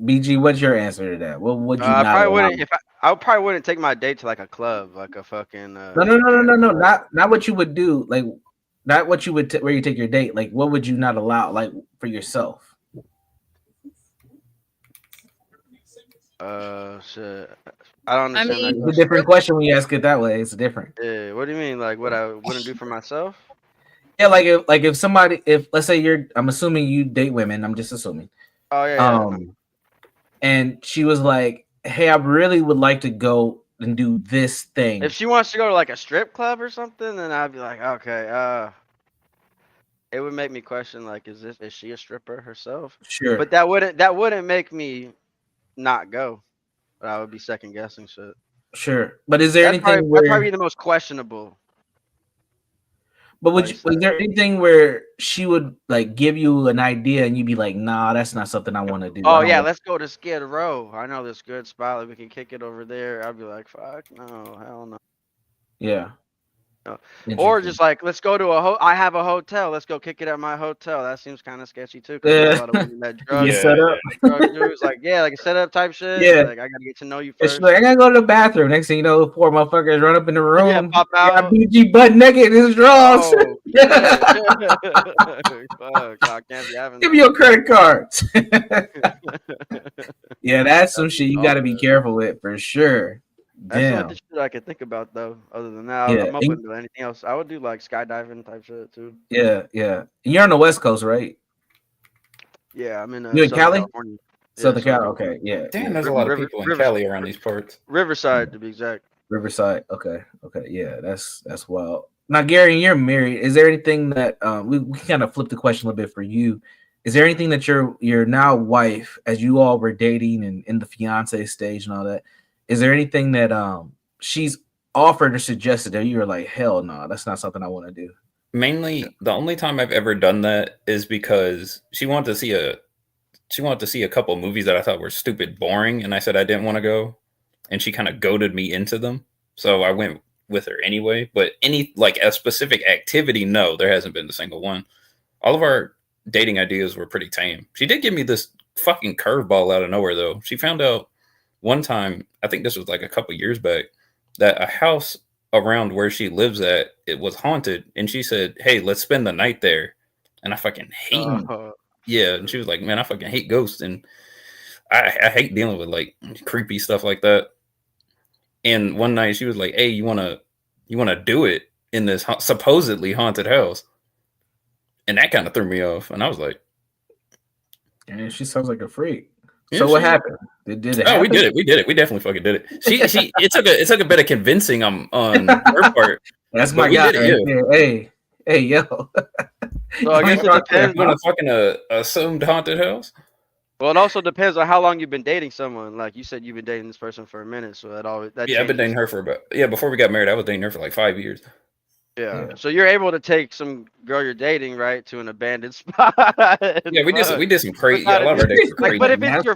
BG, what's your answer to that? What would you I not probably allow? wouldn't. I probably wouldn't take my date to like a club, like a fucking. No. Not what you would do. Like, not what you would where you take your date. Like, what would you not allow? Like for yourself. Shit. I don't understand that. It's a different question when you ask it that way. It's different. Yeah. What do you mean? Like what I wouldn't do for myself? Yeah, if somebody, let's say I'm assuming you date women. I'm just assuming. Oh yeah. And she was like, "Hey, I really would like to go and do this thing." If she wants to go to like a strip club or something, then I'd be like, okay. It would make me question like, is she a stripper herself? Sure. But that wouldn't make me not go. But I would be second guessing shit. Sure. But is there anything where that'd probably be the most questionable? But was there anything where she would like give you an idea and you'd be like, "Nah, that's not something I want to do"? Oh yeah, let's go to Skid Row. I know this good spot. Like, we can kick it over there. I'd be like, fuck no, hell no. Yeah. Or just like, let's go to I have a hotel. Let's go kick it at my hotel. That seems kind of sketchy too. Because a lot of women that drugs. Set up. Drug dudes, like like a setup type shit. Yeah. Like, I gotta get to know you first. She's like, I gotta go to the bathroom. Next thing you know, four motherfuckers run up in the room. Yeah, pop out. BG butt naked in his drawers. Oh, fuck, I can't be having Give me your credit cards. Yeah, that's some shit you gotta be careful with for sure. That's the only Damn. shit I can think about though. Other than that, Yeah. I'm open to anything else. I would do like skydiving type shit too. Yeah. And you're on the West Coast, right? Yeah, I'm in You in Southern Cali? California. Yeah, Southern Southern Cali. California. Okay. Yeah. Damn, there's a lot of people in Cali around these parts. Riverside to be exact. Riverside. Okay. Yeah. That's wild. Now, Gary, you're married. Is there anything that we kind of flip the question a little bit for you? Is there anything that your now wife, as you all were dating and in the fiance stage and all that, is there anything that she's offered or suggested that you were like, hell no, that's not something I want to do? Mainly, the only time I've ever done that is because she wanted to see a couple movies that I thought were stupid boring, and I said I didn't want to go, and she kind of goaded me into them, so I went with her anyway. But any like a specific activity, no, there hasn't been a single one. All of our dating ideas were pretty tame. She did give me this fucking curveball out of nowhere though. She found out one time, I think this was like a couple years back, that a house around where she lives at, it was haunted, and she said, hey, let's spend the night there. And I fucking hate yeah, and she was like, man, I fucking hate ghosts, and I hate dealing with like creepy stuff like that. And one night she was like, hey, you wanna do it in this supposedly haunted house? And that kind of threw me off, and I was like, and she sounds like a freak. Yeah, So what happened? Did it happen? we did it. We definitely fucking did it. She it took a bit of convincing on her part. That's but my we guy. did it, yeah. Hey, yo. So I guess it depends. On a fucking assumed haunted house. Well, it also depends on how long you've been dating someone. Like you said, you've been dating this person for a minute, so that always that Yeah, I've been changes. dating her for about before we got married, I was dating her for like 5 years. Yeah. So you're able to take some girl you're dating, right, to an abandoned spot. Yeah, we did some crazy. Yeah, a lot of our dates were crazy. But if it's your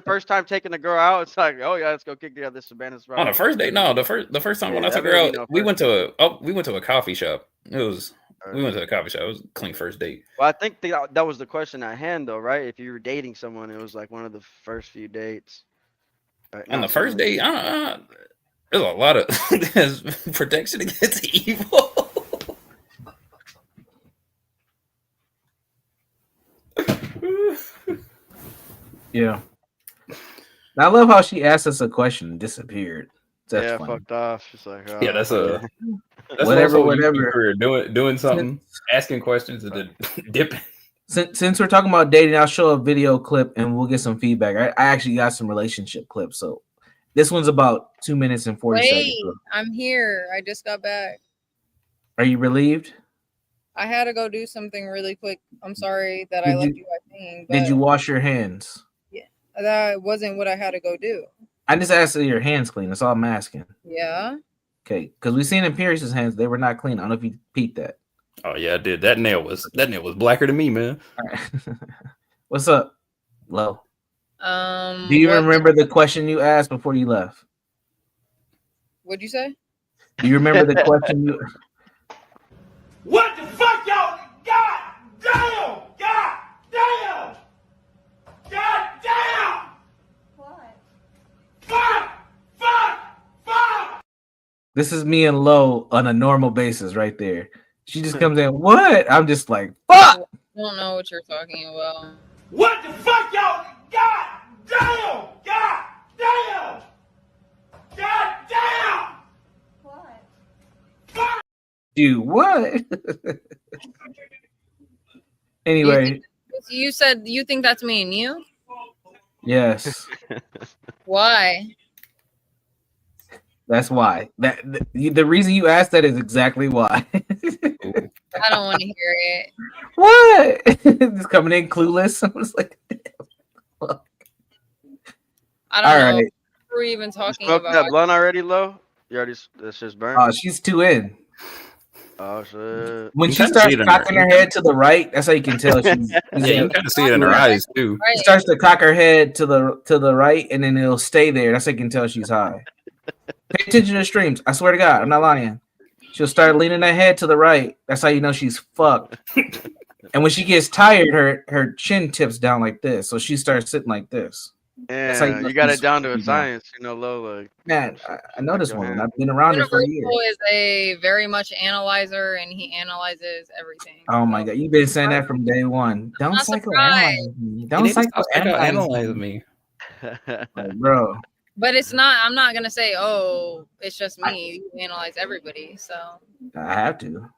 first time, taking a girl out, it's like, oh yeah, let's go kick out this abandoned spot. On the first date, no, the first time when I took her out, we went to a coffee shop. We went to a coffee shop. It was a clean first date. Well, I think that was the question at hand, though, right? If you were dating someone, it was like one of the first few dates. On the first date, there's a lot of there's protection against evil. Yeah. I love how she asked us a question and disappeared. That's funny. Fucked off. She's like, Yeah, that's whatever. Doing something, asking questions, and then dipping. Since we're talking about dating, I'll show a video clip and we'll get some feedback. I actually got some relationship clips. So this one's about 2 minutes and 40 seconds. I'm here. I just got back. Are you relieved? I had to go do something really quick. I'm sorry that I left you hanging. Did you wash your hands? Yeah, that wasn't what I had to go do. I just asked if your hands clean. That's all I'm asking. Yeah. Okay, because we seen in Pierce's hands, they were not clean. I don't know if you peeped that. Oh yeah, I did. That nail was blacker than me, man. All right. What's up, Lo? Do you remember the question you asked before you left? What'd you say? Do you remember the question you? What the fuck, y'all? God damn! God damn! God damn! What? Fuck! This is me and Lo on a normal basis, right there. She just comes in. What? I'm just like, fuck. I don't know what you're talking about. What the fuck, y'all? God damn! God damn! God damn! What? Dude, what? Anyway. You said you think that's me and you? Yes. Why? That's why. The reason you asked that is exactly why. I don't want to hear it. What? Just coming in clueless. I was like, I don't all know. right. What were we even talking Smoked about? that blunt already, Lo? You already that's just burned. Oh, she's 2 in. Oh shit. When she starts cocking her head to the right, that's how you can tell she's. Yeah, you kind of see it in her eyes too. She starts to cock her head to the right, and then it'll stay there. That's how you can tell she's high. Pay attention to the streams. I swear to God, I'm not lying. She'll start leaning her head to the right. That's how you know she's fucked. And when she gets tired, her chin tips down like this, so she starts sitting like this. Yeah, you got it down to a science, Lo. Like, man, I know this woman. I've been around her for years. Universal is a very much analyzer, and he analyzes everything. Oh my God, you've been saying that from day one. Don't psychoanalyze me. Don't psychoanalyze me, like, bro. But it's not. I'm not gonna say, oh, it's just me. You analyze everybody. So I have to.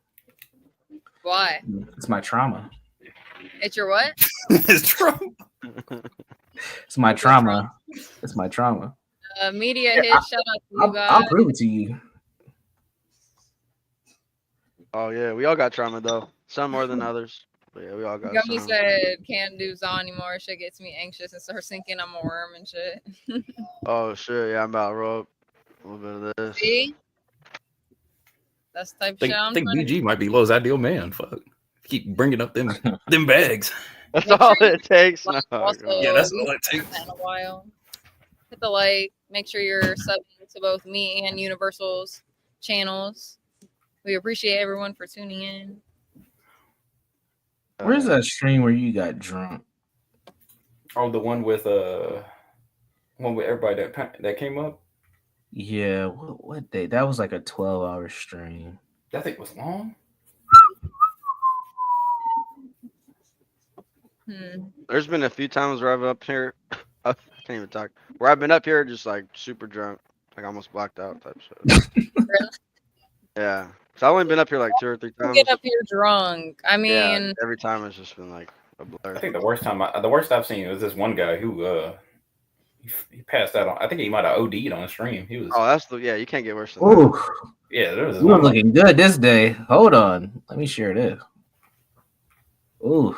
why? It's my trauma. It's your what? It's trauma. It's my trauma. It's my trauma. Media Yeah, hit. Shout out to you guys. I'll prove it to you. Oh yeah, we all got trauma though. Some more than others. But yeah, we all got Gummy some. said, "Can't do Zaw anymore. Shit gets me anxious and starts thinking I'm a worm and shit." Oh shit, yeah, I'm about to roll up a little bit of this. See, that's the type of shit I I'm think trying to BG might be Lowe's ideal man. Fuck. Keep bringing up them bags. That's all it takes. No, Also, yeah, that's all it takes. in a while. Hit the like. Make sure you're subbing to both me and Universal's channels. We appreciate everyone for tuning in. Where's that stream where you got drunk? Oh, the one with everybody that came up. Yeah, what day? That was like a 12-hour stream. That thing was long. There's been a few times where I've been up here. I can't even talk. Where I've been up here just like super drunk, like almost blacked out type shit. Yeah, so I've only been up here like 2 or 3 times. Get up here drunk. I mean, yeah, every time it's just been like a blur. I think the worst I've seen was this one guy who he passed out on. I think he might have OD'd on the stream. He was. Oh, that's the you can't get worse than Ooh. that. Yeah, there was. You were looking good this day. Hold on, let me share this. Ooh.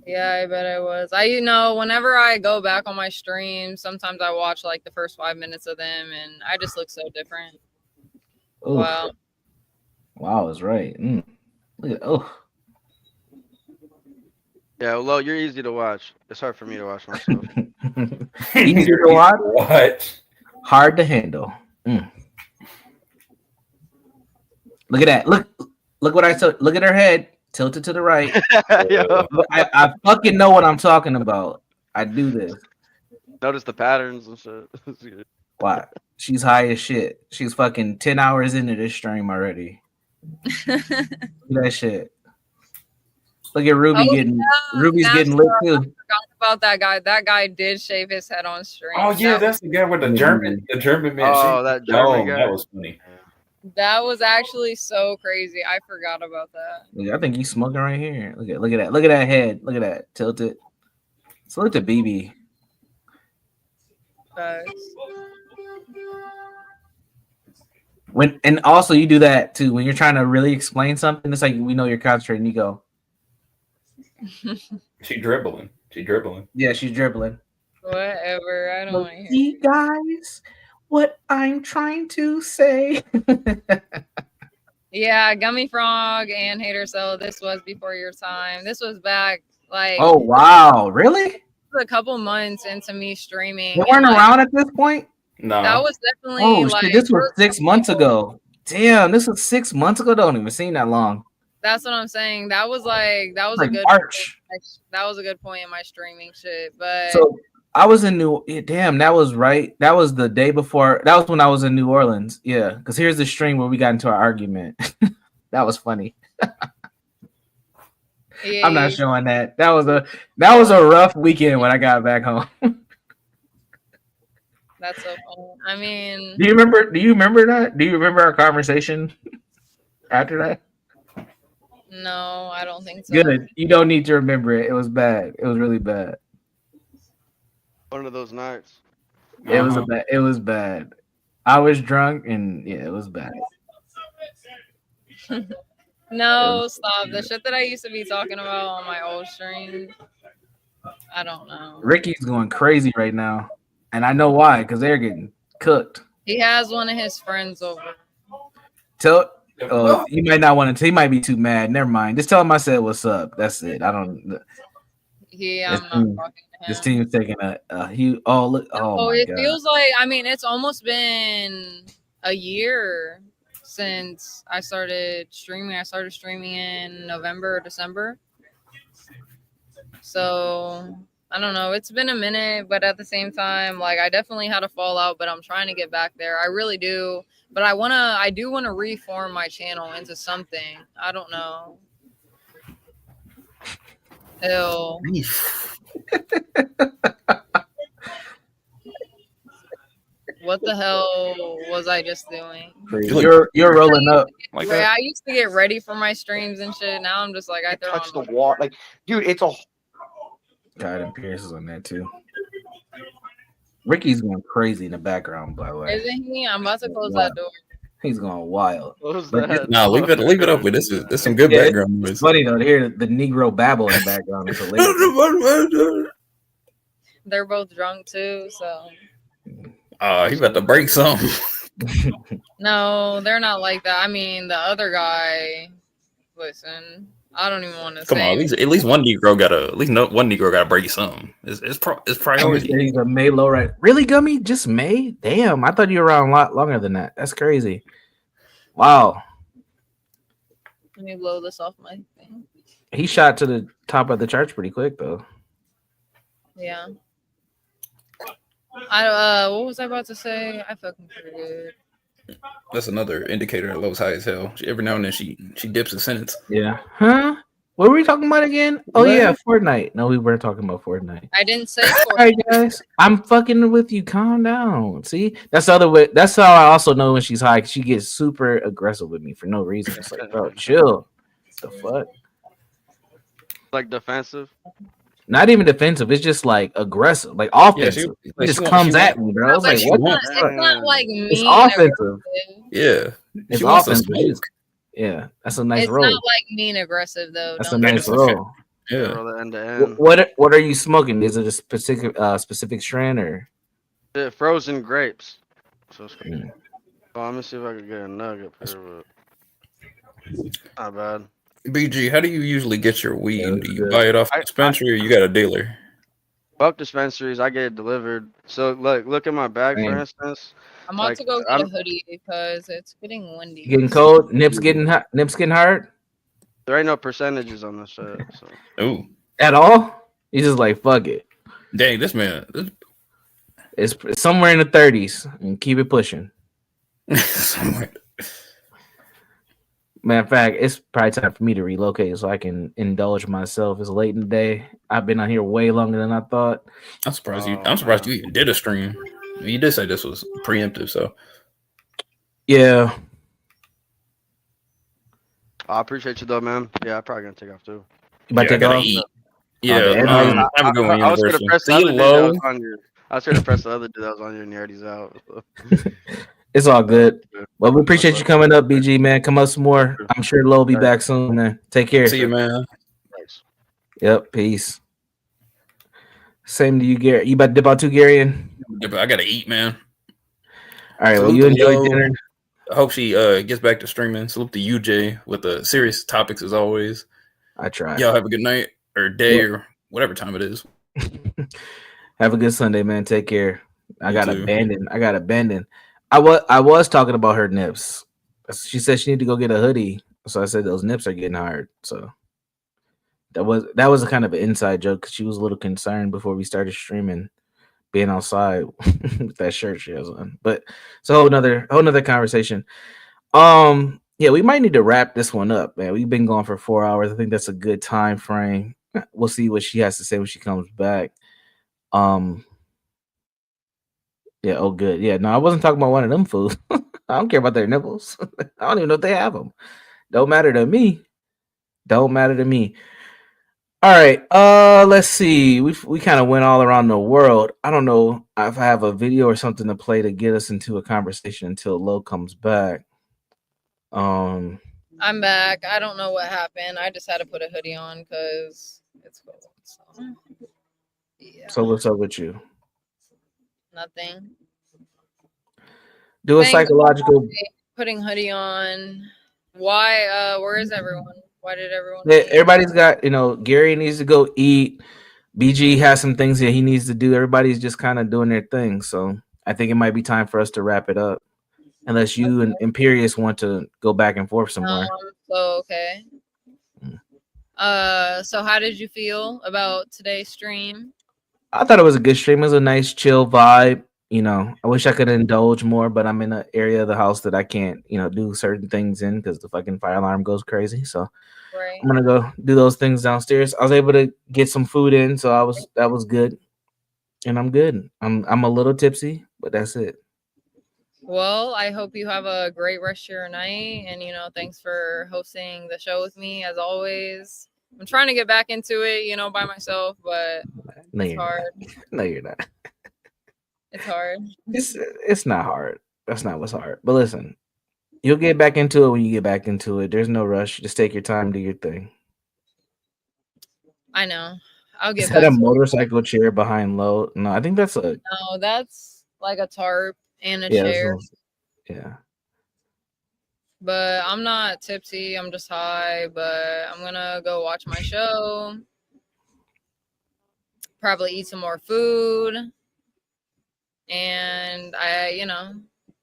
yeah, I bet I was. Whenever I go back on my stream, sometimes I watch like the first 5 minutes of them, and I just look so different. Ooh. Wow. Wow, I was right. Look at Yeah, well, you're easy to watch. It's hard for me to watch myself. Easy to watch. What? Hard to handle. Look at that. Look what I told. Look at her head tilted to the right. I fucking know what I'm talking about. I do this. Notice the patterns and shit. Why? She's high as shit. She's fucking 10 hours into this stream already. Look at that shit. Look at Ruby Ruby's getting lit too. I forgot about that guy. That guy did shave his head on stream. Oh yeah, that's the guy with the German man. Oh, that German guy. That was funny. That was actually so crazy. I forgot about that. Look, I think he's smoking right here. Look at that. Look at that head. Look at that. Tilted. So look at BB. And also you do that too when you're trying to really explain something. It's like we know you're concentrating. You go. She dribbling. Yeah, she's dribbling. Whatever. I don't want to hear. See, guys, what I'm trying to say. Yeah, Gummy Frog and Hater Cell. This was before your time. This was back like. Oh wow! Really? A couple months into me streaming. They weren't around at this point. No. That was definitely. Oh like, shit! This was 6 months ago. Damn, this was 6 months ago. Don't even seem that long. That's what I'm saying. That was a good March. That was a good point in my streaming shit. But so I was in damn, that was right. That was the day before. That was when I was in New Orleans. Yeah, because here's the stream where we got into our argument. That was funny. Yeah, I'm not showing that. That was a rough weekend when I got back home. That's so funny. I mean, Do you remember that? Do you remember our conversation after that? No, I don't think so. Good. You don't need to remember it. It was bad. It was really bad. One of those nights. It was bad. I was drunk and yeah, it was bad. No, stop. The shit that I used to be talking about on my old stream. I don't know. Ricky's going crazy right now. And I know why, because they're getting cooked. He has one of his friends over. You might not want to. He might be too mad. Never mind. Just tell him I said what's up. That's it. I don't. Yeah, I'm not talking to him. This team's taking a huge. Oh look! Oh my it God. feels like. I mean, it's almost been a year since I started streaming. I started streaming in November or December. So I don't know. It's been a minute, but at the same time, like I definitely had a fallout, but I'm trying to get back there. I really do. But I do want to reform my channel into something. I don't know. What the hell was I just doing? You're rolling up. Like Right, that. I used to get ready for my streams and shit. Now I'm just like I throw Touch on. the wall. Like, dude, it's a. God, and Pierce is on that too. Ricky's going crazy in the background, by the way. Isn't he? I'm about to close that door. He's going wild. What was But that? Nah, leave it up with this. This some good yeah, background it's noise. funny though to hear the Negro babble in the background. It's hilarious. They're both drunk too, so He about to break something. no, they're not like that. I mean, the other guy. Listen, I don't even want to Come say. on, at least one Negro gotta break something. It's priority. He's a May low right. Really, Gummy? Just May? Damn, I thought you were around a lot longer than that. That's crazy. Wow. Let me blow this off my thing. He shot to the top of the charts pretty quick though. Yeah. What was I about to say? I fucking forget. That's another indicator that Lowe's high as hell. Every now and then she dips a sentence. Yeah. Huh? What were we talking about again? Oh What? yeah, Fortnite. No, we weren't talking about Fortnite. I didn't say All right, guys. I'm fucking with you. Calm down. See, that's the other way. That's how I also know when she's high. 'Cause she gets super aggressive with me for no reason. It's like, bro, chill. The fuck? Like defensive. Not even defensive. It's just like aggressive, like offensive. It just comes at me, bro. I was like, what? It's not like mean. It's offensive. Yeah. It's She wants to offensive. smoke. Yeah, that's a nice It's roll. not like mean aggressive though. That's a Don't nice roll. Yeah. Roll it end to end. What are you smoking? Is it a specific strand or? Frozen grapes. So it's let me see if I can get a nugget here, but not bad. BG, how do you usually get your weed? Do you buy it off the dispensary or you got a dealer? Both dispensaries, I get it delivered. So look at my bag, for Damn. instance. I'm about Like, to go get I'm- a hoodie because it's getting windy. Getting cold. Nips getting hot. Nips getting hard. There ain't no percentages on this shit. So. Ooh. At all? He's just like fuck it. Dang, this man. It's somewhere in the 30s and keep it pushing. Matter of fact, it's probably time for me to relocate so I can indulge myself. It's late in the day. I've been out here way longer than I thought. I'm surprised you even did a stream. You did say this was preemptive, so yeah. I appreciate you though, man. Yeah, I'm probably gonna take off too. You about to take gotta off? eat. Yeah, have a good one, I was gonna Universal. press the See you, other dude that Low. was on your. I was gonna press the other dude that was on your, and he already's out. It's all good. Well, we appreciate you coming up, BG, man. Come up some more. I'm sure Low will be back soon, man. Take care. See you, man. Thanks. Yep, peace. Same to you, Gary. You about to dip out too, Gary? I gotta eat, man. All right, well, Salute you to enjoy Low. dinner. I hope she gets back to streaming. Salute to UJ with the serious topics as always. I try. Y'all have a good night or day or whatever time it is. Have a good Sunday, man. Take care. I You got too. abandoned. I was talking about her nips. She said she need to go get a hoodie. So I said those nips are getting hard. So that was a kind of an inside joke because she was a little concerned before we started streaming, being outside with that shirt she has on. But it's a whole nother conversation. Yeah, we might need to wrap this one up, man. We've been going for 4 hours. I think that's a good time frame. We'll see what she has to say when she comes back. Yeah, oh good. Yeah, no, I wasn't talking about one of them fools. I don't care about their nipples. I don't even know if they have them. Don't matter to me. Don't matter to me. All right. Let's see. We kind of went all around the world. I don't know if I have a video or something to play to get us into a conversation until Lo comes back. I'm back. I don't know what happened. I just had to put a hoodie on because it's cold. So. Yeah. So what's up with you? Nothing. Do a Thanks psychological. for putting hoodie on. Why? Where is everyone? Why did everyone? Yeah, everybody's got, Gary needs to go eat. BG has some things that he needs to do. Everybody's just kind of doing their thing. So I think it might be time for us to wrap it up. Unless you and Imperious want to go back and forth somewhere. So okay. So how did you feel about today's stream? I thought it was a good stream. It was a nice, chill vibe. I wish I could indulge more, but I'm in an area of the house that I can't, do certain things in because the fucking fire alarm goes crazy. So right. I'm gonna go do those things downstairs. I was able to get some food in, so that was good, and I'm good. I'm a little tipsy, but that's it. Well, I hope you have a great rest of your night. And, thanks for hosting the show with me as always. I'm trying to get back into it, by myself, but No, it's you're hard. not. No, you're not. It's hard. It's not hard. That's not what's hard. But listen, you'll get back into it when you get back into it. There's no rush. Just take your time, do your thing. I know. I'll Is get that back a to it. motorcycle chair behind low? No, I think that's a No, that's like a tarp and a yeah. chair. Yeah. But I'm not tipsy. I'm just high. But I'm going to go watch my show. Probably eat some more food. And I,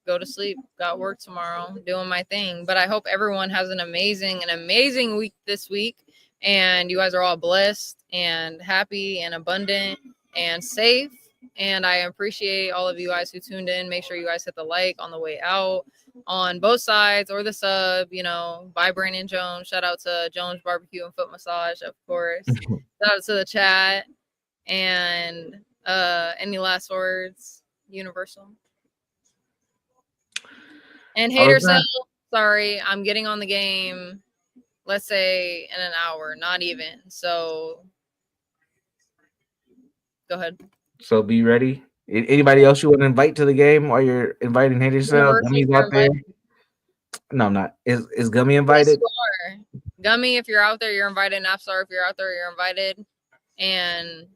go to sleep. Got work tomorrow. Doing my thing. But I hope everyone has an amazing week this week. And you guys are all blessed and happy and abundant and safe. And I appreciate all of you guys who tuned in. Make sure you guys hit the like on the way out on both sides or the sub, by Brandon Jones. Shout out to Jones Barbecue and Foot Massage, of course. Shout out to the chat. And any last words, Universal? And Hater Cell, sorry, I'm getting on the game, let's say in an hour, not even. So go ahead. So be ready. Anybody else you want to invite to the game while you're inviting Hater Cell? Gummy's out there. No, I'm not. Is Gummy invited? Yes, you are. Gummy, if you're out there, you're invited. Napstar, if you're out there, you're invited. And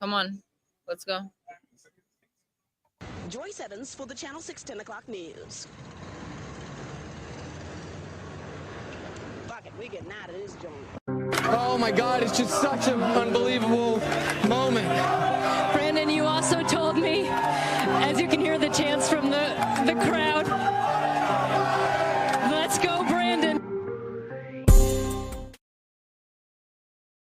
come on, let's go. Joyce Evans for the Channel 6 10 o'clock news. Fuck it, we getting out of this joint. Oh my God, it's just such an unbelievable moment. Brandon, you also told